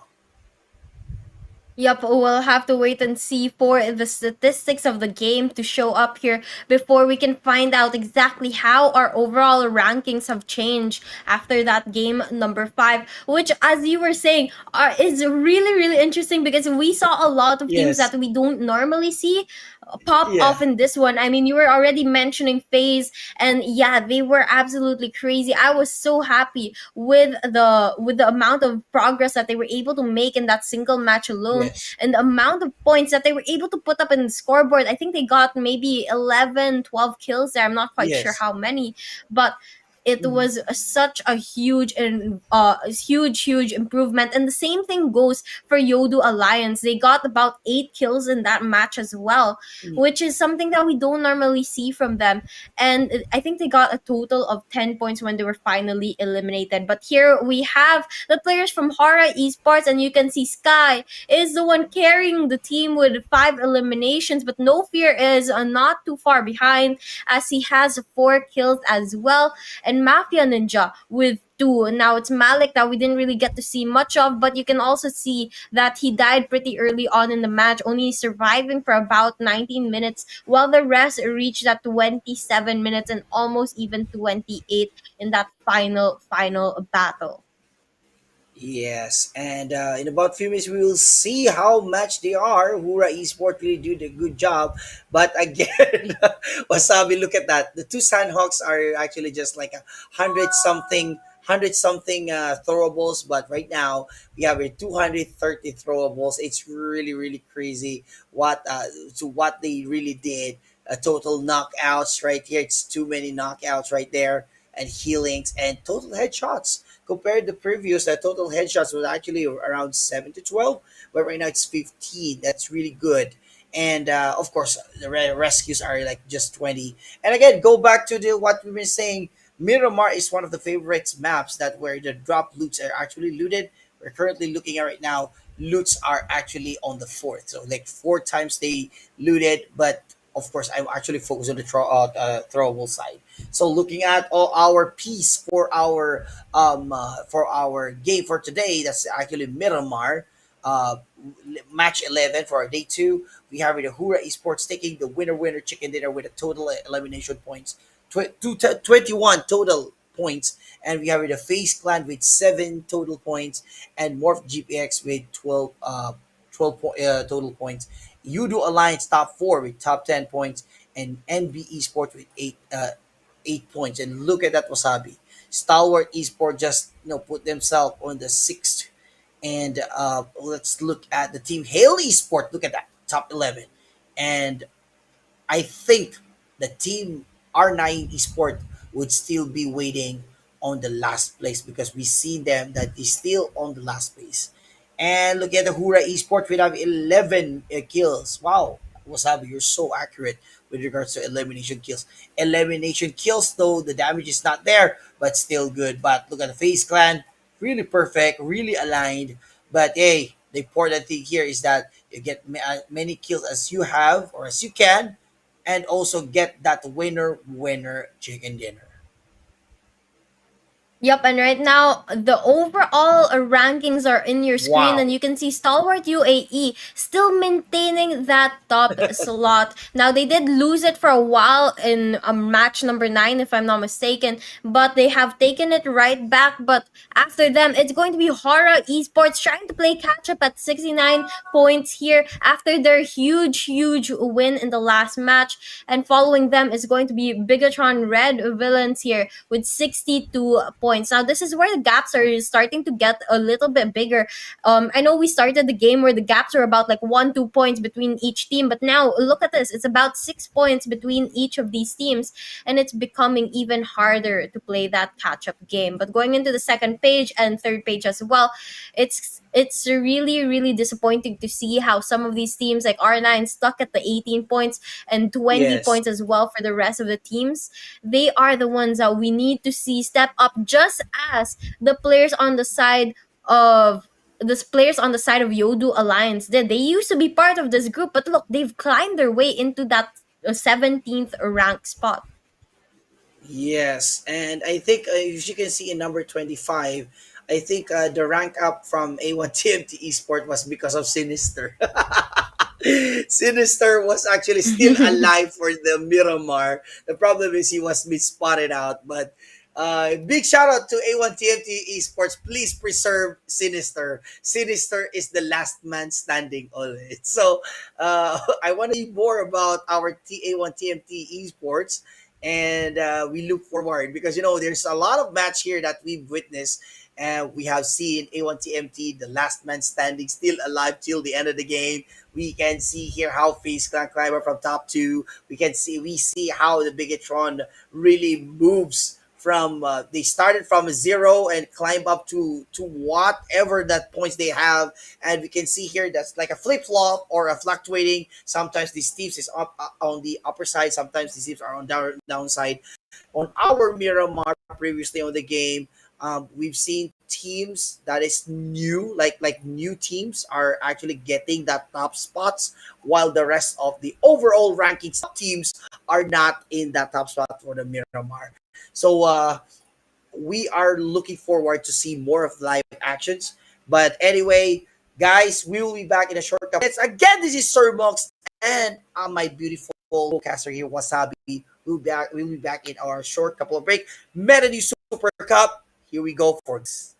Speaker 2: Yep, we'll have to wait and see for the statistics of the game to show up here before we can find out exactly how our overall rankings have changed after that game number 5, which, as you were saying, is really, really interesting because we saw a lot of teams
Speaker 3: Yes.
Speaker 2: that we don't normally see pop
Speaker 3: Yeah.
Speaker 2: off in this one. I mean, you were already mentioning FaZe, and yeah, they were absolutely crazy. I was so happy with the amount of progress that they were able to make in that single match alone,
Speaker 3: Yes.
Speaker 2: and the amount of points that they were able to put up in the scoreboard. I think they got maybe 11, 12 kills there. I'm not quite sure
Speaker 3: Yes.
Speaker 2: how many, but it
Speaker 3: Mhm.
Speaker 2: was such a huge improvement. And the same thing goes for Yoodo Alliance. They got about 8 kills in that match as well, which is something that we don't normally see from them. And I think they got a total of 10 points when they were finally eliminated. But here we have the players from HORAA Esports, and you can see Sky is the one carrying the team with 5 eliminations, but No Fear is not too far behind, as he has 4 kills as well, and Mafia Ninja with 2. Now it's Malik that we didn't really get to see much of, but you can also see that he died pretty early on in the match, only surviving for about 19 minutes, while the rest reached that 27 minutes and almost even 28 in that final battle.
Speaker 3: Yes, and in about few minutes we will see how much they are. HORAA Esports really did a good job, but again, Wasabi, look at that. The two Sanhoks are actually just like 100 something throwables, but right now we have a 230 throwables. It's really crazy what they really did. Total knockouts right here. It's too many knockouts right there, and healings and total headshots. Compared to previous, total headshots was actually around 7 to 12, but right now it's 15. That's really good. And of course, the rescues are like just 20. And again, go back to what we've been saying. Miramar is one of the favorites maps that where the drop loots are actually looted. We're currently looking at right now. Loots are actually on the fourth, so like 4 times they looted, but of course, I'm actually focused on the throwable side. So looking at all our piece for our game for today, that's actually Miramar. Uh, Match 11 for our day 2. We have the HORAA Esports taking the winner chicken dinner with a total elimination points, 21 total points, and we have the FaZe Clan with 7 total points, and MORPH GPX with 12 total points. Yoodo Alliance top 4 with top 10 points, and NB Esports with 8 points. And look at that, Wasabi. Stalwart Esports just put themselves on the 6th. And let's look at the team Hail Esports. Look at that, top 11. And I think the team R9 Esport would still be waiting on the last place, because we see them that is still on the last place. And look at the HORAA Esport, we have 11 kills. Wow, Wasabi, you're so accurate with regards to elimination kills. Elimination kills, though, the damage is not there, but still good. But look at the FaZe Clan, really perfect, really aligned. But hey, the important thing here is that you get many kills as you have or as you can, and also get that winner chicken dinner.
Speaker 2: Yep, and right now the overall rankings are in your screen,
Speaker 3: Wow.
Speaker 2: and you can see Stalwart UAE still maintaining that top slot. Now they did lose it for a while in match number 9, if I'm not mistaken, but they have taken it right back. But after them, it's going to be HORAA Esports trying to play catch up at 69 points here after their huge win in the last match, and following them is going to be Bigetron Red Villains here with 62 points. Now this is where the gaps are starting to get a little bit bigger. I know we started the game where the gaps are about like 1-2 points between each team, but now look at this, it's about 6 points between each of these teams, and it's becoming even harder to play that catch-up game. But going into the second page and third page as well, it's really disappointing to see how some of these teams like R9 stuck at the 18 points and 20
Speaker 3: Yes.
Speaker 2: points as well for the rest of the teams. They are the ones that we need to see step up, just as the players on the side of Yoodo Alliance did. They used to be part of this group, but look, they've climbed their way into that 17th rank spot.
Speaker 3: Yes, and I think as you can see in number 25, I think the rank up from A1 TMT Esport was because of Sinister. Sinister was actually still alive for the Miramar. The problem is he was spotted out. But big shout out to A1 TMT Esports. Please preserve Sinister. Sinister is the last man standing always. So I want to see more about our A1 TMT Esports. And we look forward, because there's a lot of match here that we've witnessed, and we have seen A1TMT, the last man standing, still alive till the end of the game. We can see here how FaZe Clan climb up from top 2. We see how the Bigetron really moves from they started from 0 and climb up to whatever that points they have. And we can see here that's like a flip-flop or a fluctuating. Sometimes these teams is up on the upper side, sometimes these teams are on downside. On our Miramar previously on the game, we've seen teams that is new, like new teams are actually getting that top spots, while the rest of the overall rankings teams are not in that top spot for the Miramar. So we are looking forward to see more of live actions. But anyway, guys, we will be back in a short couple minutes. Again, this is Sir Monks and my beautiful co-caster here, Wasabi. We'll be back in our short couple of break. Melody Super Cup. Here we go for this.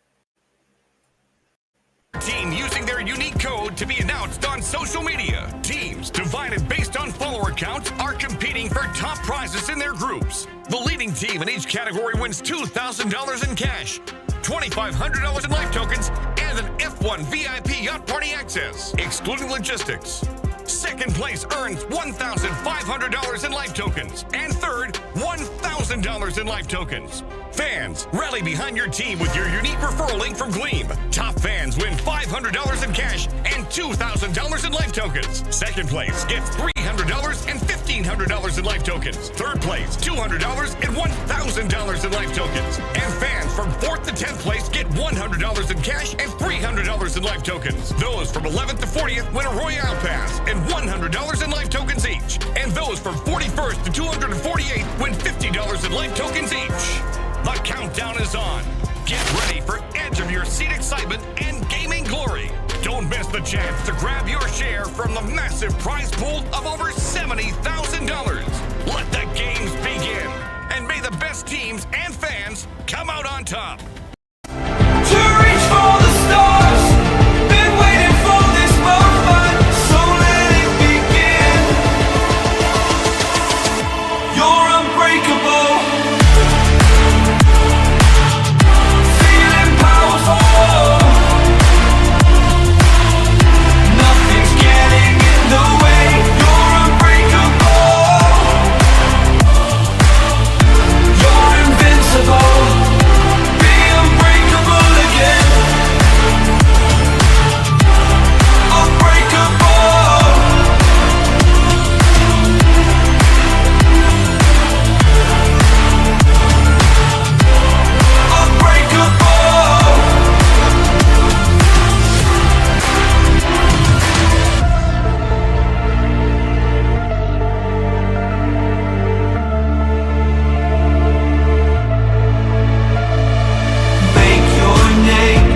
Speaker 4: Team using their unique code to be announced on social media. Teams divided based on follower counts are competing for top prizes in their groups. The leading team in each category wins $2,000 in cash, $2,500 in life tokens, and an F1 VIP yacht party access, excluding logistics. Second place earns $1,500 in life tokens, and third, $1,000 in life tokens. Fans, rally behind your team with your unique referral link from Gleam. Top fans win $500 in cash and $2,000 in life tokens. Second place gets $300 and $1,500 in life tokens. Third place, $200 and $1,000 in life tokens. And fans from 4th to 10th place get $100 in cash and $300 in life tokens. Those from 11th to 40th win a Royale Pass and $100 in life tokens each. And those from 41st to 248th win $50 in life tokens each. The countdown is on. Get ready for edge of your seat excitement and gaming glory. Don't miss the chance to grab your share from the massive prize pool of over $70,000. Let the games begin, and may the best teams and fans come out on top.
Speaker 1: To reach for the stars, been waiting for this moment, so let it begin. You're unbreakable, feeling powerful. Nothing's getting in the way. You're unbreakable. You're invincible. Be unbreakable again. Unbreakable. Unbreakable. Make your name.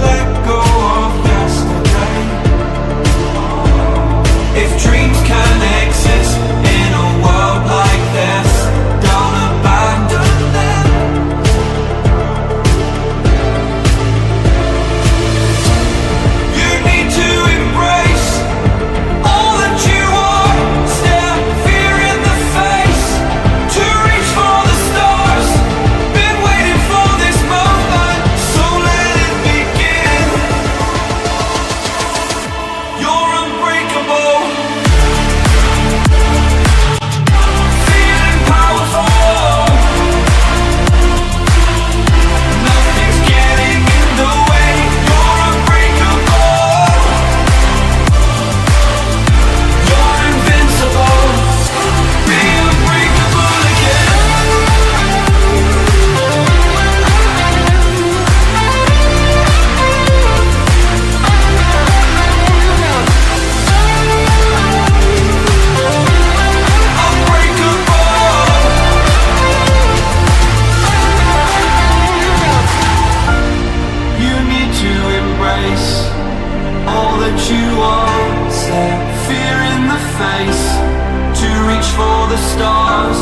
Speaker 1: Let go of yesterday. If dreams can exist in a world like this, don't abandon them. You need to embrace all that you are. Stare fear in the face. To reach for the stars. Been waiting for this moment, so let it begin. You're unbreakable. Feeling powerful. Nothing's getting in the way. You're unbreakable. You're invincible. Be unbreakable again. You need to embrace all that you are. Stare fear in the face. To reach for the stars.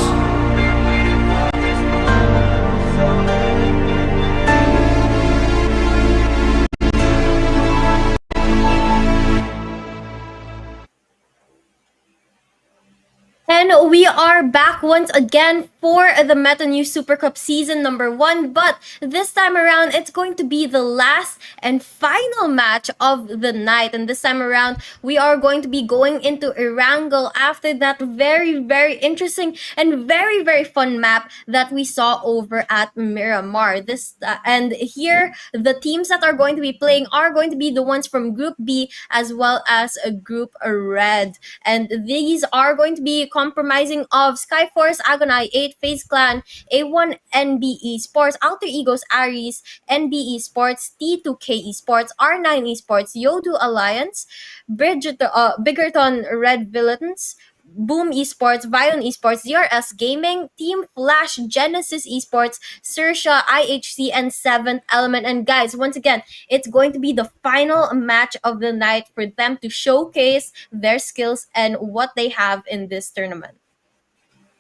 Speaker 2: And we are back once again for the Meta News Super Cup season number 1. But this time around, it's going to be the last and final match of the night. And this time around, we are going to be going into Erangle after that very, very interesting and very, very fun map that we saw over at Miramar. And here, the teams that are going to be playing are going to be the ones from Group B as well as Group Red. And these are going to be compromising of Skyforce, Agonai 8, FaZe Clan, A1 NB Esports, Alter Egos Aries, NB Esports, T2K Esports, R9 Esports, Yoodo Alliance, Bigetron Red Villains, Boom Esports, Voin Esports, DRS Gaming, Team Flash, Genesis Esports, XERXIA, IHC, and Seventh Element. And guys, once again, it's going to be the final match of the night for them to showcase their skills and what they have in this tournament.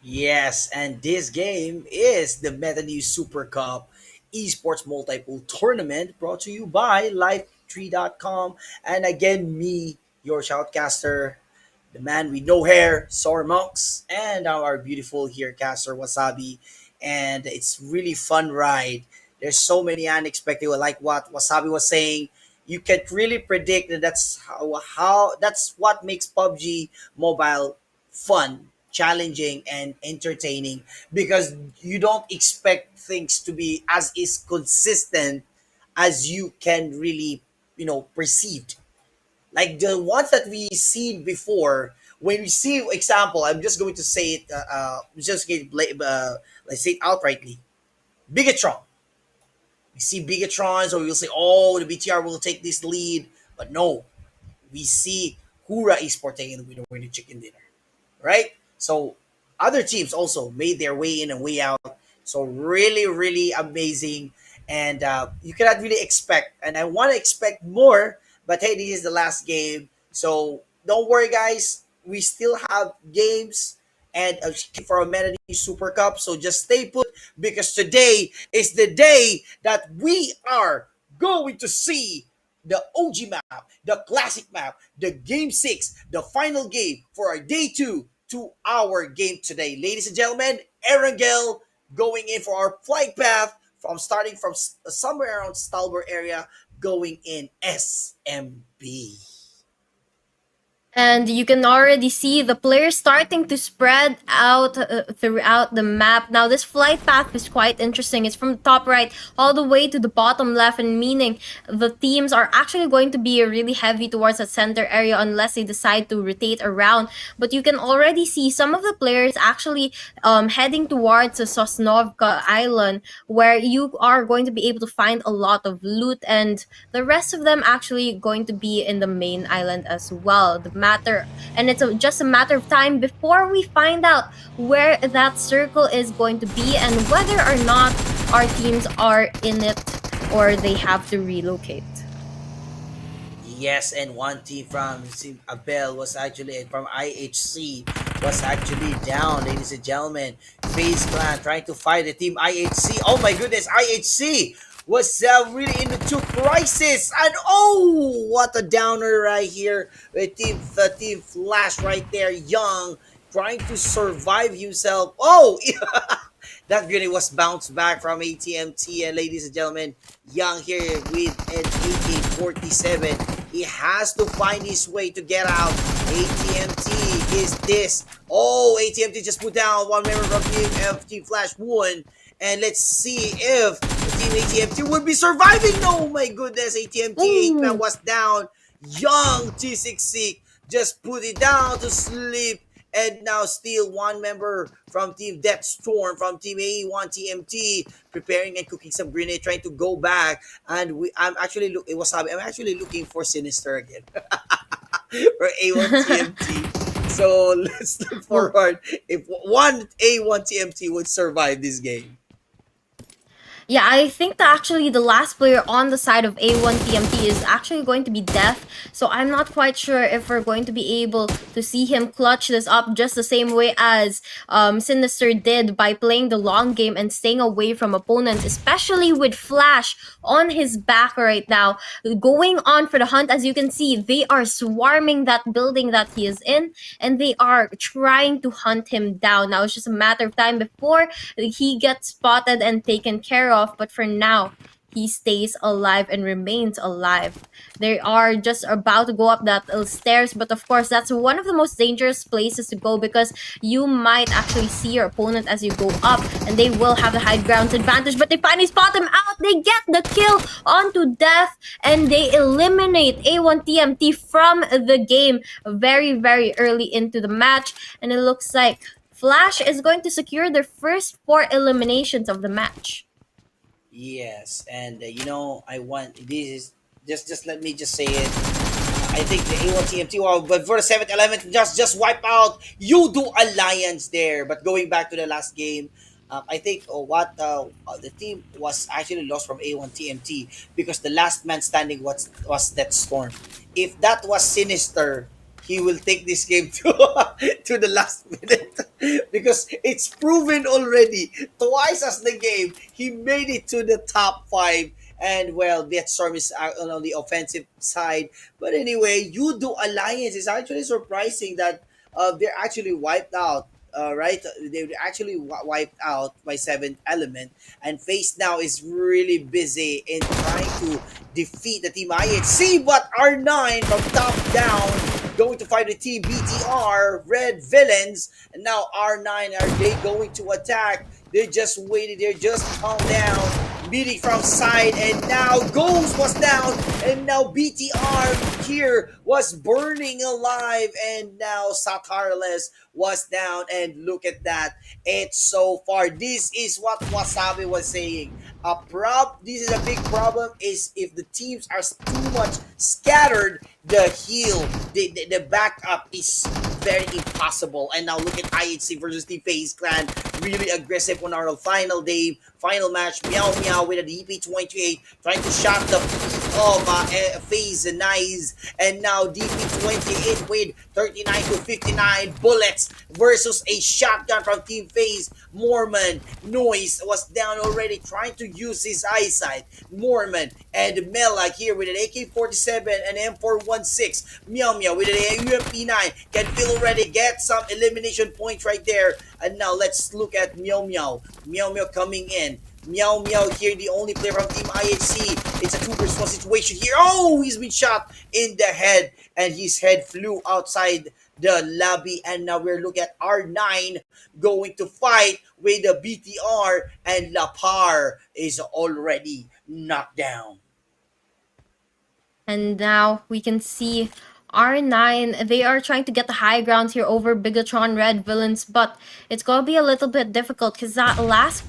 Speaker 3: Yes, and this game is the Meta News Super Cup Esports Multipool Tournament brought to you by Live3.com. And again, me, your shoutcaster, the man with no hair, Sormox, and our beautiful here caster, Wasabi. And it's really fun ride. There's so many unexpected, like what Wasabi was saying. You can't really predict that how that's what makes PUBG Mobile fun, challenging, and entertaining because you don't expect things to be as is consistent as you can really perceived, like the ones that we seen before. When we see example, I'm just going to say it, just get let's say it outrightly. Bigetron, we see Bigetron, so we'll say, oh, the BTR will take this lead, but no, we see HORAA Esports taking the winning chicken dinner, right? So other teams also made their way in and way out. So really, really amazing, and you cannot really expect. And I want to expect more, but hey, this is the last game, so don't worry, guys. We still have games and for a Melody Super Cup. So just stay put because today is the day that we are going to see the OG map, the classic map, the game 6, the final game for our day 2 to our game today. Ladies and gentlemen, Erangle going in for our flight path from starting from somewhere around STALWART area going in SMB.
Speaker 2: And you can already see the players starting to spread out throughout the map. Now, this flight path is quite interesting. It's from the top right all the way to the bottom left, and meaning the teams are actually going to be really heavy towards the center area unless they decide to rotate around. But you can already see some of the players actually heading towards the Sosnovka Island, where you are going to be able to find a lot of loot, and the rest of them actually going to be in the main island as well. Just a matter of time before we find out where that circle is going to be and whether or not our teams are in it or they have to relocate.
Speaker 3: Yes, and one team from Abel was actually from IHC was actually down, ladies and gentlemen. FaZe Clan trying to fight the team IHC. Oh my goodness, IHC was really into crisis, and oh, what a downer right here. The team Flash right there, Young, trying to survive himself. Oh, that grenade was bounced back from ATMT, and ladies and gentlemen, Young here with an AK-47. He has to find his way to get out. ATMT is this. Oh, ATMT just put down one member from Team Flash 1. And let's see if Team ATMT will be surviving. Oh my goodness, ATMT 8-man was down. Young T66 just put it down to sleep. And now still one member from Team Death Storm from Team A1 TMT preparing and cooking some grenade, trying to go back. And I'm actually looking for Sinister again for A1 TMT. So let's look forward if one A1 TMT would survive this game.
Speaker 2: Yeah, I think that actually the last player on the side of A1 TMT is actually going to be Death. So I'm not quite sure if we're going to be able to see him clutch this up just the same way as Sinister did by playing the long game and staying away from opponents, especially with Flash on his back right now. Going on for the hunt, as you can see, they are swarming that building that he is in, and they are trying to hunt him down. Now it's just a matter of time before he gets spotted and taken care of. But for now, he stays alive and remains alive. They are just about to go up that stairs, but of course, that's one of the most dangerous places to go because you might actually see your opponent as you go up, and they will have the high ground advantage, but they finally spot him out. They get the kill onto Death, and they eliminate A1 TMT from the game very, very early into the match, and it looks like Flash is going to secure their first 4 eliminations of the match.
Speaker 3: Yes, and I want this is just let me just say it. I think the A1 TMT, well, but for the 7th element, just wipe out Yoodo Alliance there. But going back to the last game, I think the team was actually lost from A1 TMT because the last man standing was that Storm. If that was Sinister, he will take this game to to the last minute because it's proven already twice as the game he made it to the top 5, and well, that Storm is on the offensive side. But anyway, Yoodo Alliance is actually surprising that they're actually wiped out. Right, they were actually wiped out by 7th element, and FaZe now is really busy in trying to defeat the team IHC, but R9 from top down going to fight the team BTR Red Villains, and now R9, are they going to attack? They're just waiting, they're just calm down. beating from side, and now Ghost was down, and now BTR here was burning alive, and now Satarles was down, and look at that. It's so far. This is what Wasabi was saying. This is a big problem is if the teams are too much scattered, the heal, the backup is very impossible. And now look at IHC versus the FaZe Clan, really aggressive on our final day, final match. Meow Meow with a DP28 trying to shot the of FaZe Nice, and now DP28 with 39 to 59 bullets versus a shotgun from Team FaZe. Mormon Noise was down already, trying to use his eyesight. Mormon and Mela here with an AK-47 and M416. Meow Meow with an UMP9 can feel already get some elimination points right there. And now let's look at Meow Meow. Meow Meow coming in. Meow Meow here, the only player from Team IHC. It's a 2-1 situation here. Oh, he's been shot in the head, and his head flew outside the lobby. And now we're looking at R9 going to fight with the BTR, and Lapar is already knocked down.
Speaker 2: And now we can see R9, they are trying to get the high ground here over Bigetron Red Villains, but it's going to be a little bit difficult because that last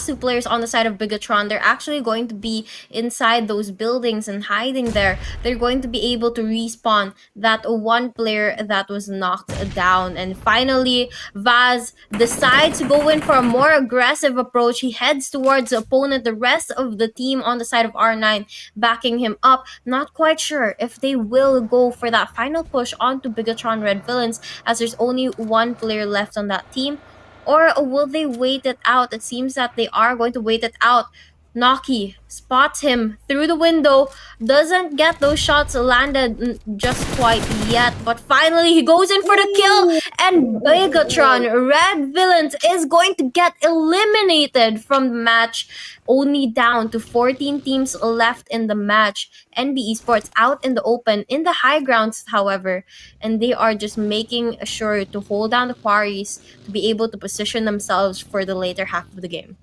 Speaker 2: two players on the side of Bigetron, they're actually going to be inside those buildings and hiding there. They're going to be able to respawn that one player that was knocked down. And finally, Vaz decides to go in for a more aggressive approach. He heads towards the opponent. The rest of the team on the side of R9 backing him up. Not quite sure if they will go for that final push onto Bigetron Red Villains, as there's only one player left on that team, or will they wait it out? It seems that they are going to wait it out. Noki spots him through the window, doesn't get those shots landed just quite yet, but finally he goes in for the kill, and Bigetron Red Villains is going to get eliminated from the match, only down to 14 teams left in the match. NB Esports out in the open in the high grounds, however, and they are just making sure to hold down the quarries to be able to position themselves for the later half of the game.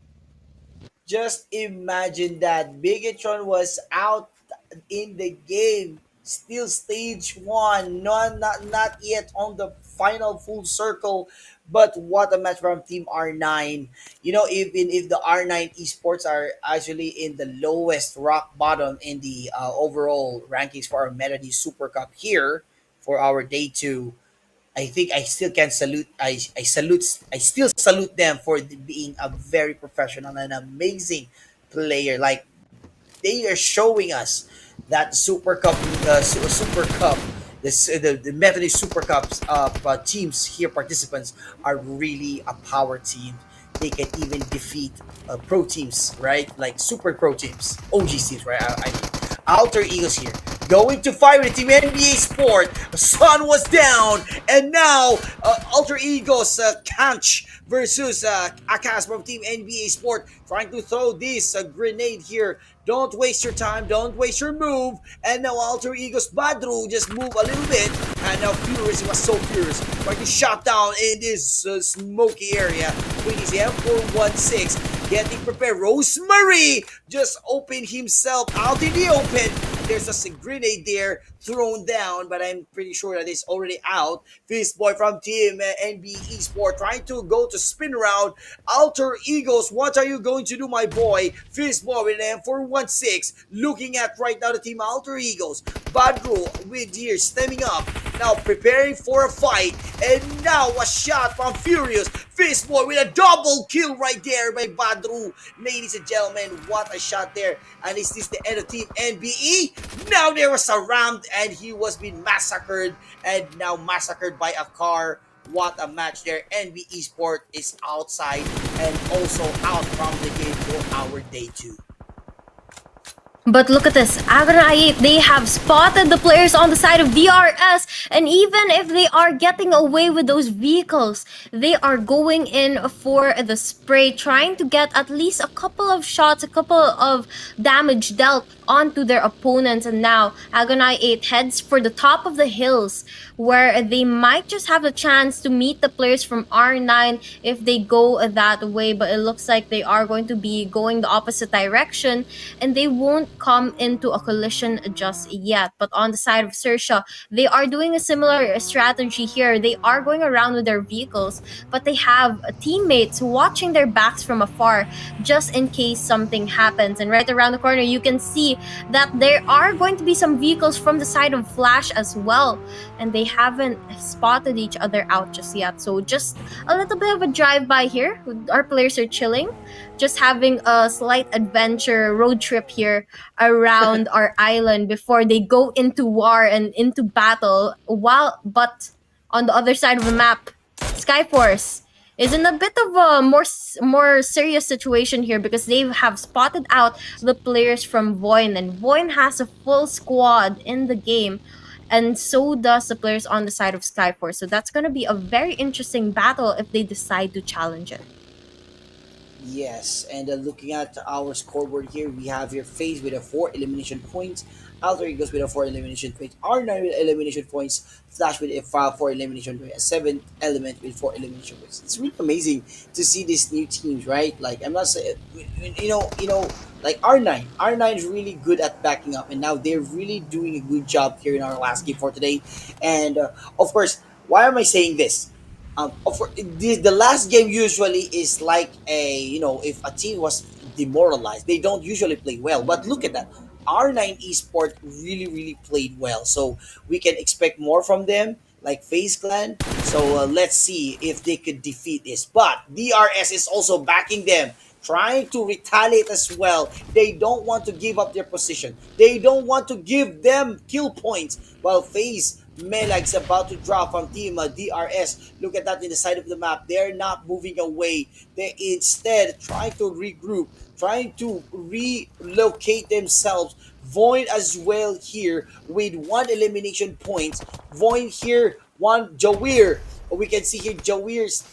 Speaker 3: Just imagine that Bigetron was out in the game, still stage one, not yet on the final full circle. But what a match from Team R9. You know, even if the R9 esports are actually in the lowest rock bottom in the overall rankings for our Melody Super Cup here for our day two, I think I still can salute. I still salute them for being a very professional and amazing player. Like, they are showing us that Super Cup, Super Cup, the Methodist Super Cups teams here, participants are really a power team. They can even defeat pro teams, right? Like super pro teams, OG teams, right? I mean, Alter Eagles here going to fight with Team NBA Sport. Sun was down, and now Alter Eagles Kanch versus Akas from Team NBA Sport trying to throw this grenade here. Don't waste your time, don't waste your move. And now Alter Eagles Badru just move a little bit, and now Furious was so furious, trying to shot down in this smoky area with his M416. Getting prepared. Rosemary just opened himself out in the open. There's a grenade there thrown down, but I'm pretty sure that it's already out. Fist Boy from Team NB Esport trying to go to spin around. Alter Eagles, what are you going to do, my boy? Fist Boy with an M416 looking at right now the Team Alter Eagles. Badru with here stemming up, now preparing for a fight, and now a shot from Furious. Fist Boy with a double kill right there by Badru. Ladies and gentlemen, what a shot there. And is this the end of Team NBE? Now there was a ramp, and he was being massacred, and now massacred by a car. What a match there. NB Esport is outside and also out from the game for our day two.
Speaker 2: But look at this. Agonai, they have spotted the players on the side of DRS. And even if they are getting away with those vehicles, they are going in for the spray, trying to get at least a couple of shots, a couple of damage dealt onto their opponents. And now Agonai 8 heads for the top of the hills, where they might just have a chance to meet the players from R9 if they go that way. But it looks like they are going to be going the opposite direction, and they won't come into a collision just yet. But on the side of XERXIA, they are doing a similar strategy here. They are going around with their vehicles, but they have teammates watching their backs from afar just in case something happens. And right around the corner, you can see that there are going to be some vehicles from the side of Flash as well, and they haven't spotted each other out just yet. So just a little bit of a drive-by here. Our players are chilling, just having a slight adventure road trip here around our island before they go into war and into battle. But on the other side of the map, Skyforce is in a bit of a more serious situation here, because they have spotted out the players from Voin, and Voin has a full squad in the game, and so does the players on the side of Skyforce. So that's going to be a very interesting battle if they decide to challenge it.
Speaker 3: Yes, and looking at our scoreboard here, we have here FaZe with a 4 elimination points, Alter Egos with a 4 elimination points, R9 with elimination points, Flash with a 4 elimination points, a 7th element with 4 elimination points. It's really amazing to see these new teams, right? Like, I'm not saying, like R9 is really good at backing up, and now they're really doing a good job here in our last game for today. And of course, why am I saying this? The last game usually is like if a team was demoralized, they don't usually play well. But look at that. R9 Esports really played well. So we can expect more from them, like FaZe Clan. So let's see if they could defeat this. But DRS is also backing them, trying to retaliate as well. They don't want to give up their position. They don't want to give them kill points, while FaZe Melag's about to drop from team DRS. Look at that in the side of the map. They're not moving away. They instead trying to regroup, trying to relocate themselves. Voin as well here with 1 elimination point. Voin here, 1 Jawir. We can see here Jawir's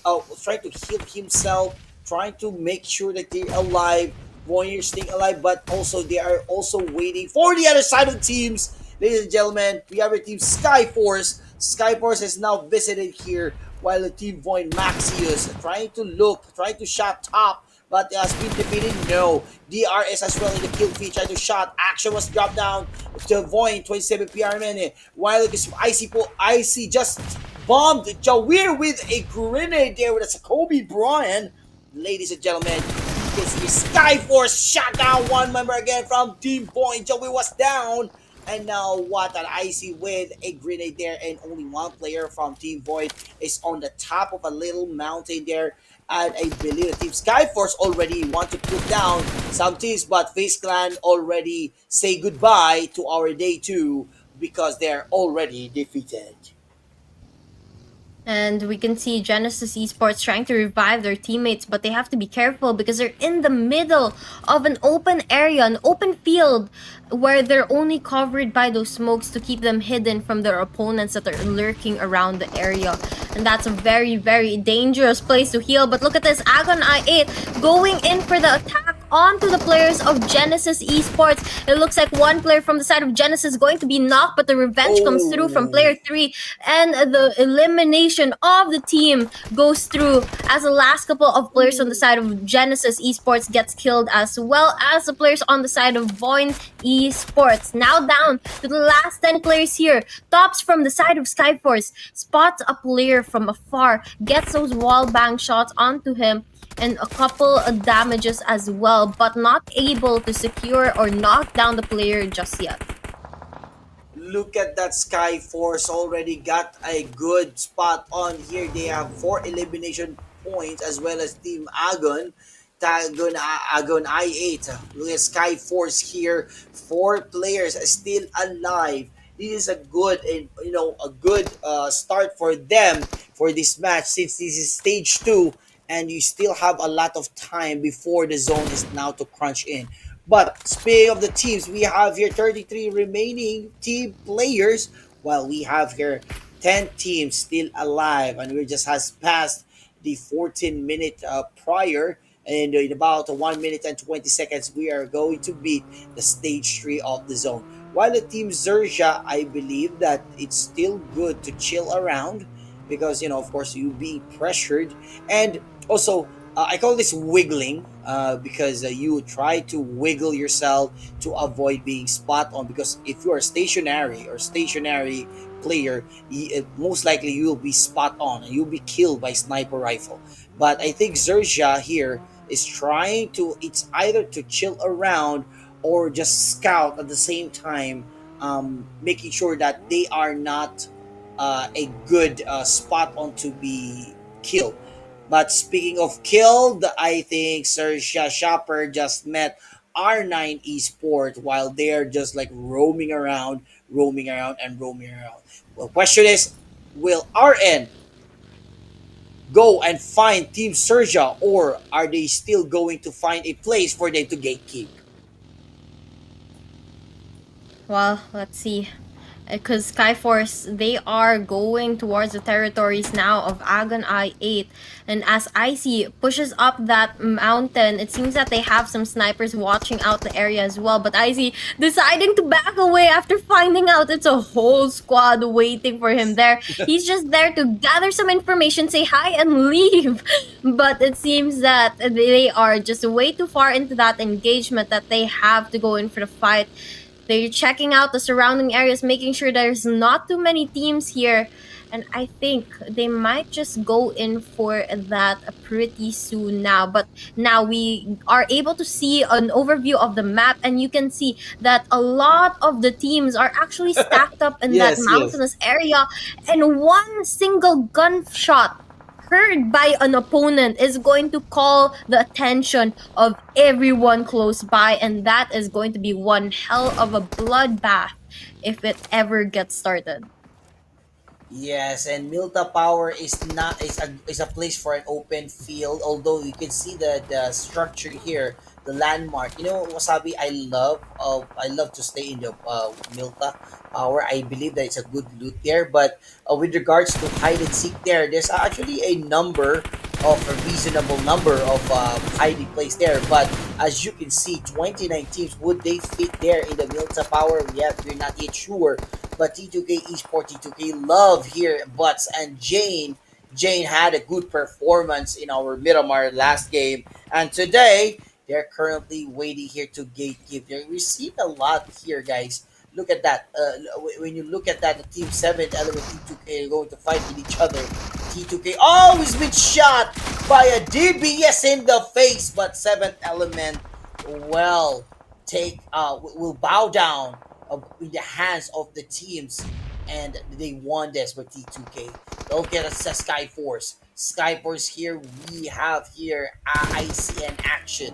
Speaker 3: trying to heal himself, trying to make sure that they're alive. Voin here staying alive, but also they are also waiting for the other side of the teams. Ladies and gentlemen, we have our team Skyforce. Skyforce is now visited here, while the team Voin Maxius trying to shot top, but has been defeated. No. DRS as well in the kill feed, trying to shot. Action was dropped down to Voin, 27 PR minute. While IC just bombed Jawir with a grenade there with a Kobe Bryant. Ladies and gentlemen, you can see Skyforce shot down 1 member again from Team Voin. Jawir was down. And now what an IC with a grenade there, and only 1 player from Team Void is on the top of a little mountain there. And I believe the Team Skyforce already want to put down some teams, but FaZe Clan already say goodbye to our day 2 because they're already defeated.
Speaker 2: And we can see Genesis Esports trying to revive their teammates, but they have to be careful because they're in the middle of an open area, an open field, where they're only covered by those smokes to keep them hidden from their opponents that are lurking around the area. And that's a very dangerous place to heal. But look at this, Agon I8 going in for the attack onto the players of Genesis Esports. It looks like 1 player from the side of Genesis is going to be knocked, but the revenge comes through from player 3, and the elimination of the team goes through as the last couple of players on the side of Genesis Esports gets killed, as well as the players on the side of Voin Esports. Now down to the last 10 players here. Tops from the side of Skyforce spots a player from afar, gets those wall bang shots onto him, and a couple of damages as well, but not able to secure or knock down the player just yet.
Speaker 3: Look at that. Skyforce already got a good spot on here. They have 4 elimination points, as well as Team Agon. Agon I8. Look at Skyforce here. 4 players still alive. This is a good start for them for this match, since this is stage 2 and you still have a lot of time before the zone is now to crunch in. But speaking of the teams, we have here 33 remaining team players, while we have here 10 teams still alive, and we just has passed the 14-minute prior. And in about 1 minute and 20 seconds, we are going to beat the stage 3 of the zone. While the team Xerxia, I believe that it's still good to chill around because, of course, you being pressured. And also, I call this wiggling because you try to wiggle yourself to avoid being spot on. Because if you are stationary player, most likely you will be spot on and you'll be killed by sniper rifle. But I think Xerxia here is trying to, it's either to chill around or just scout at the same time, making sure that they are not a good spot on to be killed. But speaking of killed, I think Sir Shopper just met R9 Esports while they're just like roaming around, and roaming around. Well, question is, will RN go and find Team Serja, or are they still going to find a place for them to gatekeep?
Speaker 2: Well, let's see. Because Skyforce, they are going towards the territories now of Agon I-8. And as Icy pushes up that mountain, it seems that they have some snipers watching out the area as well. But Icy deciding to back away after finding out it's a whole squad waiting for him there. He's just there to gather some information, say hi, and leave. But it seems that they are just way too far into that engagement that they have to go in for the fight. They're checking out the surrounding areas, making sure there's not too many teams here. And I think they might just go in for that pretty soon now. But now we are able to see an overview of the map, and you can see that a lot of the teams are actually stacked up in that
Speaker 3: Yes, yes.
Speaker 2: mountainous area. And one single gunshot heard by an opponent is going to call the attention of everyone close by, and that is going to be one hell of a bloodbath if it ever gets started.
Speaker 3: Yes, and Milta Power is a place for an open field. Although you can see the structure here, the landmark. Wasabi. I love to stay in the Milta Power. I believe that it's a good loot there. But with regards to hide and seek, there's actually a reasonable number of hiding place there. But as you can see, 29 teams, would they fit there in the Milta Power? We're not yet sure, but T2K Esports, T2K love here, Butts and Jane. Jane had a good performance in our Miramar last game, and today they're currently waiting here to gatekeep. They received a lot here, guys. Look at that. When you look at that, the Team 7 Element T2K are going to fight with each other. T2K, oh, he's been shot by a DBS in the face, but 7th Element, well, will bow down in the hands of the teams, and they won this with T2K. Don't get us a Skyforce. Skyforce here, we have here IC in action,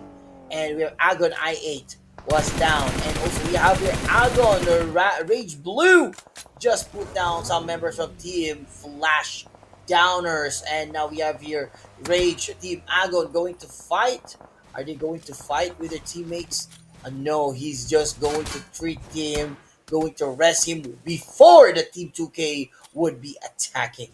Speaker 3: and we have Agon I8 was down, and also we have here Agon, the Rage Blue, just put down some members of Team Flash Downers, and now we have here Rage Team Agon going to fight. Are they going to fight with their teammates? No, he's just going to treat him, going to rest him before the Team 2K would be attacking.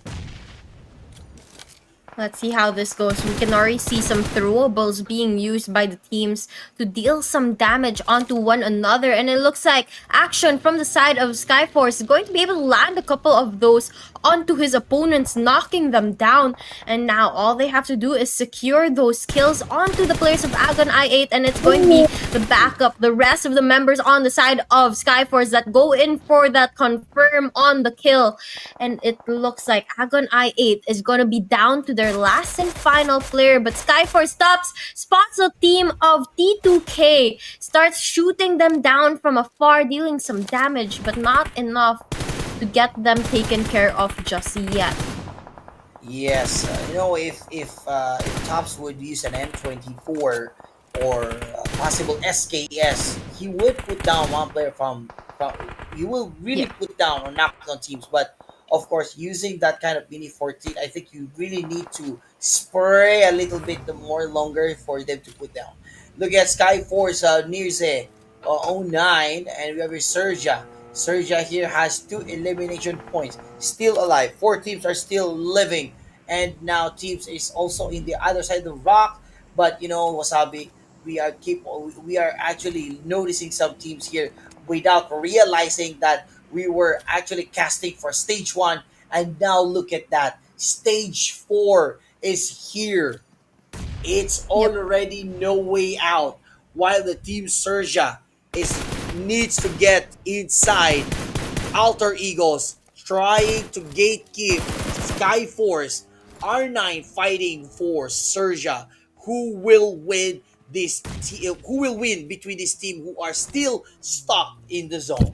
Speaker 2: Let's see how this goes. We can already see some throwables being used by the teams to deal some damage onto one another. And it looks like action from the side of Skyforce is going to be able to land a couple of those onto his opponents, knocking them down. And now all they have to do is secure those kills onto the players of Agon I8. And it's going to be the backup, the rest of the members on the side of Skyforce that go in for that confirm on the kill. And it looks like Agon I8 is going to be down to their last and final player, but Skyforce spots a team of T2K, starts shooting them down from afar, dealing some damage, but not enough to get them taken care of just yet.
Speaker 3: Yes, if Tops would use an M24 or possible SKS, he would put down one player from he will really
Speaker 2: Yeah.
Speaker 3: put down or knock down teams. But of course, using that kind of mini 14, I think you really need to spray a little bit more longer for them to put down. Look at Skyforce nears '09, and we have here Sergia. Sergia here has 2 elimination points, still alive. 4 teams are still living, and now teams is also in the other side of the rock. But you know, Wasabi, we are actually noticing some teams here without realizing that we were actually casting for stage 1, and now look at that. Stage 4 is here. It's
Speaker 2: Yep.
Speaker 3: already no way out. While the team Sergia is needs to get inside Alter Eagles, trying to gatekeep Skyforce. R9 fighting for Sergia. Who will win who will win between this team who are still stuck in the zone?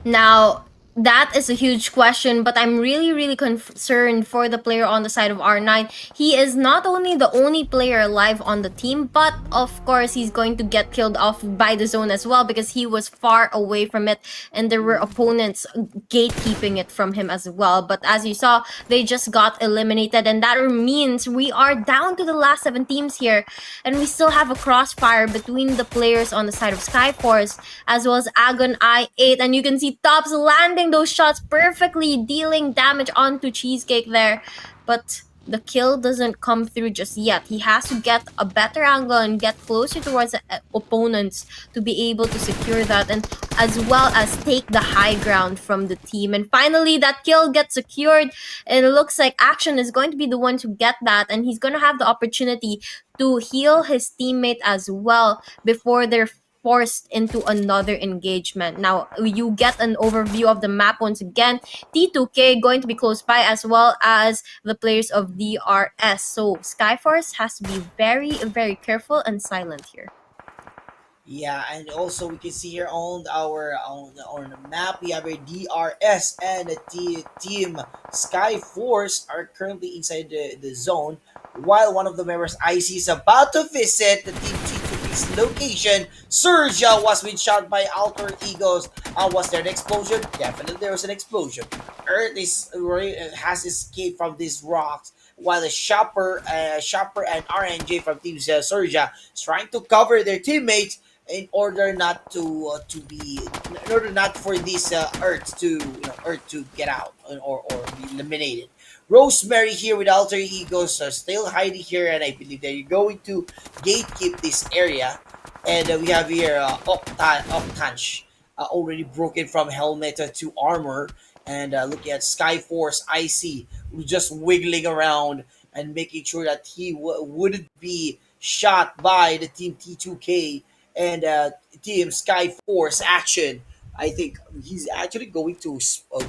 Speaker 2: Now, that is a huge question, but I'm really, really concerned for the player on the side of R9. He is not only the only player alive on the team, but of course, he's going to get killed off by the zone as well because he was far away from it and there were opponents gatekeeping it from him as well. But as you saw, they just got eliminated, and that means we are down to the last 7 teams here, and we still have a crossfire between the players on the side of Skyforce as well as Agon I8, and you can see Tops landing those shots perfectly, dealing damage onto Cheesecake there, but the kill doesn't come through just yet. He has to get a better angle and get closer towards the opponents to be able to secure that, and as well as take the high ground from the team. And finally, that kill gets secured. It looks like Action is going to be the one to get that, and he's going to have the opportunity to heal his teammate as well before they're forced into another engagement. Now, you get an overview of the map once again. T2K going to be close by as well as the players of DRS. So Skyforce has to be very, very careful and silent here.
Speaker 3: Yeah, and also we can see here on the map we have a DRS and a team Skyforce are currently inside the zone, while one of the members IC is about to visit the team T2K's location. Sergia was being shot by Alter Egos. Was there an explosion? Definitely there was an explosion. Earth has escaped from these rocks, while the Shopper and RNJ from Team Sergia is trying to cover their teammates in order not in order not for this Earth to get out or be eliminated. Rosemary here with Alter Egos are still hiding here, and I believe they're going to gatekeep this area. And we have here Octanch already broken from helmet to armor, and looking at Skyforce IC who's just wiggling around and making sure that he wouldn't be shot by the team T2K and team Skyforce Action. I think he's actually going to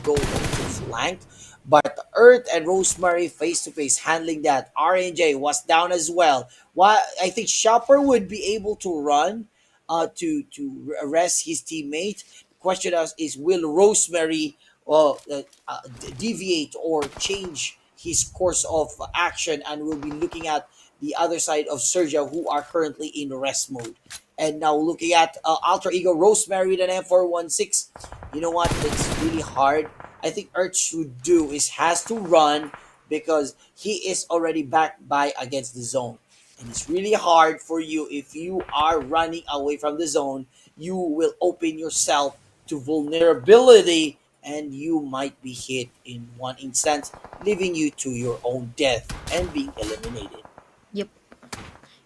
Speaker 3: go on to flank, but Earth and Rosemary face to face handling that. RNJ was down as well. While I think Shopper would be able to run to arrest his teammate. The question is will Rosemary deviate or change his course of action, and we'll be looking at the other side of Sergio, who are currently in rest mode. And now looking at Alter Ego Rosemary with an M416. You know what? It's really hard. I think Earth should do is has to run because he is already backed by against the zone. And it's really hard for you if you are running away from the zone. You will open yourself to vulnerability, and you might be hit in one instance, leaving you to your own death and being eliminated.
Speaker 2: Yep.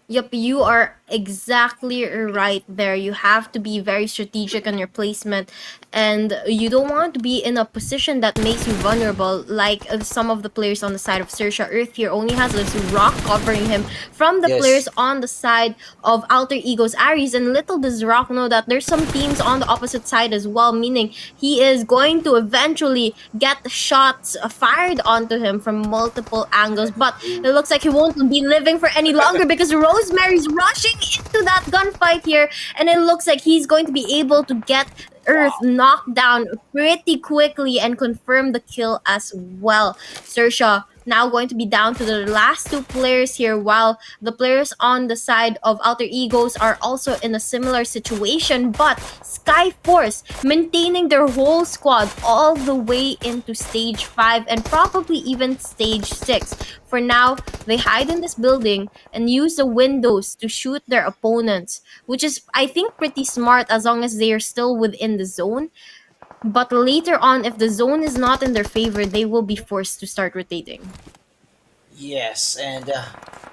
Speaker 2: Yep, you are exactly right there. You have to be very strategic on your placement, and you don't want to be in a position that makes you vulnerable, like some of the players on the side of Saoirse. Earth here only has this rock covering him from the
Speaker 3: Yes.
Speaker 2: players on the side of Alter Ego's Aries, and little does Rock know that there's some teams on the opposite side as well, meaning he is going to eventually get shots fired onto him from multiple angles, but it looks like he won't be living for any longer because Rosemary's rushing into that gunfight here, and it looks like he's going to be able to get Earth knocked down pretty quickly and confirm the kill as well. Saoirse now going to be down to the last two players here, while the players on the side of Alter Egos are also in a similar situation. But Skyforce maintaining their whole squad all the way into stage 5 and probably even stage 6. For now, they hide in this building and use the windows to shoot their opponents, which is, I think, pretty smart as long as they are still within the zone. But later on, if the zone is not in their favor, they will be forced to start rotating.
Speaker 3: Yes, and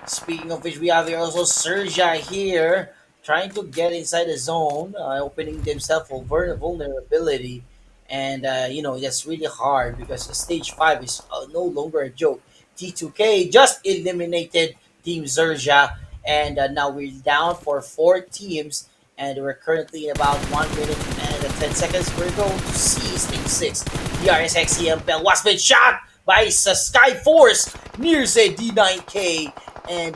Speaker 3: speaking of which, we have here also Serja here trying to get inside the zone, opening themselves for vulnerability. And, that's really hard because stage 5 is no longer a joke. T2K just eliminated Team Zerja, and now we're down for 4 teams, and we're currently in about 1 minute and 10 seconds. We're going to see stage 6. DRS XEMPL was been shot by Skyforce near the D9K. And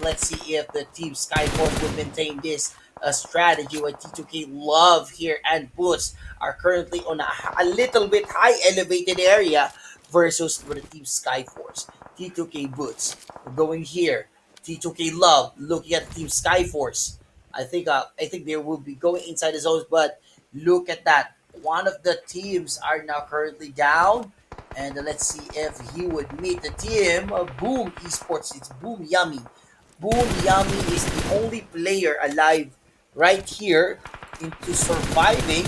Speaker 3: let's see if the team Skyforce will maintain this strategy. What T2K Love here and Boots are currently on a little bit high elevated area versus for the team Skyforce. T2K Boots going here. T2K Love looking at Team Skyforce. I think they will be going inside the zones, but look at that. One of the teams are now currently down, and let's see if he would meet the team. Boom Esports. It's Boom Yummy. Boom Yummy is the only player alive right here into surviving.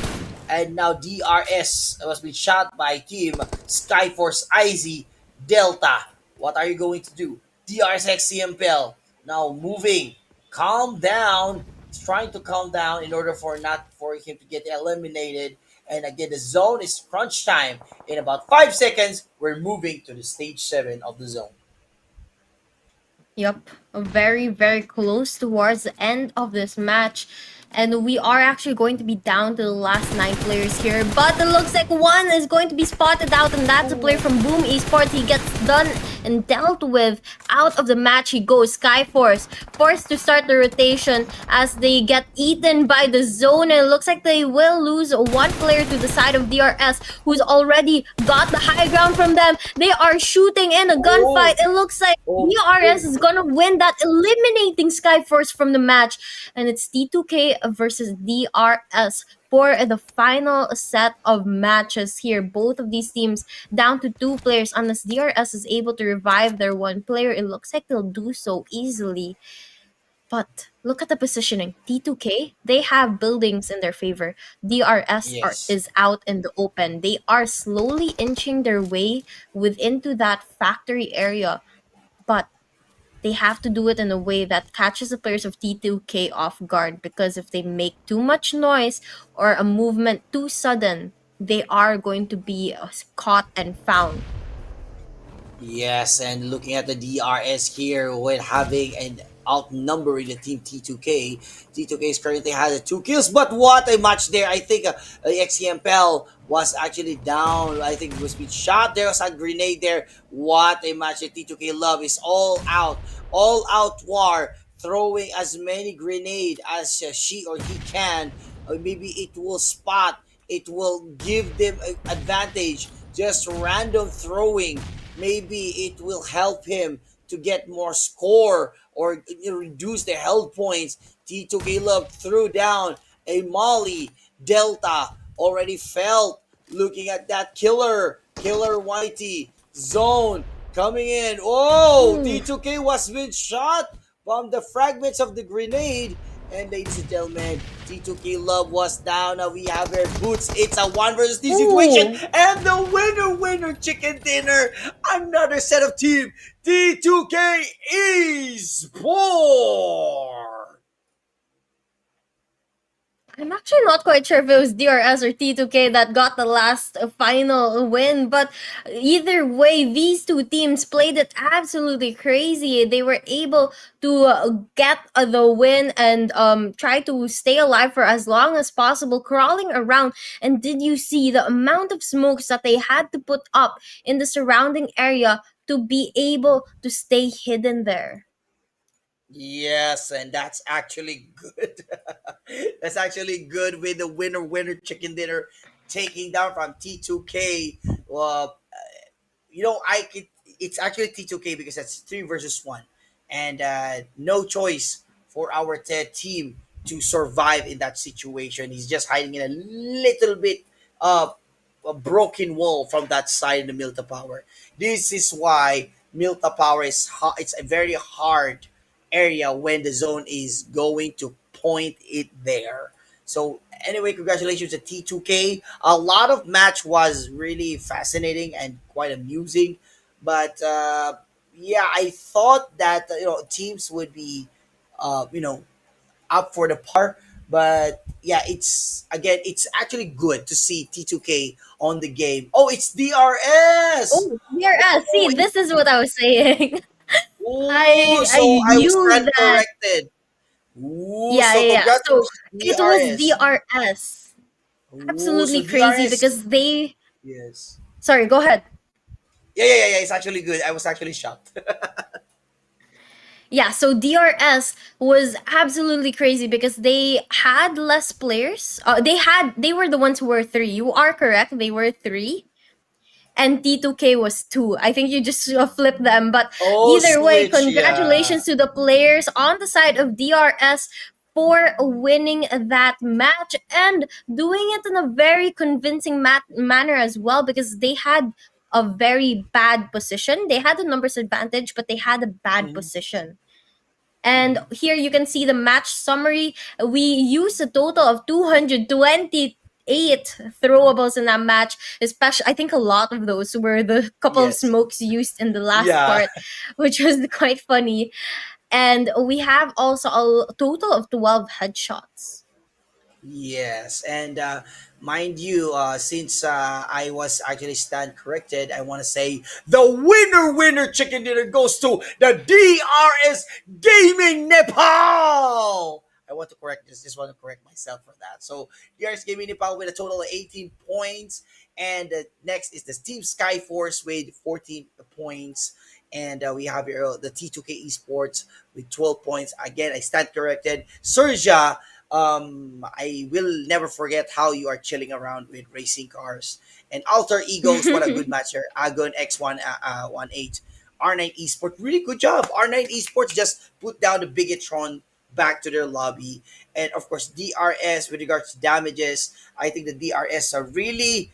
Speaker 3: And now DRS was been shot by team Skyforce IZ Delta. What are you going to do? DRS XCMPL now moving. Calm down. He's trying to calm down in order for not for him to get eliminated. And again, the zone is crunch time. In about 5 seconds, we're moving to the stage 7 of the zone.
Speaker 2: Yep, very, very close towards the end of this match. And we are actually going to be down to the last 9 players here. But it looks like one is going to be spotted out, and that's a player from Boom Esports. He gets done and dealt with. Out of the match he goes. Skyforce forced to start the rotation as they get eaten by the zone. And it looks like they will lose one player to the side of DRS, who's already got the high ground from them. They are shooting in a gunfight. It looks like DRS is gonna win that, eliminating Skyforce from the match. And it's T2K versus DRS for the final set of matches here. Both of these teams down to 2 players. Unless DRS is able to revive their 1 player, it looks like they'll do so easily. But look at the positioning. T2K, they have buildings in their favor.
Speaker 3: Yes.
Speaker 2: Is out in the open. They are slowly inching their way into that factory area. But they have to do it in a way that catches the players of T2K off guard, because if they make too much noise or a movement too sudden, they are going to be caught and found.
Speaker 3: Yes, and looking at the DRS here with having an outnumbering the team T2K. T2K is currently has 2 kills, but what a match there. I think XCMPL was actually down. I think it was being shot. There was a grenade there. What a match that T2K Love is all out war, throwing as many grenade as she or he can. Maybe it will spot. It will give them an advantage. Just random throwing, maybe it will help him to get more score or reduce the health points. T2K Love threw down a Molly. Delta already felt. Looking at that killer Whitey zone coming in. Oh,
Speaker 2: Ooh.
Speaker 3: T2K was been shot from the fragments of the grenade. And ladies and gentlemen, T2K Love was down. Now we have our Boots. It's a 1 versus 2 situation.
Speaker 2: Ooh.
Speaker 3: And the winner chicken dinner. Another set of team. T2K Esports.
Speaker 2: I'm actually not quite sure if it was DRS or T2K that got the last final win, but either way, these 2 teams played it absolutely crazy. They were able to get the win and try to stay alive for as long as possible, crawling around. And did you see the amount of smokes that they had to put up in the surrounding area to be able to stay hidden there?
Speaker 3: Yes, and that's actually good. That's actually good with the winner chicken dinner taking down from T2K. Uh, I could it's actually T2K because that's 3 versus 1, and no choice for our Ted team to survive in that situation. He's just hiding in a little bit uh, a broken wall from that side in the Milta Power. This is why Milta Power it's a very hard area when the zone is going to point it there. So anyway, congratulations to T2K. A lot of match was really fascinating and quite amusing, but yeah, I thought that teams would be up for the par. But yeah, it's actually good to see T2K on the game. Oh, it's DRS.
Speaker 2: Oh, DRS.
Speaker 3: Oh,
Speaker 2: See, this is what I was saying. I
Speaker 3: so I was
Speaker 2: knew
Speaker 3: stand
Speaker 2: that.
Speaker 3: corrected. Ooh,
Speaker 2: Yeah,
Speaker 3: so
Speaker 2: yeah, yeah. So
Speaker 3: congratulations
Speaker 2: it was
Speaker 3: DRS.
Speaker 2: DRS.
Speaker 3: Ooh, so
Speaker 2: Absolutely crazy
Speaker 3: DRS.
Speaker 2: because they.
Speaker 3: Yes.
Speaker 2: Sorry, go ahead.
Speaker 3: Yeah. It's actually good. I was actually shocked.
Speaker 2: Yeah, so DRS was absolutely crazy because they had less players. They were the ones who were three. You are correct. They were three, and T2K was two. I think you just flipped them. But
Speaker 3: Oh,
Speaker 2: either way,
Speaker 3: switch. Yeah.
Speaker 2: congratulations to the players on the side of DRS for winning that match and doing it in a very convincing manner as well because they had a very bad position. They had a numbers advantage, but they had a bad
Speaker 3: Mhm,
Speaker 2: position. And
Speaker 3: mhm.
Speaker 2: here you can see the match summary. We used a total of 228 throwables in that match. Especially, I think a lot of those were the couple of
Speaker 3: Yes.
Speaker 2: smokes used in the last
Speaker 3: Yeah.
Speaker 2: part, which was quite funny. And we have also a total of 12 headshots.
Speaker 3: Yes, and mind you, since I was actually stand corrected, I want to say the winner chicken dinner goes to the DRS Gaming Nepal. I want to correct this. Just want to correct myself for that. So DRS Gaming Nepal with a total of 18 points, and next is the Team Skyforce with 14 points. And we have here the T2K Esports with 12 points. Again, I stand corrected. Serja, I will never forget how you are chilling around with racing cars and alter egos. What a good match here. Agon X1 18 R9 Esports. Really good job. R9 Esports just put down the Bigetron back to their lobby. And of course, DRS with regards to damages. I think the DRS are really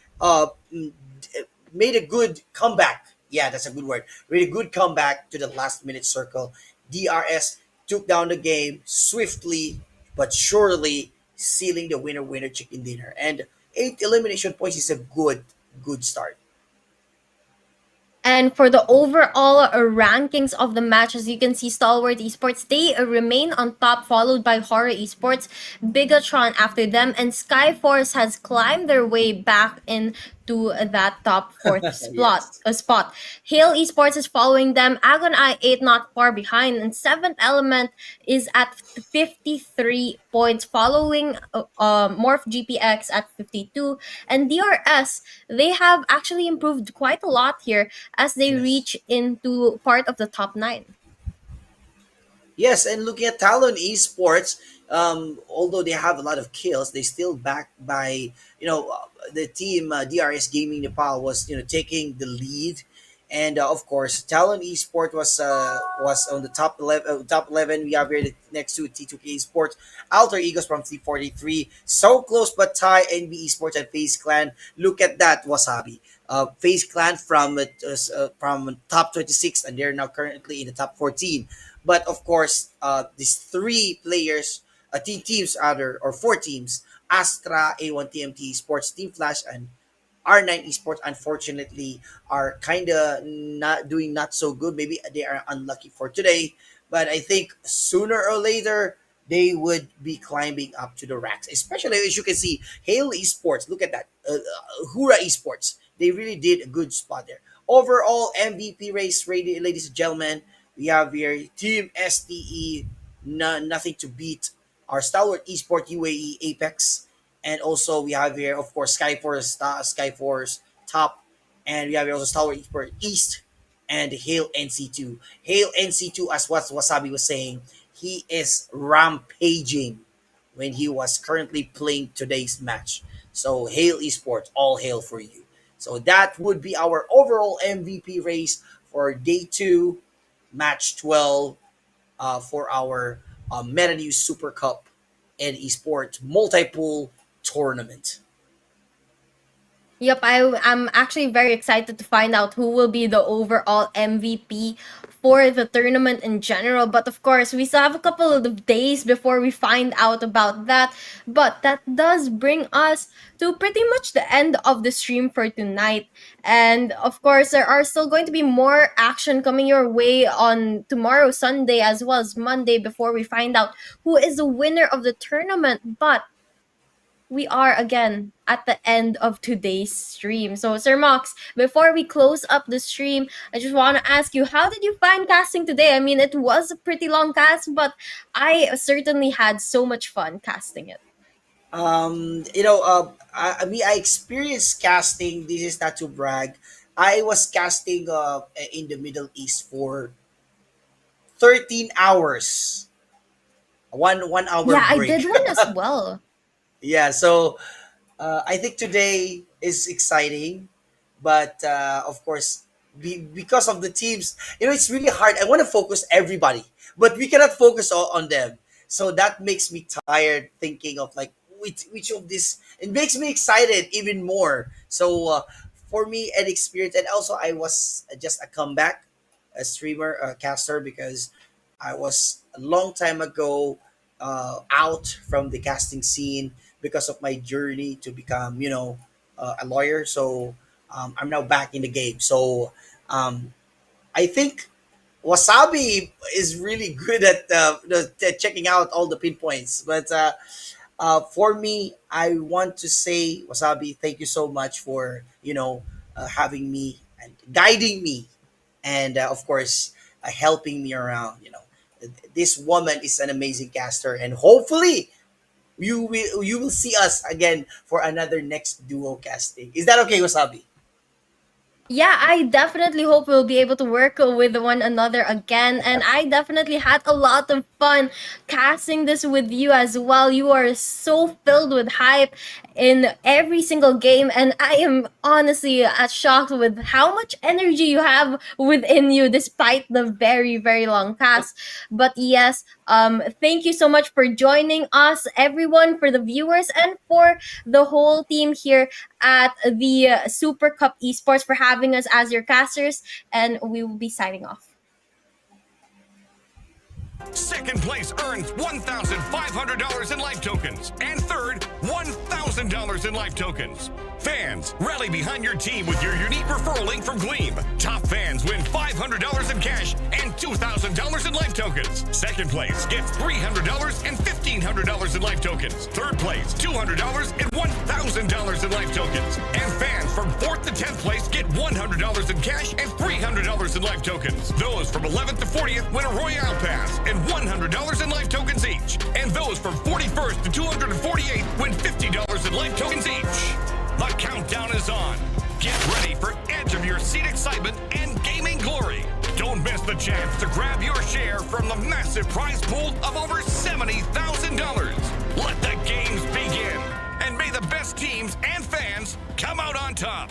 Speaker 3: made a good comeback. Yeah, that's a good word. Really good comeback to the last minute circle. DRS took down the game swiftly but surely, sealing the winner chicken dinner. And 8 elimination points is a good start.
Speaker 2: And for the overall rankings of the match, as you can see, Stalwart Esports, they remain on top, followed by HORAA Esports, Bigetron after them, and Skyforce has climbed their way back into that top fourth spot.
Speaker 3: Yes.
Speaker 2: Hale Esports is following them, Agon I8 not far behind, and Seventh Element is at 53 points, following MORPH GPX at 52, and DRS, they have actually improved quite a lot here as they
Speaker 3: Yes.
Speaker 2: reach into part of the top nine.
Speaker 3: Yes, and looking at Talon Esports, although they have a lot of kills, they still backed by the team DRS Gaming Nepal was taking the lead, and of course Talon Esports was on the top 11. We have here next to T2K Esports, Alter Egos from T43, so close but tie NB Esports and FaZe Clan. Look at that wasabi. FaZe Clan from top 26, and they're now currently in the top 14. But of course, these three players, teams other or four teams, Astra, A1 TMT Sports, Team Flash, and R9 Esports, unfortunately, are kind of not so good. Maybe they are unlucky for today, but I think sooner or later they would be climbing up to the ranks. Especially as you can see, Hale Esports. Look at that, HORAA Esports. They really did a good spot there. Overall MVP race, ladies and gentlemen, we have here Team STE, nothing to beat. Our Stalwart Esport UAE Apex, and also we have here, of course, Skyforce top, and we have here also Stalwart Esport East, and Hale NC2. Hale NC2, as what Wasabi was saying, he is rampaging when he was currently playing today's match. So Hale Esports, all hail for you. So that would be our overall MVP race for day 2, match 12 for our Meta News Super Cup and Esports multi-pool tournament.
Speaker 2: Yep, I'm actually very excited to find out who will be the overall MVP for the tournament in general. But of course, we still have a couple of days before we find out about that. But that does bring us to pretty much the end of the stream for tonight. And of course, there are still going to be more action coming your way on tomorrow, Sunday, as well as Monday, before we find out who is the winner of the tournament. But we are again at the end of today's stream. So, Sir Mox, before we close up the stream, I just want to ask you, how did you find casting today? I mean, it was a pretty long cast, but I certainly had so much fun casting it.
Speaker 3: I experienced casting. This is not to brag. I was casting in the Middle East for 13 hours. One hour
Speaker 2: Yeah, I
Speaker 3: break.
Speaker 2: did one as well.
Speaker 3: Yeah, so I think today is exciting, but of course, because of the teams, it's really hard. I want to focus everybody, but we cannot focus all on them. So that makes me tired thinking of like which of this. It makes me excited even more. So for me, an experience, and also I was just a comeback, a streamer, a caster, because I was a long time ago out from the casting scene because of my journey to become, a lawyer. So I'm now back in the game. So I think Wasabi is really good at checking out all the pinpoints. But for me, I want to say, Wasabi, thank you so much for having me and guiding me, and of course helping me around. This woman is an amazing caster, and hopefully you will see us again for another next duo casting. Is that okay, Wasabi?
Speaker 2: Yeah, I definitely hope we'll be able to work with one another again. And I definitely had a lot of fun casting this with you as well. You are so filled with hype in every single game. And I am honestly shocked with how much energy you have within you despite the very, very long cast. But yes, thank you so much for joining us, everyone, for the viewers, and for the whole team here at the Super Cup Esports for having us as your casters, and we will be signing off.
Speaker 4: Second place earns $1,500 in life tokens. And third, $1,000 in life tokens. Fans, rally behind your team with your unique referral link from Gleam. Top fans win $500 in cash and $2,000 in life tokens. Second place gets $300 and $1,500 in life tokens. Third place, $200 and $1,000 in life tokens. And fans from 4th to 10th place get $100 in cash and $300 in life tokens. Those from 11th to 40th win a Royale Pass and $100 in life tokens each. And those from 41st to 248th win $50 in life tokens each. The countdown is on. Get ready for edge of your seat excitement and gaming glory. Don't miss the chance to grab your share from the massive prize pool of over $70,000. Let the games begin, and may the best teams and fans come out on top.